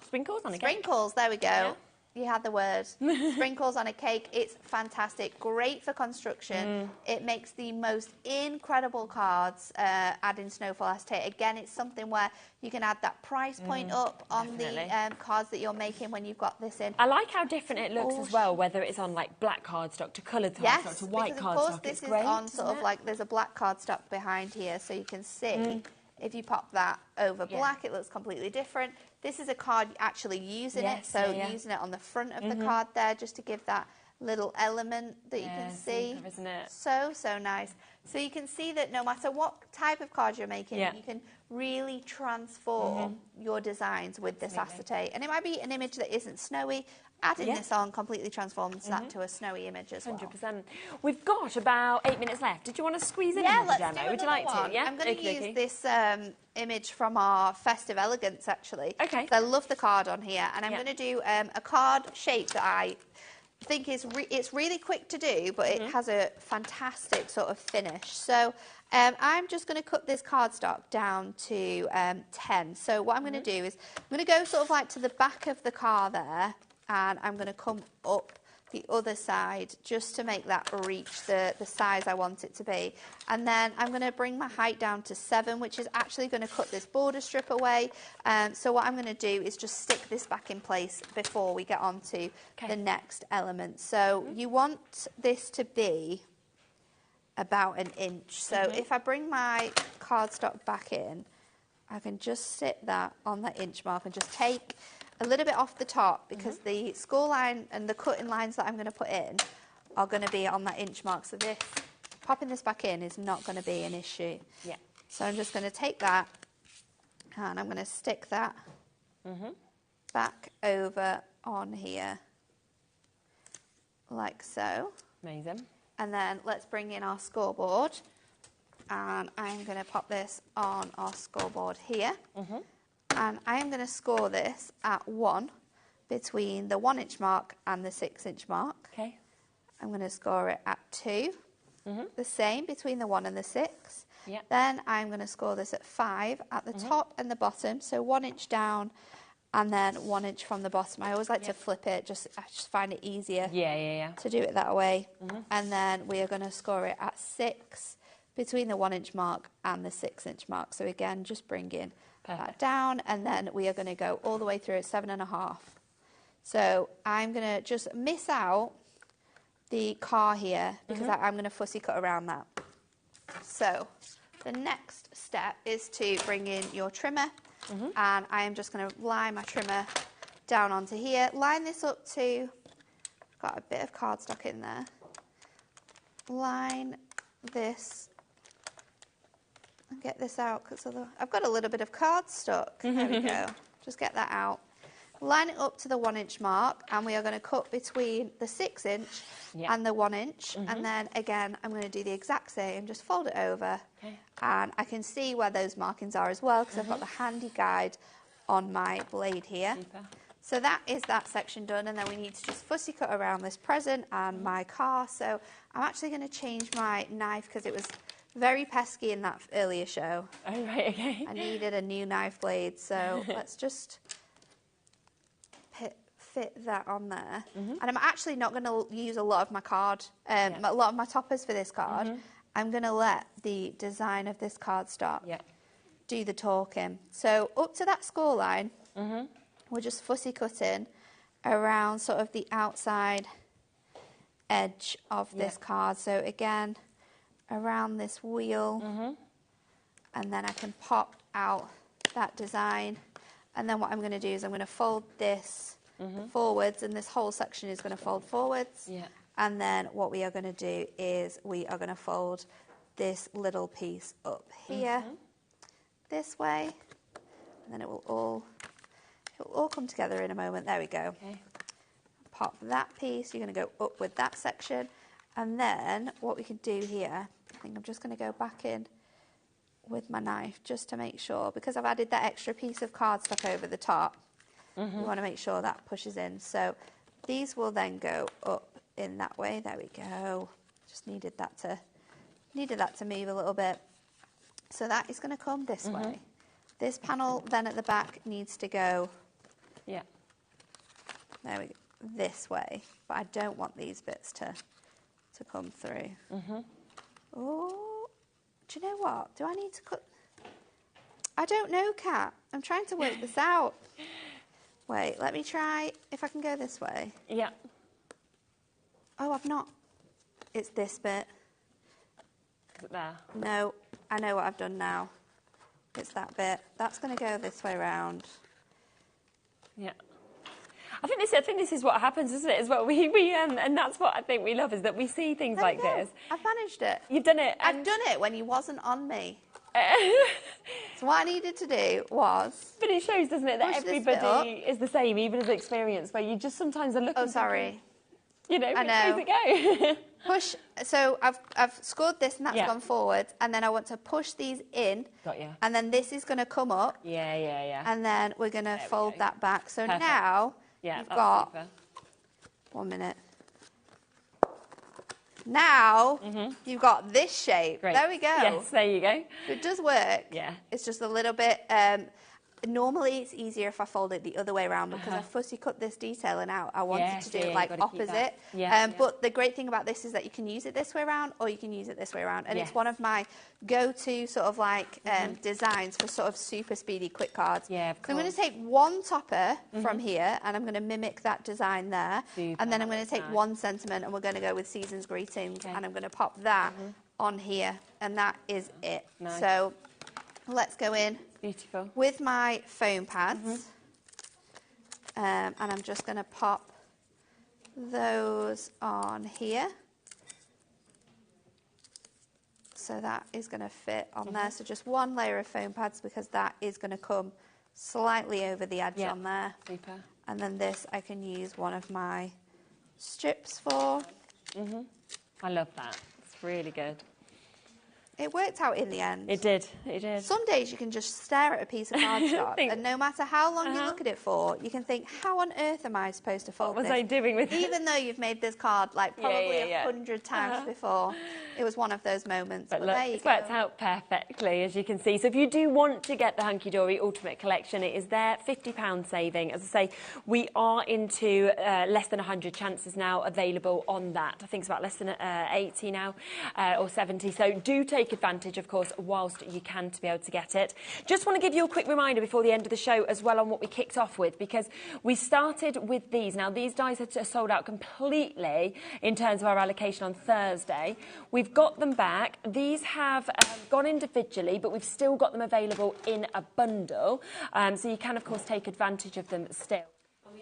sprinkles on a cake. Sprinkles, there we go. You had the word. Sprinkles on a cake. It's fantastic. Great for construction. It makes the most incredible cards, adding snowfall acetate. Again, it's something where you can add that price point up on the cards that you're making when you've got this in. I like how different it looks as well, whether it's on like black cardstock to coloured cardstock to white cardstock. Of course, this is on sort of like, there's a black cardstock behind here, so you can see. If you pop that over black, it looks completely different. This is a card actually using it, so using it on the front of the card there, just to give that little element that you can see. Isn't it? So, so nice. So you can see that no matter what type of card you're making, you can really transform your designs with this acetate. And it might be an image that isn't snowy. Adding this on completely transforms that to a snowy image as well. 100%. We've got about 8 minutes left. Did you want to squeeze in another demo? Would you like to? Yeah, I'm going to use this image from our Festive Elegance, actually. Okay. I love the card on here, and I'm going to do a card shape that I think is it's really quick to do, but it has a fantastic sort of finish. So I'm just going to cut this cardstock down to 10. So what I'm going to do is I'm going to go sort of like to the back of the car there, and I'm going to come up the other side just to make that reach the size I want it to be. And then I'm going to bring my height down to 7, which is actually going to cut this border strip away. So what I'm going to do is just stick this back in place before we get on to the next element. So you want this to be about 1 inch. So if I bring my cardstock back in, I can just sit that on that inch mark and just take a little bit off the top, because the score line and the cutting lines that I'm going to put in are going to be on that inch mark. So this, popping this back in is not going to be an issue. Yeah. So I'm just going to take that and I'm going to stick that back over on here, like so. Amazing. And then let's bring in our scoreboard, and I'm going to pop this on our scoreboard here. And I am going to score this at 1 between the 1 inch mark and the 6 inch mark. Okay. I'm going to score it at 2, the same between the 1 and the 6. Yep. Then I'm going to score this at 5 at the top and the bottom, so 1 inch down and then 1 inch from the bottom. I always like to flip it, I just find it easier to do it that way. And then we are going to score it at 6 between the 1 inch mark and the 6 inch mark. So again, just bring in that down, and then we are going to go all the way through at 7.5. So I'm going to just miss out the car here, because I'm going to fussy cut around that. So the next step is to bring in your trimmer, and I am just going to line my trimmer down onto here. Line this up to, got a bit of cardstock in there. Line this and get this out, because I've got a little bit of cardstock. There we go. Just get that out. Line it up to the 1 inch mark, and we are going to cut between the 6 inch and the 1 inch. And then again, I'm going to do the exact same, just fold it over. And I can see where those markings are as well, because I've got the handy guide on my blade here. Super. So that is that section done, and then we need to just fussy cut around this present and my car. So I'm actually going to change my knife, because it was very pesky in that earlier show. Oh, right, okay. I needed a new knife blade, so let's just fit that on there. And I'm actually not going to use a lot of my card, a lot of my toppers for this card. I'm going to let the design of this cardstock do the talking. So up to that score line, we're just fussy cutting around sort of the outside edge of this card. So again, around this wheel, and then I can pop out that design. And then what I'm going to do is I'm going to fold this forwards, and this whole section is going to fold forwards. And then what we are going to do is we are going to fold this little piece up here this way, and then it will all come together in a moment. There we go. Pop that piece. You're going to go up with that section, and then what we can do here, I think I'm just going to go back in with my knife just to make sure, because I've added that extra piece of cardstock over the top. We want to make sure that pushes in. So these will then go up in that way. There we go. Just needed that to move a little bit. So that is going to come this way. This panel then at the back needs to go there we go, this way. But I don't want these bits to come through. Oh, do you know what? Do I need to cut? I don't know, Kat. I'm trying to work this out. Wait, let me try if I can go this way. Oh, I've not. It's this bit. Is it there? No, I know what I've done now. It's that bit. That's going to go this way round. I think this is what happens, isn't it? As well, and that's what I think we love, is that we see things like this. I've managed it. You've done it. I've done it when you wasn't on me. So what I needed to do was. But it shows, doesn't it, that everybody is the same, even as experience, where you just sometimes are looking. Oh, sorry. You know, which way does it go? Push. So I've scored this, and that's gone forward, and then I want to push these in. Got you. And then this is going to come up. And then we're going to fold that back. So now you've got. Super. 1 minute. Now you've got this shape. Great. There we go. Yes, there you go. It does work. It's just a little bit. Normally it's easier if I fold it the other way around because I fussy cut this detailing out. I wanted to do it like opposite. But the great thing about this is that you can use it this way around or you can use it this way around. And it's one of my go-to sort of like designs for sort of super speedy quick cards. So I'm going to take one topper from here and I'm going to mimic that design there. And then I'm going to take one sentiment and we're going to go with Season's Greetings and I'm going to pop that on here. And that is it. So let's go in. Beautiful. With my foam pads, and I'm just going to pop those on here. So that is going to fit on there. So just one layer of foam pads because that is going to come slightly over the edge on there. Super. And then this I can use one of my strips for. I love that. It's really good. It worked out in the end. It did. It did. Some days you can just stare at a piece of cardstock and no matter how long you look at it for, you can think, how on earth am I supposed to fold this? What was I doing with it? Even though you've made this card like probably 100 times before, it was one of those moments. But look, there you it's go. worked out perfectly, as you can see. So if you do want to get the Hunky Dory Ultimate Collection, it is there, £50 saving. As I say, we are into less than 100 chances now available on that. I think it's about less than 80 now, or 70. So do take advantage, of course, whilst you can, to be able to get it. Just want to give you a quick reminder before the end of the show as well on what we kicked off with, because we started with these. Now, these dies are sold out completely in terms of our allocation on Thursday. We've got them back. These have gone individually, but we've still got them available in a bundle. So you can, of course, take advantage of them still.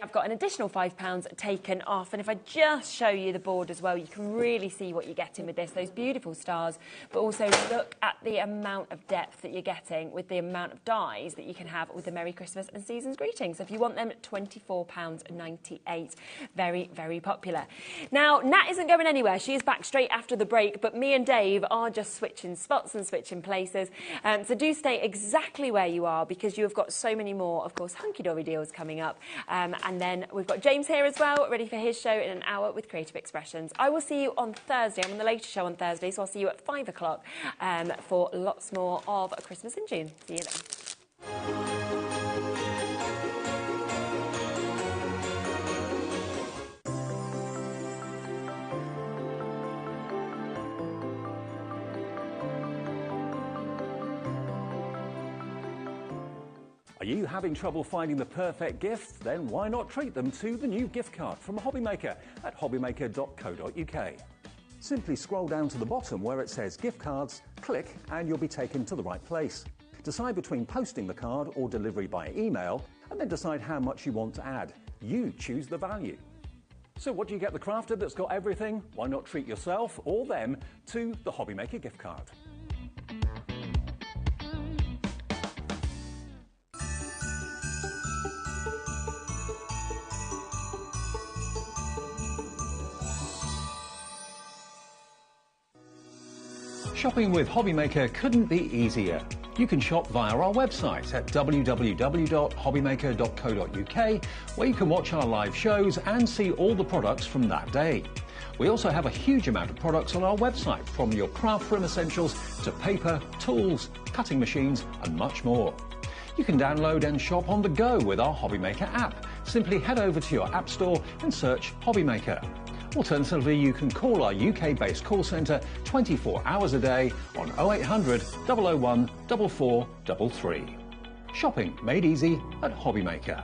I've got an additional £5 taken off, and if I just show you the board as well, you can really see what you're getting with this, those beautiful stars, but also look at the amount of depth that you're getting with the amount of dies that you can have with the Merry Christmas and Season's Greetings. So if you want them, £24.98. Very, very popular. Now, Nat isn't going anywhere. She is back straight after the break, but me and Dave are just switching spots and switching places. So do stay exactly where you are, because you have got so many more, of course, hunky-dory deals coming up. And then we've got James here as well, ready for his show in an hour with Creative Expressions. I will see you on Thursday. I'm on the later show on Thursday, so I'll see you at 5 o'clock for lots more of Christmas in June. See you then. Are you having trouble finding the perfect gift? Then why not treat them to the new gift card from HobbyMaker at hobbymaker.co.uk. Simply scroll down to the bottom where it says gift cards, click and you'll be taken to the right place. Decide between posting the card or delivery by email, and then decide how much you want to add. You choose the value. So what do you get the crafter that's got everything? Why not treat yourself or them to the HobbyMaker gift card? Shopping with HobbyMaker couldn't be easier. You can shop via our website at www.hobbymaker.co.uk, where you can watch our live shows and see all the products from that day. We also have a huge amount of products on our website, from your craft room essentials to paper, tools, cutting machines and much more. You can download and shop on the go with our HobbyMaker app. Simply head over to your app store and search HobbyMaker. Alternatively, you can call our UK-based call centre 24 hours a day on 0800 001 4433. Shopping made easy at HobbyMaker.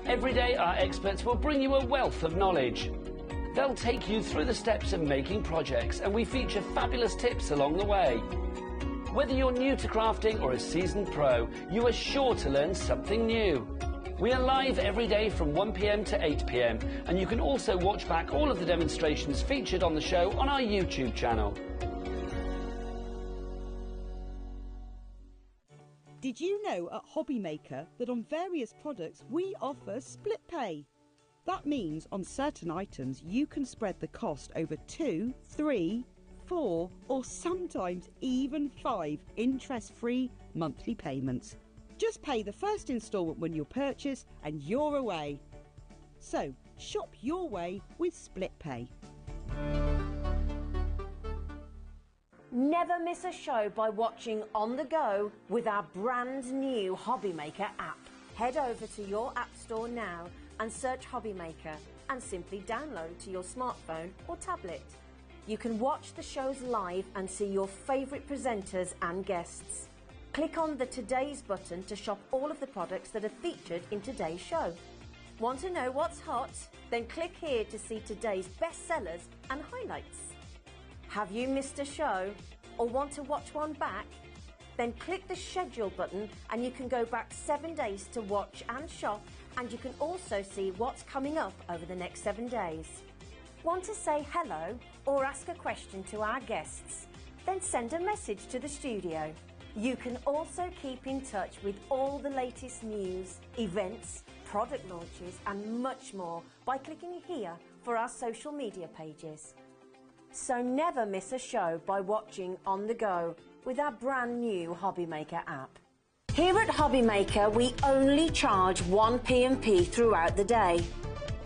Every day, our experts will bring you a wealth of knowledge. They'll take you through the steps of making projects, and we feature fabulous tips along the way. Whether you're new to crafting or a seasoned pro, you are sure to learn something new. We are live every day from 1 p.m. to 8 p.m, and you can also watch back all of the demonstrations featured on the show on our YouTube channel. Did you know at HobbyMaker that on various products we offer split pay? That means on certain items you can spread the cost over 2, 3, 4 or sometimes even 5 interest-free monthly payments. Just pay the first instalment when you purchase and you're away. So, shop your way with Split Pay. Never miss a show by watching on the go with our brand new HobbyMaker app. Head over to your app store now and search HobbyMaker and simply download to your smartphone or tablet. You can watch the shows live and see your favourite presenters and guests. Click on the Today's button to shop all of the products that are featured in today's show. Want to know what's hot? Then click here to see today's bestsellers and highlights. Have you missed a show or want to watch one back? Then click the schedule button and you can go back 7 days to watch and shop, and you can also see what's coming up over the next 7 days. Want to say hello or ask a question to our guests? Then send a message to the studio. You can also keep in touch with all the latest news, events, product launches and much more by clicking here for our social media pages. So never miss a show by watching on the go with our brand new HobbyMaker app. Here at HobbyMaker, we only charge 1 P&P throughout the day.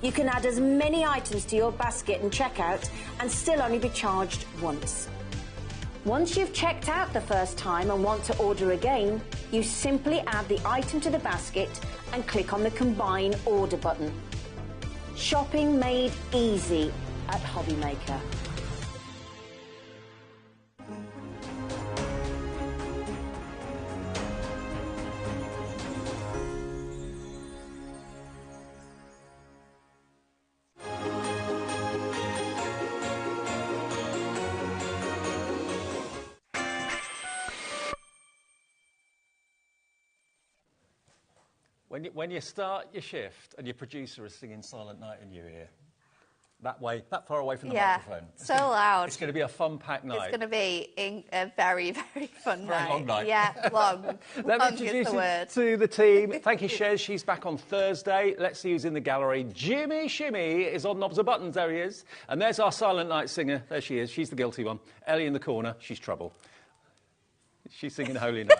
You can add as many items to your basket and checkout and still only be charged once. Once you've checked out the first time and want to order again, you simply add the item to the basket and click on the Combine Order button. Shopping made easy at HobbyMaker. When you start your shift and your producer is singing Silent Night in your ear, that far away from the microphone. So loud. It's going to be a fun-packed night. It's going to be a very, very fun night. Very long night. Yeah, long. Let me introduce you to the team. Thank you, Shez. She's back on Thursday. Let's see who's in the gallery. Jimmy Shimmy is on Knobs and Buttons. There he is. And there's our Silent Night singer. There she is. She's the guilty one. Ellie in the corner. She's trouble. She's singing Holy Night.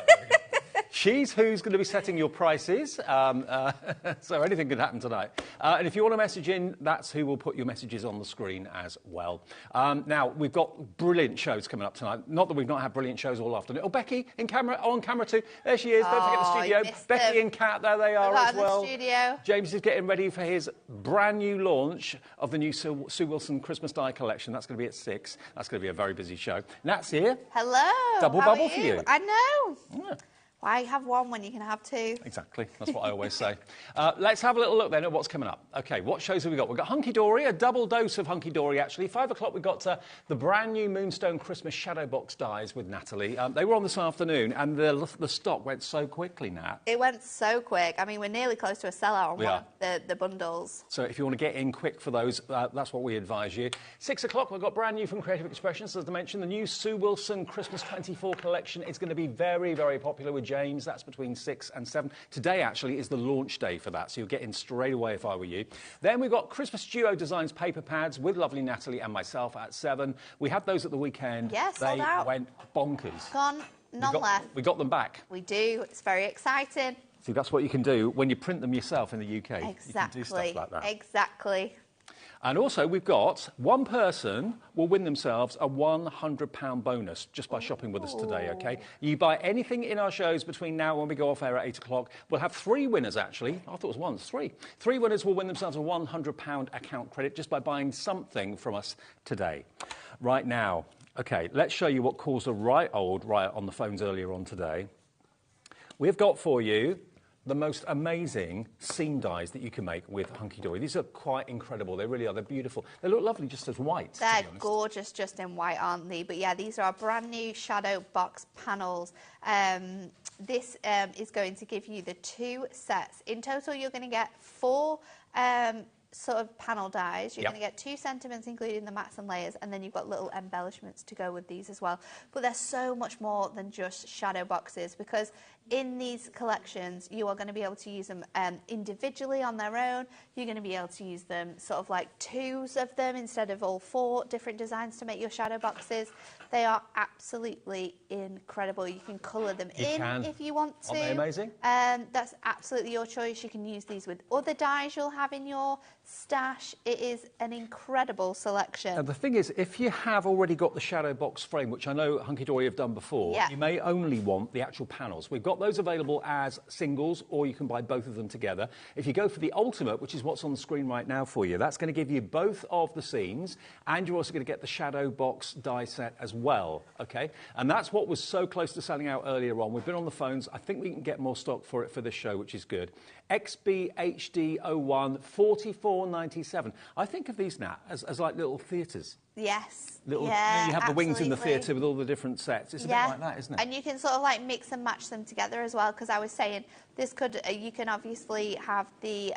She's who's going to be setting your prices, so anything could happen tonight. And if you want a message in, that's who will put your messages on the screen as well. Now, we've got brilliant shows coming up tonight. Not that we've not had brilliant shows all afternoon. Oh, Becky on camera too. There she is. Don't forget the studio. Becky and Kat, there they are as well. The studio. James is getting ready for his brand new launch of the new Sue Wilson Christmas Die collection. That's going to be at 6. That's going to be a very busy show. Nat's here. Hello. Double bubble for you. I know. Yeah. Why have one when you can have two? Exactly. That's what I always say. Let's have a little look then at what's coming up. OK, what shows have we got? We've got Hunky Dory, a double dose of Hunky Dory, actually. 5 o'clock, we've got the brand new Moonstone Christmas Shadow Box dies with Natalie. They were on this afternoon, and the stock went so quickly, Nat. It went so quick. I mean, we're nearly close to a sellout on one of the bundles. So if you want to get in quick for those, that's what we advise you. 6 o'clock, we've got brand new from Creative Expressions, as I mentioned. The new Sue Wilson Christmas 24 collection is going to be very, very popular with James. That's between 6 and 7. Today, actually, is the launch day for that, so you'll get in straight away if I were you. Then we've got Christmas Duo Designs paper pads with lovely Natalie and myself at 7. We had those at the weekend. Yes, they went bonkers. Gone, none left. We got them back. We do. It's very exciting. See, that's what you can do when you print them yourself in the UK. Exactly. You can do stuff like that. Exactly. And also, we've got one person will win themselves a £100 bonus just by shopping with us today, OK? You buy anything in our shows between now and when we go off air at 8 o'clock. We'll have 3 winners, actually. I thought it was 1, it's 3. 3 winners will win themselves a £100 account credit just by buying something from us today. Right now, OK, let's show you what caused a right old riot on the phones earlier on today. We've got for you the most amazing seam dies that you can make with Hunky Dory. These are quite incredible. They really are. They're beautiful. They look lovely just as white. They're gorgeous just in white, aren't they? But yeah, these are our brand new shadow box panels. This is going to give you the 2 sets. In total, you're going to get 4 sort of panel dies. You're going to get 2 sentiments, including the mats and layers, and then you've got little embellishments to go with these as well. But they're so much more than just shadow boxes, because in these collections, you are going to be able to use them individually on their own. You're going to be able to use them sort of like 2s of them instead of all 4 different designs to make your shadow boxes. They are absolutely incredible. You can colour them if you want to. Aren't they amazing? That's absolutely your choice. You can use these with other dies you'll have in your stash. It is an incredible selection. And the thing is, if you have already got the shadow box frame, which I know Hunky Dory have done before, you may only want the actual panels. We've got those available as singles, or you can buy both of them together. If you go for the ultimate, which is what's on the screen right now for you, that's going to give you both of the scenes, and you're also going to get the shadow box die set as well, okay? And that's what was so close to selling out earlier on. We've been on the phones. I think we can get more stock for it for this show, which is good. XBHD01 44.97. I think of these now as like little theatres. Yes. You have the wings in the theatre with all the different sets. It's a bit like that, isn't it? And you can sort of like mix and match them together as well, because I was saying this could you can obviously have the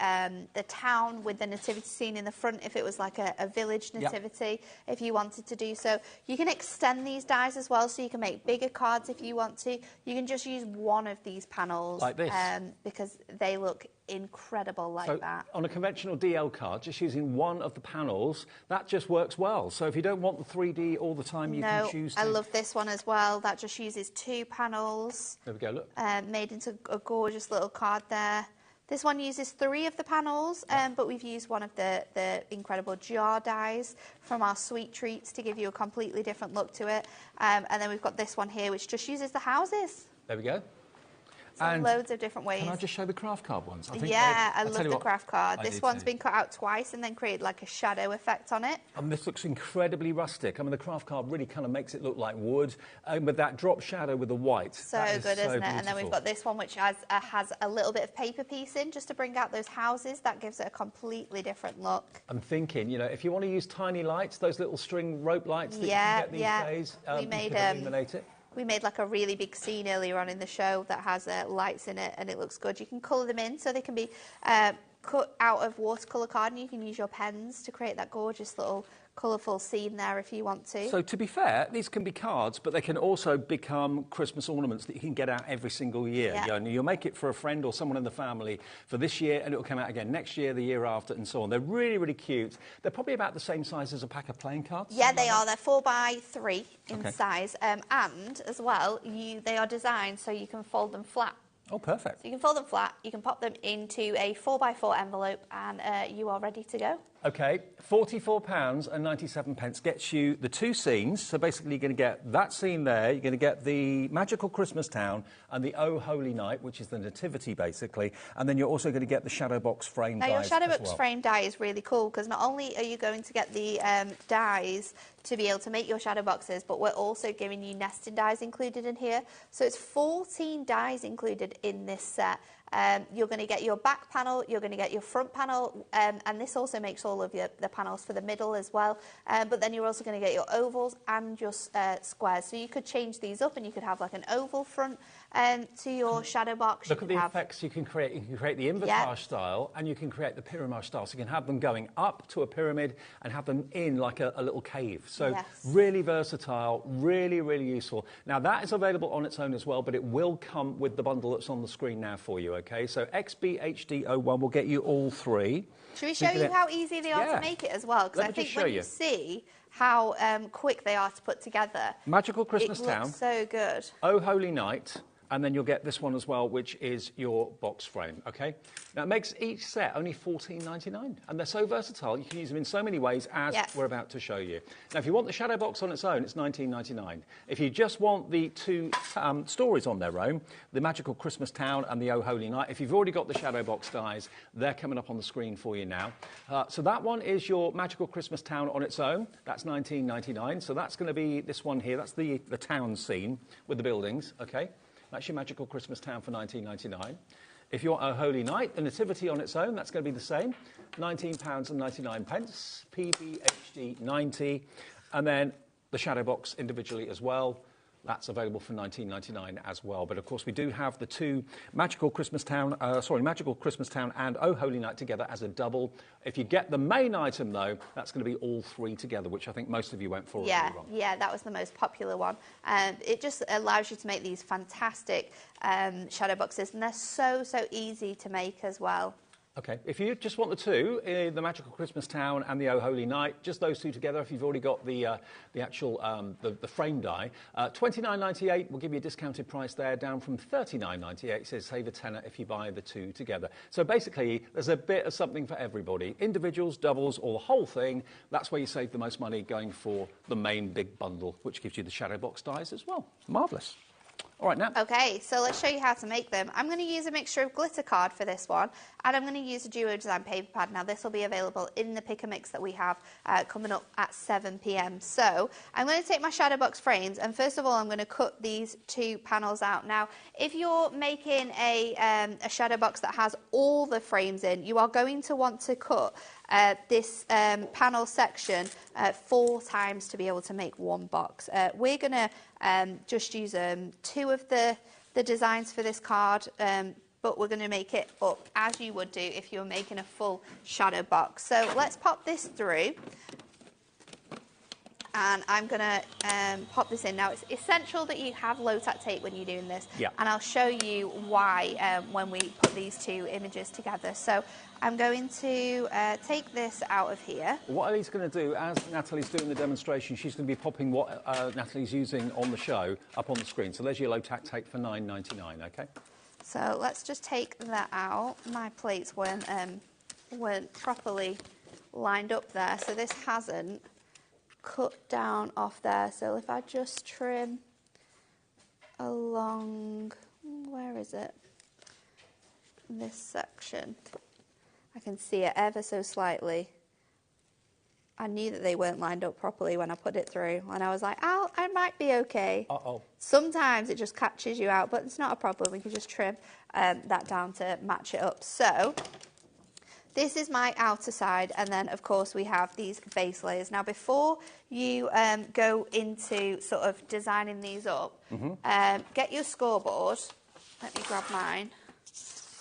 town with the nativity scene in the front if it was like a village nativity, if you wanted to do so. You can extend these dies as well, so you can make bigger cards if you want to. You can just use one of these panels like this, because they look incredible like that. On a conventional DL card, just using one of the panels, that just works well. So if you don't want the 3D all the time, you can choose to. I love this one as well. That just uses 2 panels. There we go, look. Made into a gorgeous little card there. This one uses 3 of the panels, but we've used one of the incredible jar dies from our sweet treats to give you a completely different look to it. And then we've got this one here, which just uses the houses. There we go. So and loads of different ways. Can I just show the craft card ones? I love the craft card. This one's been cut out twice and then created like a shadow effect on it. And this looks incredibly rustic. I mean, the craft card really kind of makes it look like wood, with that drop shadow with the white. So good, isn't it? And then we've got this one, which has a little bit of paper piece in, just to bring out those houses. That gives it a completely different look. I'm thinking, you know, if you want to use tiny lights, those little string rope lights that you can get these days, we made, you can illuminate it. We made like a really big scene earlier on in the show that has lights in it, and it looks good. You can colour them in so they can be cut out of watercolour card, and you can use your pens to create that gorgeous little colourful scene there if you want to. So to be fair, these can be cards, but they can also become Christmas ornaments that you can get out every single year. Yeah. You know, you'll make it for a friend or someone in the family for this year, and it'll come out again next year, the year after, and so on. They're really, really cute. They're probably about the same size as a pack of playing cards. Yeah, they are. They're 4x3 in size, and as well, they are designed so you can fold them flat. Oh, perfect. So you can fold them flat, you can pop them into a 4x4 envelope, and you are ready to go. OK, £44.97 gets you the 2 scenes. So basically, you're going to get that scene there. You're going to get the Magical Christmas Town and the Oh Holy Night, which is the nativity, basically. And then you're also going to get the shadow box frame dies. Now, your shadow box frame die is really cool, because not only are you going to get the dies to be able to make your shadow boxes, but we're also giving you nesting dies included in here. So it's 14 dies included in this set. You're going to get your back panel, you're going to get your front panel, and this also makes all of the panels for the middle as well. But then you're also going to get your ovals and your squares. So you could change these up, and you could have like an oval front to your shadow box. Look at the effects you can create. You can create the invitage style, and you can create the pyramid style. So you can have them going up to a pyramid and have them in like a little cave. So really versatile, really, really useful. Now, that is available on its own as well, but it will come with the bundle that's on the screen now for you, OK? So XBHD01 will get you all 3. Should we show you how easy they are to make it as well? Because I think when you see how quick they are to put together, Magical Christmas Town. It looks so good. Oh Holy Night. And then you'll get this one as well, which is your box frame, OK? Now, it makes each set only $14.99, and they're so versatile. You can use them in so many ways, as we're about to show you. Now, if you want the shadow box on its own, it's $19.99. If you just want the 2 stories on their own, the Magical Christmas Town and the Oh Holy Night, if you've already got the shadow box dies, they're coming up on the screen for you now. So that one is your Magical Christmas Town on its own. That's $19.99. So that's going to be this one here. That's the town scene with the buildings, OK? That's your Magical Christmas Town for $19.99. If you want a Holy Night, the Nativity on its own, that's going to be the same, £19.99, PBHD 90, and then the shadow box individually as well, That's available for $19.99 as well. But of course, we do have the two Magical Christmas Town and Oh Holy Night together as a double. If you get the main item, though, that's going to be all three together, which I think most of you went for. Yeah, yeah, that was the most popular one. It just allows you to make these fantastic shadow boxes, and they're so easy to make as well. Okay, if you just want the two, the Magical Christmas Town and the Oh Holy Night, just those two together, if you've already got the actual the frame die, $29.98 will give you a discounted price there, down from $39.98. So save a tenner if you buy the two together. So basically, there's a bit of something for everybody. Individuals, doubles, or the whole thing. That's where you save the most money, going for the main big bundle, which gives you the shadow box dies as well. Marvellous. All right, now. Okay, so let's show you how to make them. I'm going to use a mixture of glitter card for this one, and I'm going to use a Duo Design paper pad. Now, this will be available in the pick and mix that we have coming up at 7 p.m. So I'm going to take my shadow box frames, and first of all, I'm going to cut these two panels out. Now, if you're making a shadow box that has all the frames in, you are going to want to cut this panel section 4 times to be able to make one box. We're going to just use 2 of the designs for this card, but we're going to make it up as you would do if you were making a full shadow box. So let's pop this through. And I'm going to pop this in. Now, it's essential that you have low-tack tape when you're doing this. Yeah. And I'll show you why when we put these two images together. So I'm going to take this out of here. What Ellie's going to do, as Natalie's doing the demonstration, she's going to be popping what Natalie's using on the show up on the screen. So there's your low-tack tape for $9.99, OK? So let's just take that out. My plates weren't properly lined up there, so this hasn't cut down off there. So if I just trim along, where is it? This section, I can see it ever so slightly. I knew that they weren't lined up properly when I put it through, and I was like, oh, I might be okay. Uh-oh. Sometimes it just catches you out, but it's not a problem. We can just trim that down to match it up. So this is my outer side, and then, of course, we have these base layers. Now, before you go into sort of designing these up, get your scoreboard. Let me grab mine.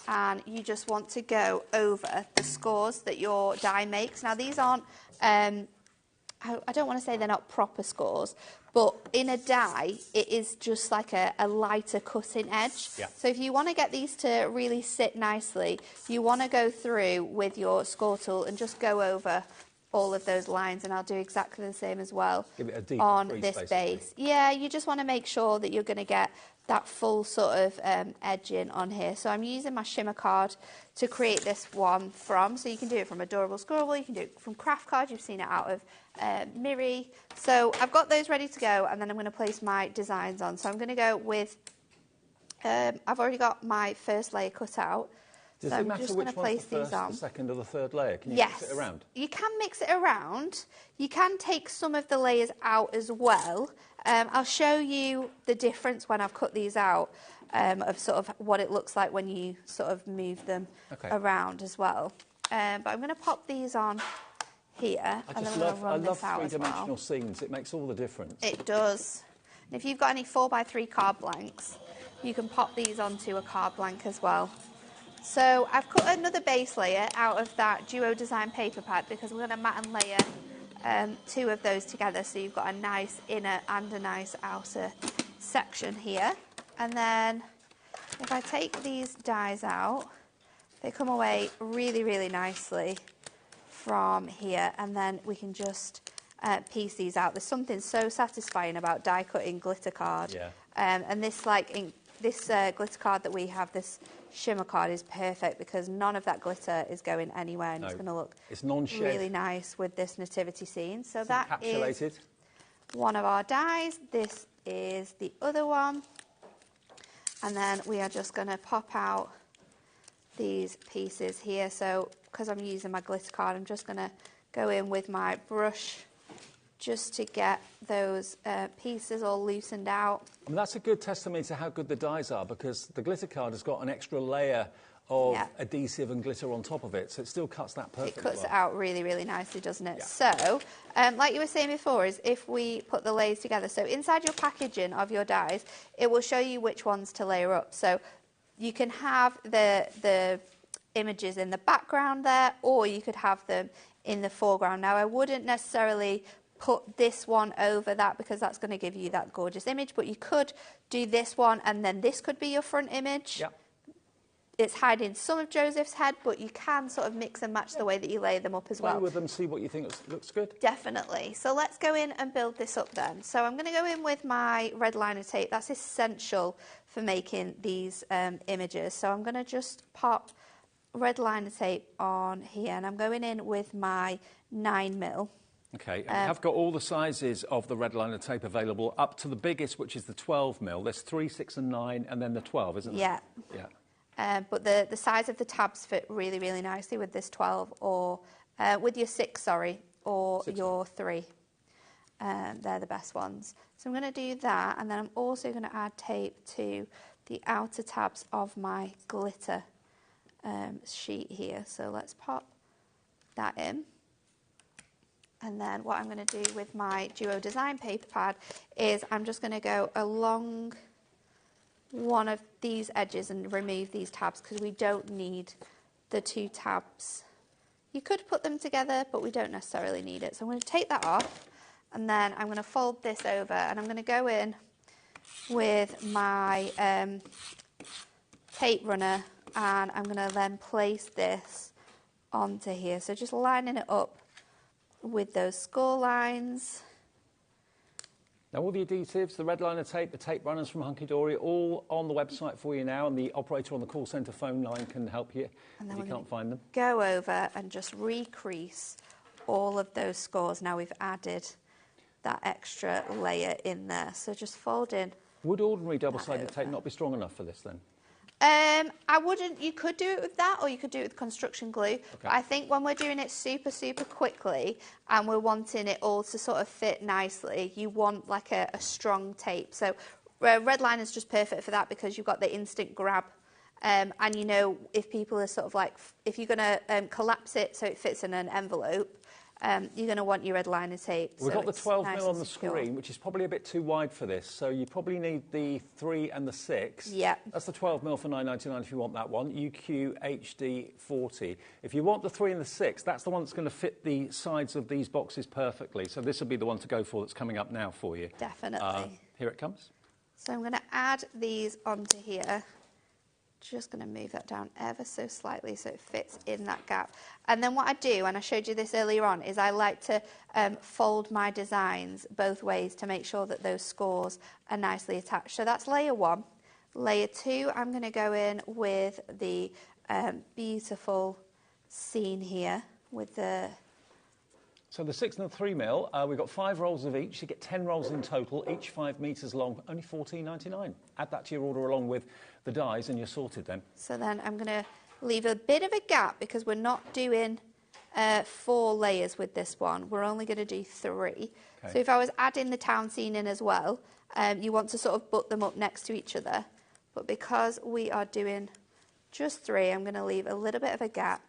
And you just want to go over the scores that your die makes. Now, these aren't, I don't want to say they're not proper scores, but in a die, it is just like a lighter cutting edge. Yeah. So if you want to get these to really sit nicely, you want to go through with your score tool and just go over all of those lines, and I'll do exactly the same as well on this base. Yeah, you just want to make sure that you're going to get that full sort of edging on here. So I'm using my shimmer card to create this one from. So you can do it from Adorable Scribble, you can do it from Craft Card, you've seen it out of Miri. So I've got those ready to go, and then I'm going to place my designs on. So I'm going to go with, I've already got my first layer cut out. Does so it I'm matter just which going to one's place the first, these on. the second or the third layer? Can you Yes, mix it around? You can mix it around. You can take some of the layers out as well. I'll show you the difference when I've cut these out of sort of what it looks like when you sort of move them around as well. But I'm going to pop these on here, and then I'm going to run this out as well. I love three-dimensional scenes. It makes all the difference. It does. And if you've got any 4x3 card blanks, you can pop these onto a card blank as well. So I've cut another base layer out of that Duo Design paper pad because we're going to mat and layer 2 of those together, so you've got a nice inner and a nice outer section here. And then if I take these dies out, they come away really, really nicely from here, and then we can just piece these out. There's something so satisfying about die cutting glitter card. Yeah. And this glitter card that we have, this shimmer card, is perfect because none of that glitter is going anywhere, and it's going to look really nice with this nativity scene. So that is one of our dies. This is the other one. And then we are just going to pop out these pieces here. So because I'm using my glitter card, I'm just going to go in with my brush just to get those pieces all loosened out. I mean, that's a good testimony to how good the dies are, because the glitter card has got an extra layer of adhesive and glitter on top of it, so it still cuts that perfectly. It cuts it out really, really nicely, doesn't it? Yeah. So, like you were saying before, is if we put the layers together, so inside your packaging of your dies, it will show you which ones to layer up. So you can have the images in the background there, or you could have them in the foreground. Now, I wouldn't necessarily put this one over that, because that's going to give you that gorgeous image, but you could do this one, and then this could be your front image. Yep. It's hiding some of Joseph's head, but you can sort of mix and match the way that you lay them up as well. Play with them, see what you think looks good. Definitely. So let's go in and build this up then. So I'm going to go in with my red liner tape. That's essential for making these images. So I'm going to just pop red liner tape on here, and I'm going in with my 9mm. Okay, and I've got all the sizes of the red liner tape available, up to the biggest, which is the 12mm. There's 3, 6 and 9, and then the 12, isn't there? Yeah. But the size of the tabs fit really, really nicely with this 12, or with your 6, sorry, or 6. your 3. They're the best ones. So I'm going to do that, and then I'm also going to add tape to the outer tabs of my glitter sheet here. So let's pop that in. And then what I'm going to do with my Duo Design paper pad is I'm just going to go along one of these edges and remove these tabs, because we don't need the 2 tabs. You could put them together, but we don't necessarily need it. So I'm going to take that off, and then I'm going to fold this over, and I'm going to go in with my tape runner, and I'm going to then place this onto here. So just lining it up with those score lines. Now, all the adhesives, the red liner tape, the tape runners from Hunky Dory, all on the website for you now, and the operator on the call centre phone line can help you if you can't find them. Go over and just recrease all of those scores. Now we've added that extra layer in there. So just fold in. Would ordinary double-sided tape not be strong enough for this then? I wouldn't. You could do it with that, or you could do it with construction glue. Okay. But I think when we're doing it super, super quickly, and we're wanting it all to sort of fit nicely, you want like a strong tape. So red line is just perfect for that, because you've got the instant grab. And you know, if people are sort of like, if you're going to collapse it so it fits in an envelope, you're going to want your red liner tape. We've got the 12mm on the screen, which is probably a bit too wide for this, so you probably need the 3 and the 6. Yeah. That's the 12mm for $9.99 if you want that one. UQ HD 40. If you want the 3 and the 6, that's the one that's going to fit the sides of these boxes perfectly. So this will be the one to go for that's coming up now for you. Definitely. Here it comes. So I'm going to add these onto here. Just going to move that down ever so slightly so it fits in that gap. And then what I do, and I showed you this earlier on, is I like to fold my designs both ways to make sure that those scores are nicely attached. So that's layer 1. Layer 2, I'm going to go in with the beautiful scene here with the... So the 6 and the 3mm, we've got 5 rolls of each. You get 10 rolls in total, each 5 metres long, only $14.99. Add that to your order along with the dies and you're sorted then. So then I'm going to leave a bit of a gap, because we're not doing 4 layers with this one. We're only going to do 3. Okay. So if I was adding the town scene in as well, you want to sort of butt them up next to each other. But because we are doing just 3, I'm going to leave a little bit of a gap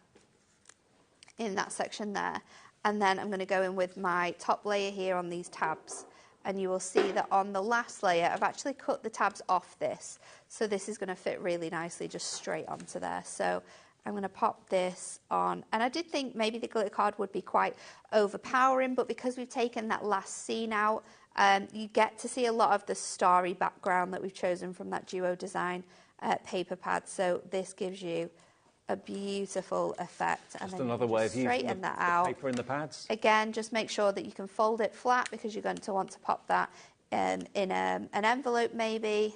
in that section there. And then I'm going to go in with my top layer here on these tabs. And you will see that on the last layer, I've actually cut the tabs off this. So this is going to fit really nicely just straight onto there. So I'm going to pop this on. And I did think maybe the glitter card would be quite overpowering, but because we've taken that last scene out, you get to see a lot of the starry background that we've chosen from that Duo Design paper pad. So this gives you a beautiful effect. Just another way of using the paper in the pads. Again, just make sure that you can fold it flat, because you're going to want to pop that in an envelope maybe.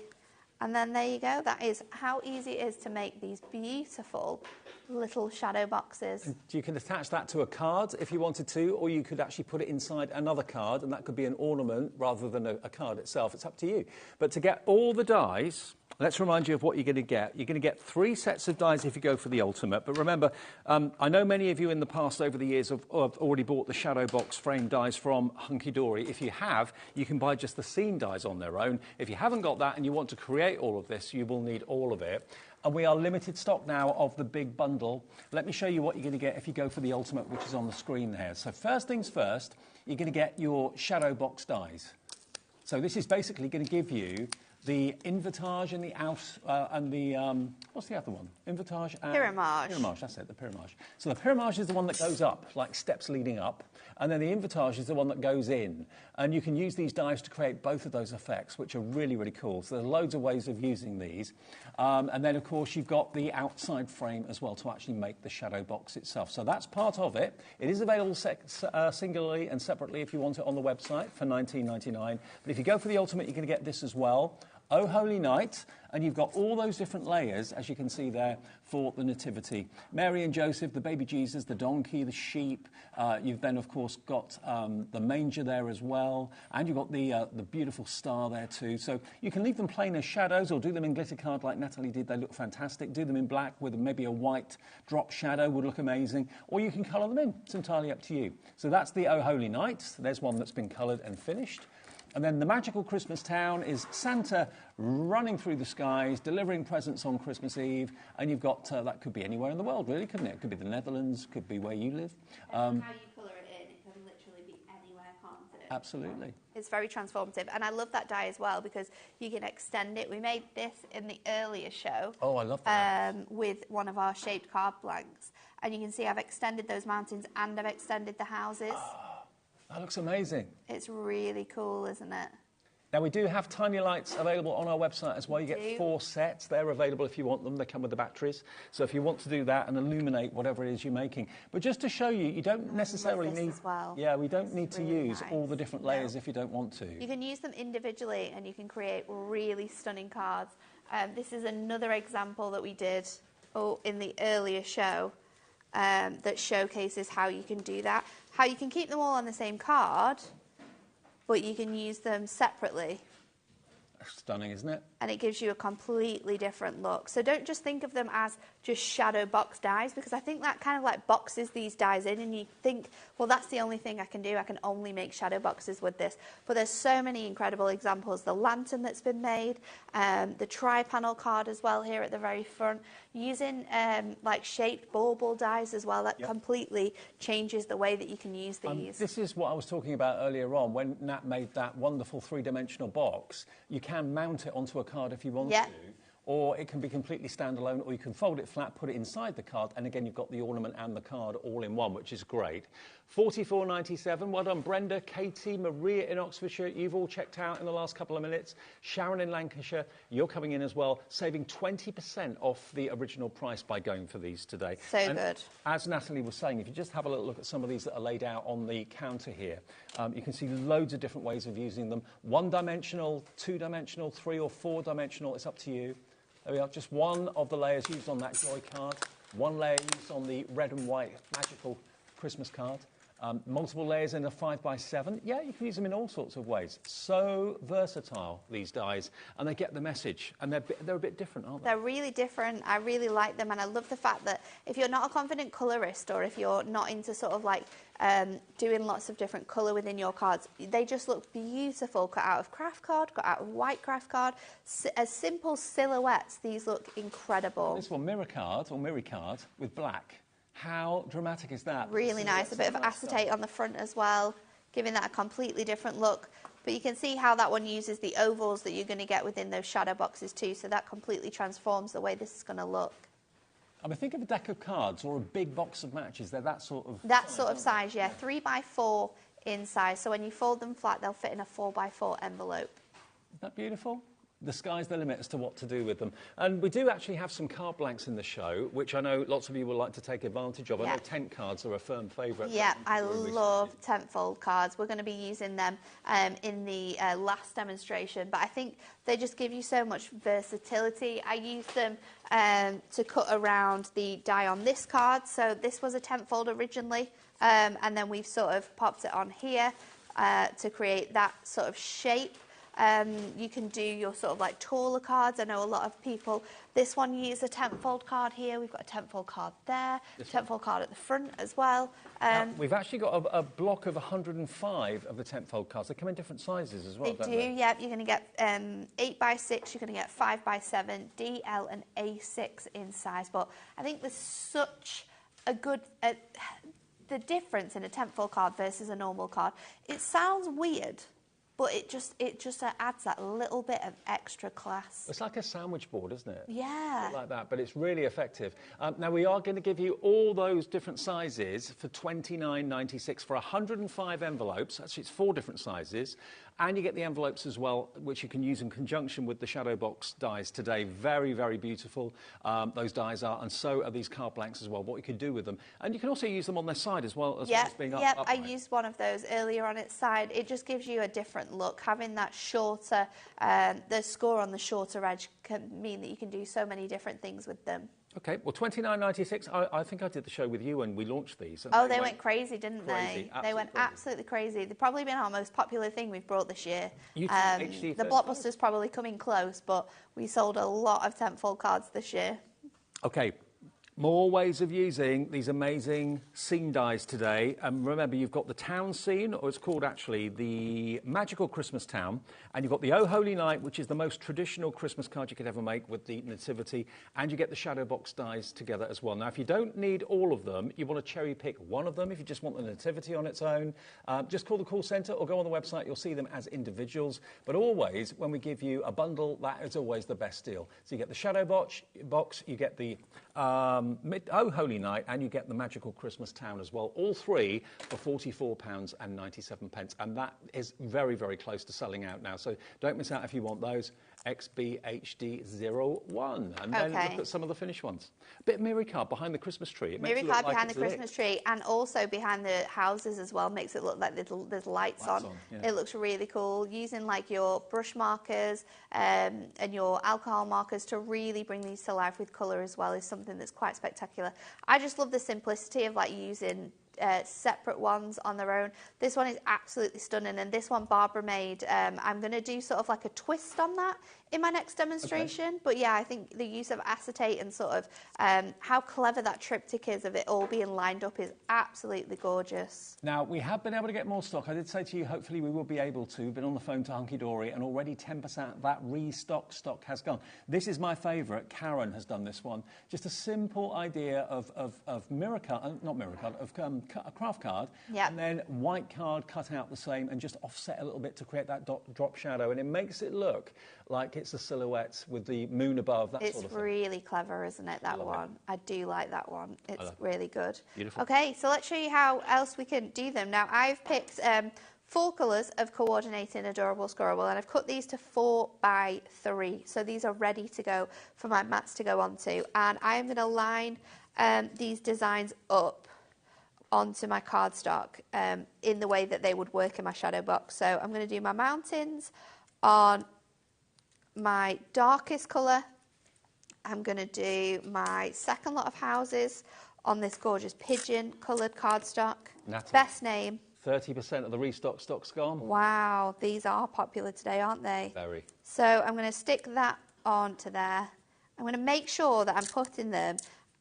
And then there you go. That is how easy it is to make these beautiful little shadow boxes. And you can attach that to a card if you wanted to, or you could actually put it inside another card, and that could be an ornament rather than a card itself. It's up to you. But to get all the dies Let's remind you of what you're going to get. You're going to get 3 sets of dies if you go for the Ultimate. But remember, I know many of you in the past over the years have already bought the Shadow Box frame dies from Hunky Dory. If you have, you can buy just the scene dies on their own. If you haven't got that and you want to create all of this, you will need all of it. And we are limited stock now of the big bundle. Let me show you what you're going to get if you go for the Ultimate, which is on the screen there. So first things first, you're going to get your Shadow Box dies. So this is basically going to give you the Invitage and the and the, what's the other one? Invitage and... Pyramage. Pyramage, that's it, the Pyramage. So the Pyramage is the one that goes up, like steps leading up, and then the Invitage is the one that goes in. And you can use these dies to create both of those effects, which are really, really cool. So there's loads of ways of using these. And then, of course, you've got the outside frame as well to actually make the Shadow Box itself. So that's part of it. It is available singularly and separately if you want it on the website for $19.99. But if you go for the Ultimate, you're going to get this as well. Oh Holy Night, and you've got all those different layers, as you can see there, for the Nativity. Mary and Joseph, the baby Jesus, the donkey, the sheep. You've then, of course, got the manger there as well, and you've got the beautiful star there too. So you can leave them plain as shadows or do them in glitter card like Natalie did. They look fantastic. Do them in black with maybe a white drop shadow would look amazing, or you can colour them in. It's entirely up to you. So that's the Oh Holy Night. There's one that's been coloured and finished. And then the magical Christmas town is Santa running through the skies, delivering presents on Christmas Eve. And you've got, that could be anywhere in the world, really, couldn't it? It could be the Netherlands, could be where you live. How you colour it in, it can literally be anywhere, can't it? Absolutely. It's very transformative. And I love that die as well because you can extend it. We made this in the earlier show. Oh, I love that. With one of our shaped card blanks. And you can see I've extended those mountains and I've extended the houses. That looks amazing. It's really cool, isn't it? Now, we do have tiny lights available on our website as well. You get 4 sets. They're available if you want them. They come with the batteries. So if you want to do that and illuminate whatever it is you're making. But just to show you, you don't necessarily need... as well. Yeah, we don't need to use all the different layers if you don't want to. You can use them individually and you can create really stunning cards. This is another example that we did in the earlier show that showcases how you can do that. How you can keep them all on the same card, but you can use them separately. Stunning, isn't it? And it gives you a completely different look. So don't just think of them as just shadow box dies, because I think that kind of like boxes these dies in and you think, well, that's the only thing I can do. I can only make shadow boxes with this. But there's so many incredible examples. The lantern that's been made, the tri-panel card as well here at the very front, using like shaped bauble dies as well. That completely changes the way that you can use these. This is what I was talking about earlier on when Nat made that wonderful 3-dimensional box. You can mount it onto a card if you want to, or it can be completely standalone, or you can fold it flat, put it inside the card, and again you've got the ornament and the card all in one, which is great. $44.97. Well done, Brenda, Katie, Maria in Oxfordshire. You've all checked out in the last couple of minutes. Sharon in Lancashire, you're coming in as well, saving 20% off the original price by going for these today. So good. As Natalie was saying, if you just have a little look at some of these that are laid out on the counter here, you can see loads of different ways of using them. 1-dimensional, 2-dimensional, 3 or 4-dimensional, it's up to you. There we are, just one of the layers used on that Joy card, one layer used on the red and white magical Christmas card. Multiple layers in a 5x7. Yeah, you can use them in all sorts of ways. So versatile, these dies, and they get the message. And they're a bit different, aren't they? They're really different. I really like them, and I love the fact that if you're not a confident colourist, or if you're not into sort of like doing lots of different colour within your cards, they just look beautiful, cut out of craft card, cut out of white craft card. As simple silhouettes, these look incredible. This one, mirror card, or mirror card, with black. How dramatic is that? Really nice. A bit of acetate on the front as well, giving that a completely different look. But you can see how that one uses the ovals that you're going to get within those shadow boxes too, so that completely transforms the way this is going to look. I mean, think of a deck of cards or a big box of matches. They're that sort of... That sort of size, yeah. 3x4 in size, so when you fold them flat, they'll fit in a 4x4 envelope. Isn't that beautiful? The sky's the limit as to what to do with them. And we do actually have some card blanks in the show, which I know lots of you would like to take advantage of. I know tent cards are a firm favourite. Yeah, I love tent fold cards. We're going to be using them in the last demonstration, but I think they just give you so much versatility. I use them to cut around the die on this card. So this was a tent fold originally, and then we've sort of popped it on here to create that sort of shape. You can do your sort of like taller cards. I know a lot of people, this one uses a 10-fold card here. We've got a 10-fold card there, 10-fold card at the front as well. Now, we've actually got a block of 105 of the 10-fold cards. They come in different sizes as well, don't they? Yeah. You're going to get 8x6, you're going to get 5x7, D, L and A6 in size. But I think there's such a good... the difference in a 10-fold card versus a normal card, it sounds weird, but it just adds that little bit of extra class. It's like a sandwich board, isn't it? Yeah. Like that, but it's really effective. Now, we are going to give you all those different sizes for $29.96 for 105 envelopes. Actually, it's 4 different sizes. And you get the envelopes as well, which you can use in conjunction with the shadow box dies today. Very, very beautiful, those dies are, and so are these card blanks as well, what you can do with them. And you can also use them on their side as well as being upright. I used one of those earlier on its side. It just gives you a different look. Having that shorter, the score on the shorter edge can mean that you can do so many different things with them. OK, well, $29.96, I think I did the show with you when we launched these. Oh, they went crazy, didn't they? They went absolutely crazy. They've probably been our most popular thing we've brought this year. The Blockbuster's probably coming close, but we sold a lot of 10-fold cards this year. OK, more ways of using these amazing scene dies today. Remember, you've got the town scene, or it's called actually the Magical Christmas Town, and you've got the Oh Holy Night, which is the most traditional Christmas card you could ever make with the Nativity, and you get the shadow box dies together as well. Now, if you don't need all of them, you want to cherry pick one of them. If you just want the Nativity on its own, just call the call centre or go on the website. You'll see them as individuals. But always, when we give you a bundle, that is always the best deal. So you get the shadow box, you get the Oh Holy Night, and you get the Magical Christmas Town as well. All 3 for £44.97, and that is very, very close to selling out now. So don't miss out if you want those. XBHD01. And then look at some of the finished ones. A bit of mirror card behind the Christmas tree. It makes mirror card behind the Christmas tree, and also behind the houses as well, makes it look like there's lights on. Yeah. It looks really cool. Using like your brush markers and your alcohol markers to really bring these to life with colour as well is something that's quite spectacular. I just love the simplicity of like using separate ones on their own. This one is absolutely stunning, and this one Barbara made. I'm going to do sort of like a twist on that in my next demonstration. But yeah, I think the use of acetate and sort of how clever that triptych is of it all being lined up is absolutely gorgeous. Now, we have been able to get more stock. I did say to you, hopefully we will be able to. Been on the phone to Hunky Dory, and already 10% of that restock stock has gone. This is my favourite. Karen has done this one. Just a simple idea of mirror card, not mirror card, of a craft card, and then white card cut out the same and just offset a little bit to create that drop shadow, and it makes it look like it's a silhouette with the moon above, that sort of thing. It's really clever, isn't it, that one? I do like that one. It's really good. Beautiful. Okay, so let's show you how else we can do them. Now, I've picked 4 colours of coordinating adorable squirrel, and I've cut these to 4 by 3. So these are ready to go for my mats to go onto. And I am going to line these designs up onto my cardstock in the way that they would work in my shadow box. So I'm going to do my mountains on my darkest colour. I'm going to do my second lot of houses on this gorgeous pigeon coloured cardstock. Natalie, best name. 30% of the restock stock's gone. Wow, these are popular today, aren't they? Very. So I'm going to stick that onto there. I'm going to make sure that I'm putting them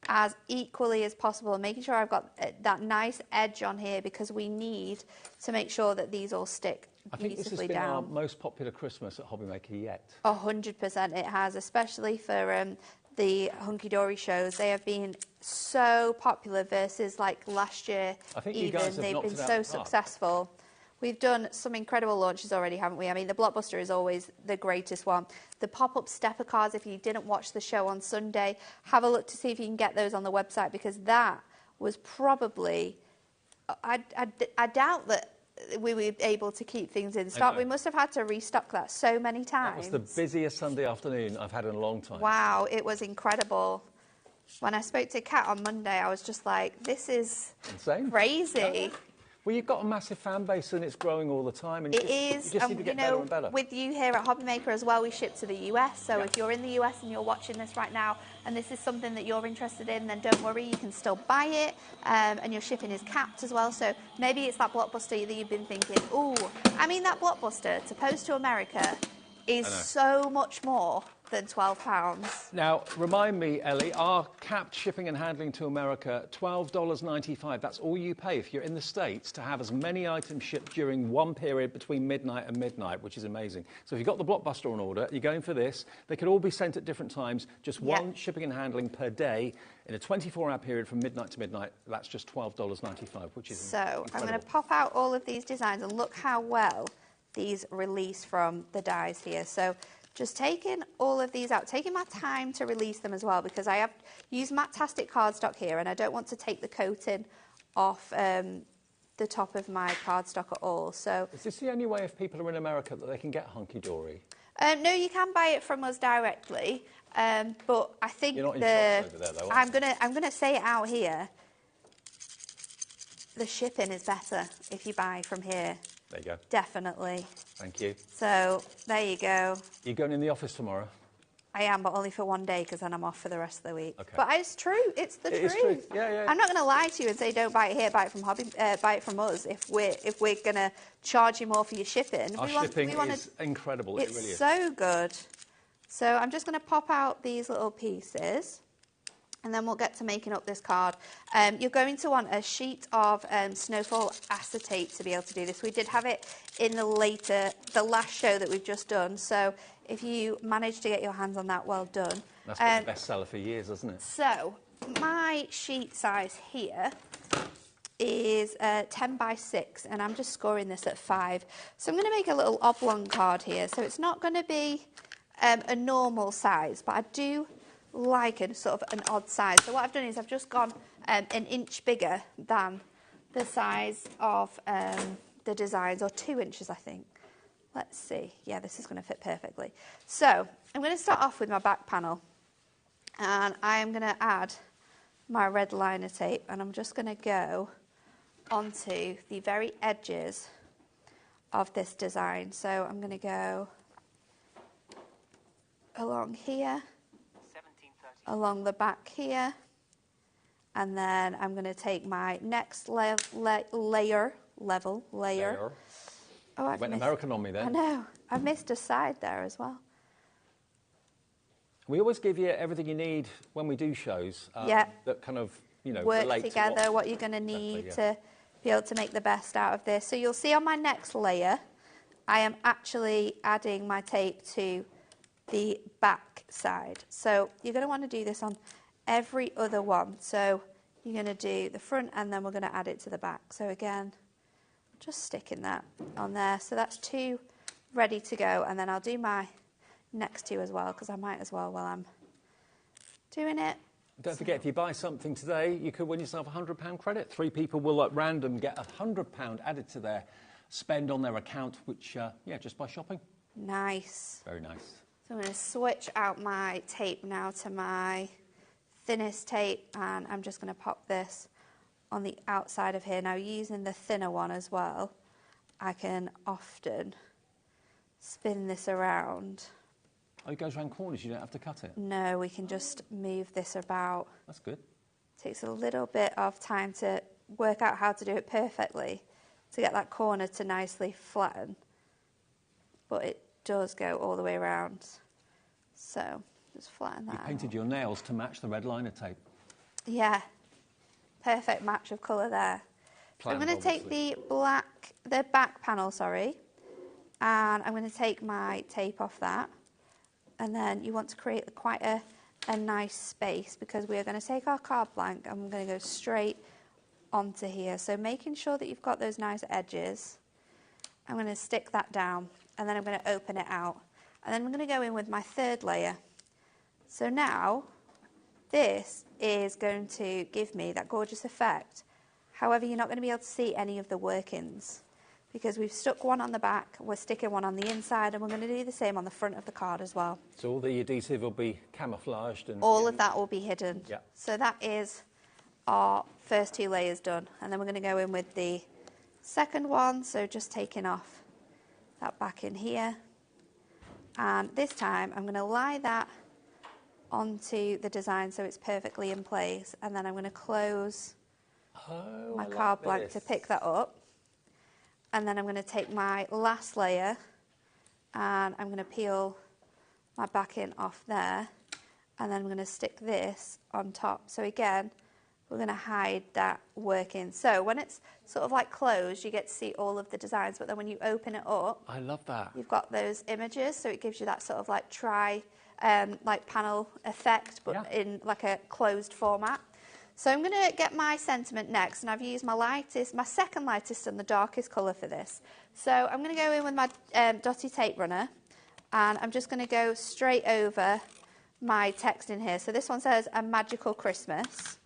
as equally as possible, and making sure I've got that nice edge on here, because we need to make sure that these all stick I think this has been our most popular Christmas at HobbyMaker yet. 100% it has, especially for the Hunky Dory shows. They have been so popular versus like last year. I think even. You guys have They've been knocked it so out the park. successful. We've done some incredible launches already, haven't we? I mean, the Blockbuster is always the greatest one. The pop-up stepper cards, if you didn't watch the show on Sunday, have a look to see if you can get those on the website, because that was probably... I doubt that we were able to keep things in stock. We must have had to restock that so many times. That was the busiest Sunday afternoon I've had in a long time. Wow, it was incredible. When I spoke to Kat on Monday, I was just like, this is insane, crazy. Well, you've got a massive fan base and it's growing all the time. And you just need to get better and better. With you here at HobbyMaker as well, we ship to the US. So if you're in the US and you're watching this right now and this is something that you're interested in, then don't worry, you can still buy it. And your shipping is capped as well. So maybe it's that Blockbuster that you've been thinking, oh, I mean, that Blockbuster to post to America is so much more than £12. Now, remind me, Ellie, our capped shipping and handling to America, $12.95. That's all you pay if you're in the States to have as many items shipped during one period between midnight and midnight, which is amazing. So if you've got the Blockbuster on order, you're going for this. They could all be sent at different times, just one shipping and handling per day in a 24-hour period from midnight to midnight. That's just $12.95, which is incredible. I'm going to pop out all of these designs and look how well these release from the dies here. So just taking all of these out, taking my time to release them as well, because I have used Matte-tastic cardstock here and I don't want to take the coating off the top of my cardstock at all. So is this the only way if people are in America that they can get Hunky Dory? No, you can buy it from us directly, but I think you're not in shops over there, though, I'm gonna say it out here. The shipping is better if you buy from here. There you go. Definitely. Thank you. So, there you go. You going in the office tomorrow? I am, but only for one day, because then I'm off for the rest of the week. Okay. But it's true. It's the truth. Is true. Yeah. I'm not going to lie to you and say don't buy it here, buy it from buy it from us. If we're going to charge you more for your shipping, Our shipping is incredible. It really is. It's so good. So I'm just going to pop out these little pieces. And then we'll get to making up this card. You're going to want a sheet of snowfall acetate to be able to do this. We did have it in the last show that we've just done. So if you managed to get your hands on that, well done. That's been a bestseller for years, hasn't it? So my sheet size here is 10 by 6, and I'm just scoring this at 5. So I'm going to make a little oblong card here. So it's not going to be a normal size, but I do like a sort of an odd size. So what I've done is I've just gone an inch bigger than the size of the designs, or 2 inches, I think. Let's see. Yeah, this is going to fit perfectly. So I'm going to start off with my back panel, and I am going to add my red liner tape, and I'm just going to go onto the very edges of this design. So I'm going to go along here, along the back here, and then I'm going to take my next layer. Oh, I've went American on me then. I know. I missed a side there as well. We always give you everything you need when we do shows that kind of, work relate together, what you're going to need to be able to make the best out of this. So you'll see on my next layer, I am actually adding my tape to the back side. So you're going to want to do this on every other one. So you're going to do the front and then we're going to add it to the back. So again, just sticking that on there. So that's 2 ready to go, and then I'll do my next 2 as well, because I might as well while I'm doing it. Don't forget, if you buy something today, you could win yourself a £100 credit. 3 people will at random get £100 added to their spend on their account, which, just by shopping. Nice. Very nice. So I'm going to switch out my tape now to my thinnest tape, and I'm just going to pop this on the outside of here. Now, using the thinner one as well, I can often spin this around. Oh, it goes around corners, you don't have to cut it? No, we can just move this about. That's good. Takes a little bit of time to work out how to do it perfectly, to get that corner to nicely flatten. But it does go all the way around. So, just flatten that You painted your nails to match the red liner tape. Yeah. Perfect match of colour there. So I'm going to take the back panel, and I'm going to take my tape off that. And then you want to create quite a nice space, because we are going to take our card blank and we're going to go straight onto here. So making sure that you've got those nice edges. I'm going to stick that down, and then I'm going to open it out. And then I'm going to go in with my 3rd layer. So now, this is going to give me that gorgeous effect. However, you're not going to be able to see any of the workings, because we've stuck one on the back, we're sticking one on the inside, and we're going to do the same on the front of the card as well. So all the adhesive will be camouflaged? And all of that will be hidden. Yeah. So that is our first 2 layers done. And then we're going to go in with the Second one, so just taking off that back in here. And this time I'm going to lie that onto the design so it's perfectly in place, and then I'm going to close my card blank to pick that up. And then I'm going to take my last layer and I'm going to peel my backing off there, and then I'm going to stick this on top. So again, we're going to hide that working. So when it's sort of like closed, you get to see all of the designs, but then when you open it up, I love that. You've got those images, so it gives you that sort of like like panel effect, but in like a closed format. So I'm going to get my sentiment next, and I've used my second lightest and the darkest colour for this. So I'm going to go in with my dotty tape runner, and I'm just going to go straight over my text in here. So this one says A Magical Christmas,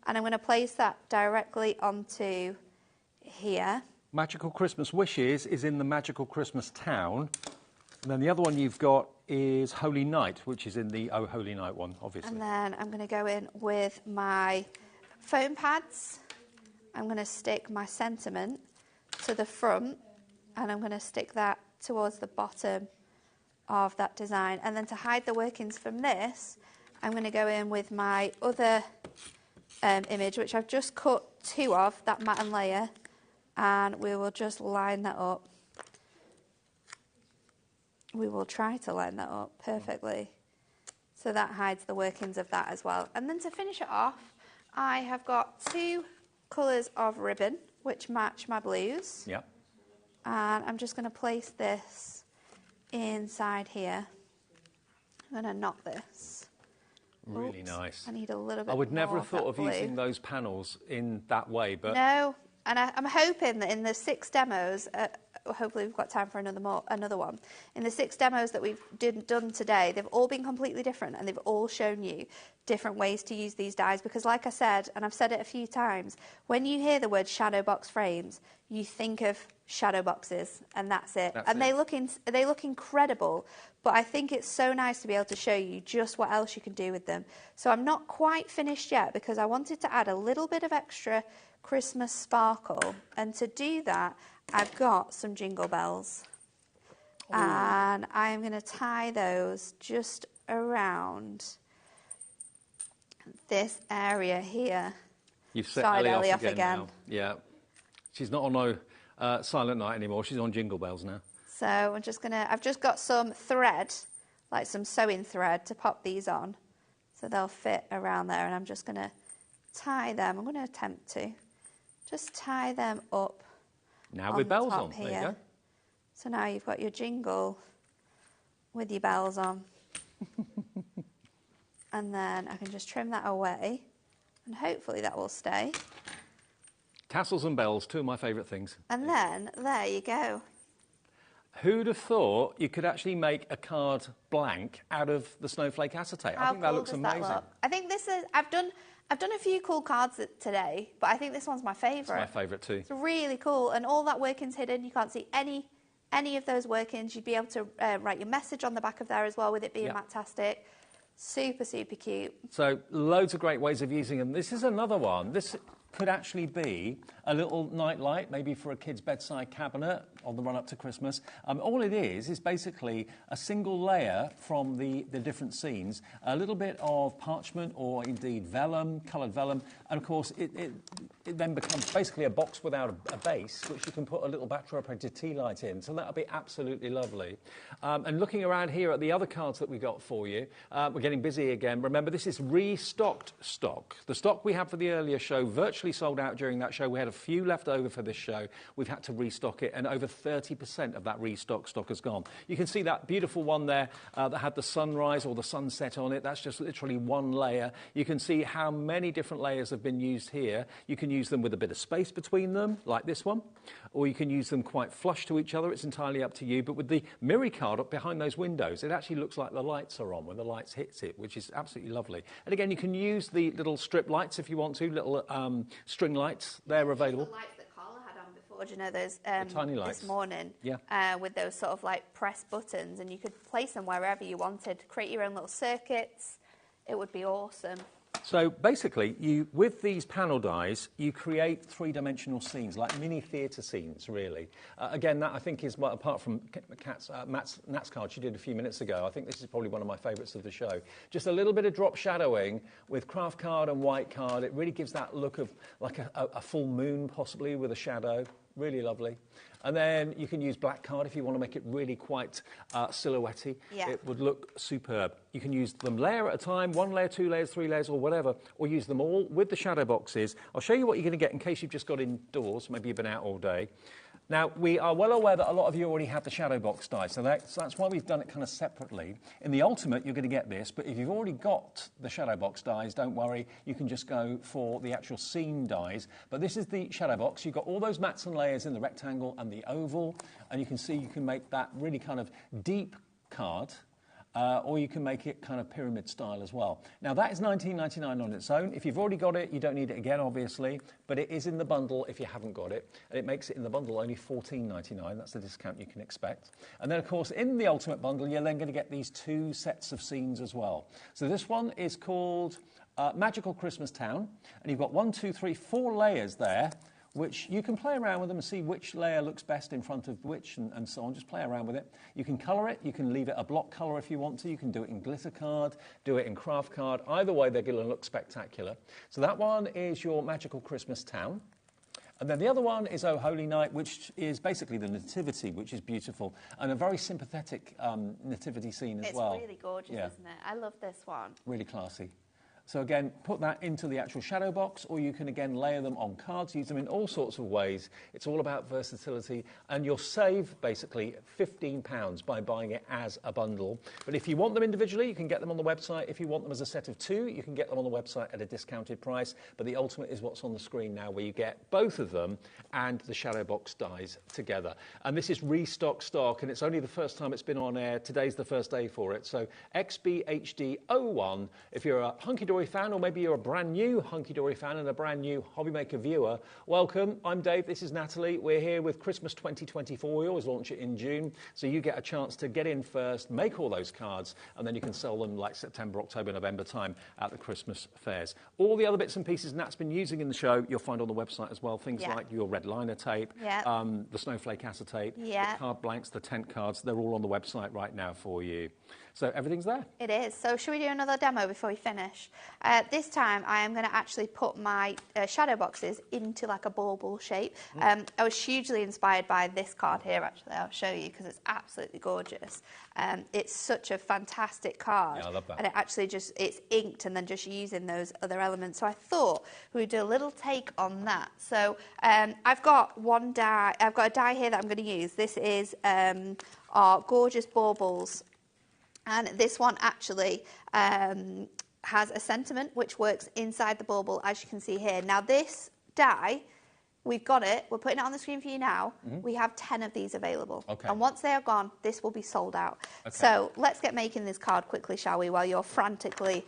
and I'm going to place that directly onto here. Magical Christmas Wishes is in the Magical Christmas Town. And then the other one you've got is Holy Night, which is in the Oh Holy Night one, obviously. And then I'm going to go in with my foam pads. I'm going to stick my sentiment to the front, and I'm going to stick that towards the bottom of that design. And then to hide the workings from this, I'm going to go in with my other image, which I've just cut two of, that matte layer, and we will just line that up. We will try to line that up perfectly. So that hides the workings of that as well. And then to finish it off, I have got two colours of ribbon, which match my blues. Yeah. And I'm just going to place this inside here. I'm going to knot this. Really nice. I need a little bit I would never more have thought of blue. using those panels in that way, but... No, and I'm hoping that in the 6 demos, hopefully we've got time for another one. In the 6 demos that we've done today, they've all been completely different, and they've all shown you different ways to use these dies, because like I said, and I've said it a few times, when you hear the word shadow box frames, you think of shadow boxes, and that's it. They look incredible, but I think it's so nice to be able to show you just what else you can do with them. So I'm not quite finished yet, because I wanted to add a little bit of extra Christmas sparkle, and to do that I've got some jingle bells. Ooh. And I'm going to tie those just around this area here. You've set Ellie off again now. Yeah, she's not on no Silent Night anymore, she's on Jingle Bells now. So I've just got some thread, like some sewing thread, to pop these on, so they'll fit around there, and I'm just going to tie them. I'm going to attempt to just tie them up. Now with bells on, here. There you go. So now you've got your jingle with your bells on. And then I can just trim that away, and hopefully that will stay. Tassels and bells, two of my favourite things. And then, there you go. Who'd have thought you could actually make a card blank out of the snowflake acetate? I think that looks amazing. Look? I think this is, I've done a few cool cards today, but I think this one's my favourite. It's my favourite too. It's really cool, and all that working's hidden. You can't see any of those workings. You'd be able to write your message on the back of there as well, with it being matte-tastic. Super, super cute. So loads of great ways of using them. This is another one. This could actually be a little night light, maybe for a kid's bedside cabinet on the run-up to Christmas. All it is basically a single layer from the different scenes, a little bit of parchment or indeed vellum, coloured vellum, and of course it then becomes basically a box without a base, which you can put a little battery-operated tea light in, so that would be absolutely lovely. And looking around here at the other cards that we got for you, we're getting busy again. Remember, this is restocked stock. The stock we had for the earlier show virtually sold out during that show. We had a few left over for this show. We've had to restock it, and over 30% of that restock stock has gone. You can see that beautiful one there that had the sunrise or the sunset on it. That's just literally one layer. You can see how many different layers have been used here. You can use them with a bit of space between them, like this one, or you can use them quite flush to each other. It's entirely up to you. But with the mirror card up behind those windows, it actually looks like the lights are on when the lights hits it, which is absolutely lovely. And again, you can use the little strip lights if you want to, little string lights. They're available. The lights that Carla had on before, do you know those tiny lights this morning? Yeah. With those sort of like press buttons, and you could place them wherever you wanted. Create your own little circuits. It would be awesome. So basically, with these panel dies, you create three-dimensional scenes, like mini theatre scenes, really. Again, that I think is, well, apart from Nat's card she did a few minutes ago, I think this is probably one of my favourites of the show. Just a little bit of drop shadowing with craft card and white card. It really gives that look of like a full moon, possibly, with a shadow. Really lovely. And then you can use black card if you want to make it really quite silhouette-y. Yeah. It would look superb. You can use them layer at a time, 1 layer, 2 layers, 3 layers, or whatever, or use them all with the shadow boxes. I'll show you what you're going to get in case you've just got indoors, maybe you've been out all day. Now, we are well aware that a lot of you already have the shadow box die, so that's why we've done it kind of separately. In the Ultimate, you're going to get this, but if you've already got the shadow box dies, don't worry, you can just go for the actual scene dies. But this is the shadow box. You've got all those mats and layers in the rectangle and the oval, and you can see you can make that really kind of deep card. Or you can make it kind of pyramid style as well. Now, that is $19.99 on its own. If you've already got it, you don't need it again, obviously, but it is in the bundle if you haven't got it. And it makes it in the bundle only $14.99. That's the discount you can expect. And then, of course, in the Ultimate Bundle, you're then going to get these 2 sets of scenes as well. So this one is called Magical Christmas Town, and you've got 1, 2, 3, 4 layers there, which you can play around with them and see which layer looks best in front of which and so on. Just play around with it. You can colour it. You can leave it a block colour if you want to. You can do it in glitter card, do it in craft card. Either way, they're going to look spectacular. So that one is your Magical Christmas Town. And then the other one is Oh Holy Night, which is basically the Nativity, which is beautiful, and a very sympathetic nativity scene as well. It's really gorgeous, isn't it? I love this one. Really classy. So again, put that into the actual shadow box, or you can again layer them on cards, use them in all sorts of ways. It's all about versatility, and you'll save basically £15 by buying it as a bundle. But if you want them individually, you can get them on the website. If you want them as a set of 2, you can get them on the website at a discounted price. But the Ultimate is what's on the screen now, where you get both of them and the shadow box dies together. And this is restock stock, and it's only the first time it's been on air. Today's the first day for it. So XBHD01, if you're a hunky-dory fan, or maybe you're a brand new hunky-dory fan and a brand new HobbyMaker viewer, welcome. I'm Dave, this is Natalie. We're here with Christmas 2024. We always launch it in June, so you get a chance to get in first, make all those cards, and then you can sell them like September, October, November time at the Christmas fairs. All the other bits and pieces Nat's been using in the show, you'll find on the website as well. Things like your red liner tape, the snowflake acetate, the card blanks, the tent cards, they're all on the website right now for you. So everything's there. It is. So should we do another demo before we finish? This time I am going to actually put my shadow boxes into like a bauble shape. I was hugely inspired by this card here, actually. I'll show you because it's absolutely gorgeous. It's such a fantastic card. Yeah, I love that. And it actually it's inked and then just using those other elements. So I thought we would do a little take on that. So I've got one die. I've got a die here that I'm going to use. This is our gorgeous baubles. And this one actually has a sentiment which works inside the bauble, as you can see here. Now this die, we've got it. We're putting it on the screen for you now. We have 10 of these available. Okay. And once they are gone, this will be sold out. Okay. So let's get making this card quickly, shall we, while you're frantically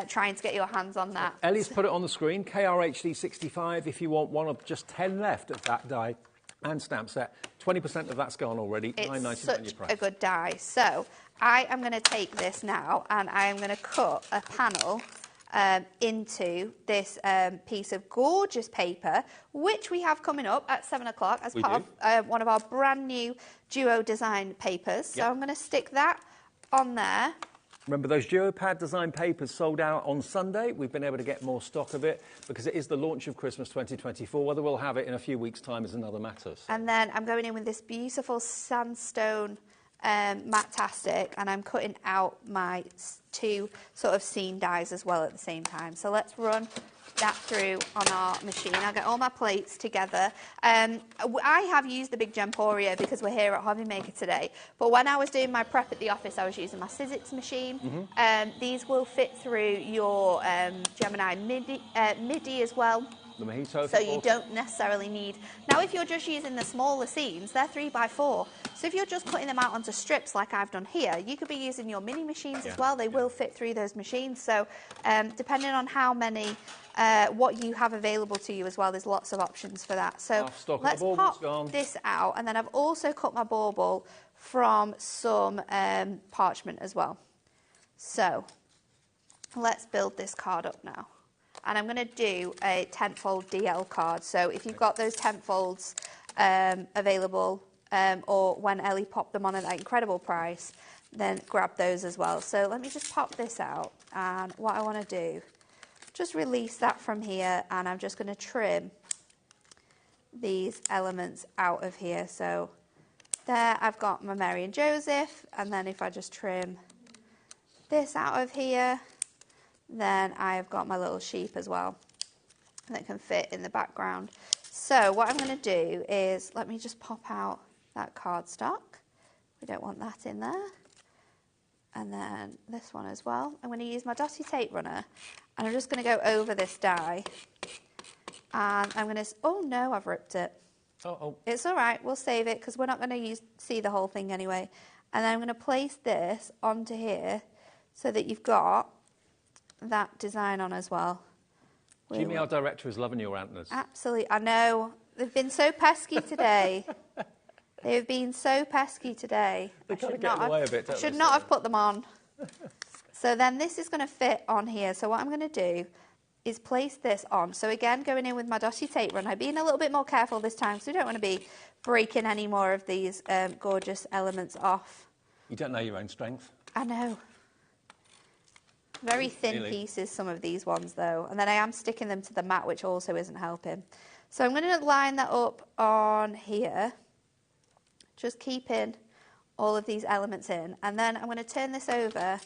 trying to get your hands on that. Ellie's put it on the screen, KRHD65, if you want one of just 10 left of that die and stamp set. 20% of that's gone already. It's $9.99 such your price. a good die. So I am going to take this now and I am going to cut a panel into this piece of gorgeous paper, which we have coming up at 7 o'clock as part of one of our brand new duo design papers. So I'm going to stick that on there. Remember, those Duopad design papers sold out on Sunday. We've been able to get more stock of it because it is the launch of Christmas 2024. Whether we'll have it in a few weeks' time is another matter. And then I'm going in with this beautiful sandstone matte-tastic, and I'm cutting out my 2 sort of scene dies as well at the same time. So let's run that through on our machine. I'll get all my plates together. I have used the Big Gemporia because we're here at HobbyMaker today, but when I was doing my prep at the office, I was using my Sizzix machine. These will fit through your Gemini MIDI as well. The Mojito. So you don't necessarily need... Now, if you're just using the smaller seams, they're 3x4. So if you're just cutting them out onto strips like I've done here, you could be using your mini machines as well. They will fit through those machines. So depending on how many, what you have available to you as well, there's lots of options for that. So let's pop this out. And then I've also cut my bauble from some parchment as well. So let's build this card up now. and I'm going to do a 10-fold DL card. So if you've got those 10 folds available, or when Ellie popped them on at that incredible price, then grab those as well. So let me just pop this out, and what I want to do, just release that from here, and I'm just going to trim these elements out of here. So there I've got my Mary and Joseph, and then if I just trim this out of here, then I've got my little sheep as well that can fit in the background. So what I'm going to do is, let me just pop out that cardstock. We don't want that in there. And then this one as well. I'm going to use my dotty tape runner, and I'm just going to go over this die. And I'm going to, oh no, I've ripped it. Uh-oh. It's all right, we'll save it because we're not going to see the whole thing anyway. And then I'm going to place this onto here so that you've got that design on as well. Jimmy, our director, is loving your antlers. Absolutely, I know. They've been so pesky today. They've been so pesky today. They kind of get in the way a bit, don't they? I should not have put them on. So then this is going to fit on here. So what I'm going to do is place this on. So again, going in with my dotty tape runner, being a little bit more careful this time because we don't want to be breaking any more of these gorgeous elements off. You don't know your own strength. I know. Very thin pieces, some of these ones though. And then I am sticking them to the mat, which also isn't helping. So I'm going to line that up on here, just keeping all of these elements in. And then I'm going to turn this over,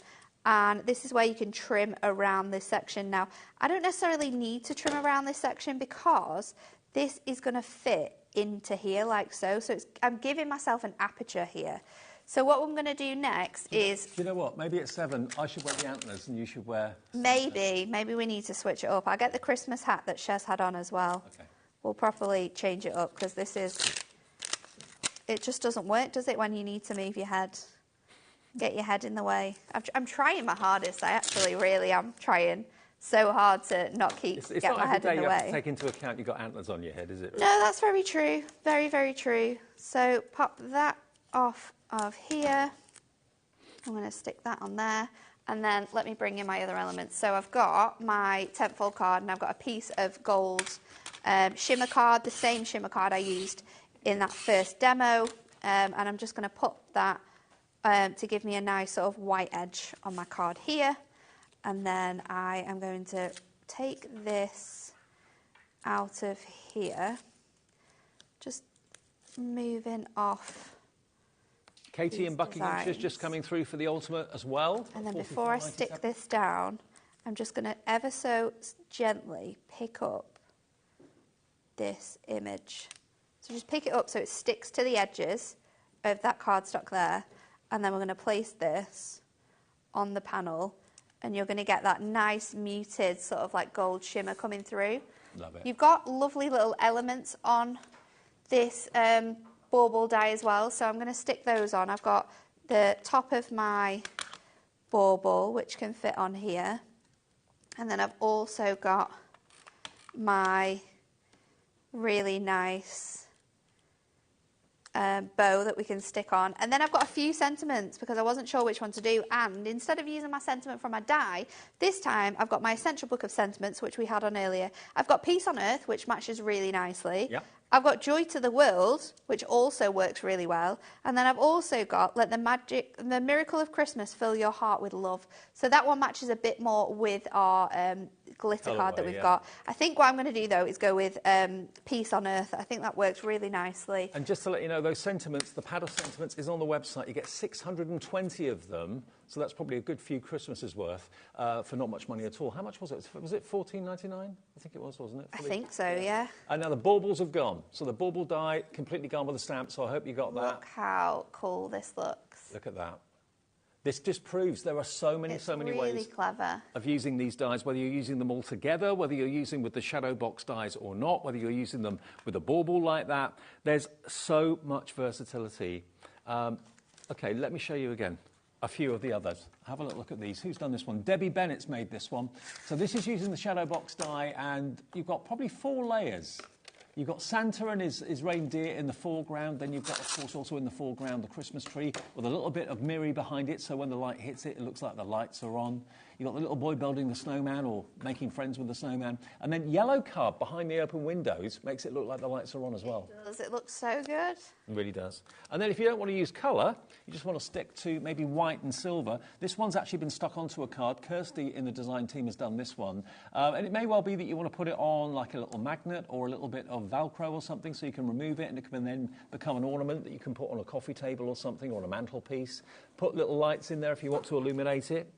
and this is where you can trim around this section. Now, I don't necessarily need to trim around this section because this is going to fit into here like so. So I'm giving myself an aperture here. So what I'm going to do next is... Do you know what? Maybe at 7, I should wear the antlers and you should wear... Maybe we need to switch it up. I'll get the Christmas hat that Shez had on as well. Okay. We'll properly change it up because this is... It just doesn't work, does it, when you need to move your head? Get your head in the way. I'm trying my hardest. I actually really am trying so hard to not get my head in the way. You have to take into account you've got antlers on your head, is it? No, that's very true. Very, very true. So pop that off of here. I'm going to stick that on there. And then let me bring in my other elements. So I've got my 10-fold card, and I've got a piece of gold shimmer card, the same shimmer card I used in that first demo. And I'm just going to put that to give me a nice sort of white edge on my card here. And then I am going to take this out of here, just moving off. Katie in Buckinghamshire is just coming through for the ultimate as well. And then before I stick this down, I'm just going to ever so gently pick up this image. So just pick it up so it sticks to the edges of that cardstock there. And then we're going to place this on the panel, and you're going to get that nice muted sort of like gold shimmer coming through. Love it. You've got lovely little elements on this bauble die as well, so I'm going to stick those on. I've got the top of my bauble, which can fit on here, and then I've also got my really nice bow that we can stick on. And then I've got a few sentiments because I wasn't sure which one to do, and instead of using my sentiment from my die, this time I've got my essential book of sentiments, which we had on earlier. I've got Peace on Earth, which matches really nicely. Yep. I've got Joy to the World, which also works really well. And then I've also got Let the Miracle of Christmas Fill Your Heart with Love. So that one matches a bit more with our glitter card that we've got. I think what I'm going to do, though, is go with Peace on Earth. I think that works really nicely. And just to let you know, those sentiments, the pad of sentiments is on the website. You get 620 of them, so that's probably a good few Christmases worth for not much money at all. How much was it? Was it $14.99? I think it was, wasn't it? I think so, yeah. And now the baubles have gone. So the bauble die completely gone with the stamp, so I hope you got that. Look how cool this looks. Look at that. This just proves there are so many really ways clever. of using these dies, whether you're using them all together, whether you're using with the shadow box dies or not, whether you're using them with a bauble like that. There's so much versatility. OK, let me show you again a few of the others. Have a look at these. Who's done this one? Debbie Bennett's made this one. So this is using the shadow box die, and you've got probably 4 layers. You've got Santa and his reindeer in the foreground. Then you've got, of course, also in the foreground the Christmas tree with a little bit of mirror behind it, so when the light hits it, it looks like the lights are on. You've got the little boy building the snowman or making friends with the snowman. And then yellow card behind the open windows makes it look like the lights are on as well. Does it look so good? It really does. And then if you don't want to use colour, you just want to stick to maybe white and silver. This one's actually been stuck onto a card. Kirsty in the design team has done this one. And it may well be that you want to put it on like a little magnet or a little bit of Velcro or something so you can remove it and it can then become an ornament that you can put on a coffee table or something or on a mantelpiece. Put little lights in there if you want to illuminate it.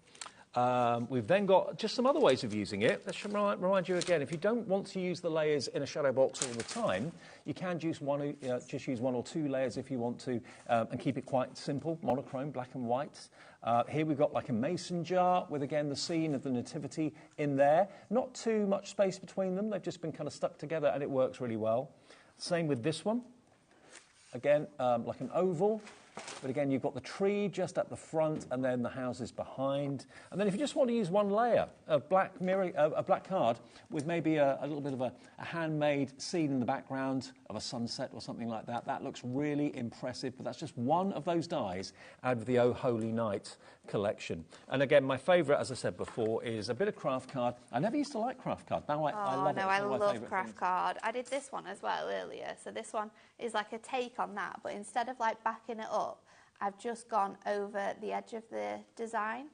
We've then got just some other ways of using it. Let's remind you again, if you don't want to use the layers in a shadow box all the time, you can just use one or two layers if you want to, and keep it quite simple, monochrome, black and white. Here we've got like a mason jar with, again, the scene of the nativity in there. Not too much space between them. They've just been kind of stuck together, and it works really well. Same with this one. Again, like an oval. But again, you've got the tree just at the front and then the houses behind. And then if you just want to use one layer of black card with maybe a little bit of a handmade scene in the background of a sunset or something like that, that looks really impressive. But that's just one of those dies out of the Oh Holy Night collection. And again, my favourite, as I said before, is a bit of craft card. I never used to like craft card. Now I love it. I love craft card. I did this one as well earlier. So this one is like a take on that, but instead of like backing it up, I've just gone over the edge of the design.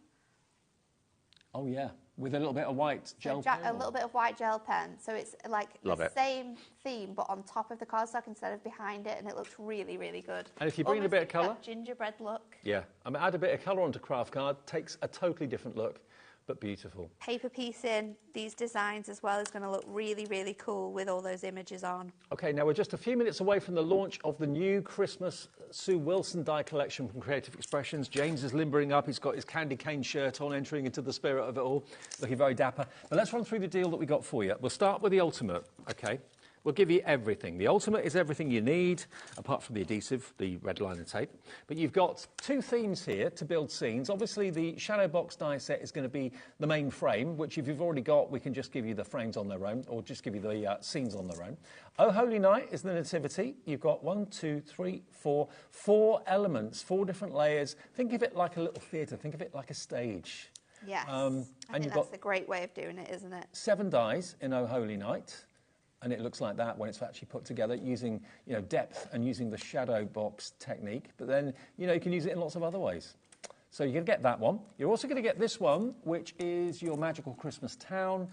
Oh, yeah, with a little bit of white gel pen. A little bit of white gel pen. So it's like same theme, but on top of the cardstock instead of behind it, and it looks really, really good. And if you bring in a bit of colour... gingerbread look. Yeah, I mean, add a bit of colour onto craft card, takes a totally different look. But beautiful. Paper piecing these designs as well is going to look really, really cool with all those images on. OK, now we're just a few minutes away from the launch of the new Christmas Sue Wilson die collection from Creative Expressions. James is limbering up. He's got his candy cane shirt on, entering into the spirit of it all, looking very dapper. But let's run through the deal that we got for you. We'll start with the Ultimate, OK? We'll give you everything. The Ultimate is everything you need, apart from the adhesive, the red liner tape. But you've got two themes here to build scenes. Obviously, the Shadow Box die set is going to be the main frame, which if you've already got, we can just give you the frames on their own, or just give you the scenes on their own. Oh Holy Night is the Nativity. You've got 4 elements, 4 different layers. Think of it like a little theatre. Think of it like a stage. Yes, I think that's a great way of doing it, isn't it? 7 dies in Oh Holy Night. And it looks like that when it's actually put together using, depth and using the shadow box technique. But then, you can use it in lots of other ways. So you're going to get that one. You're also going to get this one, which is your Magical Christmas Town.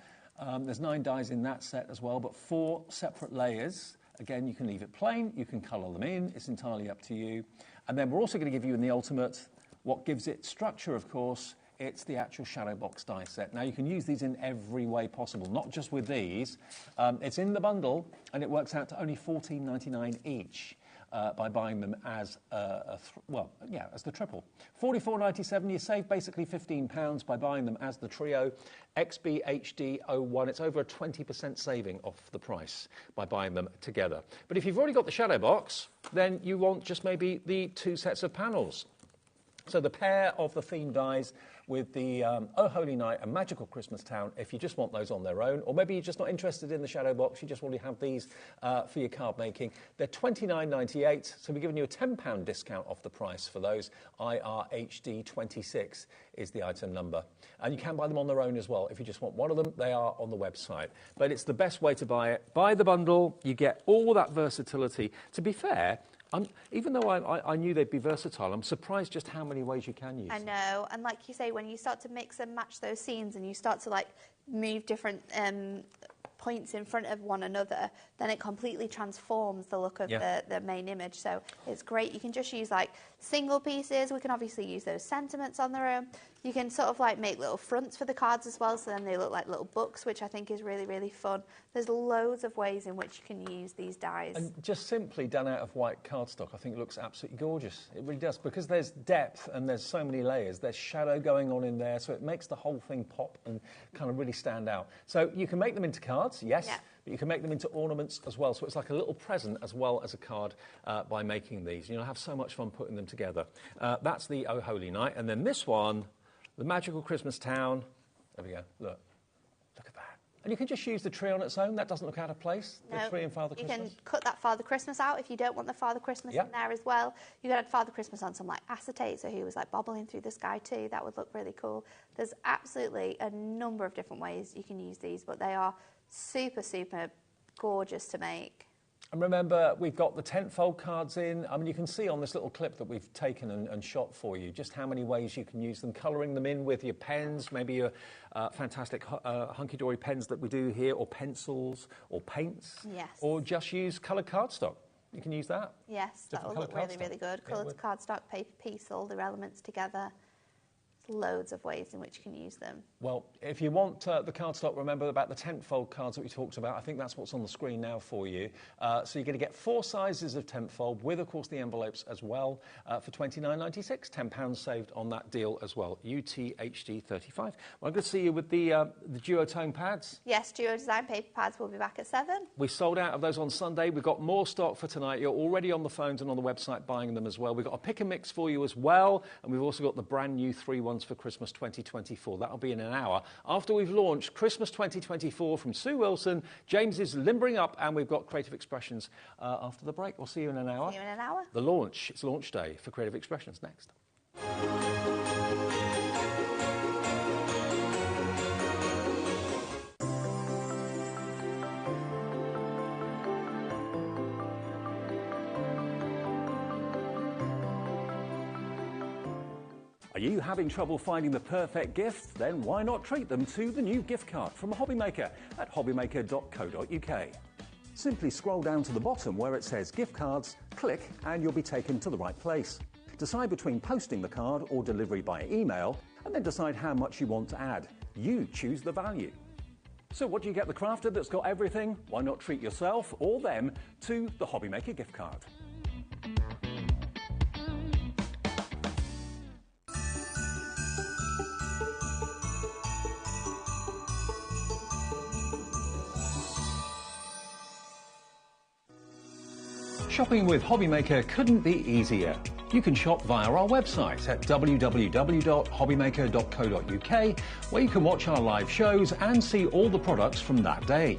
There's 9 dies in that set as well, but 4 separate layers. Again, you can leave it plain. You can colour them in. It's entirely up to you. And then we're also going to give you in the Ultimate what gives it structure, of course. It's the actual Shadow Box die set. Now, you can use these in every way possible, not just with these. It's in the bundle, and it works out to only $14.99 each by buying them as as the triple. $44.97, you save basically £15 by buying them as the trio. XBHD01, it's over a 20% saving off the price by buying them together. But if you've already got the Shadow Box, then you want just maybe the 2 sets of panels. So the pair of the theme dies with the Oh Holy Night and Magical Christmas Town, if you just want those on their own, or maybe you're just not interested in the Shadow Box, you just want to have these for your card making. They're $29.98, so we're giving you a £10 discount off the price for those. IRHD26 is the item number. And you can buy them on their own as well. If you just want one of them, they are on the website. But it's the best way to buy it. Buy the bundle, you get all that versatility. To be fair, even though I knew they'd be versatile, I'm surprised just how many ways you can use them. I know, and like you say, when you start to mix and match those scenes and you start to move different points in front of one another, then it completely transforms the look of the main image. So it's great. You can just use single pieces. We can obviously use those sentiments on their own. You can sort of make little fronts for the cards as well, so then they look like little books, which I think is really, really fun. There's loads of ways in which you can use these dies. And just simply done out of white cardstock, I think it looks absolutely gorgeous. It really does, because there's depth and there's so many layers. There's shadow going on in there, so it makes the whole thing pop and kind of really stand out. So you can make them into cards, yes. Yeah. But you can make them into ornaments as well, so it's like a little present as well as a card by making these. You'll have so much fun putting them together. That's the Oh Holy Night. And then this one, the Magical Christmas Town. There we go. Look at that. And you can just use the tree on its own. That doesn't look out of place, No, the tree and Father Christmas. You can cut that Father Christmas out if you don't want the Father Christmas in there as well. You could add Father Christmas on some like acetate, so he was like bobbling through the sky too. That would look really cool. There's absolutely a number of different ways you can use these, but they are super, super gorgeous to make. And remember, we've got the tentfold cards in. I mean, you can see on this little clip that we've taken and shot for you just how many ways you can use them, colouring them in with your pens, maybe your fantastic hunky-dory pens that we do here, or pencils, or paints. Yes. Or just use coloured cardstock. You can use that. Yes, that will look really, really good. Coloured cardstock, paper piece, all their elements together. Loads of ways in which you can use them. Well, if you want the cardstock, remember about the tentfold cards that we talked about. I think that's what's on the screen now for you. So you're going to get 4 sizes of tentfold with, of course, the envelopes as well for £29.96. £10 saved on that deal as well. UTHD35. Well, I'm going to see you with the duotone pads. Yes, Duo Design paper pads will be back at 7. We sold out of those on Sunday. We've got more stock for tonight. You're already on the phones and on the website buying them as well. We've got a pick and mix for you as well. And we've also got the brand new 3-1 for Christmas 2024. That'll be in an hour after we've launched Christmas 2024 from Sue Wilson. James is limbering up, and we've got Creative Expressions after the break. We'll see you in an hour. See you in an hour. The launch. It's launch day for Creative Expressions next. Are you having trouble finding the perfect gift? Then why not treat them to the new gift card from HobbyMaker at hobbymaker.co.uk. Simply scroll down to the bottom where it says gift cards, click, and you'll be taken to the right place. Decide between posting the card or delivery by email, and then decide how much you want to add. You choose the value. So what do you get the crafter that's got everything? Why not treat yourself or them to the HobbyMaker gift card? Shopping with HobbyMaker couldn't be easier. You can shop via our website at www.hobbymaker.co.uk, where you can watch our live shows and see all the products from that day.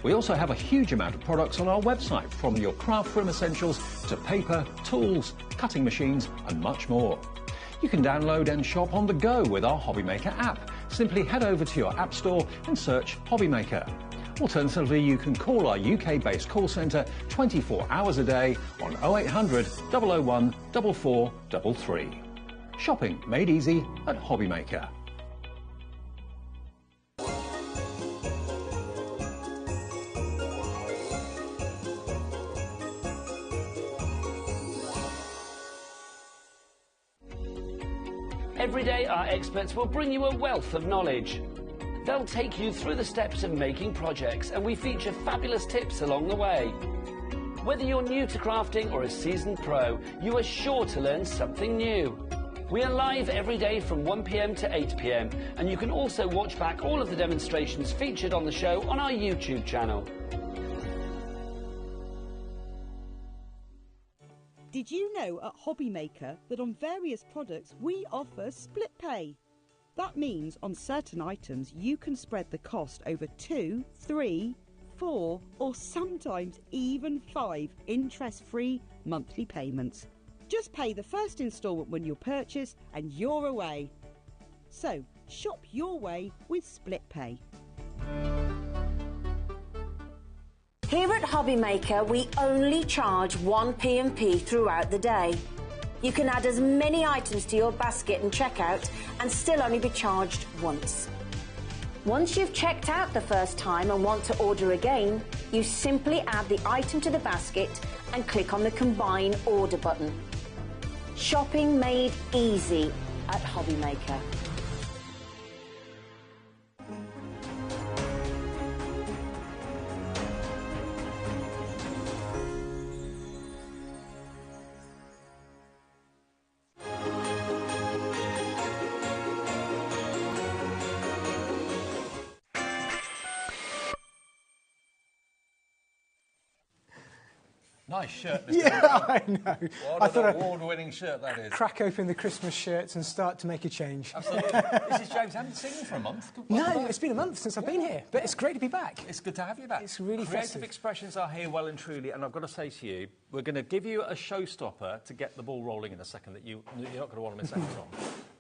We also have a huge amount of products on our website, from your craft room essentials to paper, tools, cutting machines and much more. You can download and shop on the go with our HobbyMaker app. Simply head over to your app store and search HobbyMaker. Alternatively, you can call our UK-based call centre 24 hours a day on 0800 001 4433. Shopping made easy at HobbyMaker. Every day, our experts will bring you a wealth of knowledge. They'll take you through the steps of making projects, and we feature fabulous tips along the way. Whether you're new to crafting or a seasoned pro, you are sure to learn something new. We are live every day from 1 p.m. to 8 p.m, and you can also watch back all of the demonstrations featured on the show on our YouTube channel. Did you know at HobbyMaker that on various products we offer split pay? That means on certain items you can spread the cost over 2, 3, 4 or sometimes even 5 interest-free monthly payments. Just pay the first instalment when you purchase and you're away. So shop your way with split pay. Here at HobbyMaker, we only charge 1 P&P throughout the day. You can add as many items to your basket and checkout and still only be charged once. Once you've checked out the first time and want to order again, you simply add the item to the basket and click on the Combine Order button. Shopping made easy at HobbyMaker. Nice shirt, Mr. Yeah, I know. What an award-winning shirt that is. Crack open the Christmas shirts and start to make a change. Absolutely. This is James. I haven't seen you for a month. No, it's been a month since I've been here, but it's great to be back. It's good to have you back. It's really Creative festive. Expressions are here well and truly, and I've got to say to you, we're going to give you a showstopper to get the ball rolling in a second that you're not going to want to miss out on.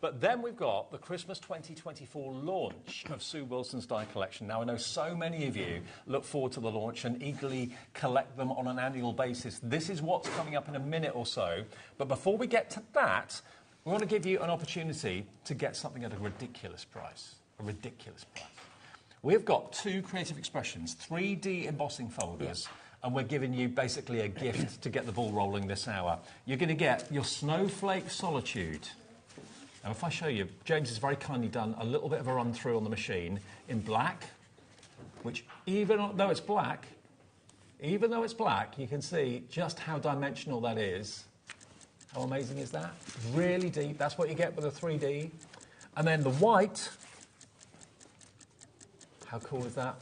But then we've got the Christmas 2024 launch of Sue Wilson's die collection. Now, I know so many of you look forward to the launch and eagerly collect them on an annual basis. This is what's coming up in a minute or so. But before we get to that, we want to give you an opportunity to get something at a ridiculous price. A ridiculous price. We've got 2 Creative Expressions, 3D embossing folders. Yeah. And we're giving you basically a gift to get the ball rolling this hour. You're going to get your Snowflake Solitude. Now, if I show you, James has very kindly done a little bit of a run-through on the machine in black, which even though it's black, you can see just how dimensional that is. How amazing is that? Really deep. That's what you get with a 3D. And then the white, how cool is that?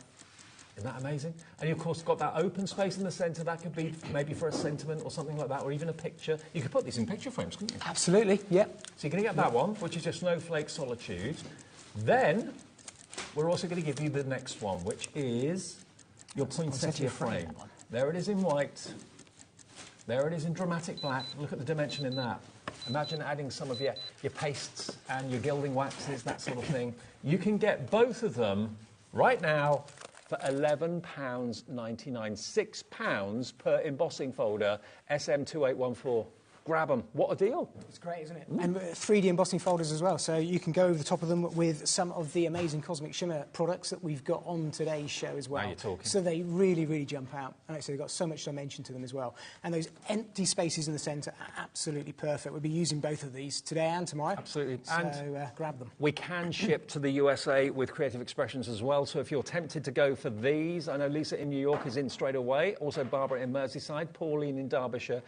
Isn't that amazing? And you, of course, got that open space in the centre. That could be maybe for a sentiment or something like that, or even a picture. You could put these in picture frames, couldn't you? Absolutely, yep. So you're going to get that one, which is your Snowflake Solitude. Then we're also going to give you the next one, which is your poinsettia frame. There it is in white. There it is in dramatic black. Look at the dimension in that. Imagine adding some of your pastes and your gilding waxes, that sort of thing. You can get both of them right now for £11.99, £6 per embossing folder, SM2814. Grab them. What a deal. It's great, isn't it? And 3D embossing folders as well, so you can go over the top of them with some of the amazing Cosmic Shimmer products that we've got on today's show as well. Now you're talking. So they really, really jump out. And so they've got so much dimension to them as well. And those empty spaces in the centre are absolutely perfect. We'll be using both of these today and tomorrow. Absolutely. So grab them. We can ship to the USA with Creative Expressions as well, so if you're tempted to go for these, I know Lisa in New York is in straight away, also Barbara in Merseyside, Pauline in Derbyshire.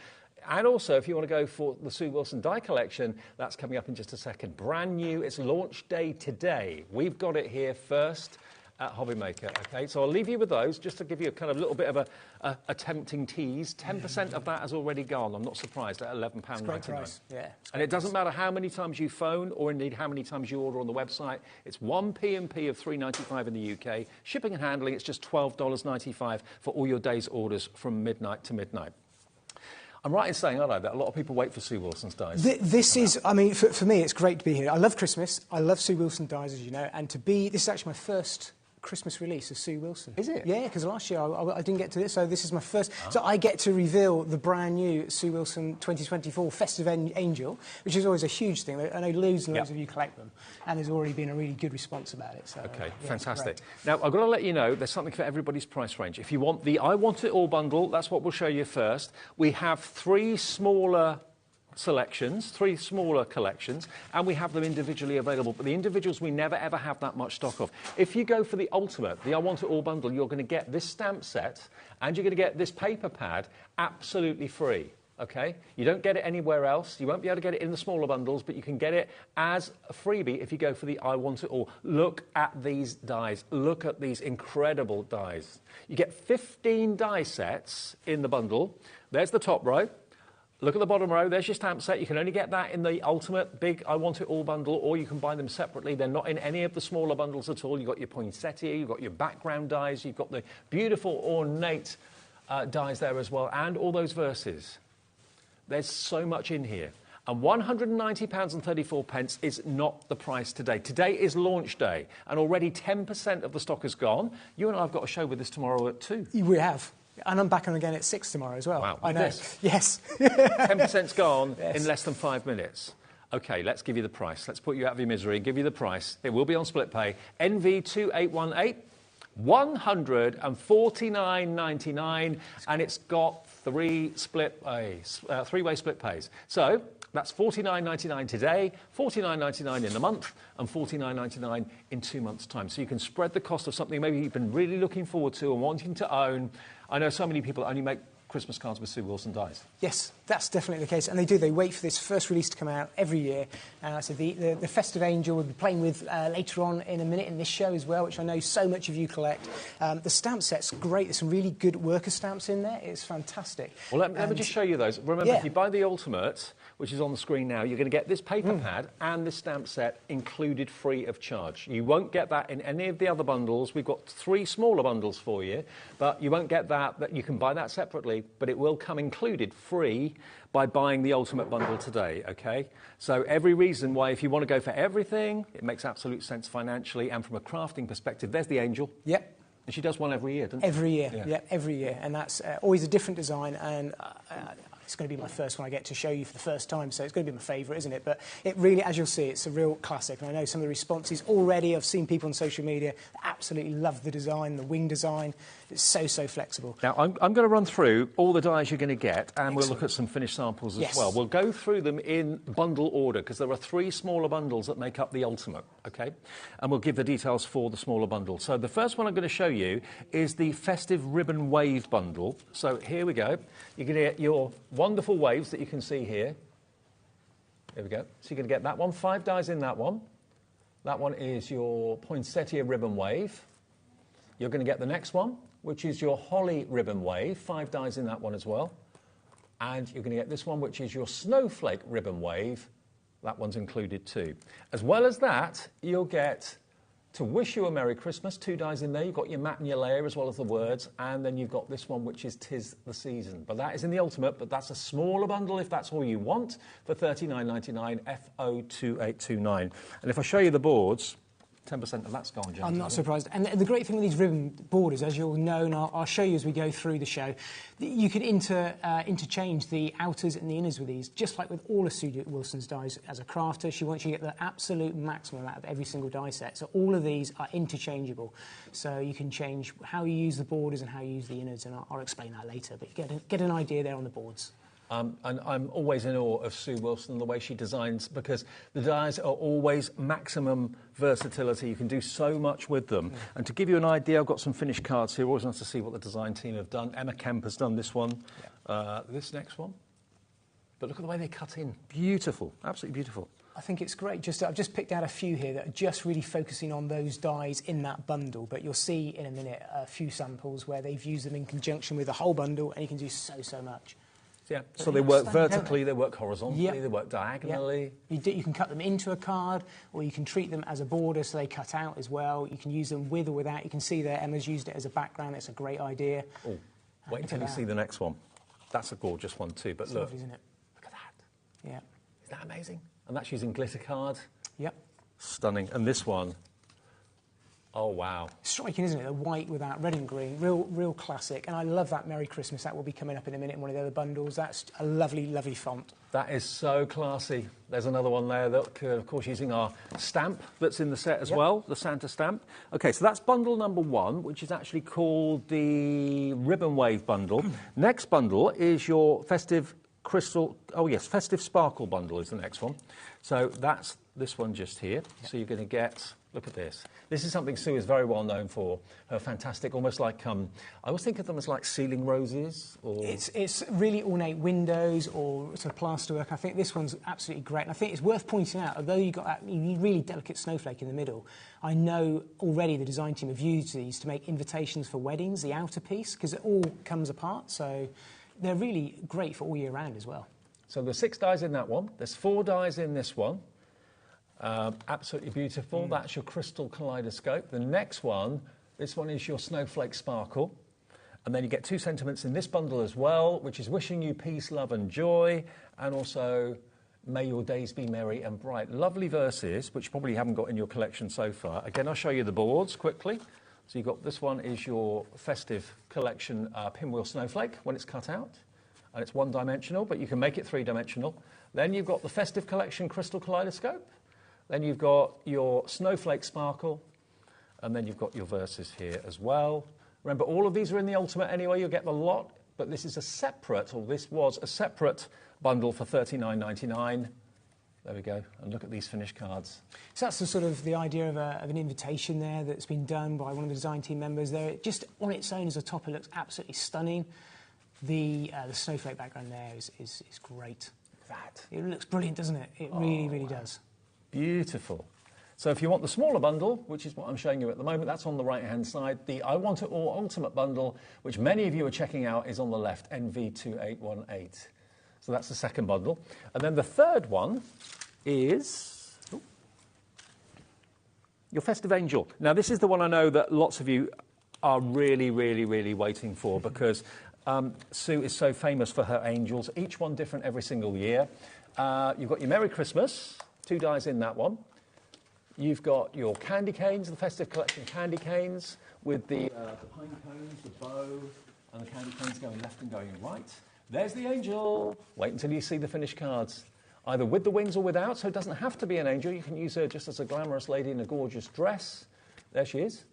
And also, if you want to go for the Sue Wilson die collection, that's coming up in just a second. Brand new, it's launch day today. We've got it here first at HobbyMaker, OK? So I'll leave you with those, just to give you a kind of little bit of a tempting tease. 10% of that has already gone. I'm not surprised, at £11.99. Great price, yeah. And it doesn't matter how many times you phone or indeed how many times you order on the website. It's one P&P of $3.95 in the UK. Shipping and handling, it's just $12.95 for all your day's orders from midnight to midnight. I'm right in saying, aren't I, that a lot of people wait for Sue Wilson's dies? This is, I mean, for me, it's great to be here. I love Christmas. I love Sue Wilson dies, as you know. And this is actually my first Christmas release of Sue Wilson. Is it? Yeah, because last year I didn't get to this, so this is my first. Oh. So I get to reveal the brand new Sue Wilson 2024 Festive Angel, which is always a huge thing. I know loads and loads of you collect them, and there's already been a really good response about it. So, OK, yeah, fantastic. Now, I've got to let you know there's something for everybody's price range. If you want the I Want It All bundle, that's what we'll show you first. We have 3 smaller selections, 3 smaller collections, and we have them individually available. But the individuals we never ever have that much stock of. If you go for the ultimate, the I Want It All bundle, you're going to get this stamp set and you're going to get this paper pad absolutely free. OK? You don't get it anywhere else. You won't be able to get it in the smaller bundles, but you can get it as a freebie if you go for the I Want It All. Look at these dies. Look at these incredible dies. You get 15 die sets in the bundle. There's the top row. Look at the bottom row, there's your stamp set. You can only get that in the ultimate big I Want It All bundle, or you can buy them separately. They're not in any of the smaller bundles at all. You've got your poinsettia, you've got your background dies, you've got the beautiful ornate dies there as well, and all those verses. There's so much in here. And £190.34 is not the price today. Today is launch day, and already 10% of the stock is gone. You and I have got a show with us tomorrow at 2. We have. And I'm back on again at 6 tomorrow as well. Wow. I know. This? Yes. 10%'s gone yes. in less than 5 minutes. OK, let's give you the price. Let's put you out of your misery, give you the price. It will be on split pay. NV2818, £149.99, and it's got 3 split pays, 3-way split pays. So that's £49.99 today, £49.99 in a month, and £49.99 in 2 months' time. So you can spread the cost of something maybe you've been really looking forward to and wanting to own. I know so many people only make Christmas cards with Sue Wilson dies. Yes, that's definitely the case, and they do. They wait for this first release to come out every year. So the Festive Angel we'll be playing with later on in a minute in this show as well, which I know so much of you collect. The stamp set's great. There's some really good worker stamps in there. It's fantastic. Well, let me just show you those. Remember, if you buy the Ultimate, which is on the screen now, you're going to get this paper pad and this stamp set included free of charge. You won't get that in any of the other bundles. We've got 3 smaller bundles for you, but you won't get that. You can buy that separately, but it will come included free by buying the Ultimate bundle today, OK? So every reason why, if you want to go for everything, it makes absolute sense financially, and from a crafting perspective, there's the Angel. Yep. And she does one every year, doesn't she? Every year, yeah, every year. And that's always a different design, and it's going to be my first one I get to show you for the first time, so it's going to be my favourite, isn't it? But it really, as you'll see, it's a real classic. And I know some of the responses already, I've seen people on social media absolutely love the design, the wing design. It's so, so flexible. Now, I'm going to run through all the dies you're going to get, and we'll look at some finished samples as well. We'll go through them in bundle order, because there are 3 smaller bundles that make up the Ultimate, OK? And we'll give the details for the smaller bundle. So the first one I'm going to show you is the Festive Ribbon Wave bundle. So here we go. You're going to get your wonderful waves that you can see here. There we go. So you're going to get that one. 5 dies in that one. That one is your Poinsettia Ribbon Wave. You're going to get the next one, which is your Holly Ribbon Wave. 5 dies in that one as well. And you're going to get this one, which is your Snowflake Ribbon Wave. That one's included too. As well as that, you'll get To Wish You a Merry Christmas. 2 dies in there. You've got your mat and your layer as well as the words. And then you've got this one, which is 'Tis the Season. But that is in the Ultimate, but that's a smaller bundle if that's all you want, for $39.99, FO2829. And if I show you the boards, 10% of that's gone, James. I'm not surprised. And the great thing with these ribbon borders, as you'll know, and I'll show you as we go through the show, you could interchange the outers and the inners with these, just like with all of Sue Wilson's dies. As a crafter, she wants you to get the absolute maximum out of every single die set. So all of these are interchangeable. So you can change how you use the borders and how you use the inners, and I'll explain that later. But you get an idea there on the boards. And I'm always in awe of Sue Wilson, the way she designs, because the dies are always maximum versatility. You can do so much with them. And to give you an idea, I've got some finished cards here. Always nice to see what the design team have done. Emma Kemp has done this one, this next one. But look at the way they cut in. Beautiful, absolutely beautiful. I think it's great. I've just picked out a few here that are just really focusing on those dies in that bundle, but you'll see in a minute a few samples where they've used them in conjunction with the whole bundle, and you can do so much. Yeah, so they work vertically, they work horizontally, they work diagonally. You can cut them into a card, or you can treat them as a border so they cut out as well. You can use them with or without. You can see there Emma's used it as a background. It's a great idea. Oh, wait until you see the next one. That's a gorgeous one too, but look. Lovely, isn't it? Look at that. Yeah. Isn't that amazing? And that's using glitter card. Yep. Stunning. And this one, oh, wow. Striking, isn't it? The white with that red and green. Real classic. And I love that Merry Christmas. That will be coming up in a minute in one of the other bundles. That's a lovely, lovely font. That is so classy. There's another one there that, of course, using our stamp that's in the set as well, the Santa stamp. OK, so that's bundle number 1, which is actually called the Ribbon Wave bundle. Next bundle is your Festive Crystal... Oh, yes, Festive Sparkle bundle is the next one. So that's this one just here. So you're going to get... Look at this. This is something Sue is very well known for. Her fantastic, almost like, I always think of them as like ceiling roses. Or... It's really ornate windows or sort of plasterwork. I think this one's absolutely great. And I think it's worth pointing out, although you've got that really delicate snowflake in the middle, I know already the design team have used these to make invitations for weddings, the outer piece, because it all comes apart. So they're really great for all year round as well. So there's 6 dies in that one. There's 4 dies in this one. Absolutely beautiful. That's your Crystal Kaleidoscope. The next one, this one is your Snowflake Sparkle. And then you get 2 sentiments in this bundle as well, which is wishing you peace, love and joy, and also may your days be merry and bright. Lovely verses, which you probably haven't got in your collection so far. Again, I'll show you the boards quickly. So you've got this one is your Festive Collection Pinwheel Snowflake when it's cut out. And it's 1-dimensional, but you can make it 3-dimensional. Then you've got the Festive Collection Crystal Kaleidoscope. Then you've got your Snowflake Sparkle, and then you've got your verses here as well. Remember, all of these are in the Ultimate anyway. You'll get the lot, but this is a separate, or this was a separate bundle for $39.99. There we go. And look at these finished cards. So that's the sort of the idea of an invitation there that's been done by one of the design team members there. It just on its own as a top, it looks absolutely stunning. The snowflake background there is great. It looks brilliant, doesn't it? It really, really does. Beautiful. So if you want the smaller bundle, which is what I'm showing you at the moment, that's on the right-hand side. The I Want It All Ultimate Bundle, which many of you are checking out, is on the left, NV2818. So that's the second bundle. And then the third one is your Festive Angel. Now, this is the one I know that lots of you are really, really, really waiting for because Sue is so famous for her angels, each one different every single year. You've got your Merry Christmas, 2 dies in that one. You've got your candy canes, the Festive Collection candy canes, with the pine cones, the bow, and the candy canes going left and going right. There's the angel. Wait until you see the finished cards, either with the wings or without, so it doesn't have to be an angel. You can use her just as a glamorous lady in a gorgeous dress. There she is.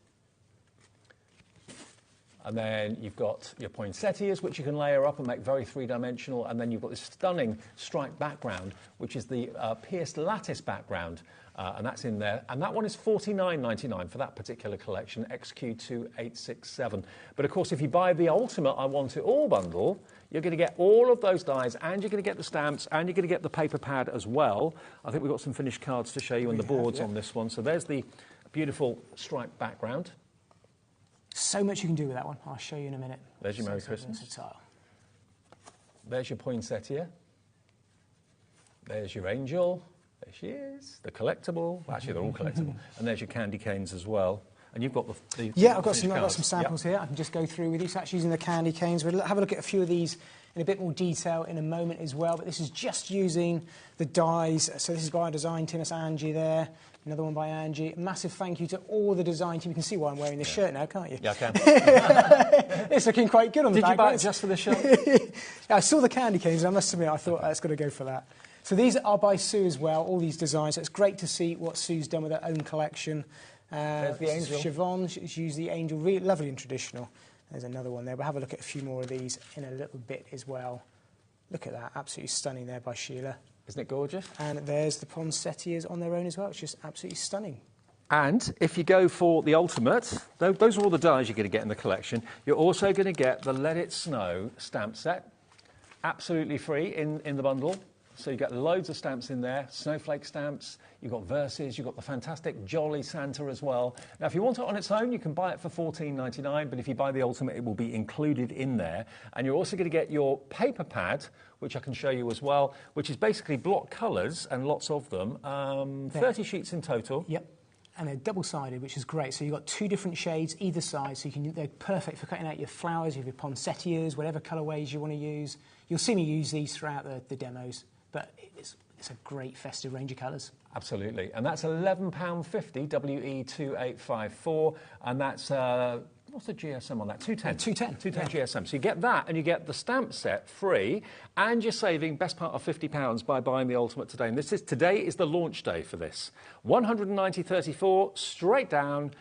And then you've got your poinsettias, which you can layer up and make very three-dimensional. And then you've got this stunning striped background, which is the pierced lattice background. And that's in there. And that one is $49.99 for that particular collection, XQ2867. But, of course, if you buy the Ultimate I Want It All bundle, you're going to get all of those dies, and you're going to get the stamps, and you're going to get the paper pad as well. I think we've got some finished cards to show you and the boards on this one. So there's the beautiful striped background. So much you can do with that one. I'll show you in a minute. There's your Merry Christmas. Versatile. There's your poinsettia. There's your angel. There she is. The collectible. Well, actually, they're all collectible. And there's your candy canes as well. And you've got the yeah, I've got some samples here. I can just go through with you. So that's using the candy canes. We'll have a look at a few of these in a bit more detail in a moment as well. But this is just using the dies. So this is by our design team. That's Angie there. Another one by Angie. Massive thank you to all the design team. You can see why I'm wearing this shirt now, can't you? Yeah, I can. It's looking quite good on the back. Did you buy it just for the shirt? I saw the candy canes, and I must admit, I thought, it's got to go for that. So these are by Sue as well, all these designs. So it's great to see what Sue's done with her own collection. There's the angel. Siobhan, she's used the angel, really lovely and traditional. There's another one there. We'll have a look at a few more of these in a little bit as well. Look at that, absolutely stunning there by Sheila. Isn't it gorgeous? And there's the poinsettias on their own as well. It's just absolutely stunning. And if you go for the Ultimate, those are all the dies you're going to get in the collection. You're also going to get the Let It Snow stamp set, absolutely free in the bundle. So you get loads of stamps in there, snowflake stamps, you've got verses, you've got the fantastic Jolly Santa as well. Now, if you want it on its own, you can buy it for $14.99, but if you buy the Ultimate, it will be included in there. And you're also going to get your paper pad, which I can show you as well, which is basically block colours, and lots of them, 30 sheets in total. Yep. And they're double-sided, which is great. So you've got 2 different shades either side, so they're perfect for cutting out your flowers, your poinsettias, whatever colourways you want to use. You'll see me use these throughout the demos. But it's a great festive range of colours. Absolutely. And that's £11.50, WE2854, and that's, what's the GSM on that? 210. 210 GSM. So you get that, and you get the stamp set free, and you're saving best part of £50 by buying the Ultimate today. And today is the launch day for this. 190.34, straight down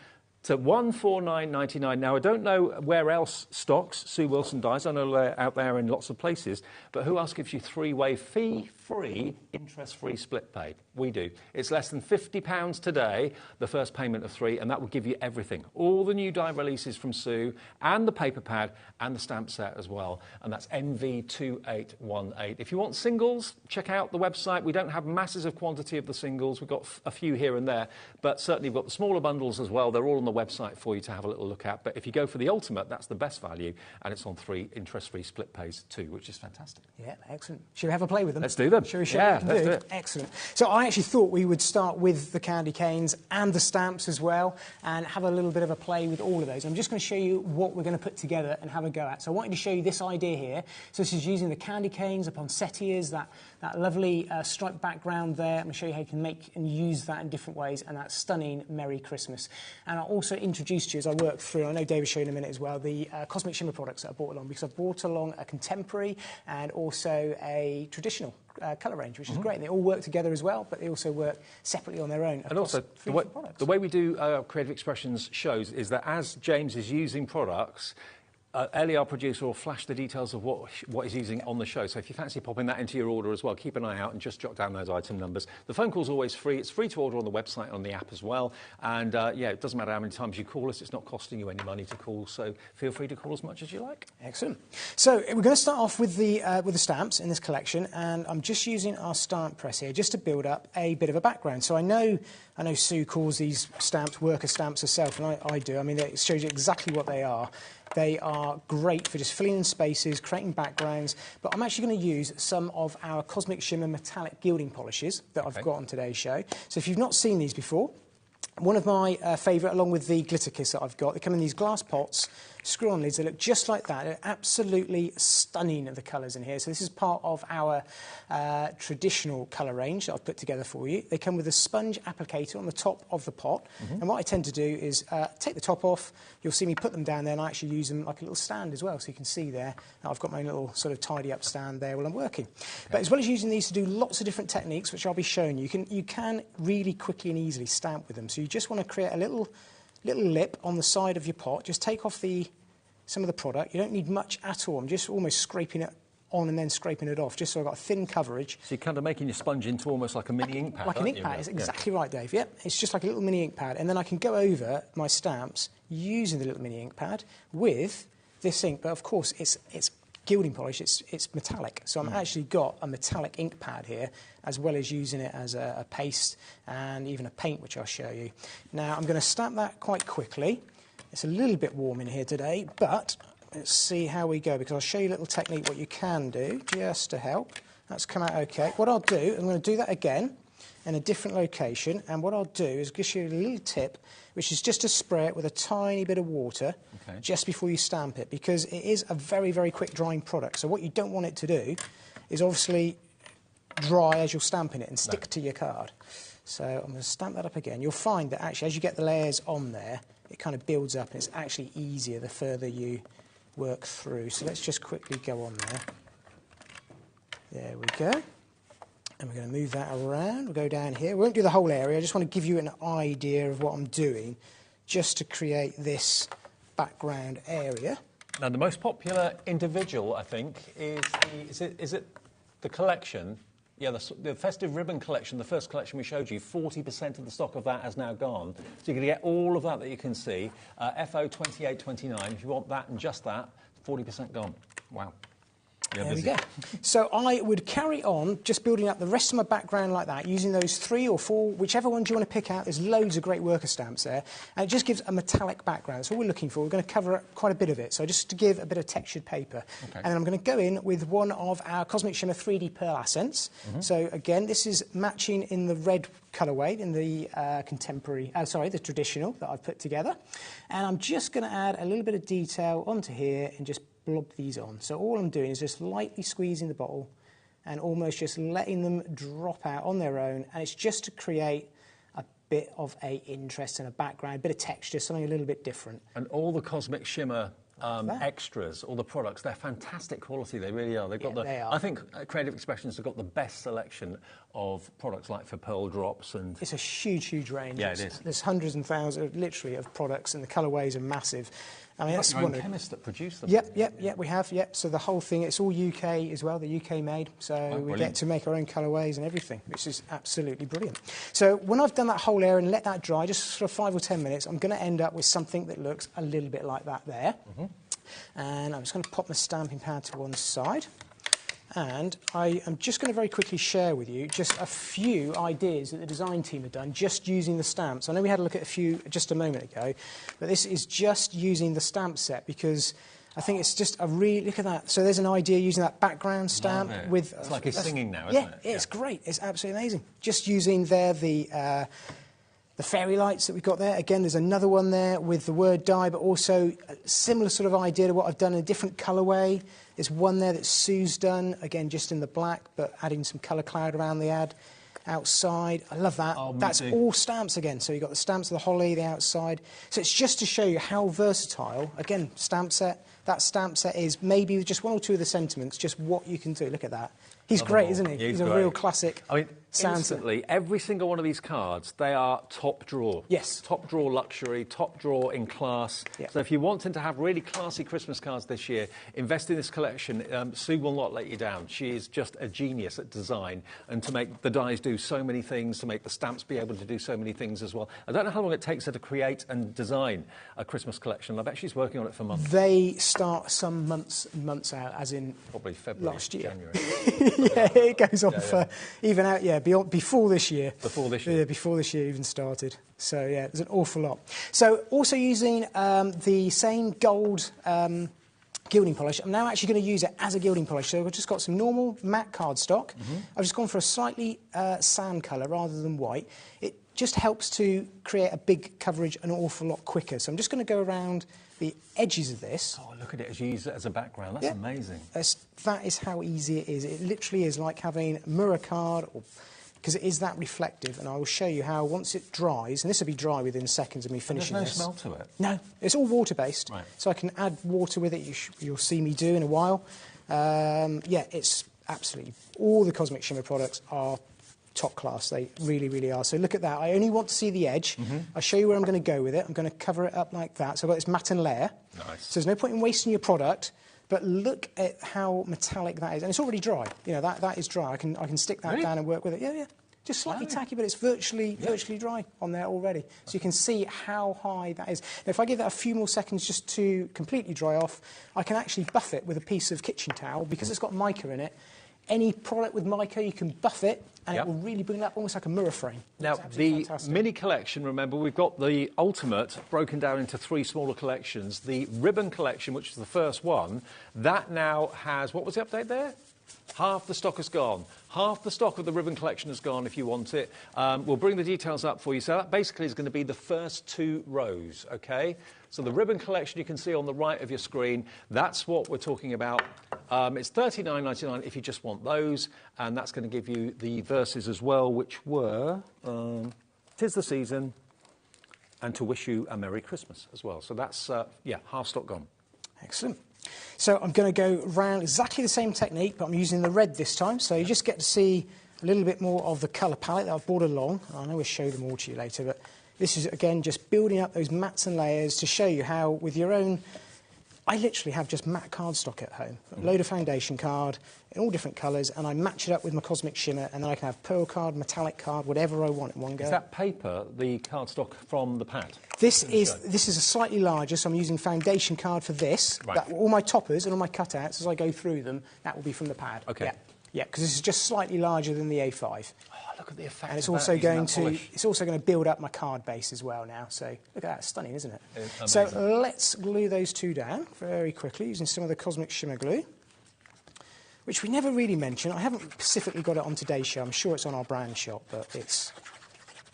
to $149.99. Now, I don't know where else stocks Sue Wilson dies. I know they're out there in lots of places. But who else gives you 3-way fee-free, interest-free split pay? We do. It's less than £50 today, the first payment of 3, and that will give you everything. All the new die releases from Sue, and the paper pad, and the stamp set as well. And that's NV2818. If you want singles, check out the website. We don't have masses of quantity of the singles. We've got a few here and there. But certainly we've got the smaller bundles as well. They're all on the website for you to have a little look at. But if you go for the Ultimate, that's the best value, and it's on 3 interest-free split pays too, which is fantastic. Yeah, excellent. Should we have a play with them? Let's do them. Shall we show what we can do? It. Excellent. So I actually thought we would start with the candy canes and the stamps as well, and have a little bit of a play with all of those. I'm just going to show you what we're going to put together and have a go at. So I wanted to show you this idea here. So this is using the candy canes, the poinsettias, that lovely striped background there. I'm going to show you how you can make and use that in different ways, and that stunning Merry Christmas. And I'll also introduce to you as I work through, I know Dave will show you in a minute as well, the Cosmic Shimmer products that I brought along, because I've brought along a contemporary and also a traditional colour range, which is great. They all work together as well, but they also work separately on their own. And also, the way we do Creative Expressions shows is that as James is using products, Ellie, our producer, will flash the details of what he's using on the show. So if you fancy popping that into your order as well, keep an eye out and just jot down those item numbers. The phone call's always free. It's free to order on the website, on the app as well. And yeah, it doesn't matter how many times you call us. It's not costing you any money to call. So feel free to call as much as you like. Excellent. So we're going to start off with the stamps in this collection, and I'm just using our stamp press here just to build up a bit of a background. So I know Sue calls these stamps worker stamps herself, and I do. I mean, it shows you exactly what they are. They are great for just filling in spaces, creating backgrounds, but I'm actually going to use some of our Cosmic Shimmer metallic gilding polishes that I've got on today's show. So if you've not seen these before, one of my favourite, along with the glitter kits that I've got, they come in these glass pots, screw-on lids. They look just like that. They're absolutely stunning, the colours in here. So this is part of our traditional colour range that I've put together for you. They come with a sponge applicator on the top of the pot. And what I tend to do is take the top off. You'll see me put them down there, and I actually use them like a little stand as well. So you can see there, I've got my little sort of tidy-up stand there while I'm working. But as well as using these to do lots of different techniques, which I'll be showing you, you can really quickly and easily stamp with them. So you just want to create a little lip on the side of your pot. Just take off some of the product. You don't need much at all. I'm just almost scraping it on and then scraping it off, just so I've got thin coverage. So you're kind of making your sponge into almost like a mini ink pad. Like an ink pad, it's exactly right, Dave. Yep, it's just like a little mini ink pad. And then I can go over my stamps using the little mini ink pad with this ink. But of course, it's gilding polish, it's metallic. So I've actually got a metallic ink pad here, as well as using it as a paste and even a paint, which I'll show you. Now, I'm going to stamp that quite quickly. It's a little bit warm in here today, but let's see how we go, because I'll show you a little technique, what you can do, just to help. That's come out okay. What I'll do, I'm going to do that again in a different location, and what I'll do is give you a little tip, which is just to spray it with a tiny bit of water just before you stamp it, because it is a very, very quick drying product. So what you don't want it to do is obviously dry as you're stamping it and stick to your card. So I'm going to stamp that up again. You'll find that actually as you get the layers on there, it kind of builds up, and it's actually easier the further you work through. So let's just quickly go on there. There we go. And we're going to move that around. We'll go down here. We won't do the whole area. I just want to give you an idea of what I'm doing just to create this background area. Now, the most popular individual, I think, is it the collection? Yeah, the festive ribbon collection, the first collection we showed you, 40% of the stock of that has now gone. So you're going to get all of that you can see. FO 2829, if you want that and just that, 40% gone. Wow. There we go. So I would carry on just building up the rest of my background like that, using those 3 or 4, whichever ones you want to pick out. There's loads of great worker stamps there. And it just gives a metallic background. That's all we're looking for. We're going to cover quite a bit of it. So just to give a bit of textured paper. And then I'm going to go in with one of our Cosmic Shimmer 3D Pearl Accents. So again, this is matching in the red colourway, in the the traditional that I've put together. And I'm just going to add a little bit of detail onto here and just blob these on. So all I'm doing is just lightly squeezing the bottle and almost just letting them drop out on their own, and it's just to create a bit of a interest and a background, a bit of texture, something a little bit different. And all the Cosmic Shimmer extras, all the products, they're fantastic quality, they really are. They've got they are. I think Creative Expressions have got the best selection of products like for pearl drops, and it's a huge range. Yeah, it is. There's hundreds and thousands, literally, of products, and the colourways are massive. I mean, that's your own chemists that produce them. Yep, we have. Yep. So the whole thing, it's all UK as well. The UK made, so we get to make our own colourways and everything, which is absolutely brilliant. So when I've done that whole area and let that dry, just sort of 5 or 10 minutes, I'm going to end up with something that looks a little bit like that there. And I'm just going to pop my stamping pad to one side. And I am just going to very quickly share with you just a few ideas that the design team have done just using the stamps. I know we had a look at a few just a moment ago, but this is just using the stamp set because I think it's just a really... Look at that. So there's an idea using that background stamp with... It's like he's singing now, isn't it? Yeah, it's great. It's absolutely amazing. Just using there the fairy lights that we've got there. Again, there's another one there with the word die, but also a similar sort of idea to what I've done in a different colourway. There's one there that Sue's done, again, just in the black, but adding some colour cloud around the ad outside. I love that. That's all stamps again. So you've got the stamps of the holly, the outside. So it's just to show you how versatile, again, stamp set. That stamp set is maybe just 1 or 2 of the sentiments, just what you can do. Look at that. He's great, isn't he? He's a real classic. I mean, Santa. instantly, every single one of these cards, they are top drawer. Yes. Top drawer luxury, top drawer in class. Yeah. So if you're wanting to have really classy Christmas cards this year, invest in this collection. Sue will not let you down. She is just a genius at design and to make the dies do so many things, to make the stamps be able to do so many things as well. I don't know how long it takes her to create and design a Christmas collection. I bet she's working on it for months. They start some months out, as in Probably February, last year. January. Yeah, it goes on for even out, before this year. Before this year. Yeah, before this year even started. So, yeah, there's an awful lot. So, also using the same gold gilding polish. I'm now actually going to use it as a gilding polish. So, I've just got some normal matte cardstock. I've just gone for a slightly sand colour rather than white. It just helps to create a big coverage an awful lot quicker. So, I'm just going to go around the edges of this. Oh, look at it as you use it as a background. That's amazing. That is how easy it is. It literally is like having a mirror card, because it is that reflective. And I will show you how once it dries, and this will be dry within seconds of me finishing There's no this. smell to it? No, it's all water-based. Right. So I can add water with it. You'll see me do in a while. Yeah, it's absolutely... All the Cosmic Shimmer products are top class. They really, really are. So look at that. I only want to see the edge. I'll show you where I'm going to go with it. I'm going to cover it up like that. So I've got this matte and layer. Nice. So there's no point in wasting your product, but look at how metallic that is. And it's already dry. You know, that is dry. I can stick that down and work with it. Yeah, yeah. Just slightly tacky, but it's virtually dry on there already. So you can see how high that is. Now, if I give that a few more seconds just to completely dry off, I can actually buff it with a piece of kitchen towel because it's got mica in it. Any product with mica, you can buff it, and it will really bring it up almost like a mirror frame. Now, the mini collection, remember, we've got the Ultimate broken down into 3 smaller collections. The Ribbon collection, which is the first one, that now has, what was the update there? Half the stock has gone. Half the stock of the Ribbon collection has gone if you want it. We'll bring the details up for you. So that basically is going to be the first 2 rows, OK? So the Ribbon collection you can see on the right of your screen, that's what we're talking about. It's $39.99 if you just want those, and that's going to give you the verses as well, which were 'Tis the Season and To Wish You a Merry Christmas as well. So that's, half stock gone. Excellent. So I'm going to go round exactly the same technique, but I'm using the red this time. So you just get to see a little bit more of the colour palette that I've brought along. I know we'll show them all to you later, but this is, again, just building up those mattes and layers to show you how, with your own... I literally have just matte cardstock at home, a load of foundation card in all different colours, and I match it up with my Cosmic Shimmer, and then I can have pearl card, metallic card, whatever I want in one go. Is that paper, the cardstock from the pad? This is a slightly larger, so I'm using foundation card for this. Right. All my toppers and all my cutouts, as I go through them, that will be from the pad. OK. Yeah, because this is just slightly larger than the A5. Oh, look at the effect. And it's also going to build up my card base as well now. So look at that, stunning, isn't it? So let's glue those 2 down very quickly using some of the Cosmic Shimmer glue, which we never really mention. I haven't specifically got it on today's show. I'm sure it's on our brand shop, but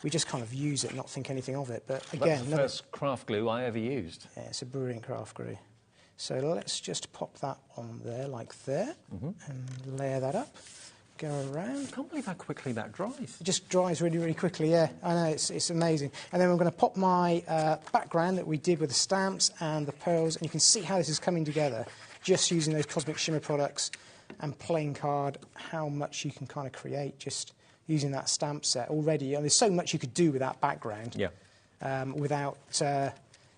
we just kind of use it, not think anything of it. But again, that's the first craft glue I ever used. Yeah, it's a brilliant craft glue. So let's just pop that on there like there and layer that up. Go around. I can't believe how quickly that dries. It just dries really, really quickly, yeah. I know, it's amazing. And then I'm going to pop my background that we did with the stamps and the pearls, and you can see how this is coming together just using those Cosmic Shimmer products and plain card, how much you can kind of create just using that stamp set already. And there's so much you could do with that background without...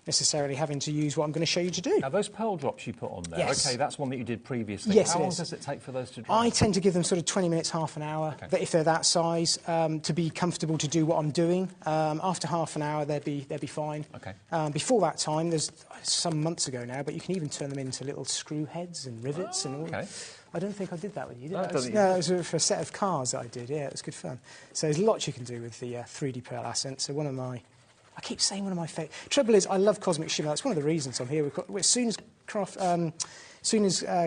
necessarily having to use what I'm going to show you to do. Now, those pearl drops you put on there, yes. OK, that's one that you did previously. Yes, How long does it take for those to dry? I tend to give them sort of 20 minutes, half an hour, if they're that size, to be comfortable to do what I'm doing. After half an hour, they'd be fine. OK. Before that time, there's some months ago now, but you can even turn them into little screw heads and rivets and all. OK. I don't think I did that with you, did No, I? No, it was for a set of cars that I did, yeah, it was good fun. So there's lots you can do with the 3D Pearl Accent. So I keep saying one of my favourite... Trouble is, I love Cosmic Shimmer. That's one of the reasons I'm here. As soon as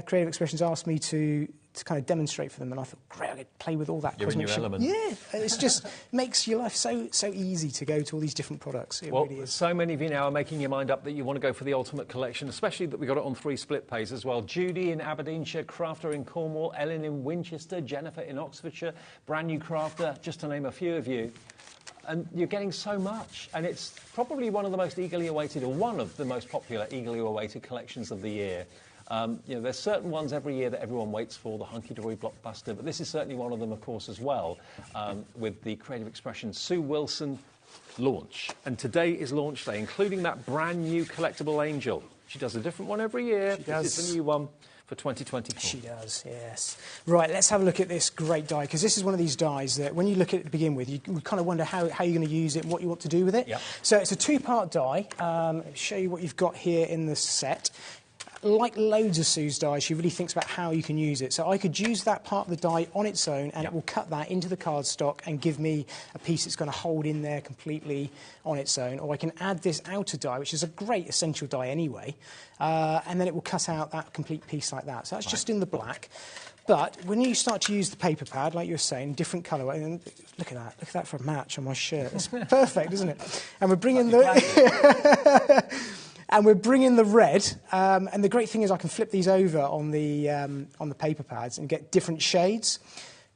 Creative Expressions asked me to kind of demonstrate for them, and I thought, great, I could play with all that Cosmic Shimmer. Element. Yeah, it just makes your life so easy to go to all these different products. It really is. So many of you now are making your mind up that you want to go for the Ultimate Collection, especially that we got it on 3 split pays as well. Judy in Aberdeenshire, Crafter in Cornwall, Ellen in Winchester, Jennifer in Oxfordshire, brand new Crafter, just to name a few of you. And you're getting so much, and it's probably one of the most eagerly awaited, or one of the most popular eagerly awaited collections of the year. You know, there's certain ones every year that everyone waits for, the hunky-dory blockbuster, but this is certainly one of them, of course, as well, with the Creative Expression Sue Wilson launch. And today is launch day, including that brand new collectible angel. She does a different one every year. This is the new one for 2024. She does, yes. Right, let's have a look at this great die, because this is one of these dies that when you look at it to begin with, you kind of wonder how you're going to use it and what you want to do with it. Yep. So it's a two-part die. Show you what you've got here in the set. Like loads of Sue's dies, she really thinks about how you can use it. So I could use that part of the die on its own, and it will cut that into the cardstock and give me a piece that's going to hold in there completely on its own. Or I can add this outer die, which is a great essential die anyway, and then it will cut out that complete piece like that. So that's just in the black. But when you start to use the paper pad, like you were saying, different colour, and look at that for a match on my shirt. It's perfect, isn't it? And we're bringing the... And we're bringing the red, and the great thing is I can flip these over on the paper pads and get different shades.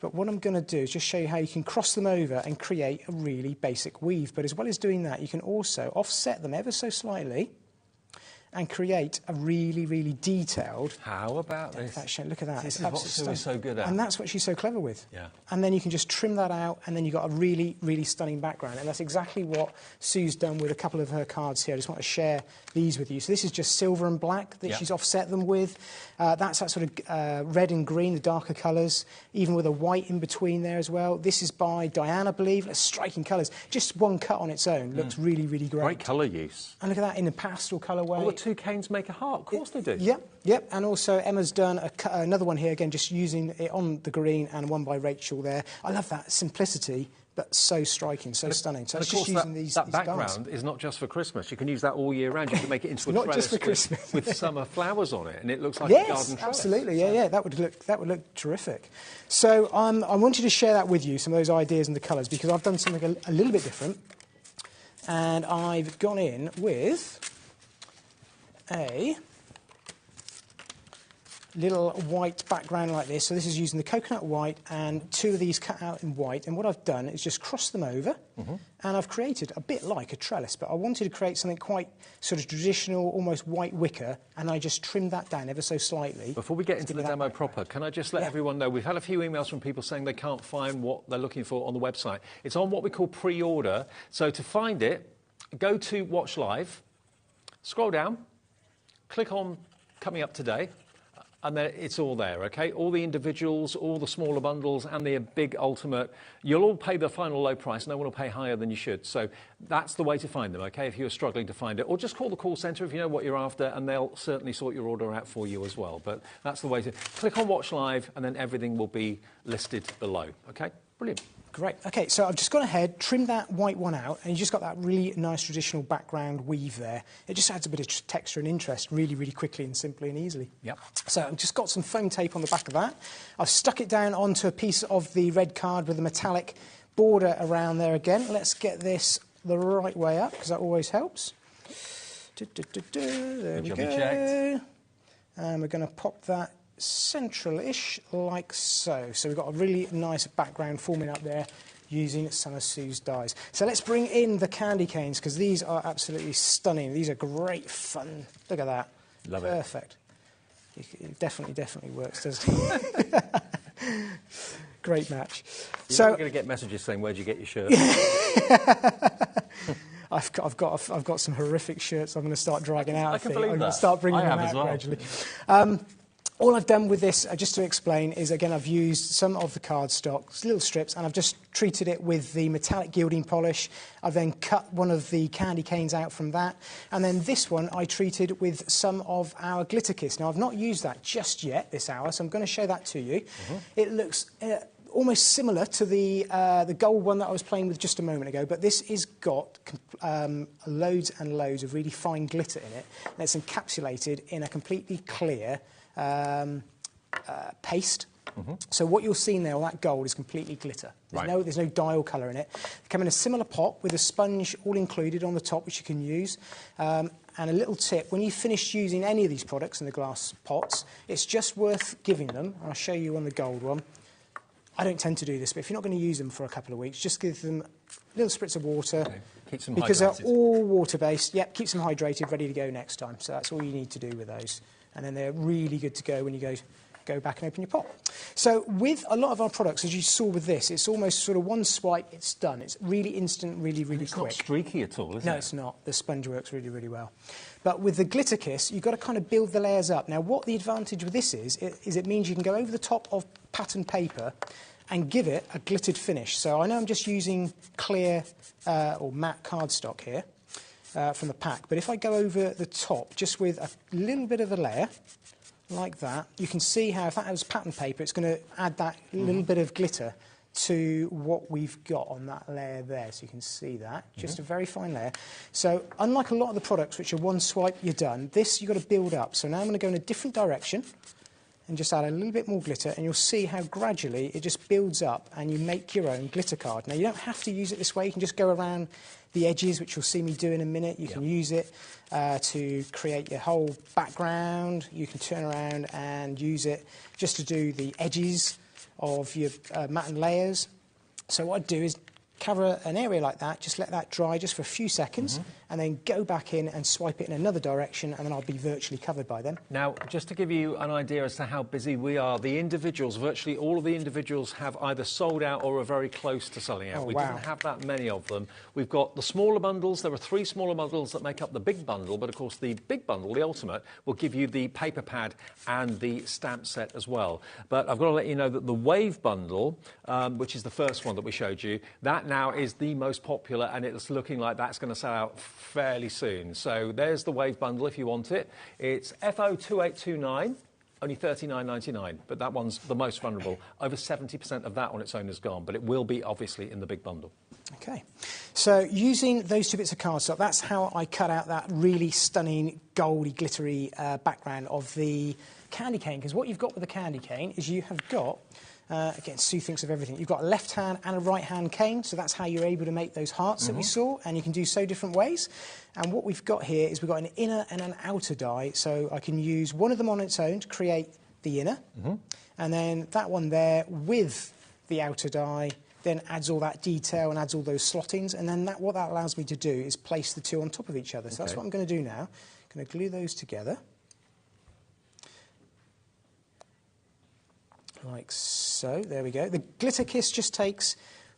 But what I'm going to do is just show you how you can cross them over and create a really basic weave. But as well as doing that, you can also offset them ever so slightly and create a really, really detailed... How about this? Look at that. This is what Sue is so good at. And that's what she's so clever with. Yeah. And then you can just trim that out, and then you've got a really, really stunning background. And that's exactly what Sue's done with a couple of her cards here. I just want to share these with you. So this is just silver and black that she's offset them with. That's that sort of red and green, the darker colours, even with a white in between there as well. This is by Diane, I believe. That's striking colours. Just one cut on its own looks really, really great. Great colour use. And look at that in the pastel colourway. All the two canes make a heart. Of course they do. Yep. And also Emma's done another one here, again, just using it on the green, and one by Rachel there. I love that simplicity, but so striking, so stunning. So it's just using these background is not just for Christmas. You can use that all year round. You can make it into a not trellis just for Christmas. with summer flowers on it, and it looks like a garden trellis. Absolutely. Yeah. That would look terrific. So I wanted to share that with you, some of those ideas and the colours, because I've done something a little bit different, and I've gone in with a little white background like this. So this is using the coconut white and two of these cut out in white. And what I've done is just cross them over, and I've created a bit like a trellis, but I wanted to create something quite sort of traditional, almost white wicker, and I just trimmed that down ever so slightly. Before we get into the demo proper, can I just let everyone know, we've had a few emails from people saying they can't find what they're looking for on the website. It's on what we call pre-order. So to find it, go to Watch Live, scroll down, click on Coming Up Today, and then it's all there, OK? All the individuals, all the smaller bundles, and the big ultimate. You'll all pay the final low price. No one will pay higher than you should. So that's the way to find them, OK, if you're struggling to find it. Or just call the call centre if you know what you're after, and they'll certainly sort your order out for you as well. But that's the way to... Click on Watch Live, and then everything will be listed below, OK? Brilliant. Great. OK, so I've just gone ahead, trimmed that white one out, and you just got that really nice traditional background weave there. It just adds a bit of texture and interest really, really quickly and simply and easily. Yep. So I've just got some foam tape on the back of that. I've stuck it down onto a piece of the red card with a metallic border around there again. Let's get this the right way up, because that always helps. There we go. And we're going to pop that central-ish like so. So we've got a really nice background forming up there using some of Sue's dies. So let's bring in the candy canes, because these are absolutely stunning. These are great fun. Look at that. Love it. Perfect. It definitely works, doesn't it? Great match. You're going to get messages saying, where'd you get your shirt? I've got some horrific shirts I'm going to start dragging out. I can believe that. I'm going to start bringing them out gradually. All I've done with this, just to explain, is again I've used some of the cardstock, little strips, and I've just treated it with the metallic gilding polish. I've then cut one of the candy canes out from that, and then this one I treated with some of our glitter kiss. Now I've not used that just yet this hour, so I'm going to show that to you. It looks almost similar to the gold one that I was playing with just a moment ago, but this has got loads and loads of really fine glitter in it, and it's encapsulated in a completely clear paste. So what you're seeing there, all that gold, is completely glitter. There's no dye or colour in it. They come in a similar pot with a sponge all included on the top, which you can use. And a little tip, when you finish using any of these products in the glass pots, it's just worth giving them, I'll show you on the gold one, I don't tend to do this, but if you're not going to use them for a couple of weeks, just give them a little spritz of water. Okay. Keeps them because hydrated. they're all water-based. Yep, keeps them hydrated, ready to go next time. So that's all you need to do with those. And then they're really good to go when you go back and open your pot. So with a lot of our products, as you saw with this, it's almost sort of one swipe, it's done. It's really instant, really, really quick. It's not streaky at all, is it? No, it's not. The sponge works really, really well. But with the Glitter Kiss, you've got to kind of build the layers up. Now, what the advantage with this is it means you can go over the top of pattern paper and give it a glittered finish. So I know I'm just using clear or matte cardstock here from the pack, but if I go over the top just with a little bit of a layer, like that, you can see how if that was pattern paper, it's going to add that little bit of glitter to what we've got on that layer there. So you can see that, just a very fine layer. So unlike a lot of the products which are one swipe, you're done, this you've got to build up. So now I'm going to go in a different direction and just add a little bit more glitter, and you'll see how gradually it just builds up and you make your own glitter card. Now, you don't have to use it this way. You can just go around the edges, which you'll see me do in a minute. You can use it to create your whole background. You can turn around and use it just to do the edges of your matte and layers. So what I'd do is cover an area like that, just let that dry just for a few seconds, and then go back in and swipe it in another direction, and then I'll be virtually covered by then. Now, just to give you an idea as to how busy we are, the individuals, virtually all of the individuals have either sold out or are very close to selling out. Oh, we wow. didn't have that many of them. We've got the smaller bundles. There are 3 smaller bundles that make up the big bundle, but of course the big bundle, the ultimate, will give you the paper pad and the stamp set as well. But I've got to let you know that the Wave bundle, which is the first one that we showed you, that now is the most popular, and it's looking like that's going to sell out fairly soon. So there's the Wave bundle if you want it. It's FO2829, only $39.99, but that one's the most vulnerable. Over 70% of that on its own is gone, but it will be obviously in the big bundle. Okay, so using those 2 bits of cardstock, that's how I cut out that really stunning, goldy, glittery background of the candy cane, because what you've got with the candy cane is you have got again, Sue thinks of everything. You've got a left hand and a right hand cane, so that's how you're able to make those hearts that we saw, and you can do so different ways. And what we've got here is we've got an inner and an outer die, so I can use one of them on its own to create the inner, and then that one there with the outer die then adds all that detail and adds all those slottings, and then what that allows me to do is place the 2 on top of each other. So that's what I'm going to do now. I'm going to glue those together. Like so, there we go. The Glitter Kiss just takes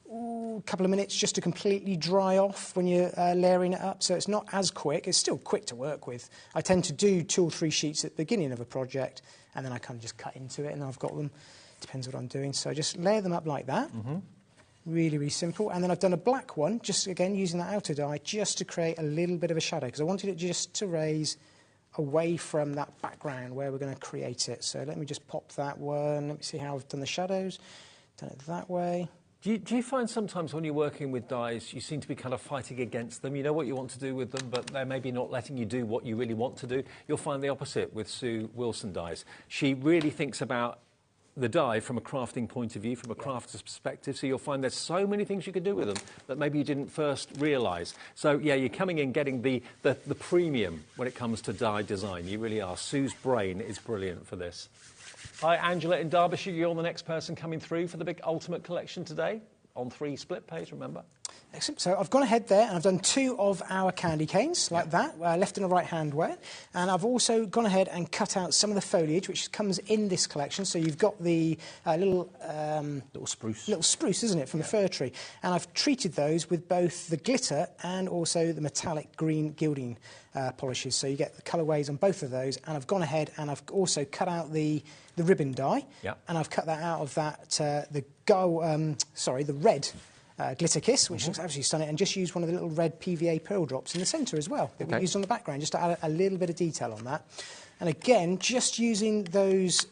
a couple of minutes just to completely dry off when you're layering it up, so it's not as quick. It's still quick to work with. I tend to do 2 or 3 sheets at the beginning of a project, and then I kind of just cut into it, and I've got them. Depends what I'm doing. So I just layer them up like that. Really, really simple. And then I've done a black one, just again using that outer die, just to create a little bit of a shadow, because I wanted it just to raise away from that background where we're going to create it. So let me just pop that one. Let me see how I've done the shadows. Done it that way. Do you find sometimes when you're working with dies, you seem to be kind of fighting against them? You know what you want to do with them, but they're maybe not letting you do what you really want to do? You'll find the opposite with Sue Wilson dies. She really thinks about the die from a crafting point of view, from a crafter's perspective, so you'll find there's so many things you could do with them that maybe you didn't first realise. So, yeah, you're coming in getting the premium when it comes to die design. You really are. Sue's brain is brilliant for this. Hi, Angela in Derbyshire. You're the next person coming through for the big Ultimate Collection today on 3 split pays, remember? Excellent. So I've gone ahead there and I've done 2 of our candy canes like that, left and a right hand way. And I've also gone ahead and cut out some of the foliage which comes in this collection. So you've got the little spruce, isn't it, from the fir tree. And I've treated those with both the glitter and also the metallic green gilding polishes. So you get the colourways on both of those. And I've gone ahead and I've also cut out the ribbon die. And I've cut that out of that the red Glitter Kiss, which looks absolutely stunning, and just used one of the little red PVA pearl drops in the centre as well that we used on the background, just to add a little bit of detail on that. And again, just using those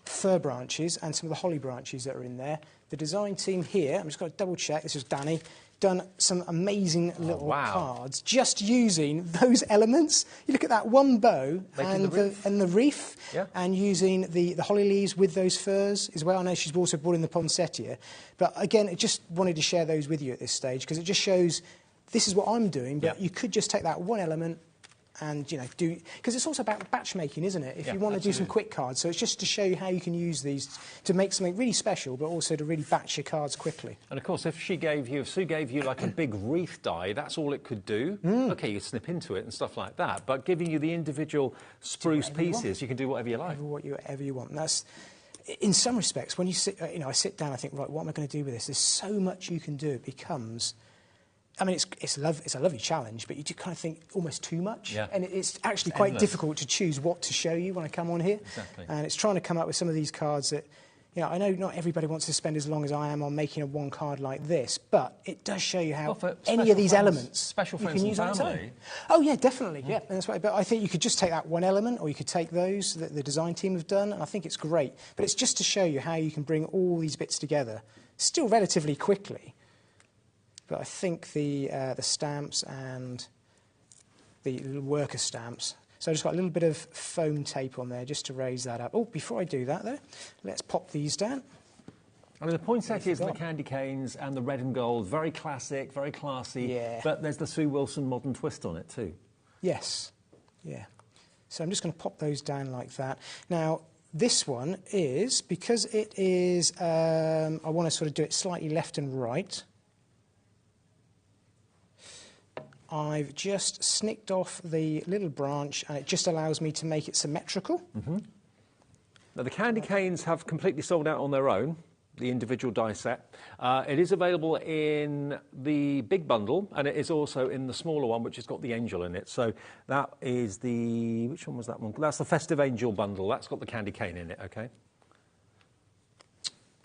fir branches and some of the holly branches that are in there. The design team here, I'm just going to double check, this is Danny, done some amazing little cards just using those elements. You look at that one bow and the reef and using the holly leaves with those firs as well. I know she's also brought in the poinsettia, but again, I just wanted to share those with you at this stage because it just shows this is what I'm doing, but you could just take that one element and, you know, because it's also about batch making, isn't it? If you want to do some quick cards. So it's just to show you how you can use these to make something really special, but also to really batch your cards quickly. And of course, if Sue gave you like a big wreath die, that's all it could do. OK, you snip into it and stuff like that, but giving you the individual spruce pieces, you can do whatever you like. Whatever you want. And that's, in some respects, when you sit, you know, I sit down, I think, right, what am I going to do with this? There's so much you can do. It becomes... I mean, it's a lovely challenge, but you do kind of think almost too much. Yeah. And it's actually quite difficult to choose what to show you when I come on here. Exactly. And it's trying to come up with some of these cards that, you know, I know not everybody wants to spend as long as I am on making a one card like this, but it does show you how any of these elements special you friends can use and on its own. family. Oh, yeah, definitely. Yeah, that's right. But I think you could just take that one element, or you could take those that the design team have done, and I think it's great. But it's just to show you how you can bring all these bits together, still relatively quickly. But I think the stamps and the worker stamps. So I just got a little bit of foam tape on there just to raise that up. Oh, before I do that, though, let's pop these down. I mean, the poinsettias and the candy canes and the red and gold, very classic, very classy. Yeah. But there's the Sue Wilson modern twist on it, too. Yes. Yeah. So I'm just going to pop those down like that. Now, this one is, because it is, I want to sort of do it slightly left and right. I've just snicked off the little branch, and it just allows me to make it symmetrical. Now, the candy canes have completely sold out on their own, the individual die set. It is available in the big bundle, and it is also in the smaller one, which has got the angel in it. So that is the... Which one was that one? That's the Festive Angel bundle. That's got the candy cane in it, OK?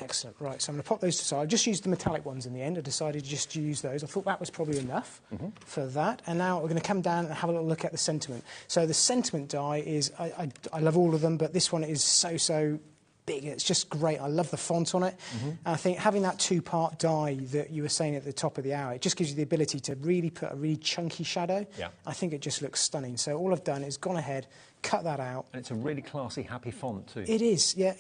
Excellent. Right, so I'm going to pop those to the side. I just used the metallic ones in the end. I decided just to use those. I thought that was probably enough for that. And now we're going to come down and have a little look at the sentiment. So the sentiment die is, I love all of them, but this one is so big. It's just great. I love the font on it. And I think having that two-part die that you were saying at the top of the hour, it just gives you the ability to really put a really chunky shadow. Yeah. I think it just looks stunning. So all I've done is gone ahead, cut that out. And it's a really classy, happy font too. It is, yeah.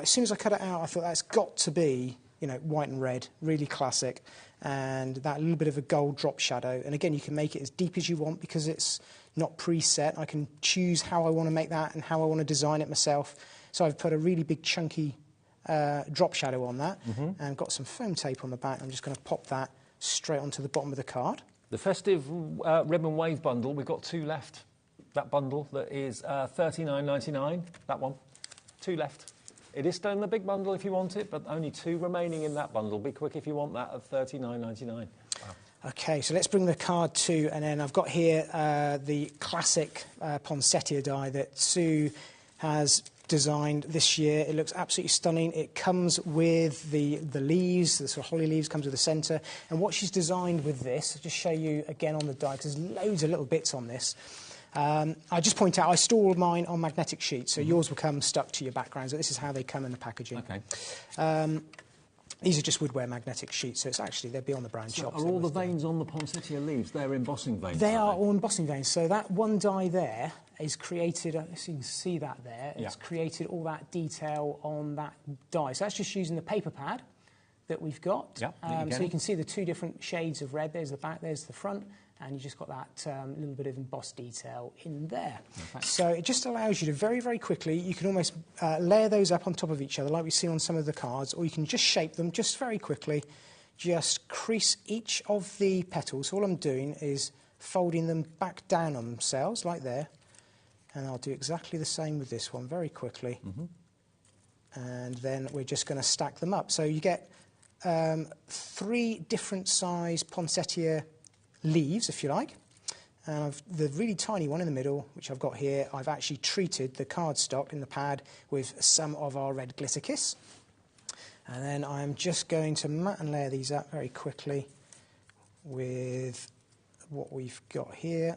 As soon as I cut it out, I thought that's got to be, you know, white and red, really classic, and that little bit of a gold drop shadow. And again, you can make it as deep as you want because it's not preset. I can choose how I want to make that and how I want to design it myself. So I've put a really big chunky drop shadow on that and got some foam tape on the back. I'm just going to pop that straight onto the bottom of the card. The Festive Ribbon Wave bundle, we've got 2 left. That bundle that is $39.99, that one. 2 left. It is still in the big bundle if you want it, but only 2 remaining in that bundle. Be quick if you want that at $39.99. Wow. OK, so let's bring the card to, and then I've got here the classic poinsettia die that Sue has designed this year. It looks absolutely stunning. It comes with the leaves, the sort of holly leaves, comes with the centre. And what she's designed with this, I'll just show you again on the die, because there's loads of little bits on this. I just point out, I store mine on magnetic sheets, so yours will come stuck to your background. So this is how they come in the packaging. Okay. These are just woodware magnetic sheets, so it's actually, they'll be on the brand shops. Are all the veins on the poinsettia leaves, they're embossing veins? They are all embossing veins. So that one die there is created, so you can see that there, it's created all that detail on that die. So that's just using the paper pad that we've got. So you can see the 2 different shades of red. There's the back, there's the front. And you just got that little bit of embossed detail in there. Okay. So it just allows you to very, very quickly, you can almost layer those up on top of each other like we see on some of the cards, or you can just shape them just very quickly, just crease each of the petals. So all I'm doing is folding them back down on themselves like there, and I'll do exactly the same with this one very quickly. And then we're just going to stack them up. So you get 3 different size poinsettia leaves, if you like, and the really tiny one in the middle, which I've got here, I've actually treated the cardstock in the pad with some of our red glitter kiss, and then I'm just going to mat and layer these up very quickly with what we've got here.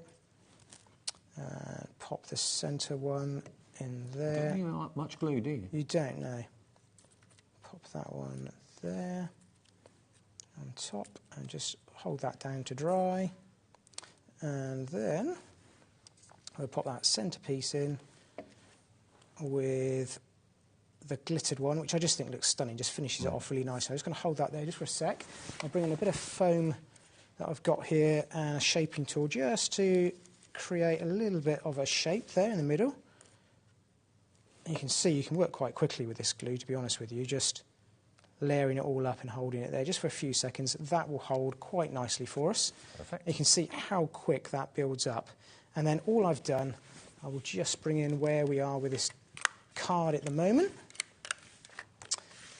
Pop the centre one in there. You don't like much glue, do you? You don't, no. Pop that one there on top and just hold that down to dry, and then I'll pop that centrepiece in with the glittered one, which I just think looks stunning, just finishes it off really nice. I'm just going to hold that there just for a sec. I'll bring in a bit of foam that I've got here and a shaping tool just to create a little bit of a shape there in the middle. You can see you can work quite quickly with this glue, to be honest with you, just layering it all up and holding it there just for a few seconds. That will hold quite nicely for us. Perfect. You can see how quick that builds up. And then all I've done, I will just bring in where we are with this card at the moment,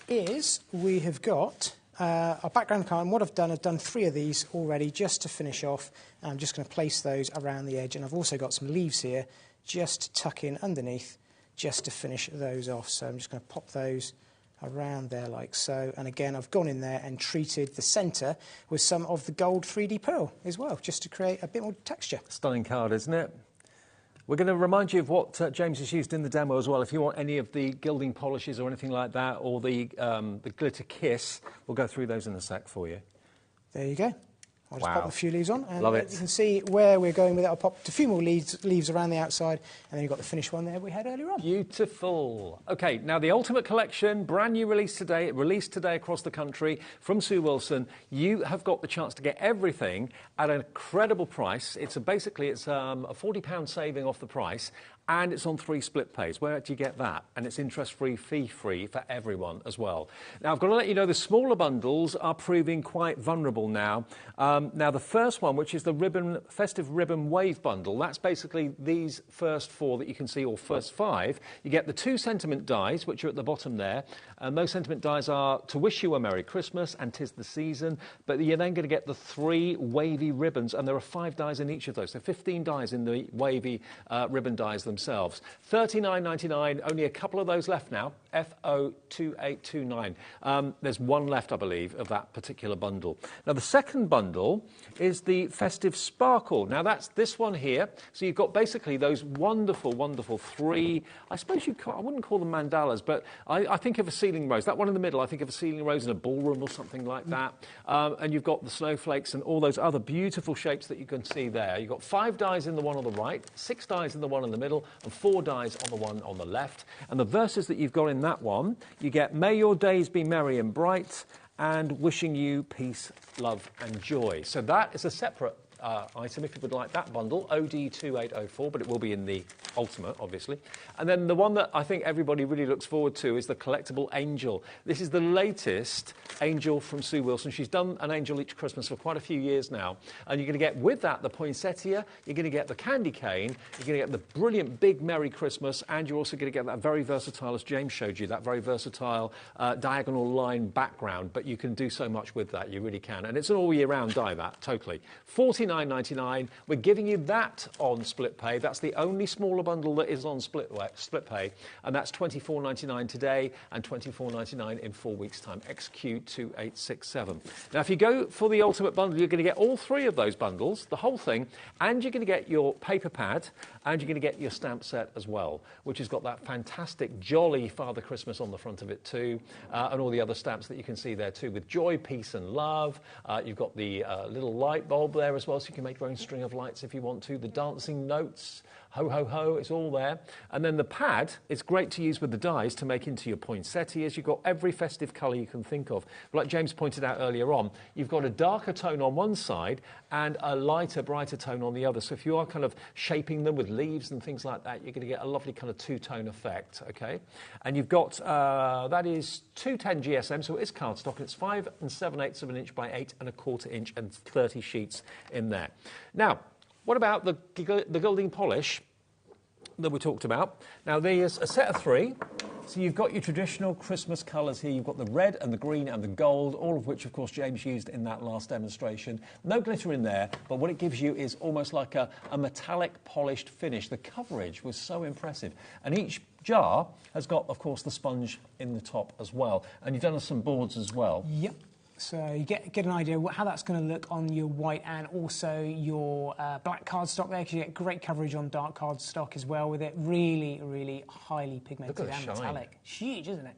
is we have got our background card, and what I've done 3 of these already just to finish off. I'm just going to place those around the edge, and I've also got some leaves here just to tuck in underneath just to finish those off. So I'm just going to pop those around there like so. And again, I've gone in there and treated the centre with some of the gold 3D pearl as well, just to create a bit more texture. Stunning card, isn't it? We're going to remind you of what James has used in the demo as well. If you want any of the gilding polishes or anything like that, or the glitter kiss, we'll go through those in a sec for you. There you go. I'll just pop a few leaves on. And love it. You can see where we're going with it. I'll pop a few more leaves around the outside, and then you've got the finished one there we had earlier on. Beautiful. OK, now the Ultimate Collection, brand new release today, released today across the country from Sue Wilson. You have got the chance to get everything at an incredible price. Basically, it's a £40 saving off the price. And it's on 3 split pays. Where do you get that? And it's interest-free, fee-free for everyone as well. Now, I've got to let you know the smaller bundles are proving quite vulnerable now. Now, the first one, which is the Festive Ribbon Wave Bundle, that's basically these first 4 that you can see, or first 5. You get the 2 sentiment dies, which are at the bottom there. And those sentiment dies are To Wish You a Merry Christmas and 'Tis the Season. But you're then going to get the 3 wavy ribbons, and there are 5 dies in each of those. So 15 dies in the wavy ribbon dies themselves. $39.99, only a couple of those left now, FO2829. There's 1 left, I believe, of that particular bundle. Now, the second bundle is the Festive Sparkle. Now, that's this one here. So you've got basically those wonderful, wonderful 3, I suppose I wouldn't call them mandalas, but I think of a ceiling rose. That one in the middle, I think of a ceiling rose in a ballroom or something like that. And you've got the snowflakes and all those other beautiful shapes that you can see there. You've got 5 dies in the one on the right, 6 dies in the one in the middle, and 4 dies on the one on the left. And the verses that you've got in that one, you get May your days be merry and bright, and wishing you peace, love and joy. So that is a separate item if you would like that bundle, OD2804, but it will be in the Ultimate, obviously. And then the one that I think everybody really looks forward to is the collectible angel. This is the latest angel from Sue Wilson. She's done an angel each Christmas for quite a few years now. And you're going to get with that the poinsettia, you're going to get the candy cane, you're going to get the brilliant big Merry Christmas, and you're also going to get that very versatile, as James showed you, that very versatile diagonal line background. But you can do so much with that, you really can. And it's an all year round die, that, totally. $49.99. We're giving you that on split pay. That's the only smaller bundle that is on split pay, and that's $24.99 today and $24.99 in 4 weeks' time. XQ2867. Now, if you go for the Ultimate Bundle, you're going to get all 3 of those bundles, the whole thing, and you're going to get your paper pad, and you're going to get your stamp set as well, which has got that fantastic jolly Father Christmas on the front of it too, and all the other stamps that you can see there too, with joy, peace and love. You've got the little light bulb there as well, so you can make your own string of lights if you want to. The dancing notes, ho, ho, ho, it's all there. And then the pad, it's great to use with the dies to make into your poinsettias. You've got every festive colour you can think of. But like James pointed out earlier on, you've got a darker tone on one side and a lighter, brighter tone on the other. So if you are kind of shaping them with leaves and things like that, you're going to get a lovely kind of 2-tone effect, OK? And you've got, that is 210 GSM, so it is cardstock, and it's 5 7/8 of an inch by 8 1/4 inch and 30 sheets in there. Now, what about the gilding polish that we talked about? Now, there's a set of 3. So you've got your traditional Christmas colours here. You've got the red and the green and the gold, all of which, of course, James used in that last demonstration. No glitter in there, but what it gives you is almost like a metallic polished finish. The coverage was so impressive. And each jar has got, of course, the sponge in the top as well. And you've done some boards as well. Yep. So you get an idea how that's going to look on your white and also your black cardstock there, because you get great coverage on dark cardstock as well with it. Really, really highly pigmented and metallic. Huge, isn't it?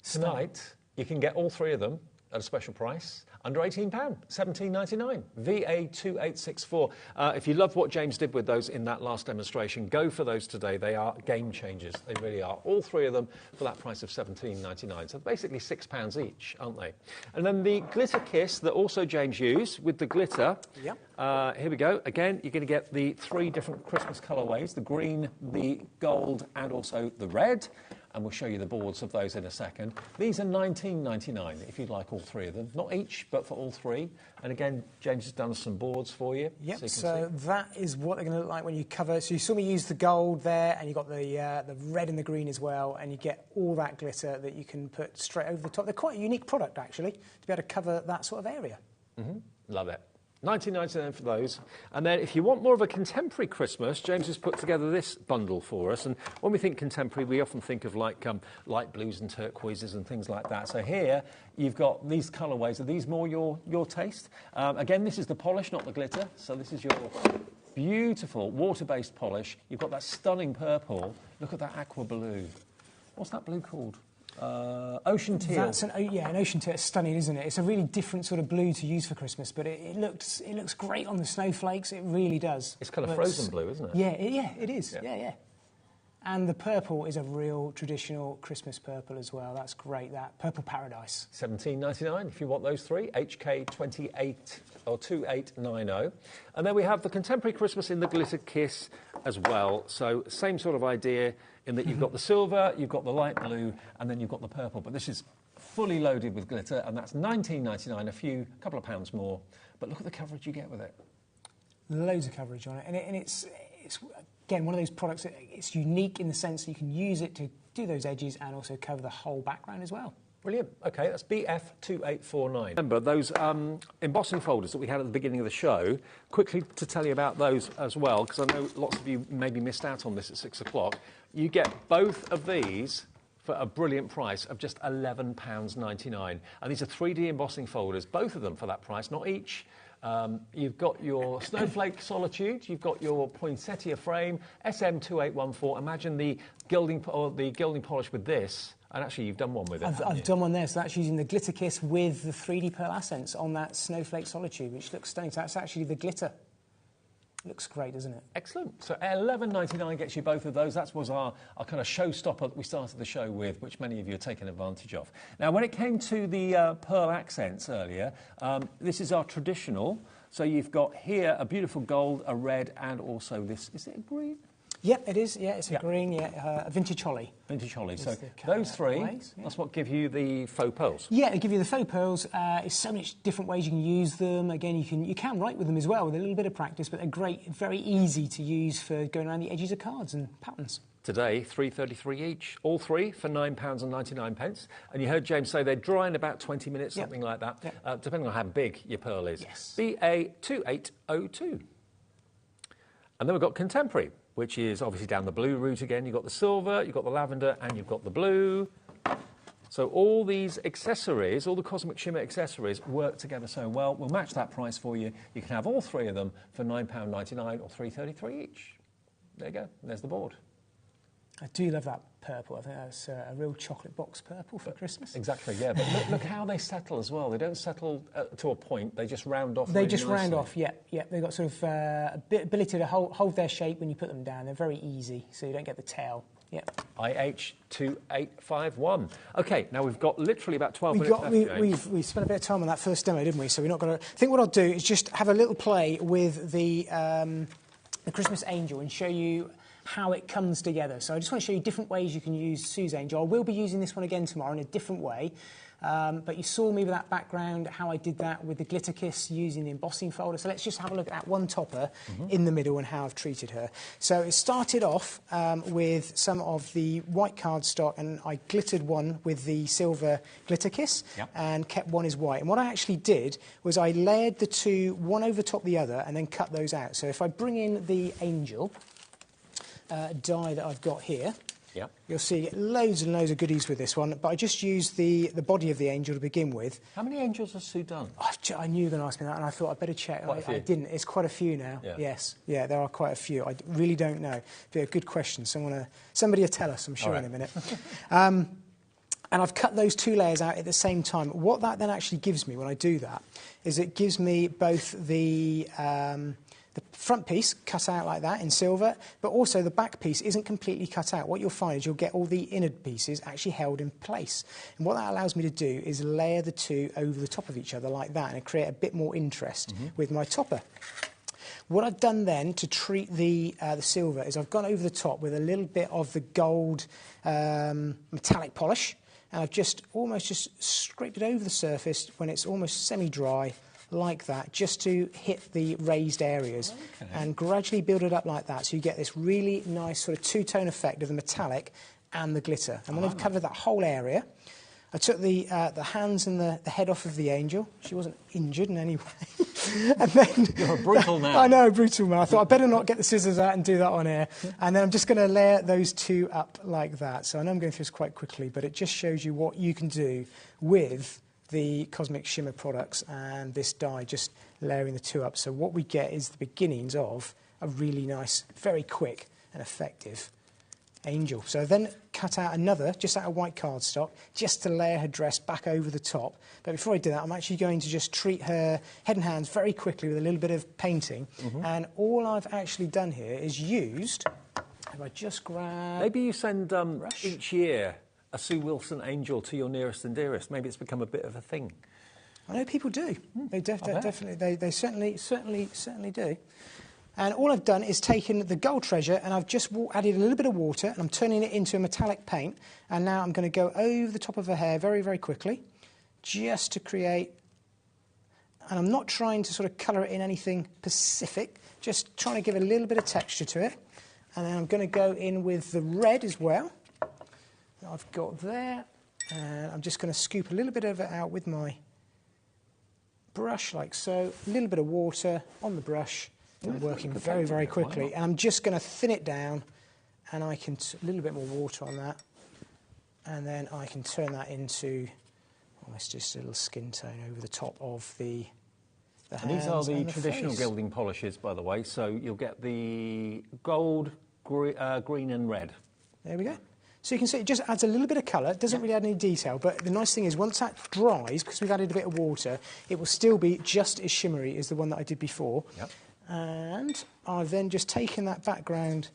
Tonight, you can get all 3 of them at a special price, under £18, £17.99, VA2864. If you love what James did with those in that last demonstration, go for those today. They are game changers. They really are. All three of them for that price of £17.99. So basically £6 each, aren't they? And then the glitter kiss that also James used with the glitter. Yep. Here we go. Again, you're going to get the 3 different Christmas colourways, the green, the gold, and also the red. And we'll show you the boards of those in a second. These are £19.99 if you'd like all 3 of them. Not each, but for all 3. And again, James has done some boards for you. Yep, so that is what they're going to look like when you cover. So you saw me use the gold there, and you've got the red and the green as well, and you get all that glitter that you can put straight over the top. They're quite a unique product, actually, to be able to cover that sort of area. Love it. £19.99 for those. And then if you want more of a contemporary Christmas, James has put together this bundle for us. And when we think contemporary, we often think of like light blues and turquoises and things like that. So here you've got these colourways. Are these more your taste? Again, this is the polish, not the glitter. So this is your beautiful water-based polish. You've got that stunning purple. Look at that aqua blue. What's that blue called? Ocean teal. That's an ocean teal. It's stunning, isn't it? It's a really different sort of blue to use for Christmas, but it looks great on the snowflakes. It really does. It's kind of frozen blue, isn't it? Yeah, it is. Yeah. And the purple is a real traditional Christmas purple as well. That's great. That purple paradise. £17.99 if you want those 3. HK28 or 2890. And then we have the contemporary Christmas in the glitter kiss as well. So same sort of idea in that you've got the silver, you've got the light blue, and then you've got the purple. But this is fully loaded with glitter, and that's £19.99, a couple of pounds more. But look at the coverage you get with it. Loads of coverage on it, and it's again one of those products that it's unique in the sense that you can use it to do those edges and also cover the whole background as well. Brilliant. OK, that's BF2849. Remember those embossing folders that we had at the beginning of the show? Quickly to tell you about those as well, because I know lots of you maybe missed out on this at 6 o'clock. You get both of these for a brilliant price of just £11.99. And these are 3D embossing folders, both of them for that price, not each. You've got your Snowflake Solitude, you've got your Poinsettia frame, SM2814. Imagine the gilding polish with this. And actually, you've done one with it. I've done one there, so that's using the glitter kiss with the 3D pearl accents on that Snowflake Solitude, which looks stunning. So that's actually the glitter. Looks great, doesn't it? Excellent. So £11.99 gets you both of those. That was our kind of showstopper that we started the show with, which many of you are taking advantage of. Now, when it came to the pearl accents earlier, this is our traditional. So you've got here a beautiful gold, a red, and also this. Is it a green? Yep, it is. Yeah, it's a green, a vintage holly. Vintage holly. So those 3, that's what give you the faux pearls. Yeah, they give you the faux pearls. There's so many different ways you can use them. Again, you can write with them as well with a little bit of practice, but they're great, very easy to use for going around the edges of cards and patterns. Today, $3.33 each. All 3 for £9.99. And you heard James say they dry in about 20 minutes, something like that, depending on how big your pearl is. Yes. BA2802. And then we've got contemporary, which is obviously down the blue route again. You've got the silver, you've got the lavender, and you've got the blue. So all these accessories, all the Cosmic Shimmer accessories work together so well. We'll match that price for you. You can have all 3 of them for £9.99 or $3.33 each. There you go. There's the board. I do love that purple. I think that's a real chocolate box purple for Christmas. Exactly, yeah. But look how they settle as well. They don't settle to a point. They just round off. They just round off, yeah. They've got sort of ability to hold their shape when you put them down. They're very easy, so you don't get the tail. Yeah. IH2851. OK, now we've got literally about 12 minutes left. We spent a bit of time on that first demo, didn't we? So we're not going to... I think what I'll do is just have a little play with the Christmas Angel and show you how it comes together. So I just want to show you different ways you can use Sue's Angel. I will be using this one again tomorrow in a different way. But you saw me with that background, how I did that with the glitter kiss using the embossing folder. So let's just have a look at that one topper in the middle and how I've treated her. So it started off with some of the white cardstock, and I glittered one with the silver glitter kiss and kept one as white. And what I actually did was I layered the 2, one over top the other, and then cut those out. So if I bring in the angel die that I've got here, you'll see loads and loads of goodies with this one, but I just used the body of the angel to begin with. How many angels has Sue done? I knew you were going to ask me that, and I thought I'd better check. I didn't. It's quite a few now. Yeah. Yes. Yeah, there are quite a few. I really don't know. Be a good question. Somebody will tell us, I'm sure, in a minute. And I've cut those 2 layers out at the same time. What that then actually gives me when I do that is it gives me both the front piece cut out like that in silver, but also the back piece isn't completely cut out. What you'll find is you'll get all the inner pieces actually held in place. And what that allows me to do is layer the two over the top of each other like that and create a bit more interest with my topper. What I've done then to treat the silver is I've gone over the top with a little bit of the gold metallic polish, and I've just scraped it over the surface when it's almost semi-dry, like that, just to hit the raised areas, and gradually build it up like that, so you get this really nice sort of two-tone effect of the metallic and the glitter. And when I've covered that whole area, I took the hands and the head off of the angel. She wasn't injured in any way. And then, you're a brutal man. I know, a brutal man. I thought I'd better not get the scissors out and do that on air. And then I'm just going to layer those two up like that. So I know I'm going through this quite quickly, but it just shows you what you can do with the Cosmic Shimmer products and this dye, just layering the two up. So what we get is the beginnings of a really nice, very quick and effective angel. So I then cut out another, just out of white cardstock, just to layer her dress back over the top. But before I do that, I'm actually going to just treat her head and hands very quickly with a little bit of painting. And all I've actually done here is used, if I just grab... Maybe you send each year a Sue Wilson angel to your nearest and dearest. Maybe it's become a bit of a thing. I know people do. They definitely, they certainly do. And all I've done is taken the gold treasure and I've just added a little bit of water and I'm turning it into a metallic paint. And now I'm going to go over the top of her hair very, very quickly, just to create... And I'm not trying to sort of colour it in anything specific, just trying to give a little bit of texture to it. And then I'm going to go in with the red as well that I've got there. And I'm just going to scoop a little bit of it out with my brush, like so. A little bit of water on the brush. I'm working very, very quickly. And I'm just going to thin it down, and I can... a little bit more water on that. And then I can turn that into almost just a little skin tone over the top of the hands. And these are the and traditional face. gilding polishes, by the way. So you'll get the gold, green and red. There we go. So you can see it just adds a little bit of colour. It doesn't really add any detail, but the nice thing is once that dries, because we've added a bit of water, it will still be just as shimmery as the one that I did before. And I've then just taken that background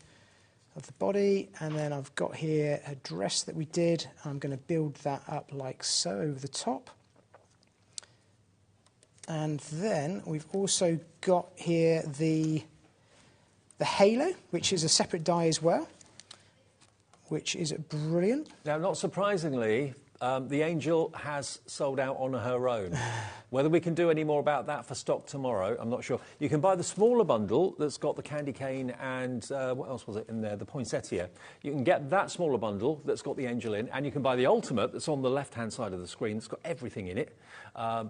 of the body, and then I've got here a dress that we did. I'm going to build that up like so over the top. And then we've also got here the halo, which is a separate dye as well, which is brilliant. Now, not surprisingly, the angel has sold out on her own. Whether we can do any more about that for stock tomorrow, I'm not sure. You can buy the smaller bundle that's got the candy cane and what else was it in there? The poinsettia. You can get that smaller bundle that's got the angel in, and you can buy the ultimate that's on the left-hand side of the screen. It's got everything in it. Yeah,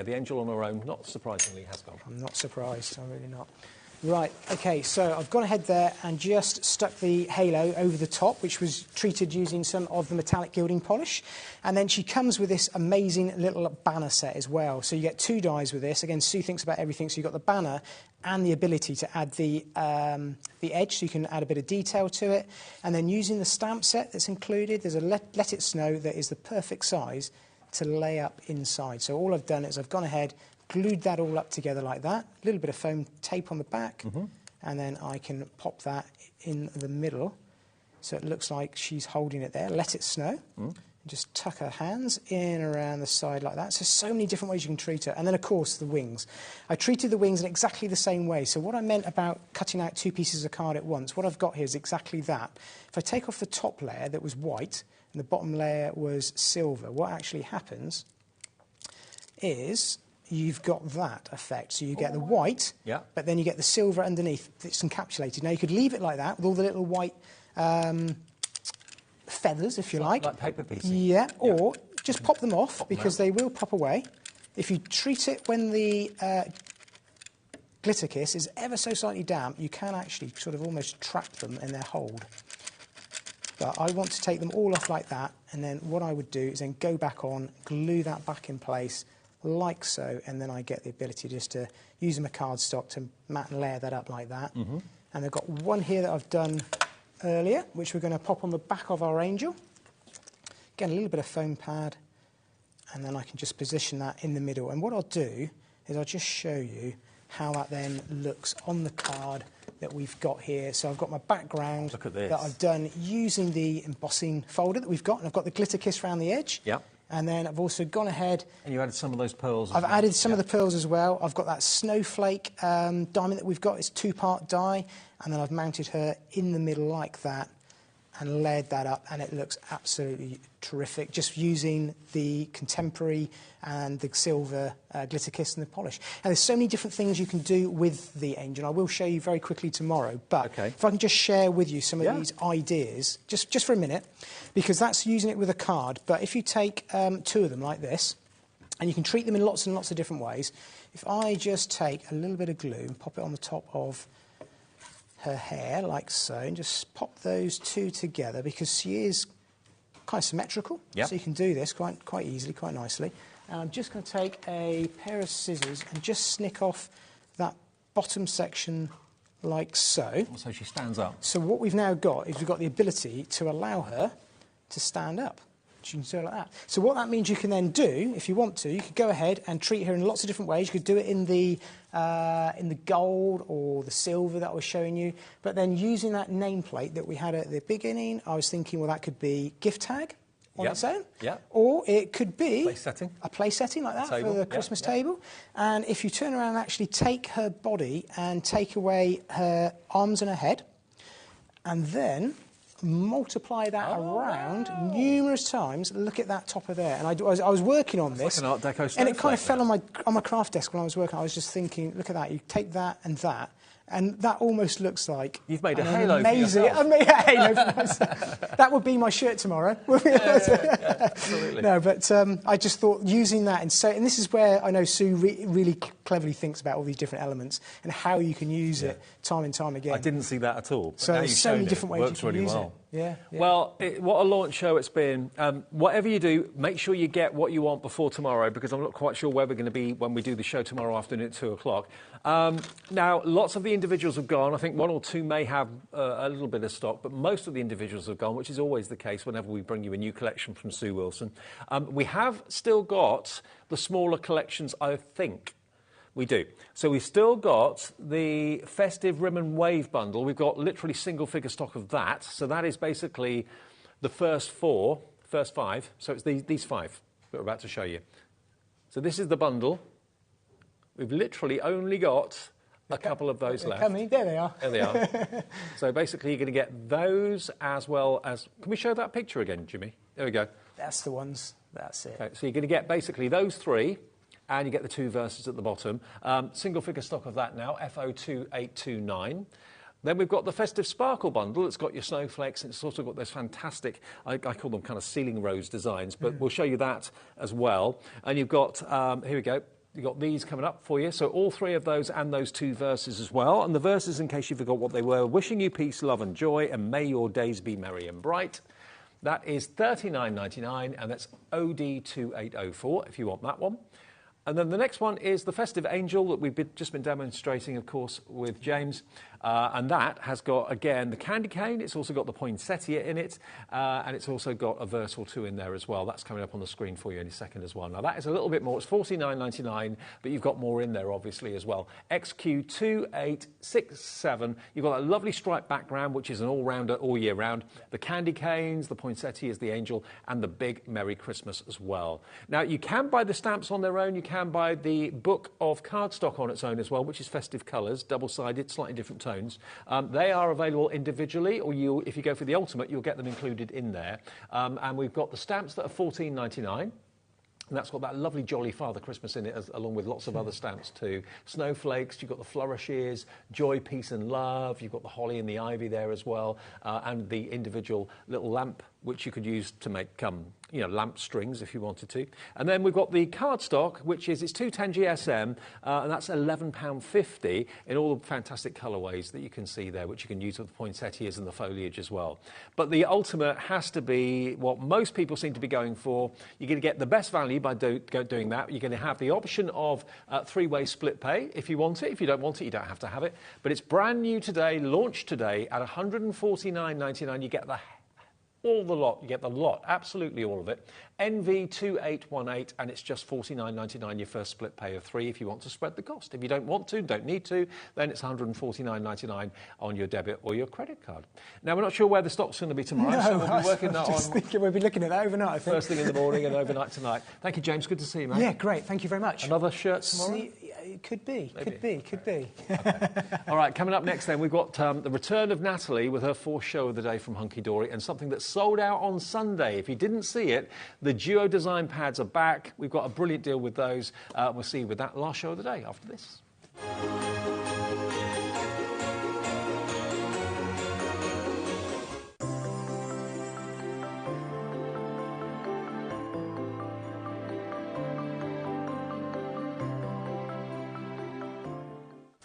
the angel on her own, not surprisingly, has gone. I'm not surprised. I'm really not. Right, OK, so I've gone ahead there and just stuck the halo over the top, which was treated using some of the metallic gilding polish. And then she comes with this amazing little banner set as well. So you get two dies with this. Again, Sue thinks about everything. So you've got the banner and the ability to add the edge, so you can add a bit of detail to it. And then using the stamp set that's included, there's a Let It Snow that is the perfect size to lay up inside. So all I've done is I've gone ahead, glued that all up together like that, a little bit of foam tape on the back, and then I can pop that in the middle so it looks like she's holding it there. Let it snow. Just tuck her hands in around the side like that. So many different ways you can treat her. And then, of course, the wings. I treated the wings in exactly the same way. So what I meant about cutting out two pieces of card at once, what I've got here is exactly that. If I take off the top layer that was white and the bottom layer was silver, what actually happens is you've got that effect. So you get the white, but then you get the silver underneath that's encapsulated. Now, you could leave it like that with all the little white feathers, if you like. Like paper pieces. Yeah, or just pop them off because they will pop away. If you treat it when the glitter kiss is ever so slightly damp, you can actually sort of almost trap them in their hold. But I want to take them all off like that, and then what I would do is then go back on, glue that back in place, like so, and then I get the ability just to use my cardstock to mat and layer that up like that. And I've got one here that I've done earlier, which we're going to pop on the back of our angel. Again, a little bit of foam pad, and then I can just position that in the middle. And what I'll do is I'll just show you how that then looks on the card that we've got here. So I've got my background that I've done using the embossing folder that we've got, and I've got the glitter kiss around the edge. Yeah. And then I've also gone ahead... And you added some of those pearls as I've well. added some of the pearls as well. I've got that snowflake diamond that we've got. It's 2-part die. And then I've mounted her in the middle like that and layered that up, and it looks absolutely terrific, just using the contemporary and the silver glitter kiss and the polish. And there's so many different things you can do with the angel. I will show you very quickly tomorrow, but if I can just share with you some of these ideas, just for a minute, because that's using it with a card. But if you take 2 of them like this, and you can treat them in lots and lots of different ways. If I just take a little bit of glue and pop it on the top of her hair, like so, and just pop those 2 together, because she is kind of symmetrical, so you can do this quite easily, quite nicely. And I'm just going to take a pair of scissors and just snick off that bottom section like so. So she stands up. So what we've now got is we've got the ability to allow her to stand up. You can do it like that. So what that means you can then do, if you want to, you could go ahead and treat her in lots of different ways. You could do it in the gold or the silver that I was showing you. But then using that nameplate that we had at the beginning, I was thinking, well, that could be gift tag on its own. Or it could be a place setting like that for the Christmas table. And if you turn around and actually take her body and take away her arms and her head, and then multiply that around numerous times. Look at that topper there. And I was working on this, like an Art Deco and it kind of fell on my craft desk when I was working. I was just thinking, look at that. You take that, and that almost looks like you've made a halo amazing. for yourself. I made a halo for myself. That would be my shirt tomorrow. Absolutely. No, but I just thought using that, and this is where I know Sue really cleverly thinks about all these different elements and how you can use it time and time again. I didn't see that at all. But so there's so many different ways you can use it. Yeah. Well, what a launch show it's been. Whatever you do, make sure you get what you want before tomorrow, because I'm not quite sure where we're going to be when we do the show tomorrow afternoon at 2 o'clock. Now, lots of the individuals have gone. I think 1 or 2 may have a little bit of stock, but most of the individuals have gone, which is always the case whenever we bring you a new collection from Sue Wilson. We have still got the smaller collections, I think. We do. So we've still got the festive ribbon wave bundle. We've got literally single figure stock of that. So that is basically the first 5. So it's these 5 that we're about to show you. So this is the bundle. We've literally only got a couple of those left. There they are. There they are. So basically you're going to get those as well as... Can we show that picture again, Jimmy? There we go. That's the ones. That's it. Okay, so you're going to get basically those 3. And you get the 2 verses at the bottom. Single figure stock of that now, FO2829. Then we've got the Festive Sparkle bundle. It's got your snowflakes, and it's also got those fantastic, I call them kind of ceiling rose designs, but we'll show you that as well. And you've got, here we go, you've got these coming up for you. So all 3 of those and those 2 verses as well. And the verses, in case you forgot what they were, wishing you peace, love and joy, and may your days be merry and bright. That is $39.99, and that's OD2804 if you want that one. And then the next one is the Festive Angel that we've just been demonstrating, of course, with James. And that has got, again, the candy cane. It's also got the poinsettia in it. And it's also got a verse or 2 in there as well. That's coming up on the screen for you in a second as well. Now, that is a little bit more. It's $49.99, but you've got more in there, obviously, as well. XQ2867. You've got that lovely striped background, which is an all-rounder all year round. The candy canes, the poinsettias, the angel, and the big Merry Christmas as well. Now, you can buy the stamps on their own. You can buy the book of cardstock on its own as well, which is festive colours, double-sided, slightly different tones. They are available individually, or if you go for the ultimate, you'll get them included in there. And we've got the stamps that are $14.99. And that's got that lovely Jolly Father Christmas in it, along with lots of other stamps too. Snowflakes, you've got the flourishes, joy, peace and love. You've got the holly and the ivy there as well. And the individual little lamp, which you could use to make lamp strings if you wanted to. And then we've got the cardstock, which is, it's 210 GSM, and that's £11.50 in all the fantastic colourways that you can see there, which you can use with the poinsettias and the foliage as well. But the ultimate has to be what most people seem to be going for. You're going to get the best value by doing that. You're going to have the option of 3-way split pay if you want it. If you don't want it, you don't have to have it. But it's brand new today, launched today at $149.99. You get the all the lot. You get the lot, absolutely all of it. NV2818, and it's just $49.99 your first split pay of 3 if you want to spread the cost. If you don't want to, don't need to, then it's $149.99 on your debit or your credit card. Now, we're not sure where the stock's going to be tomorrow, so we'll be working that on. Thinking we'll be looking at that overnight, I think. First thing in the morning and overnight tonight. Thank you, James. Good to see you, mate. Yeah, great. Thank you very much. Another shirt tomorrow? It could be. Maybe. Could be. Okay. All right, coming up next then, we've got the return of Natalie with her 4th show of the day from Hunky Dory, and something that sold out on Sunday. If you didn't see it, the Duo Design pads are back. We've got a brilliant deal with those. We'll see you with that last show of the day after this.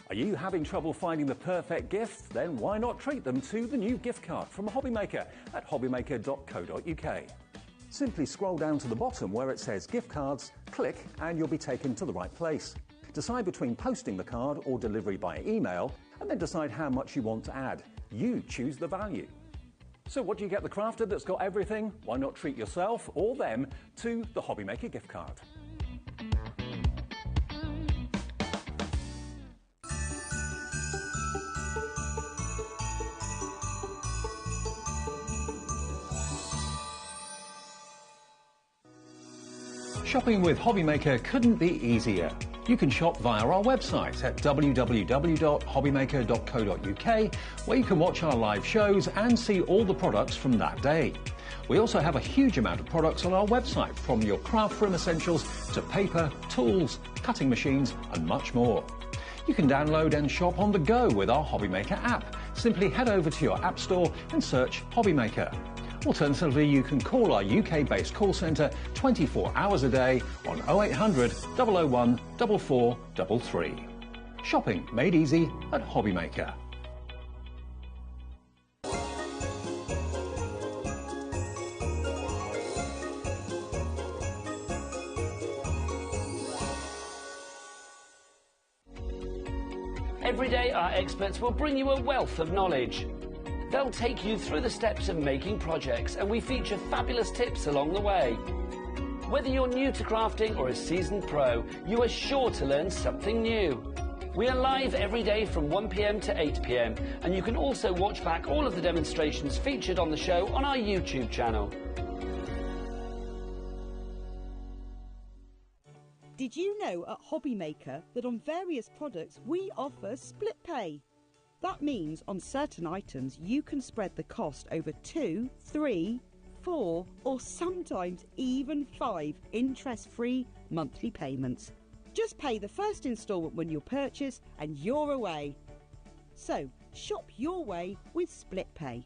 Are you having trouble finding the perfect gift? Then why not treat them to the new gift card from HobbyMaker at hobbymaker.co.uk. Simply scroll down to the bottom where it says gift cards, click and you'll be taken to the right place. Decide between posting the card or delivery by email and then decide how much you want to add. You choose the value. So what do you get the crafter that's got everything? Why not treat yourself or them to the HobbyMaker gift card? Shopping with HobbyMaker couldn't be easier. You can shop via our website at www.hobbymaker.co.uk, where you can watch our live shows and see all the products from that day. We also have a huge amount of products on our website, from your craft room essentials to paper, tools, cutting machines and much more. You can download and shop on the go with our HobbyMaker app. Simply head over to your app store and search HobbyMaker. Alternatively, you can call our UK-based call centre 24 hours a day on 0800 001 4433. Shopping made easy at HobbyMaker. Every day, our experts will bring you a wealth of knowledge. They'll take you through the steps of making projects, and we feature fabulous tips along the way. Whether you're new to crafting or a seasoned pro, you are sure to learn something new. We are live every day from 1 p.m. to 8 p.m, and you can also watch back all of the demonstrations featured on the show on our YouTube channel. Did you know at HobbyMaker that on various products we offer split pay? That means on certain items you can spread the cost over 2, 3, 4 or sometimes even 5 interest-free monthly payments. Just pay the first instalment when you purchase and you're away. So shop your way with split pay.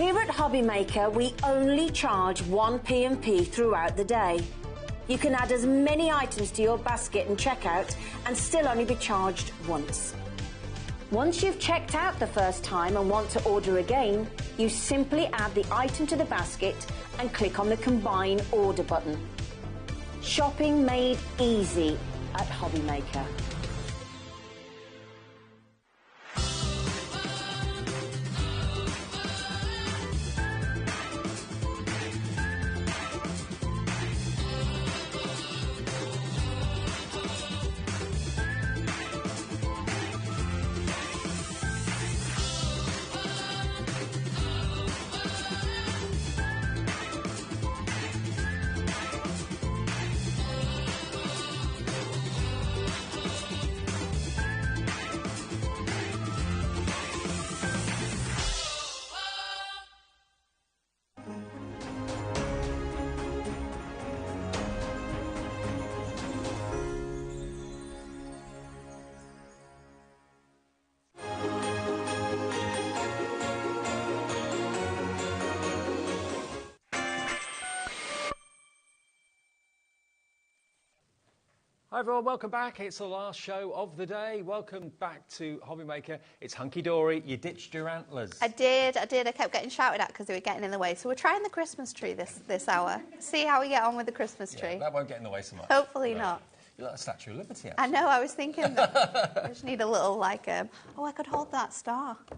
Here at HobbyMaker, we only charge one P&P throughout the day. You can add as many items to your basket and checkout and still only be charged once. Once you've checked out the first time and want to order again, you simply add the item to the basket and click on the Combine Order button. Shopping made easy at HobbyMaker. Hi everyone, welcome back. It's the last show of the day. Welcome back to HobbyMaker. It's hunky-dory. You ditched your antlers. I did. I kept getting shouted at because they were getting in the way. So we're trying the Christmas tree this hour. See how we get on with the Christmas tree. Yeah, that won't get in the way so much. Hopefully not. You're like a Statue of Liberty, actually. I know, I was thinking that. I just need a little, like, oh, I could hold that star. I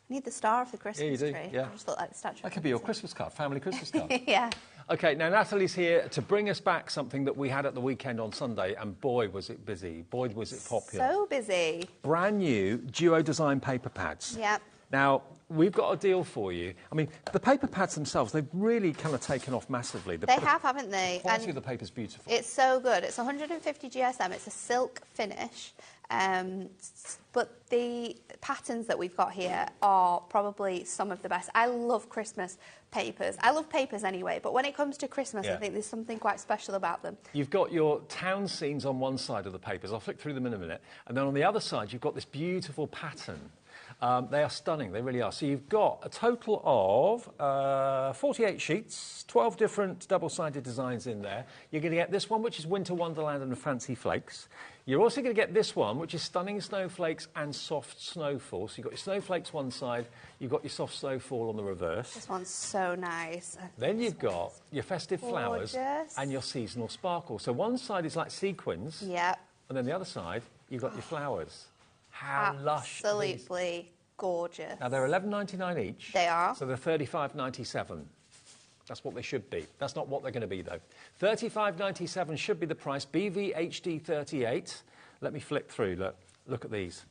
need the star of the Christmas tree. Yeah. I just look like the Statue. That could be your Christmas card, family Christmas card. Yeah. OK, now Natalie's here to bring us back something that we had at the weekend on Sunday, and boy, was it busy. Boy, was it popular. So busy. Brand new Duo Design paper pads. Yep. Now, we've got a deal for you. I mean, the paper pads themselves, they've really kind of taken off massively. They have, haven't they? The quality of the paper's beautiful. It's so good. It's 150 GSM. It's a silk finish. But the patterns that we've got here are probably some of the best. I love Christmas papers. I love papers anyway, but when it comes to Christmas, I think there's something quite special about them. You've got your town scenes on one side of the papers. I'll flick through them in a minute. And then on the other side, you've got this beautiful pattern. They are stunning, they really are. So you've got a total of 48 sheets, 12 different double-sided designs in there. You're going to get this one, which is Winter Wonderland and Fancy Flakes. You're also going to get this one, which is Stunning Snowflakes and Soft Snowfall. So you've got your snowflakes one side, you've got your soft snowfall on the reverse. This one's so nice. Then you've got your festive flowers and your seasonal sparkle. So one side is like sequins. Yep. And then the other side, you've got your flowers. How lush. Absolutely gorgeous. Now, they're $11.99 each. They are. So they're $35.97. That's what they should be. That's not what they're going to be, though. $35.97 should be the price. BVHD 38. Let me flick through. Look at these.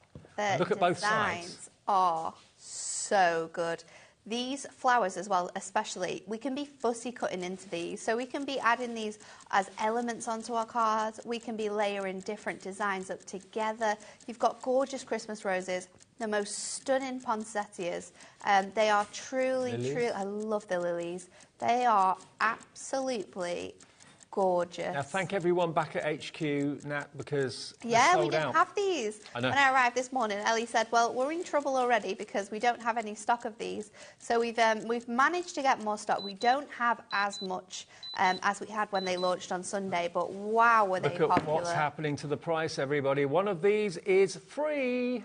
Look at both sides. Designs are so good. These flowers as well, especially, we can be fussy cutting into these. So we can be adding these as elements onto our cards. We can be layering different designs up together. You've got gorgeous Christmas roses, the most stunning poinsettias. They are truly, I love the lilies. They are absolutely gorgeous. Now, thank everyone back at HQ, Nat, because we didn't have these. I know. When I arrived this morning, Ellie said, well, we're in trouble already because we don't have any stock of these. So we've managed to get more stock. We don't have as much as we had when they launched on Sunday, but wow, were they popular. Look at what's happening to the price, everybody. One of these is free.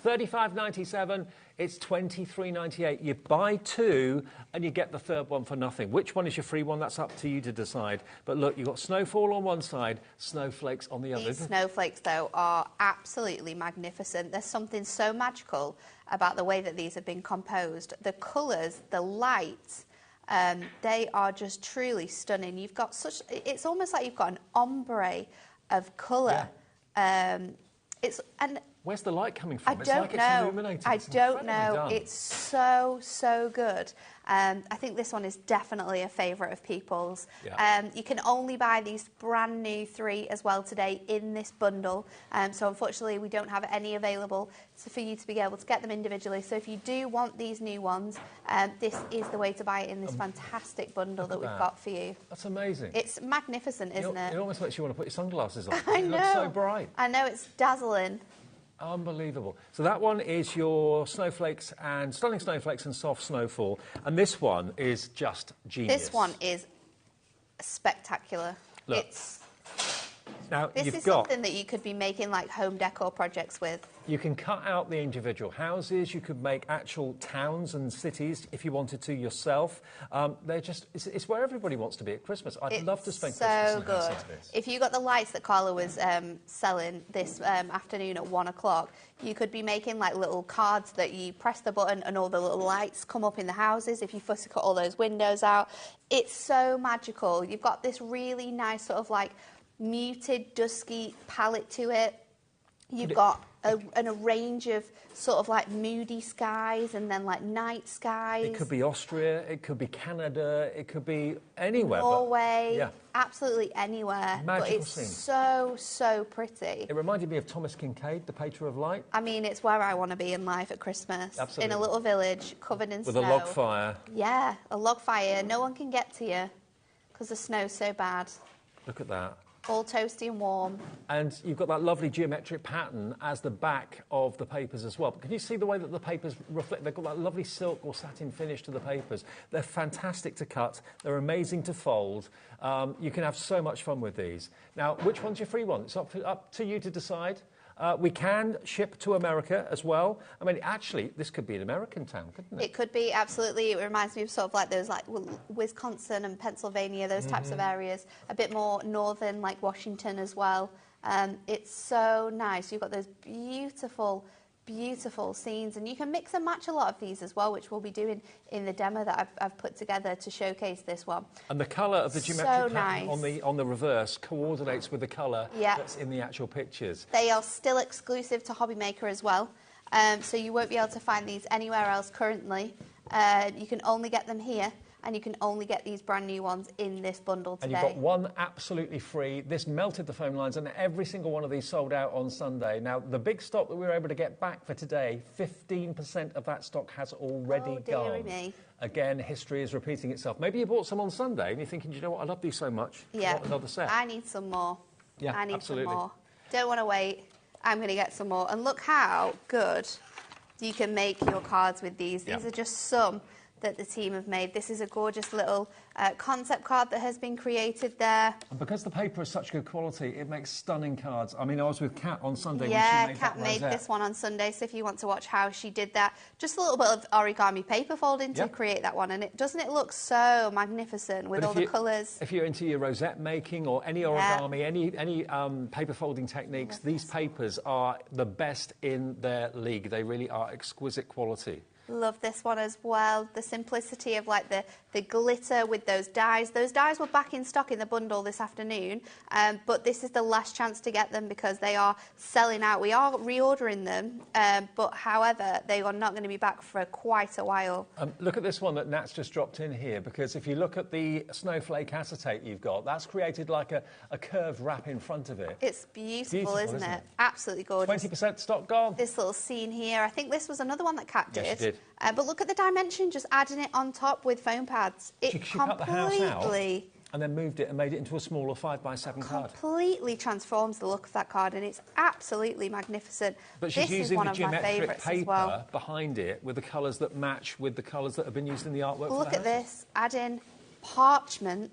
$35.97, it's $23.98. You buy two and you get the third one for nothing. Which one is your free one? That's up to you to decide. But look, you've got snowfall on one side, snowflakes on the other. These snowflakes, though, are absolutely magnificent. There's something so magical about the way that these have been composed. The colours, the light, they are just truly stunning. You've got it's almost like you've got an ombre of colour. Yeah. And where's the light coming from? I don't know. I don't know. Done. It's so good. I think this one is definitely a favourite of people's. Yeah. You can only buy these brand new 3 as well today in this bundle. So unfortunately, we don't have any available for you to be able to get them individually. So if you do want these new ones, this is the way to buy it in this fantastic bundle that we've got for you. That's amazing. It's magnificent, isn't it? It almost makes you want to put your sunglasses on. I know. It looks so bright. I know, it's dazzling. Unbelievable. So that one is your snowflakes and stunning snowflakes and soft snowfall. And this one is just genius. This one is spectacular. Look. Now, This is something that you could be making like home decor projects with. You can cut out the individual houses. You could make actual towns and cities if you wanted to yourself. They're just, it's where everybody wants to be at Christmas. I'd love to spend Christmas in a house like this. If you got the lights that Carla was selling this afternoon at 1 o'clock, you could be making like little cards that you press the button and all the little lights come up in the houses if you fussy cut all those windows out. It's so magical. You've got this really nice sort of like muted, dusky palette to it. You've got a range of sort of like moody skies and then like night skies. It could be Austria, it could be Canada, it could be anywhere. Norway, yeah. Absolutely anywhere. Magical but it's scene. so pretty. It reminded me of Thomas Kincaid, the Pater of Light. I mean, it's where I want to be in life at Christmas. Absolutely. In a little village covered in With snow. a log fire. Yeah, a log fire. No one can get to you because the snow's so bad. Look at that. All toasty and warm. And you've got that lovely geometric pattern as the back of the papers as well. But can you see the way that the papers reflect? They've got that lovely silk or satin finish to the papers. They're fantastic to cut. They're amazing to fold. You can have so much fun with these. Now, which one's your free one? It's up to you to decide. We can ship to America as well. I mean, actually, this could be an American town, couldn't it? It could be, absolutely. It reminds me of sort of like those like Wisconsin and Pennsylvania, those types of areas. A bit more northern, like Washington as well. It's so nice. You've got those beautiful scenes, and you can mix and match a lot of these as well, which we'll be doing in the demo that I've put together to showcase this one. And the colour of the geometric pattern nice. on the reverse coordinates with the colour that's in the actual pictures. They are still exclusive to HobbyMaker as well, so you won't be able to find these anywhere else currently. You can only get them here, and you can only get these brand new ones in this bundle today. And you've got one absolutely free. This melted the phone lines, and every single one of these sold out on Sunday. Now, the big stock that we were able to get back for today, 15% of that stock has already gone. Me. Again, history is repeating itself. Maybe you bought some on Sunday, and you're thinking, you know what, I love these so much. Yeah, I want another set. I need some more. Yeah, I need absolutely. some more. Don't want to wait. I'm going to get some more. And look how good you can make your cards with these. These are just some that the team have made. This is a gorgeous little concept card that has been created there. And because the paper is such good quality, it makes stunning cards. I mean, I was with Kat on Sunday when she made Kat that made rosette. this one on Sunday, so if you want to watch how she did that, just a little bit of origami paper folding to create that one, and doesn't it look so magnificent with all the colours? If you're into your rosette making or any origami, any paper folding techniques, these papers are the best in their league. They really are exquisite quality. Love this one as well. The simplicity of like the glitter with those dies. Those dies were back in stock in the bundle this afternoon, but this is the last chance to get them because they are selling out. We are reordering them, but however, they are not going to be back for quite a while. Look at this one that Nat's just dropped in here, because if you look at the snowflake acetate you've got, that's created like a curved wrap in front of it. It's beautiful, isn't it? Absolutely gorgeous. 20% stock gone. This little scene here, I think this was another one that Kat did. Yes, she did. But look at the dimension, just adding it on top with foam pads. It She cut the house out completely and then moved it and made it into a smaller 5x7 card. completely transforms the look of that card, and it's absolutely magnificent. But she's this is using one the of my geometric favourites paper as well. behind it with the colours that match with the colours that have been used in the artwork. Look for the at this, adding parchment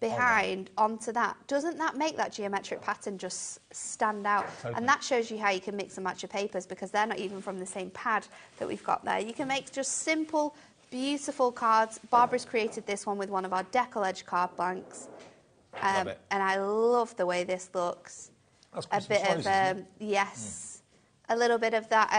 behind onto that. Doesn't that make that geometric pattern just stand out? Totally. And that shows you how you can mix and match your papers, because they're not even from the same pad that we've got there. You can make just simple, beautiful cards. Barbara's created this one with one of our decal edge card blanks. Love it. And I love the way this looks. That's A Christmas bit roses, of, isn't yes, a little bit of that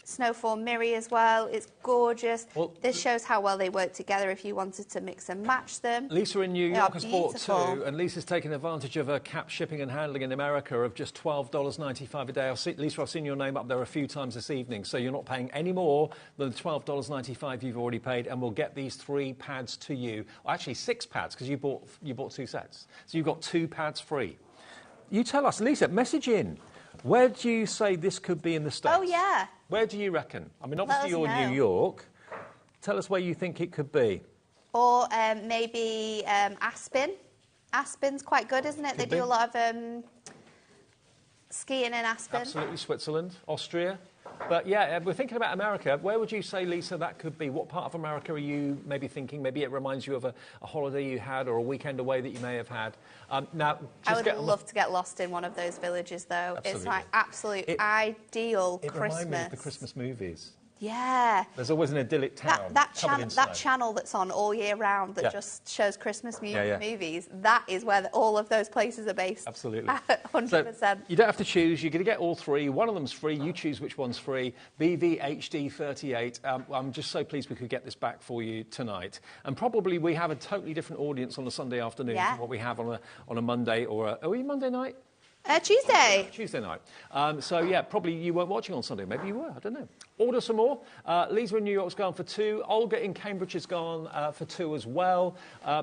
snowfall mirror as well. It's gorgeous. Well, this shows how well they work together if you wanted to mix and match them. Lisa in New They York are has bought beautiful. two, and Lisa's taken advantage of her cap shipping and handling in America of just $12.95 a day. Lisa, I've seen your name up there a few times this evening, so you're not paying any more than the $12.95 you've already paid, and we'll get these 3 pads to you. Well, actually 6 pads, because you bought 2 sets. So you've got 2 pads free. You tell us, Lisa, message in. Where do you say this could be in the States? Oh, yeah. Where do you reckon? I mean, obviously Let us you're know. New York. Tell us where you think it could be. Or maybe Aspen. Aspen's quite good, isn't it? Could They be. do a lot of skiing in Aspen. Absolutely, Switzerland, Austria. But yeah, we're thinking about America. Where would you say, Lisa, that could be? What part of America are you maybe thinking? Maybe it reminds you of a holiday you had or a weekend away that you may have had. Now, I would love to get lost in one of those villages, though. Absolutely. It's like ideal It Christmas. reminds me of the Christmas movies. Yeah. There's always an idyllic town. That channel that's on all year round that just shows Christmas movies, that is where all of those places are based. Absolutely. 100%. So you don't have to choose. You're going to get all three. One of them's free. You choose which one's free. BVHD38. I'm just so pleased we could get this back for you tonight. And probably we have a totally different audience on a Sunday afternoon from what we have on a Monday or are we Monday night? Tuesday. Tuesday night. So, yeah, probably you weren't watching on Sunday. Maybe you were. I don't know. Order some more. Lisa in New York's gone for 2. Olga in Cambridge has gone for 2 as well.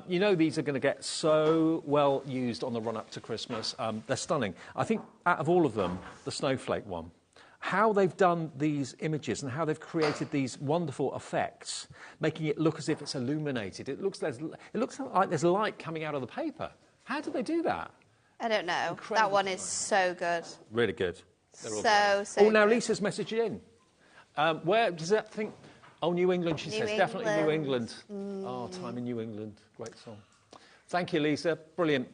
You know these are going to get so well used on the run-up to Christmas. They're stunning. I think out of all of them, the snowflake one, how they've done these images and how they've created these wonderful effects, making it look as if it's illuminated. It looks like there's light coming out of the paper. How did they do that? I don't know. Incredible that one is so good. Really good. So Oh, now good. Lisa's messaged in. Where does that think? Oh, New England, she says. Definitely New England. Oh, Time in New England. Great song. Thank you, Lisa. Brilliant.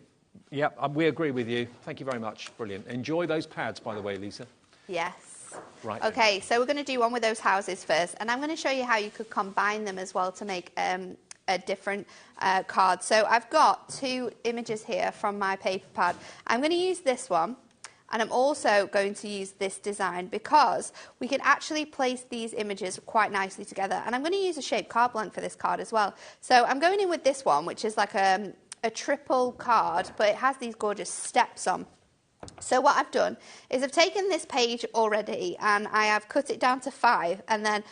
Yep, we agree with you. Thank you very much. Brilliant. Enjoy those pads, by the way, Lisa. Yes. Right. Okay, so we're going to do one with those houses first, and I'm going to show you how you could combine them as well to make a different card. So I've got 2 images here from my paper pad. I'm going to use this one, and I'm also going to use this design because we can actually place these images quite nicely together. And I'm going to use a shaped card blank for this card as well. So I'm going in with this one, which is like a triple card, but it has these gorgeous steps on. So what I've done is I've taken this page already and I have cut it down to 5, and then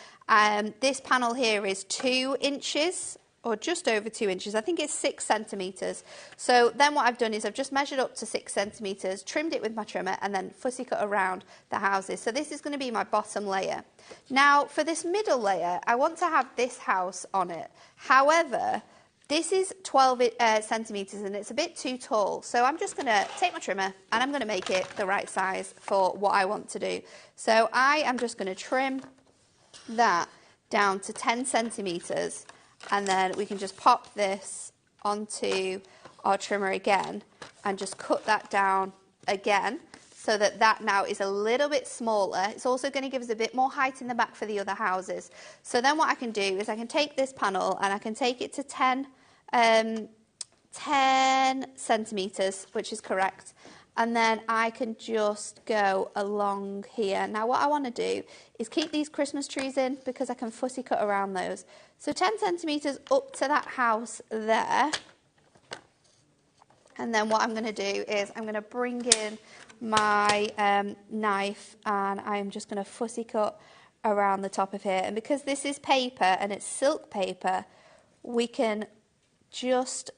this panel here is 2 inches or just over 2 inches. I think it's 6 centimetres. So then what I've done is I've just measured up to 6 centimetres, trimmed it with my trimmer, and then fussy cut around the houses. So this is going to be my bottom layer. Now for this middle layer, I want to have this house on it. However, this is 12 centimetres and it's a bit too tall. So I'm just going to take my trimmer and I'm going to make it the right size for what I want to do. So I am just going to trim that down to 10 centimetres, and then we can just pop this onto our trimmer again and just cut that down again so that that now is a little bit smaller. It's also going to give us a bit more height in the back for the other houses. So then what I can do is I can take this panel and I can take it to 10 centimetres, which is correct, and then I can just go along here. Now what I want to do is keep these Christmas trees in because I can fussy cut around those. So 10 centimetres up to that house there, and then what I'm going to do is I'm going to bring in my knife and I'm just going to fussy cut around the top of here. And because this is paper and it's silk paper, we can just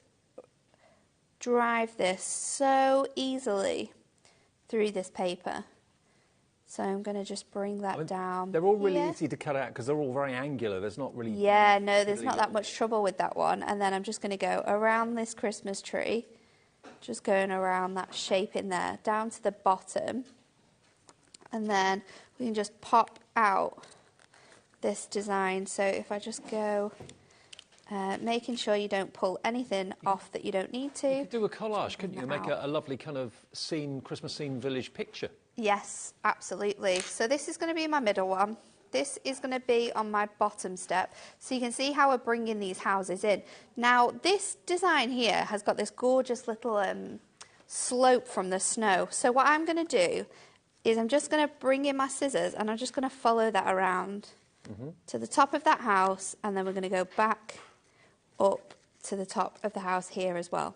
drive this so easily through this paper. So I'm going to just bring that down. They're all really easy to cut out because they're all very angular. There's not really... Yeah, no, there's not that much trouble with that one. And then I'm just going to go around this Christmas tree, just going around that shape in there, down to the bottom. And then we can just pop out this design. So if I just go... making sure you don't pull anything off that you don't need to. You could do a collage, couldn't you? Make a lovely kind of scene, Christmas scene village picture. Yes, absolutely. So this is going to be my middle one. This is going to be on my bottom step. So you can see how we're bringing these houses in. Now, this design here has got this gorgeous little slope from the snow. So what I'm going to do is I'm just going to bring in my scissors and I'm just going to follow that around to the top of that house, and then we're going to go back up to the top of the house here as well,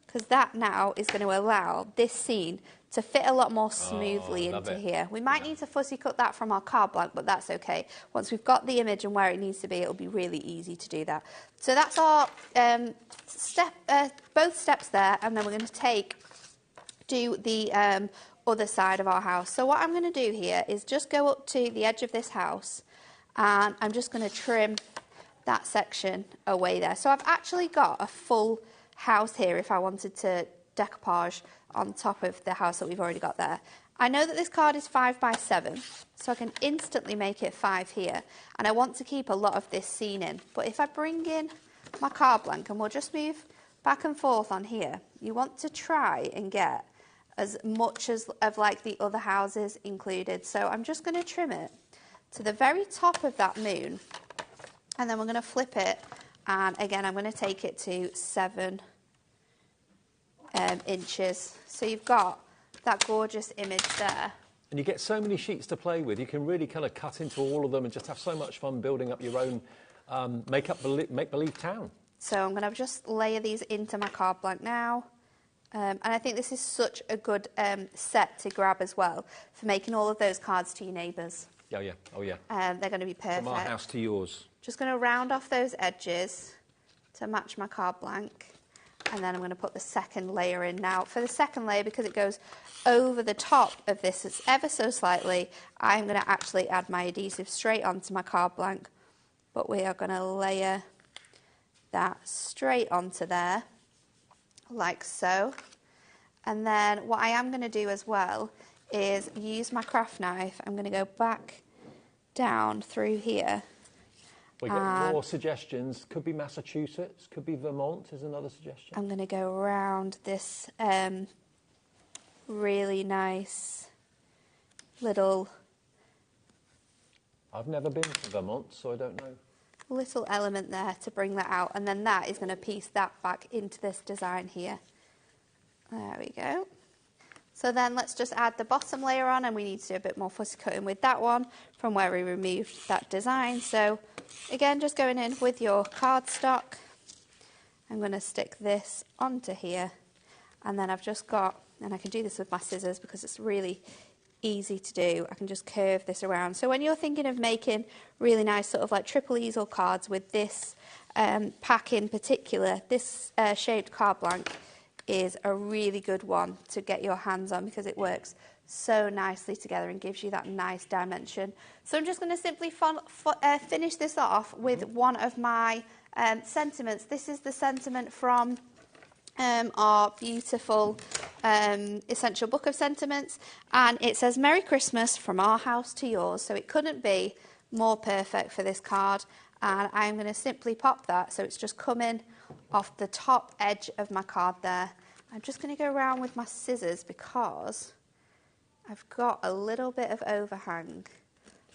because that now is going to allow this scene to fit a lot more smoothly into here. We might need to fussy cut that from our card blank, but that's okay. Once we've got the image and where it needs to be, it'll be really easy to do that. So that's our both steps there, and then we're going to do the other side of our house. So what I'm going to do here is just go up to the edge of this house, and I'm just going to trim that section away there. So I've actually got a full house here if I wanted to decoupage on top of the house that we've already got there. I know that this card is 5 by 7, so I can instantly make it 5 here. And I want to keep a lot of this scene in. But if I bring in my card blank, and we'll just move back and forth on here, you want to try and get as much as of like the other houses included. So I'm just going to trim it to the very top of that moon, and then we're going to flip it, and again I'm going to take it to 7 inches. So you've got that gorgeous image there. And you get so many sheets to play with. You can really kind of cut into all of them and just have so much fun building up your own make-believe town. So I'm going to just layer these into my card blank now. And I think this is such a good set to grab as well for making all of those cards to your neighbours. Oh, yeah. Oh, yeah. They're going to be perfect. From our house to yours. Just going to round off those edges to match my card blank. And then I'm going to put the second layer in now. For the second layer, because it goes over the top of this, it's ever so slightly, I'm going to actually add my adhesive straight onto my card blank. But we are going to layer that straight onto there, like so. And then what I am going to do as well is use my craft knife. I'm going to go back down through here. We get more suggestions. Could be Massachusetts, could be Vermont is another suggestion. I'm going to go around this really nice little... I've never been to Vermont, so I don't know. Little element there to bring that out, and then that is going to piece that back into this design here. There we go. So then let's just add the bottom layer on, and we need to do a bit more fussy cutting with that one from where we removed that design. So again, just going in with your cardstock, I'm going to stick this onto here, and then I've just got, and I can do this with my scissors because it's really easy to do. I can just curve this around. So when you're thinking of making really nice sort of like triple easel cards with this pack in particular, this shaped card blank is a really good one to get your hands on because it works so nicely together and gives you that nice dimension. So I'm just going to simply finish this off with one of my sentiments. This is the sentiment from our beautiful essential book of sentiments, and it says Merry Christmas from our house to yours. So it couldn't be more perfect for this card, and I'm going to simply pop that so it's just coming off the top edge of my card there. I'm just going to go around with my scissors because I've got a little bit of overhang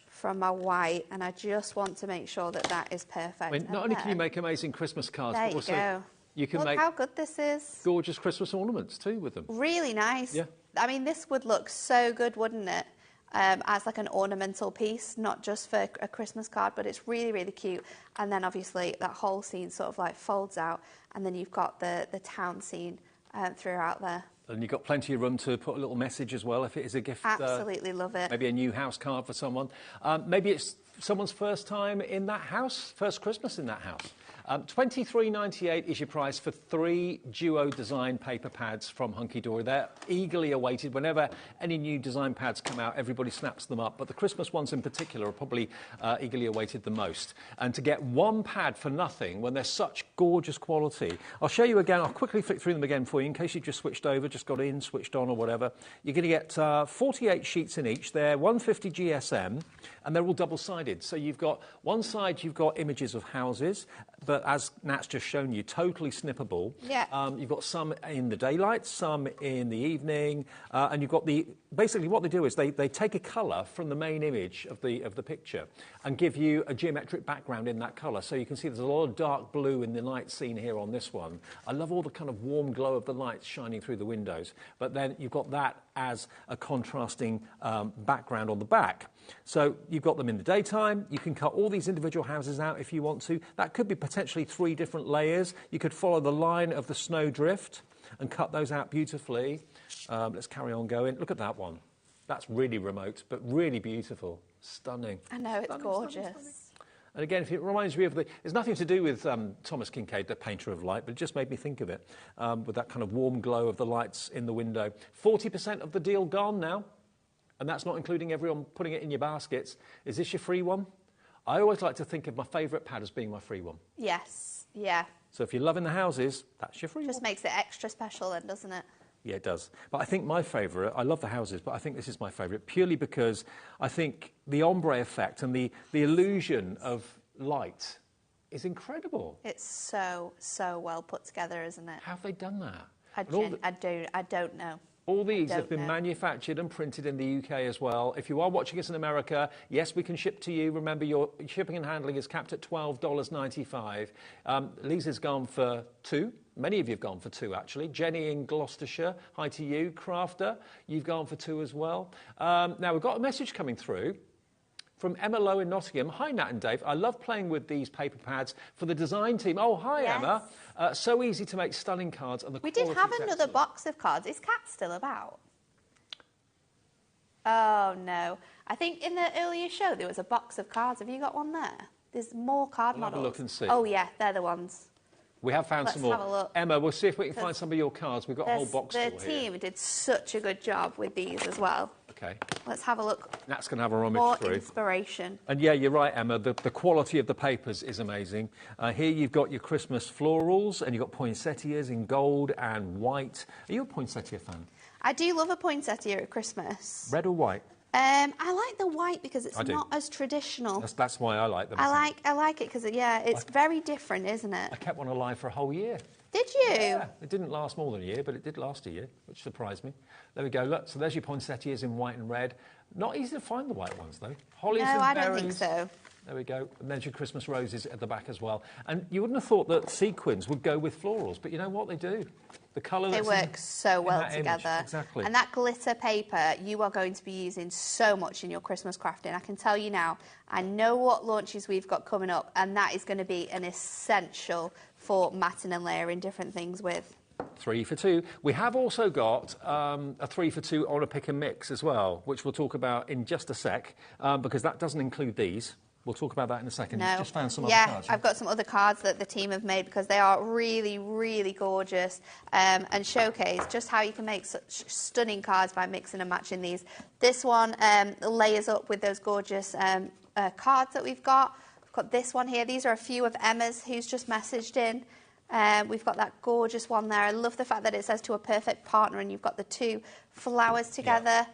from my white, and I just want to make sure that that is perfect. I mean, not only can you make amazing Christmas cards, but also you can make how good this is. Gorgeous Christmas ornaments too with them. Really nice. Yeah. I mean, this would look so good, wouldn't it? As like an ornamental piece, not just for a Christmas card, but it's really, really cute. And then obviously that whole scene sort of like folds out, and then you've got the town scene throughout there. And you've got plenty of room to put a little message as well if it is a gift. Absolutely love it. Maybe a new house card for someone. Maybe it's someone's first time in that house, first Christmas in that house. $23.98 is your price for 3 duo design paper pads from Hunky Dory. They're eagerly awaited. Whenever any new design pads come out, everybody snaps them up. But the Christmas ones in particular are probably eagerly awaited the most. And to get one pad for nothing when they're such gorgeous quality, I'll show you again. I'll quickly flick through them again for you in case you just switched over, just got in, switched on or whatever. You're going to get 48 sheets in each. They're 150 GSM and they're all double-sided. So you've got one side, you've got images of houses, but as Nat's just shown you, totally snippable. Yeah. You've got some in the daylight, some in the evening, and you've got basically what they do is they take a colour from the main image of the picture and give you a geometric background in that colour. So you can see there's a lot of dark blue in the night scene here on this one. I love all the kind of warm glow of the lights shining through the windows, but then you've got that as a contrasting background on the back. So you've got them in the daytime. You can cut all these individual houses out if you want to. That could be potentially 3 different layers. You could follow the line of the snowdrift and cut those out beautifully. Let's carry on going. Look at that one. That's really remote, but really beautiful. Stunning. I know, it's gorgeous. Stunning. And again, it reminds me of it's nothing to do with Thomas Kinkade, the painter of light, but it just made me think of it, with that kind of warm glow of the lights in the window. 40% of the deal gone now, and that's not including everyone putting it in your baskets. Is this your free one? I always like to think of my favourite pad as being my free one. Yes, yeah. So if you're loving the houses, that's your free one. Just makes it extra special then, doesn't it? Yeah, it does. But I think my favourite, I love the houses, but I think this is my favourite purely because I think the ombre effect and the illusion of light is incredible. It's so well put together, isn't it? How have they done that? I don't know. All these have been manufactured and printed in the UK as well. If you are watching us in America, yes, we can ship to you. Remember, your shipping and handling is capped at $12.95. Lisa's gone for 2. Many of you have gone for 2, actually. Jenny in Gloucestershire, hi to you. Crafter, you've gone for 2 as well. Now, we've got a message coming through from Emma Lowe in Nottingham. Hi, Nat and Dave. I love playing with these paper pads for the design team. Oh, hi, yes. Emma. So easy to make stunning cards. And we did have another box of cards. Is Kat still about? Oh, no. I think in the earlier show there was a box of cards. Have you got one there? There's more card models. Have a look and see. Oh, yeah, they're the ones. We have found some more. Let's have a look. Emma, we'll see if we can find some of your cards. We've got a whole box full here. The team did such a good job with these as well. Okay. Let's have a look. Nat's going to have a rummage more through. More inspiration. And yeah, you're right, Emma. The quality of the papers is amazing. Here you've got your Christmas florals, and you've got poinsettias in gold and white. Are you a poinsettia fan? I do love a poinsettia at Christmas. Red or white? I like the white because it's not as traditional. That's why I like them. I like it because it's very different, isn't it? I kept one alive for a whole year. Did you? Yeah, it didn't last more than a year, but it did last a year, which surprised me. There we go. Look, so there's your poinsettias in white and red. Not easy to find the white ones, though. Hollies and berries. No, I don't think so. There we go. And there's your Christmas roses at the back as well. And you wouldn't have thought that sequins would go with florals, but you know what? They do. The colour they work so well together. Exactly. And that glitter paper you are going to be using so much in your Christmas crafting. I can tell you now, I know what launches we've got coming up, and that is going to be an essential for matting and layering different things with. 3 for 2. We have also got a 3 for 2 on a pick and mix as well, which we'll talk about in just a sec, because that doesn't include these. We'll talk about that in a second. No. Just found some other cards. Yeah, I've got some other cards that the team have made because they are really, really gorgeous and showcase just how you can make such stunning cards by mixing and matching these. This one layers up with those gorgeous cards that we've got. We've got this one here. These are a few of Emma's who's just messaged in. We've got that gorgeous one there. I love the fact that it says to a perfect partner and you've got the 2 flowers together. Yeah.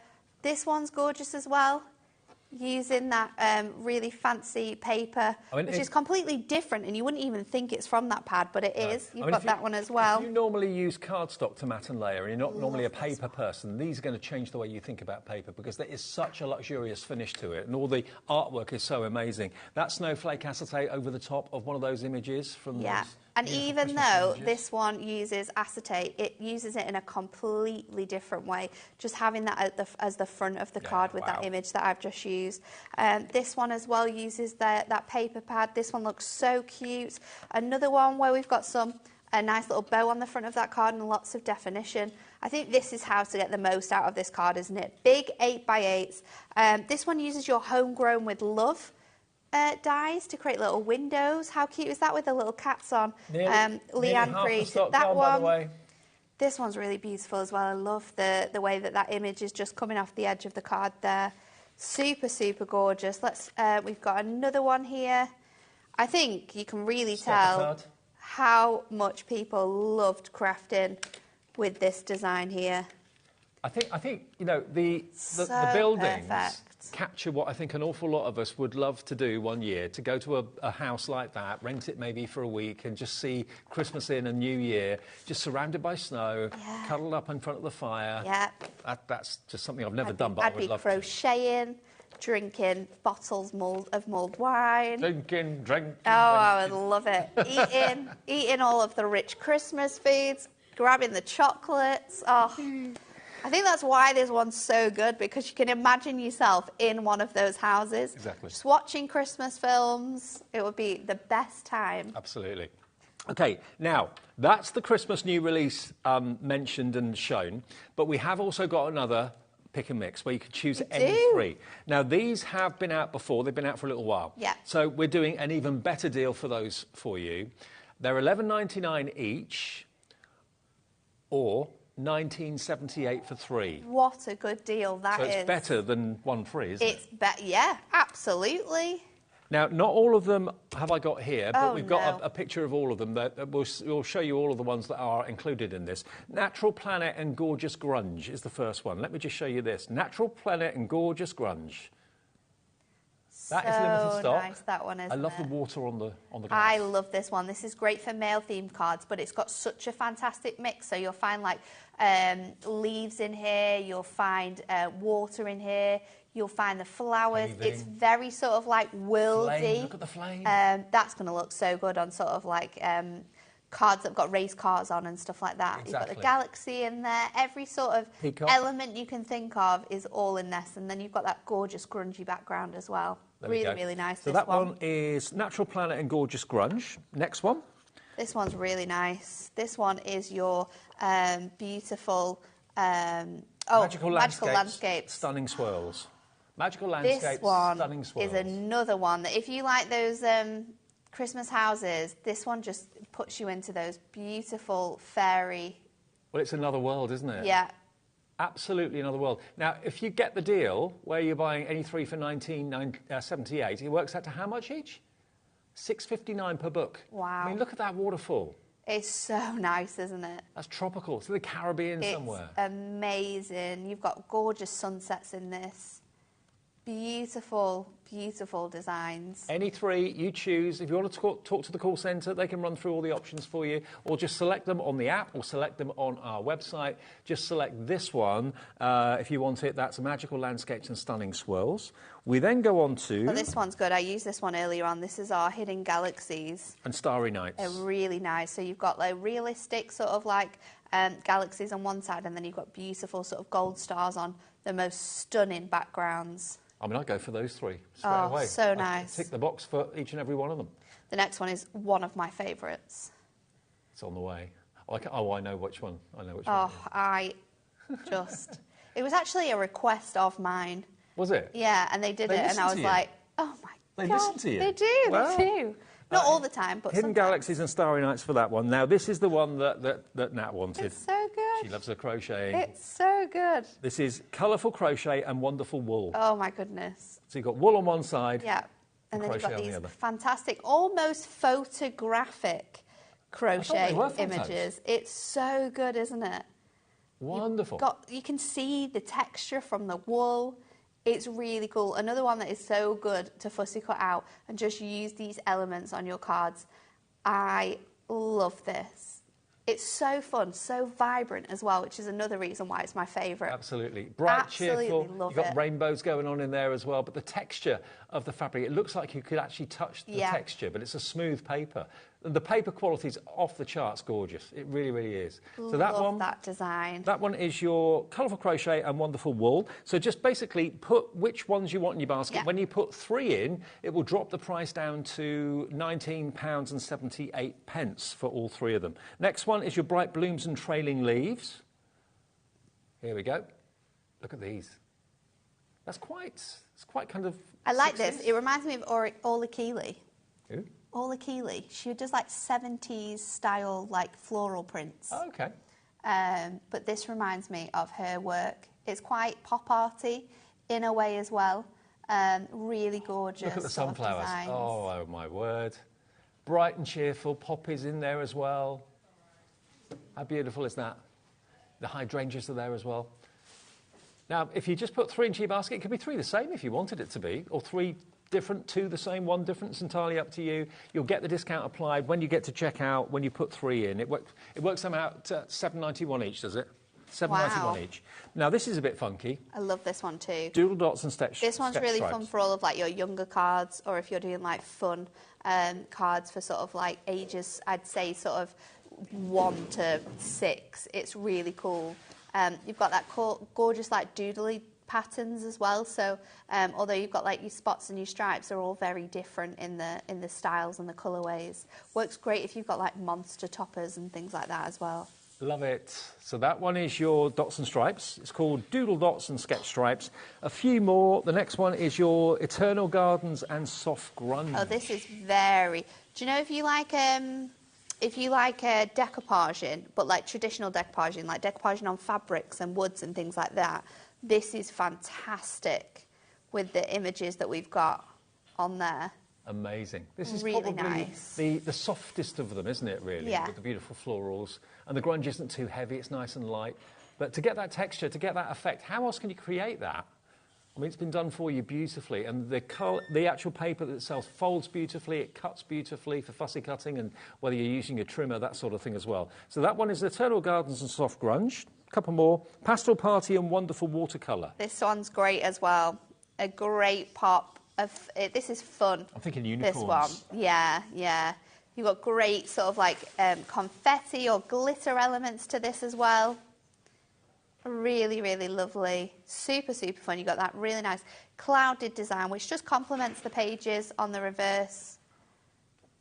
This one's gorgeous as well. Using that really fancy paper, which is completely different, and you wouldn't even think it's from that pad, but it is. You've got that one as well. If you normally use cardstock to mat and layer, and you're not normally a paper person, these are going to change the way you think about paper because there is such a luxurious finish to it, and all the artwork is so amazing. That snowflake acetate over the top of one of those images from those and even though this one uses acetate, it uses it in a completely different way. Just having that as the front of the card with that image that I've just used. This one as well uses that paper pad. This one looks so cute. Another one where we've got a nice little bow on the front of that card and lots of definition. I think this is how to get the most out of this card, isn't it? Big 8x8s. This one uses your homegrown with love dies to create little windows. How cute is that with the little cats on? Leanne created that one. By the way. This one's really beautiful as well. I love the way that image is just coming off the edge of the card there. Super, super gorgeous. We've got another one here. I think you can really tell how much people loved crafting with this design here. I think you know the buildings capture what I think an awful lot of us would love to do one year, to go to a house like that, rent it maybe for a week and just see Christmas in and New Year, just surrounded by snow, cuddled up in front of the fire. Yeah. That's just something I've never done, but I would love to. I'd be crocheting, drinking bottles of mulled wine. Drinking. Oh, I would love it. Eating all of the rich Christmas foods, grabbing the chocolates. Oh, I think that's why this one's so good, because you can imagine yourself in one of those houses. Exactly. Just watching Christmas films. It would be the best time. Absolutely. Okay, now, that's the Christmas new release mentioned and shown, but we have also got another pick and mix where you can choose any 3. Now, these have been out before. They've been out for a little while. Yeah. So we're doing an even better deal for those for you. They're $11.99 each, or $19.78 for 3. What a good deal that is. So it's better than 1 free, isn't it? Yeah, absolutely. Now, not all of them have I got here, but we've got no. a picture of all of them. We'll show you all of the ones that are included in this. Natural Planet and Gorgeous Grunge is the first one. Let me just show you this. Natural Planet and Gorgeous Grunge. That is limited stock. Nice, that one, isn't I love it? the water on the glass. I love this one. This is great for male-themed cards, but it's got such a fantastic mix. So you'll find like leaves in here. You'll find water in here. You'll find the flowers. Paving. It's very sort of like wildy. Flame. Look at the flame. That's going to look so good on sort of like cards that have got race cars on and stuff like that. Exactly. You've got the galaxy in there. Every sort of Peacock. element you can think of is all in this. And then you've got that gorgeous grungy background as well. Really, really nice. So that one is Natural Planet and Gorgeous Grunge. Next one. This one's really nice. This one is your beautiful Magical landscapes. Stunning swirls. Magical landscapes, This one stunning swirls. is another one that if you like those Christmas houses, this one just puts you into those beautiful fairy. Well, it's another world, isn't it? Yeah. Absolutely another world. Now, if you get the deal where you're buying any three for $19.78, it works out to how much each? $6.59 per book. Wow. I mean, look at that waterfall. It's so nice, isn't it? That's tropical. It's in the Caribbean somewhere. It's amazing. You've got gorgeous sunsets in this. Beautiful, beautiful designs. Any three you choose. If you want to talk to the call centre, they can run through all the options for you, or just select them on the app or select them on our website. Just select this one if you want it. That's Magical Landscapes and Stunning Swirls. We then go on to... Oh, this one's good. I used this one earlier on. This is our Hidden Galaxies. And Starry Nights. They're really nice. So you've got like realistic sort of like galaxies on one side, and then you've got beautiful sort of gold stars on the most stunning backgrounds. I mean, I'd go for those three straight away. Oh, so I'd nice. tick the box for each and every one of them. The next one is one of my favourites. It's on the way. I know which one. I know which one. Oh, I just... It was actually a request of mine. Was it? Yeah, and they did it, and I was like, oh my God. They listen to you? They do, they do. Not all the time, but Hidden sometimes. Galaxies and Starry Nights for that one. Now, this is the one that Nat wanted. It's so good. She loves her crocheting. It's so good. This is Colourful Crochet and Wonderful Wool. Oh, my goodness. So you've got wool on one side. Yeah. And then you've crochet got on the these other. fantastic, almost photographic crochet they were photos. images. It's so good, isn't it? Wonderful. You can see the texture from the wool. It's really cool. Another one that is so good to fussy cut out and just use these elements on your cards. I love this. It's so fun, so vibrant as well, which is another reason why it's my favourite. Absolutely. Bright, Absolutely cheerful. love You've got it. rainbows going on in there as well, but the texture of the fabric, it looks like you could actually touch the Yeah. texture, but it's a smooth paper. And the paper quality is off the charts gorgeous. It really, really is. So that Love one, that design. That one is your Colourful Crochet and Wonderful Wool. So just basically put which ones you want in your basket. Yeah. When you put 3 in, it will drop the price down to £19.78 for all 3 of them. Next one is your Bright Blooms and Trailing Leaves. Here we go. Look at these. It's quite kind of... I like 60s. this. It reminds me of Orla Keeley. Who? Orla Keeley. She does like 70s style, like floral prints. Oh, okay. But this reminds me of her work. It's quite pop arty in a way as well. Really gorgeous. Look at the sort of sunflowers. designs. Oh, my word. Bright and cheerful. Poppies in there as well. How beautiful is that? The hydrangeas are there as well. Now, if you just put 3 into your basket, it could be 3 the same if you wanted it to be, or 3 different, 2 the same, 1 different. It's entirely up to you. You'll get the discount applied when you get to checkout, when you put 3 in. It works them out $7.91 each, does it? $7.91 each. Now, this is a bit funky. I love this one too. Doodle dots and sketch. This one's really stripes. fun for all of like your younger cards, or if you're doing like fun cards for sort of like ages, I'd say sort of 1 to 6. It's really cool. You've got that gorgeous like doodly patterns as well. So although you've got like your spots and your stripes, they're all very different in the styles and the colourways. Works great if you've got like monster toppers and things like that as well. Love it. So that one is your dots and stripes. It's called Doodle Dots and Sketch Stripes. A few more. The next one is your Eternal Gardens and Soft Grunge. Oh, this is very... Do you know if you like decoupaging, but like traditional decoupaging, like decoupaging on fabrics and woods and things like that, this is fantastic with the images that we've got on there. Amazing. This is Really probably nice. the softest of them, isn't it, really? Yeah. With the beautiful florals. And the grunge isn't too heavy, it's nice and light. But to get that texture, to get that effect, how else can you create that? I mean, it's been done for you beautifully. And the actual paper itself folds beautifully, it cuts beautifully for fussy cutting, and whether you're using a trimmer, that sort of thing as well. So that one is Eternal Gardens and Soft Grunge. A couple more. Pastel Party and Wonderful Watercolour. This one's great as well. A great pop. This is fun. I'm thinking unicorns. This one, yeah. You've got great sort of like confetti or glitter elements to this as well. Really, really lovely. Super, super fun. You've got that really nice clouded design, which just complements the pages on the reverse.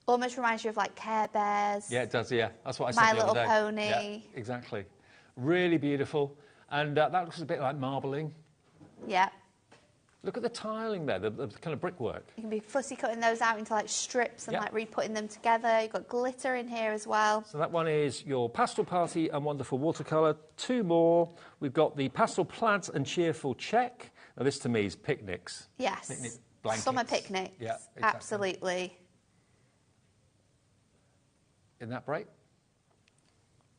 Almost reminds you of like Care Bears. Yeah, it does, yeah. That's what I said My the other Little day. Pony. Yeah, exactly. Really beautiful. And that looks a bit like marbling. Yeah. Look at the tiling there, the kind of brickwork. You can be fussy cutting those out into like strips and like re-putting them together. You've got glitter in here as well. So that one is your Pastel Party and Wonderful Watercolour. Two more. We've got the Pastel Plaids and Cheerful Check. Now this to me is picnics. Yes. Picnic blankets. Summer picnics. Yeah, exactly. Absolutely. In that break.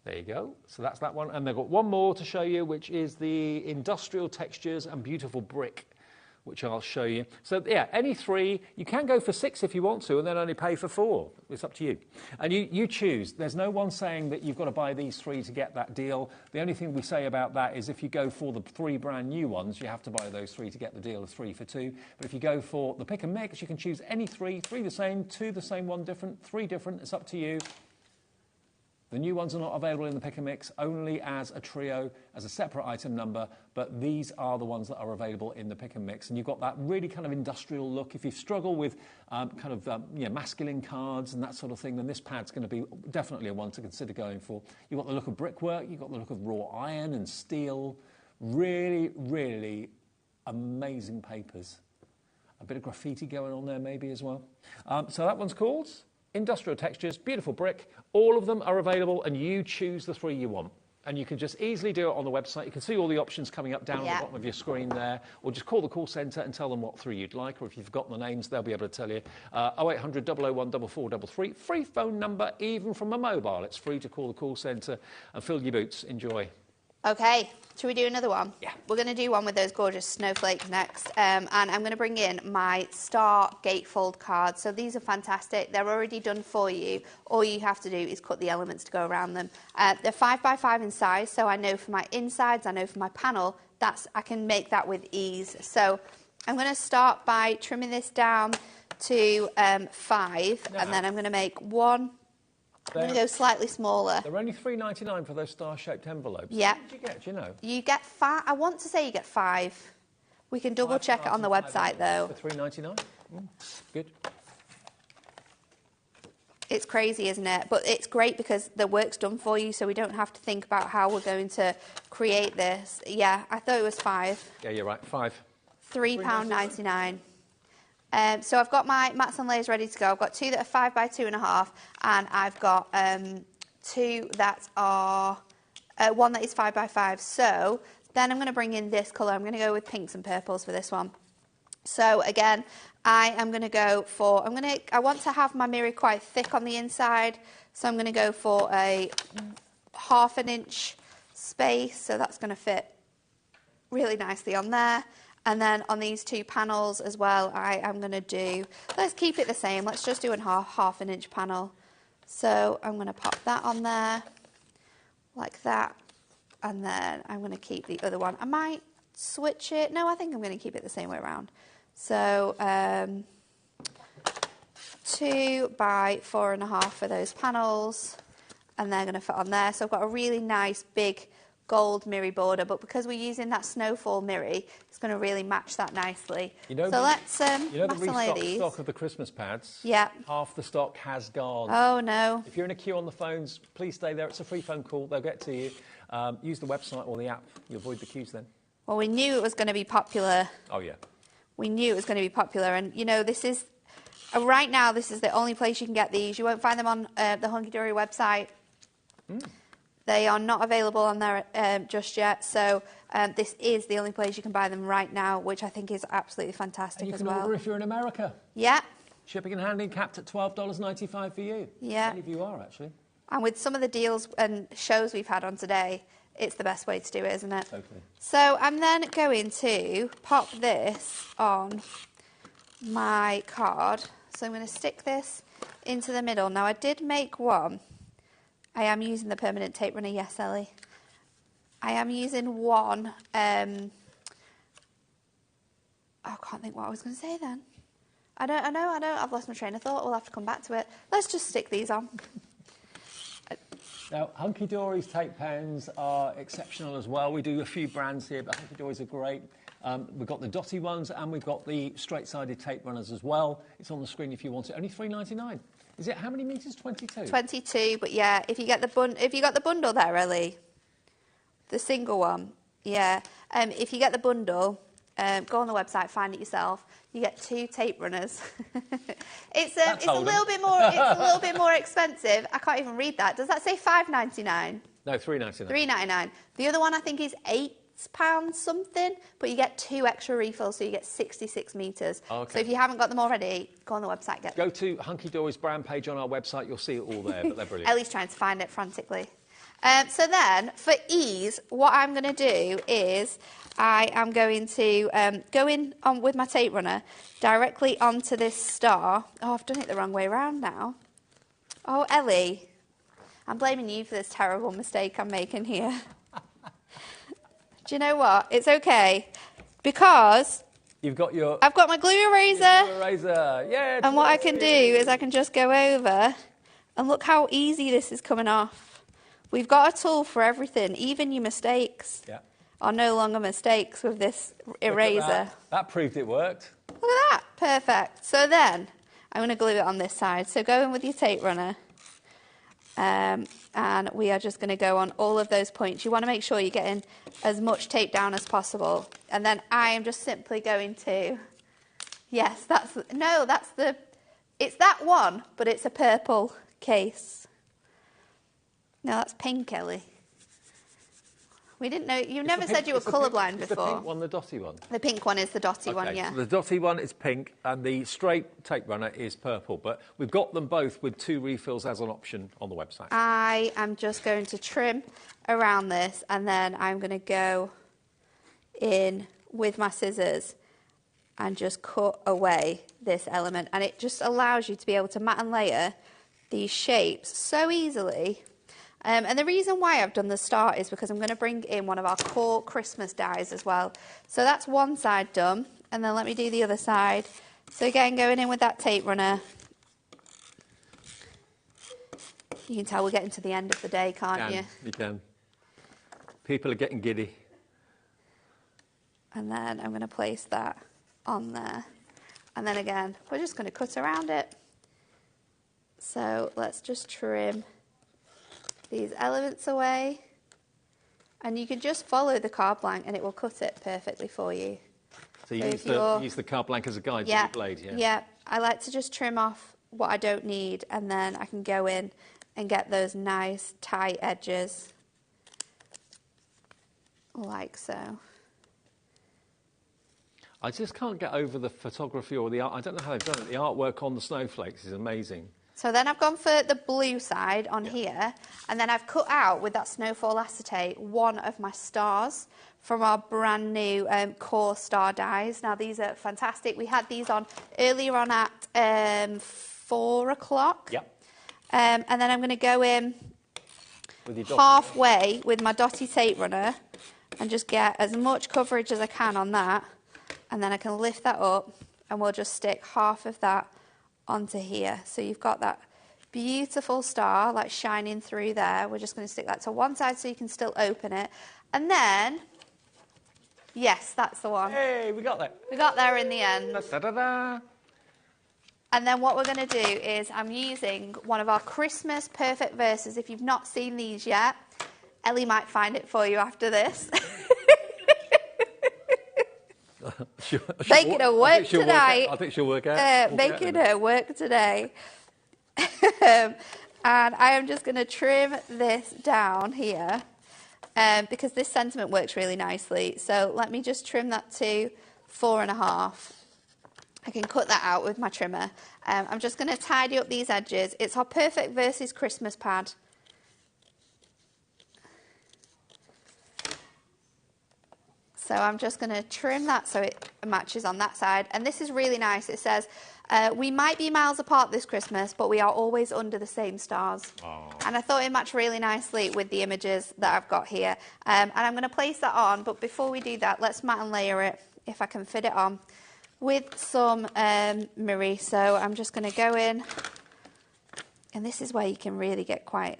There you go. So that's that one. And they've got one more to show you, which is the Industrial Textures and Beautiful Brick, which I'll show you. So, yeah, any three. You can go for 6 if you want to, and then only pay for 4. It's up to you. And you choose. There's no one saying that you've got to buy these 3 to get that deal. The only thing we say about that is if you go for the 3 brand new ones, you have to buy those 3 to get the deal of 3 for 2. But if you go for the pick and mix, you can choose any 3. 3 the same, 2 the same, 1 different, 3 different. It's up to you. The new ones are not available in the pick and mix, only as a trio, as a separate item number, but these are the ones that are available in the pick and mix. And you've got that really kind of industrial look. If you struggle with masculine cards and that sort of thing, then this pad's going to be definitely a one to consider going for. You've got the look of brickwork, you've got the look of raw iron and steel. Really, really amazing papers. A bit of graffiti going on there maybe as well. So that one's called Industrial Textures, Beautiful Brick. All of them are available, and you choose the 3 you want. And you can just easily do it on the website. You can see all the options coming up down at the bottom of your screen there, or just call the call centre and tell them what 3 you'd like, or if you've forgotten the names, they'll be able to tell you. 0800 001 4433, free phone number, even from a mobile. It's free to call the call centre and fill your boots. Enjoy. Okay, should we do another one? Yeah. We're going to do one with those gorgeous snowflakes next. And I'm going to bring in my Star Gatefold cards. So these are fantastic. They're already done for you. All you have to do is cut the elements to go around them. They're 5x5 in size, so I know for my insides, I know for my panel, I can make that with ease. So I'm going to start by trimming this down to 5, and then I'm going to make 1. I'm going to go slightly smaller. They're only $3.99 for those star-shaped envelopes. Yeah. What did you get, do you know? You get 5. I want to say you get 5. We can double check it on the website, though. For $3.99? Good. It's crazy, isn't it? But it's great because the work's done for you, so we don't have to think about how we're going to create this. Yeah, I thought it was 5. Yeah, you're right. 5. £3.99. So I've got my mats and layers ready to go. I've got 2 that are 5 by 2.5, and I've got 2 that are 1 that is 5 by 5. So then I'm going to bring in this colour. I'm going to go with pinks and purples for this one. So again, I am going to go for, I want to have my mirror quite thick on the inside, so I'm going to go for a 1/2 inch space, so that's going to fit really nicely on there. And then on these 2 panels as well, I am going to do, let's keep it the same, let's just do a 1/2 inch panel. So I'm going to pop that on there, like that, and then I'm going to keep the other one. I might switch it, no, I think I'm going to keep it the same way around. So 2 by 4.5 for those panels, and they're going to fit on there. So I've got a really nice big gold mirror border, but because we're using that snowfall mirror, it's going to really match that nicely. You know, so let's you know the restock stock of the Christmas pads? Yeah. Half the stock has gone. Oh, no. If you're in a queue on the phones, please stay there. It's a free phone call. They'll get to you. Use the website or the app. You avoid the queues then. Well, we knew it was going to be popular. Oh, yeah. We knew it was going to be popular. And, you know, this is, right now, this is the only place you can get these. You won't find them on the Hunky Dory website. They are not available on there just yet. So this is the only place you can buy them right now, which I think is absolutely fantastic as well. And you can order if you're in America. Yeah. Shipping and handling capped at $12.95 for you. Yeah. Many of you are, actually. And with some of the deals and shows we've had on today, it's the best way to do it, isn't it? Totally. So I'm then going to pop this on my card. So I'm going to stick this into the middle. Now, I did make one. I am using the permanent tape runner, yes, Ellie. I am using one. I can't think what I was going to say then. I know. I've lost my train of thought. We'll have to come back to it. Let's just stick these on. Now, Hunky Dory's tape pens are exceptional as well. We do a few brands here, but Hunky Dory's are great. We've got the dotty ones and we've got the straight-sided tape runners as well. It's on the screen if you want it. Only $3.99. Is it how many metres? 22? 22, but yeah, if you got the bundle there, Ellie, the single one, yeah. If you get the bundle, go on the website, find it yourself. You get 2 tape runners. It's a little bit more. It's a little bit more expensive. I can't even read that. Does that say $5.99? No, $3.99. $3.99. The other one I think is £8 something, but you get 2 extra refills, so you get 66 metres. Oh, okay. So if you haven't got them already, go on the website. Go to Hunky Dory's brand page on our website. You'll see it all there, but they're brilliant. Ellie's trying to find it frantically. So then, for ease, what I'm going to do is I am going to go in on with my tape runner directly onto this star. Oh, I've done it the wrong way around now. Oh, Ellie, I'm blaming you for this terrible mistake I'm making here. Do you know what? It's okay, because I've got my glue eraser. Yeah. And what I can do is I can just go over, and look how easy this is coming off. We've got a tool for everything, even your mistakes are no longer mistakes with this eraser. That proved it worked. Look at that, perfect. So then, I'm going to glue it on this side. So go in with your tape runner, and we are just going to go on all of those points. You want to make sure you're getting as much tape down as possible. And then I am just simply going to, it's that one, but it's a purple case. No, that's pink, Ellie. We didn't know. You never said you were colourblind before. The pink one, the dotty one? The pink one is the dotty one, yeah. So the dotty one is pink and the straight tape runner is purple. But we've got them both with 2 refills as an option on the website. I am just going to trim around this, and then I'm going to go in with my scissors and just cut away this element. And it just allows you to be able to mat and layer these shapes so easily. And the reason why I've done the star is because I'm going to bring in one of our core Christmas dies as well. So that's one side done, and then let me do the other side. So again, going in with that tape runner. You can tell we're getting to the end of the day, can't you? You can. People are getting giddy. And then I'm going to place that on there. And then again, we're just going to cut around it. So let's just trim these elements away, and you can just follow the card blank and it will cut it perfectly for you. So you use the card blank as a guide to your blade, Yeah, I like to just trim off what I don't need, and then I can go in and get those nice tight edges, like so. I just can't get over the photography or the art. I don't know how they've done it. The artwork on the snowflakes is amazing. So then I've gone for the blue side on here, and then I've cut out with that snowfall acetate one of my stars from our brand new core star dies. Now these are fantastic. We had these on earlier on at 4 o'clock. Yep. And then I'm going to go in with halfway with my dotty tape runner and just get as much coverage as I can on that, and then I can lift that up and we'll just stick half of that onto here. So you've got that beautiful star like shining through there. We're just going to stick that to one side so you can still open it. And then, yes, that's the one. Hey, we got there. We got there in the end. Da-da-da-da. And then what we're going to do is I'm using one of our Christmas Perfect Verses. If you've not seen these yet, Ellie might find it for you after this. Making her work tonight. I think she'll work out. Making her work today. And I am just going to trim this down here because this sentiment works really nicely. So let me just trim that to 4.5. I can cut that out with my trimmer. I'm just going to tidy up these edges. It's our Perfect Verses Christmas pad. So I'm just going to trim that so it matches on that side. And this is really nice. It says, we might be miles apart this Christmas, but we are always under the same stars. Aww. And I thought it matched really nicely with the images that I've got here. And I'm going to place that on. But before we do that, let's mat and layer it, if I can fit it on, with some mirri. So I'm just going to go in. And this is where you can really get quite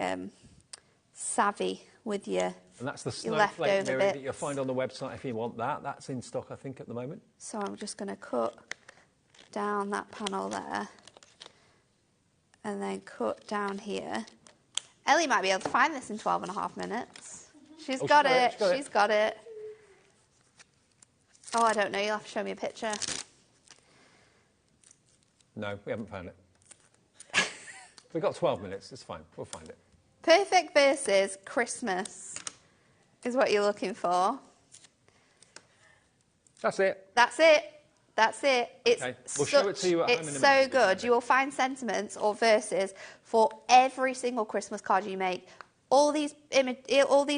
savvy with your And that's the snowflake mirror that you'll find on the website if you want that. That's in stock, I think, at the moment. So I'm just going to cut down that panel there and then cut down here. Ellie might be able to find this in 12.5 minutes. She's got it. She's got it. Oh, I don't know. You'll have to show me a picture. No, we haven't found it. We've got 12 minutes. It's fine. We'll find it. Perfect Verses Christmas is what you're looking for. That's it. That's it. That's it. It's okay. We'll show it to you at home in a minute. It's so good. You will find sentiments or verses for every single Christmas card you make. All these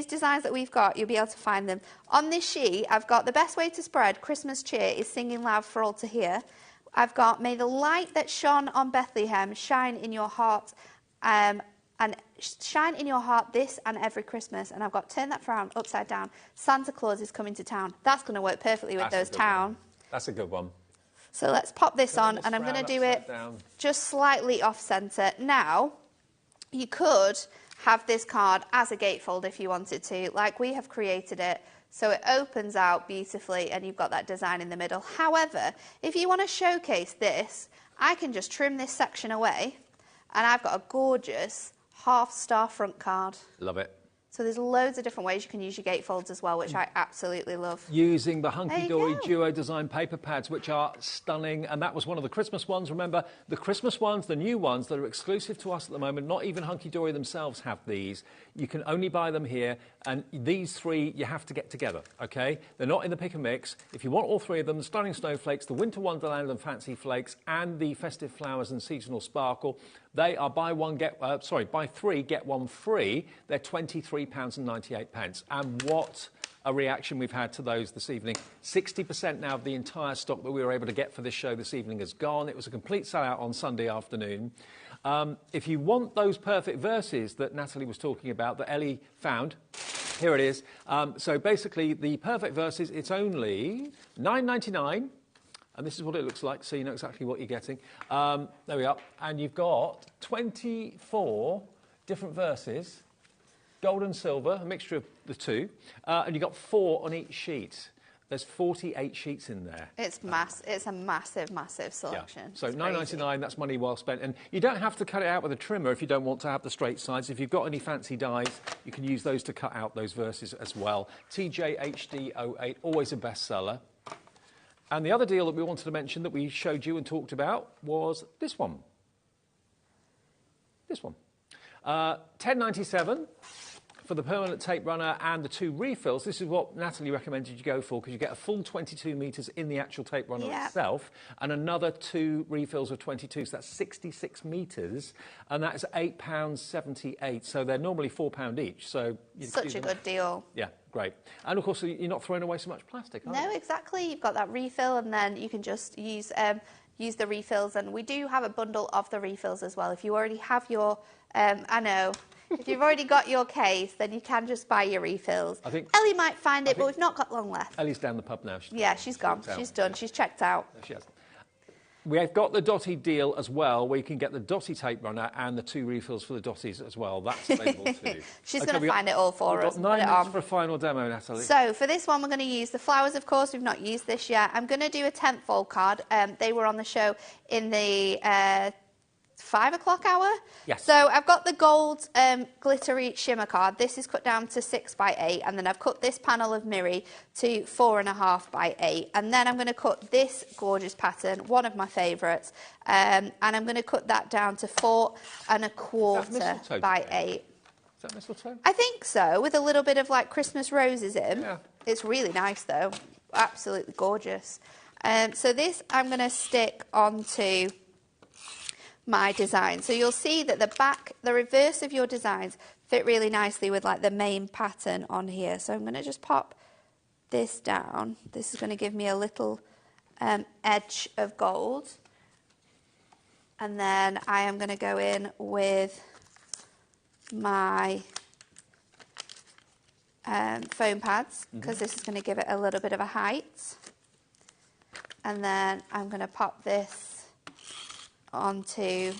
designs that we've got, you'll be able to find them. On this sheet, I've got the best way to spread Christmas cheer is singing loud for all to hear. I've got may the light that shone on Bethlehem shine in your heart and shine in your heart this and every Christmas. And I've got turn that frown upside down. Santa Claus is coming to town. That's going to work perfectly with those town. That's a good one. So let's pop this on, and I'm going to do it just slightly off-centre. Now, you could have this card as a gatefold if you wanted to, like we have created it. So it opens out beautifully, and you've got that design in the middle. However, if you want to showcase this, I can just trim this section away, and I've got a gorgeous half-star front card. Love it. So there's loads of different ways you can use your gatefolds as well, which I absolutely love. Using the Hunky Dory Duo Design paper pads, which are stunning. And that was one of the Christmas ones. Remember, the Christmas ones, the new ones that are exclusive to us at the moment, not even Hunky Dory themselves have these. You can only buy them here. And these three you have to get together, OK? They're not in the pick and mix. If you want all three of them, the Stunning Snowflakes, the Winter Wonderland and Fancy Flakes, and the Festive Flowers and Seasonal Sparkle, they are buy three, get one free. They're £23.98. And what a reaction we've had to those this evening. 60% now of the entire stock that we were able to get for this show this evening is gone. It was a complete sellout on Sunday afternoon. If you want those perfect verses that Natalie was talking about, that Ellie found, here it is. So basically, the perfect verses, it's only £9.99. And this is what it looks like, so you know exactly what you're getting. There we are. And you've got 24 different verses, gold and silver, a mixture of the two. And you've got 4 on each sheet. There's 48 sheets in there. It's a massive, massive selection. Yeah. So £9.99, that's money well spent. And you don't have to cut it out with a trimmer if you don't want to have the straight sides. If you've got any fancy dies, you can use those to cut out those verses as well. TJHD08, always a bestseller. And the other deal that we wanted to mention that we showed you and talked about was this one. This one. £10.97 for the permanent tape runner and the 2 refills. This is what Natalie recommended you go for because you get a full 22 metres in the actual tape runner itself and another 2 refills of 22. So that's 66 metres and that's £8.78. So they're normally £4 each. So such a good deal. Yeah. Great. And, of course, you're not throwing away so much plastic, are you? No, exactly. You've got that refill and then you can just use the refills. And we do have a bundle of the refills as well. If you already have your, if you've already got your case, then you can just buy your refills. I think Ellie might find it, but we've not got long left. Ellie's down the pub now. She's gone. She's done. She's checked out. No, she hasn't. We've got the Dotty deal as well, where you can get the Dotty tape runner and the 2 refills for the Dotties as well. That's available too. She's going to find it all for us. We've got 9 minutes for a final demo, Natalie. So for this one, we're going to use the flowers, of course. We've not used this yet. I'm going to do a 10th fold card. They were on the show in the 5 o'clock hour. Yes. So I've got the gold glittery shimmer card. This is cut down to 6 by 8, and then I've cut this panel of mirri to 4.5 by 8, and then I'm going to cut this gorgeous pattern, one of my favourites, and I'm going to cut that down to 4.25 by 8. Is that mistletoe? I think so, with a little bit of like Christmas roses in. Yeah. It's really nice though, absolutely gorgeous. So this I'm going to stick onto my design. So you'll see that the reverse of your designs fit really nicely with like the main pattern on here. So I'm going to just pop this down. This is going to give me a little edge of gold. And then I am going to go in with my foam pads, because this is going to give it a little bit of a height. And then I'm going to pop this onto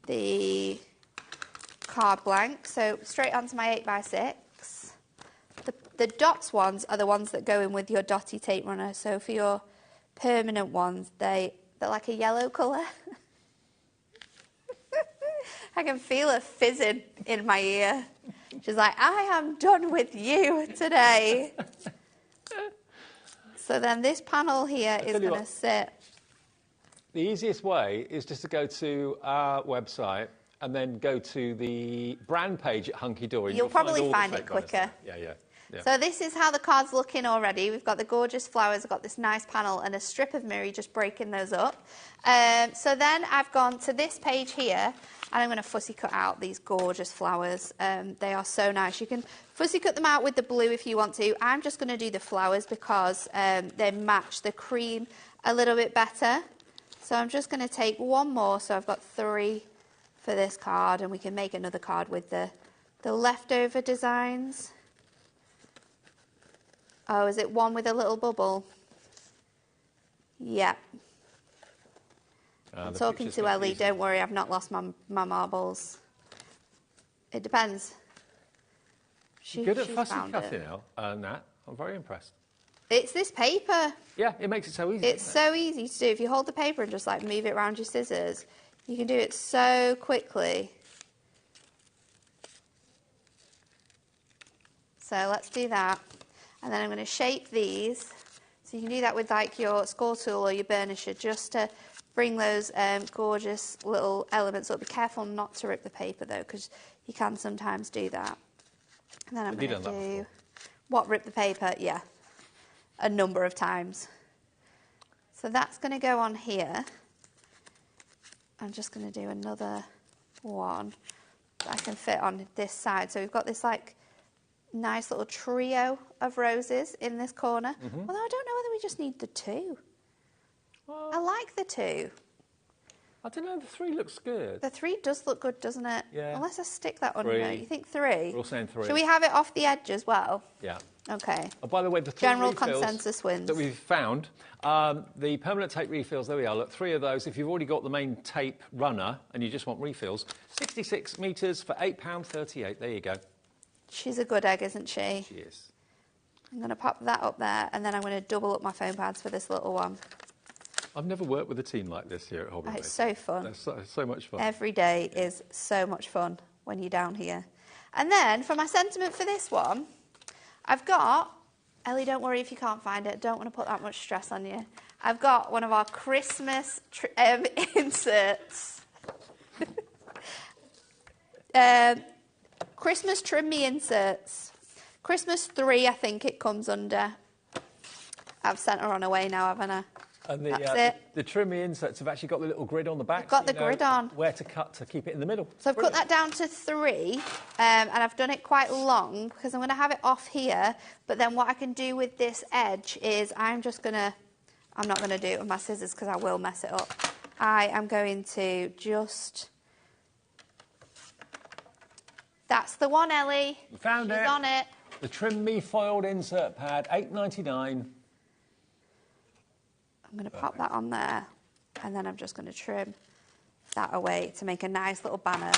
the card blank, so straight onto my 8x6. The dots ones are the ones that go in with your dotty tape runner, so for your permanent ones, they're like a yellow colour. I can feel her fizzing in my ear. She's like, I am done with you today. So then this panel here is going to sit. The easiest way is just to go to our website and then go to the brand page at Hunky Dory. You'll probably find it quicker. Yeah. So this is how the card's looking already. We've got the gorgeous flowers, I've got this nice panel and a strip of mirror, just breaking those up. So then I've gone to this page here, and I'm going to fussy cut out these gorgeous flowers. They are so nice. You can fussy cut them out with the blue if you want to. I'm just going to do the flowers because they match the cream a little bit better. So I'm just going to take one more, so I've got 3 for this card, and we can make another card with the leftover designs. Oh, is it one with a little bubble? Yep. I'm talking to Ellie, don't worry, I've not lost my marbles. It depends. Good at fussy cutting now, Nat. I'm very impressed. It's this paper. Yeah, it makes it so easy. It's so easy to do. If you hold the paper and just like move it around your scissors, you can do it so quickly. So let's do that. And then I'm going to shape these. So you can do that with like your score tool or your burnisher, just to bring those gorgeous little elements up. Be careful not to rip the paper though, because you can sometimes do that. And then I'm going to do what, rip the paper? Yeah, a number of times. So that's going to go on here. I'm just going to do another one that I can fit on this side. So we've got this like nice little trio of roses in this corner. Although I don't know whether we just need the 2. I like the 2. I don't know, the 3 looks good. The 3 does look good, doesn't it? Yeah. Unless I stick that under it. You think 3? We're all saying 3. Should we have it off the edge as well? Yeah. Okay. Oh, by the way, the 3 general refills consensus wins that we've found, the permanent tape refills, there we are, look, 3 of those. If you've already got the main tape runner and you just want refills, 66 metres for £8.38. There you go. She's a good egg, isn't she? She is. I'm going to pop that up there, and then I'm going to double up my foam pads for this little one. I've never worked with a team like this here at HobbyMaker. It's so fun. It's so much fun. Every day is so much fun when you're down here. And then, for my sentiment for this one, I've got... Ellie, don't worry if you can't find it. Don't want to put that much stress on you. I've got one of our Christmas inserts. Christmas trim me inserts. Christmas 3, I think it comes under. I've sent her on away now, haven't I? And That's it. The trim me inserts have actually got the little grid on the back. I've got the grid on. Where to cut to keep it in the middle. So I've cut that down to 3, and I've done it quite long because I'm going to have it off here. But then what I can do with this edge is I'm not going to do it with my scissors because I will mess it up. I am going to just... That's the one, Ellie. You found it. She's on it. The Trim Me foiled insert pad, $8.99. I'm going to pop that on there, and then I'm just going to trim that away to make a nice little banner.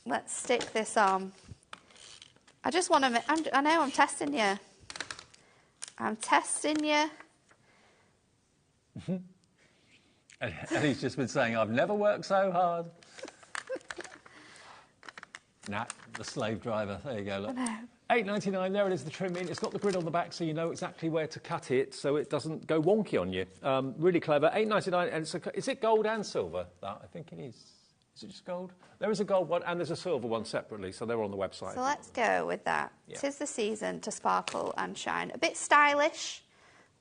Let's stick this on. I just want to... I know, I'm testing you. I'm testing you. And he's just been saying, I've never worked so hard. Nat, the slave driver. There you go, look. $8.99, there it is, the trim in. It's got the grid on the back, so you know exactly where to cut it, so it doesn't go wonky on you. Really clever. $8.99, and is it gold and silver? That I think it is. Is it just gold? There is a gold one and there's a silver one separately, so they're on the website. So let's go with that. Yeah. 'Tis the season to sparkle and shine. A bit stylish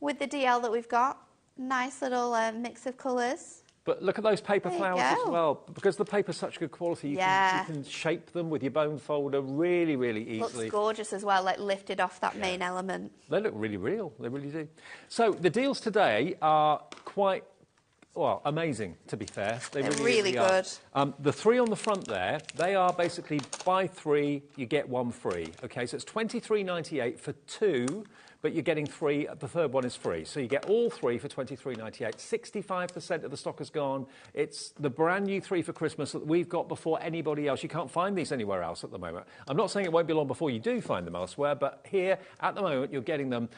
with the DL that we've got. Nice little mix of colours. But look at those paper There you flowers as go. well. Because the paper's such good quality, you can shape them with your bone folder really, really easily. Looks gorgeous as well, like lifted off that main element. They look really real, they really do. So the deals today are quite, well, amazing, to be fair. They're really good. The 3 on the front there, they are basically buy 3, you get 1 free. Okay, so it's $23.98 for 2, but you're getting 3, the third one is free. So you get all 3 for $23.98. 65% of the stock is gone. It's the brand new 3 for Christmas that we've got before anybody else. You can't find these anywhere else at the moment. I'm not saying it won't be long before you do find them elsewhere, but here, at the moment, you're getting them.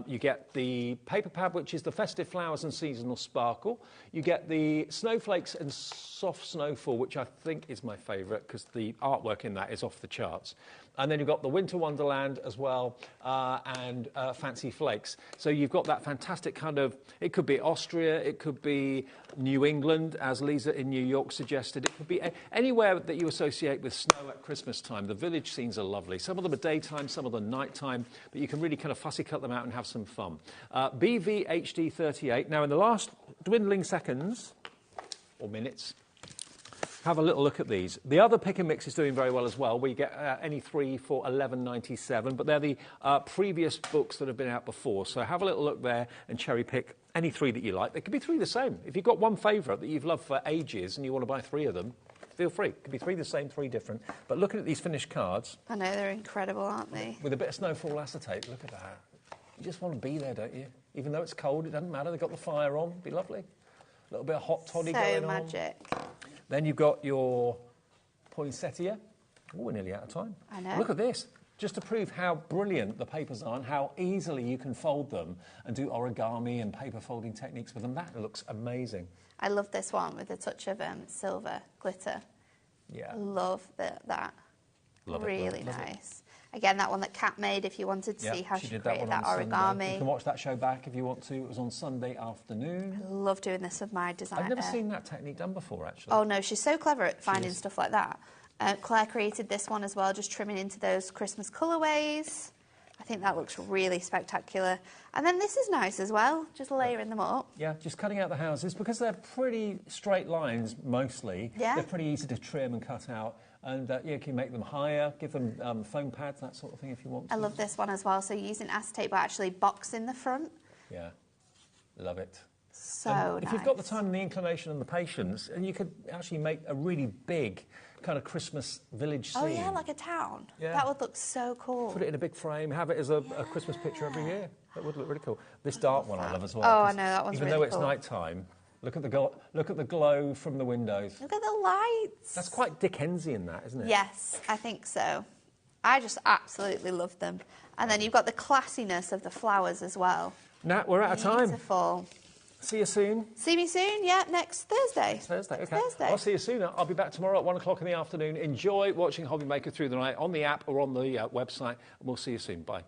You get the paper pad, which is the festive flowers and seasonal sparkle. You get the snowflakes and soft snowfall, which I think is my favourite because the artwork in that is off the charts. And then you've got the Winter Wonderland as well, and Fancy Flakes. So you've got that fantastic kind of, it could be Austria, it could be New England, as Lisa in New York suggested. It could be anywhere that you associate with snow at Christmas time. The village scenes are lovely. Some of them are daytime, some of them nighttime, but you can really kind of fussy cut them out and have some fun. BVHD38. Now, in the last dwindling seconds, or minutes, have a little look at these. The other pick and mix is doing very well as well. We get any 3 for $11.97, but they're the previous books that have been out before. So have a little look there and cherry pick any 3 that you like. There could be 3 the same. If you've got one favourite that you've loved for ages and you want to buy 3 of them, feel free. It could be 3 the same, 3 different. But looking at these finished cards... I know, they're incredible, aren't they? With a bit of snowfall acetate, look at that. You just want to be there, don't you? Even though it's cold, it doesn't matter. They've got the fire on. It'd be lovely. A little bit of hot toddy going on. So magic. Then you've got your poinsettia. Oh, we're nearly out of time. I know. Look at this. Just to prove how brilliant the papers are and how easily you can fold them and do origami and paper folding techniques with them. That looks amazing. I love this one with a touch of silver glitter. Yeah. Love that. Love it, really love it. nice. Again, that one that Kat made, if you wanted to see how she created that origami. You can watch that show back if you want to. It was on Sunday afternoon. I love doing this with my designer. I've never seen that technique done before, actually. Oh, no, she's so clever at finding stuff like that. Claire created this one as well, just trimming into those Christmas colourways. I think that looks really spectacular. And then this is nice as well, just layering them up. Yeah, just cutting out the houses. Because they're pretty straight lines, mostly. Yeah. They're pretty easy to trim and cut out. And you can make them higher, give them foam pads, that sort of thing if you want to. I love this one as well. So using acetate but actually boxing the front. Yeah, love it. So nice. If you've got the time and the inclination and the patience, and you could actually make a really big kind of Christmas village scene. Oh yeah, like a town. Yeah. That would look so cool. Put it in a big frame, have it as a Christmas picture every year. That would look really cool. This dark one I love as well. Oh, I know, that one's even really though it's cool. night time, look at the glow from the windows. Look at the lights. That's quite Dickensian, that, isn't it? Yes, I think so. I just absolutely love them. And then you've got the classiness of the flowers as well. Nat, we're out of time. Beautiful. See you soon. See me soon, yeah, next Thursday. Thursday, okay. Thursday. I'll see you soon. I'll be back tomorrow at 1 o'clock in the afternoon. Enjoy watching HobbyMaker through the night on the app or on the website. And we'll see you soon. Bye.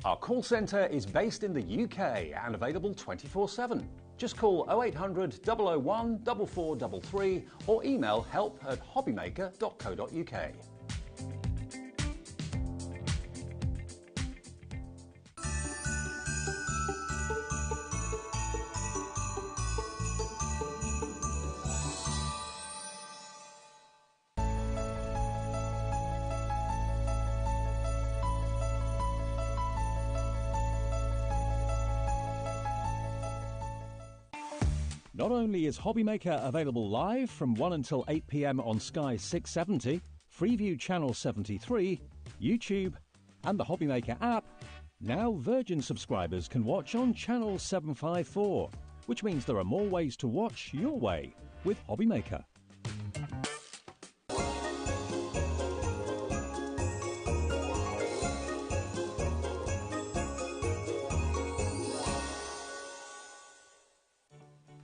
Our call centre is based in the UK and available 24/7. Just call 0800 001 4433 or email help@hobbymaker.co.uk. Not only is HobbyMaker available live from 1 until 8 p.m. on Sky 670, Freeview Channel 73, YouTube, and the HobbyMaker app, now Virgin subscribers can watch on Channel 754, which means there are more ways to watch your way with HobbyMaker.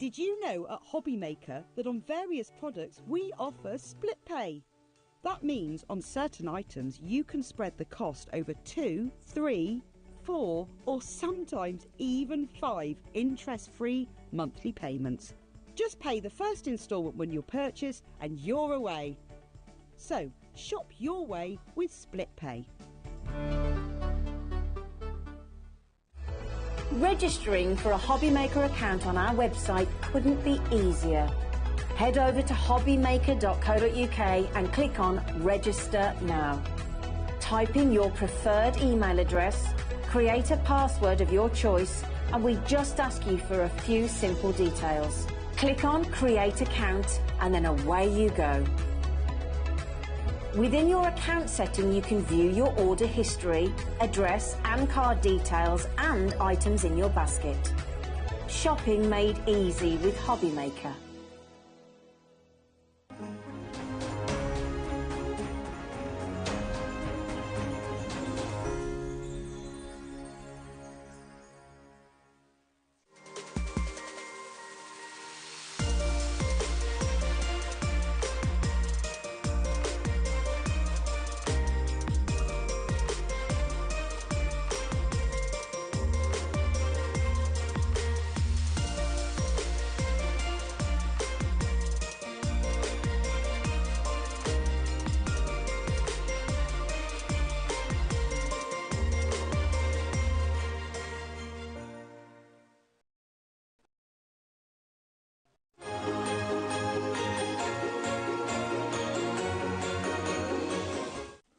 Did you know at HobbyMaker that on various products we offer split pay? That means on certain items you can spread the cost over 2, 3, 4 or sometimes even 5 interest-free monthly payments. Just pay the first instalment when you purchase and you're away. So shop your way with split pay. Registering for a HobbyMaker account on our website couldn't be easier. Head over to hobbymaker.co.uk and click on Register Now. Type in your preferred email address, create a password of your choice, and we just ask you for a few simple details. Click on Create Account and then away you go. Within your account setting, you can view your order history, address and card details and items in your basket. Shopping made easy with HobbyMaker.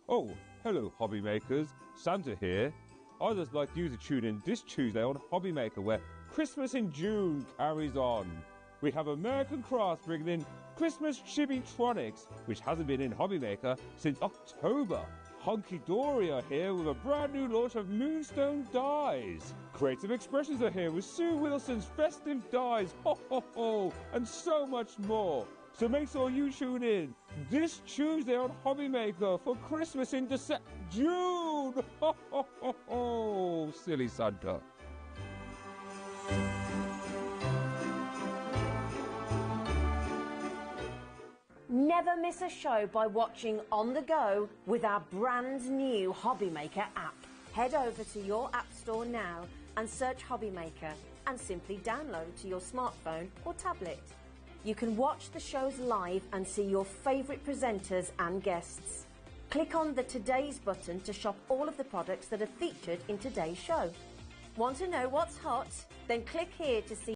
Oh, hello HobbyMakers, Santa here. I'd just like you to tune in this Tuesday on HobbyMaker where Christmas in June carries on. We have American Crafts bringing in Christmas Chibi-tronics, which hasn't been in HobbyMaker since October. Hunky Dory are here with a brand new launch of Moonstone Dies. Creative Expressions are here with Sue Wilson's Festive Dies, ho ho ho, and so much more. So make sure you tune in this Tuesday on HobbyMaker for Christmas in June! Ho ho ho ho! Silly Santa. Never miss a show by watching on the go with our brand new HobbyMaker app. Head over to your app store now and search HobbyMaker and simply download to your smartphone or tablet. You can watch the shows live and see your favourite presenters and guests. Click on the Today's button to shop all of the products that are featured in today's show. Want to know what's hot? Then click here to see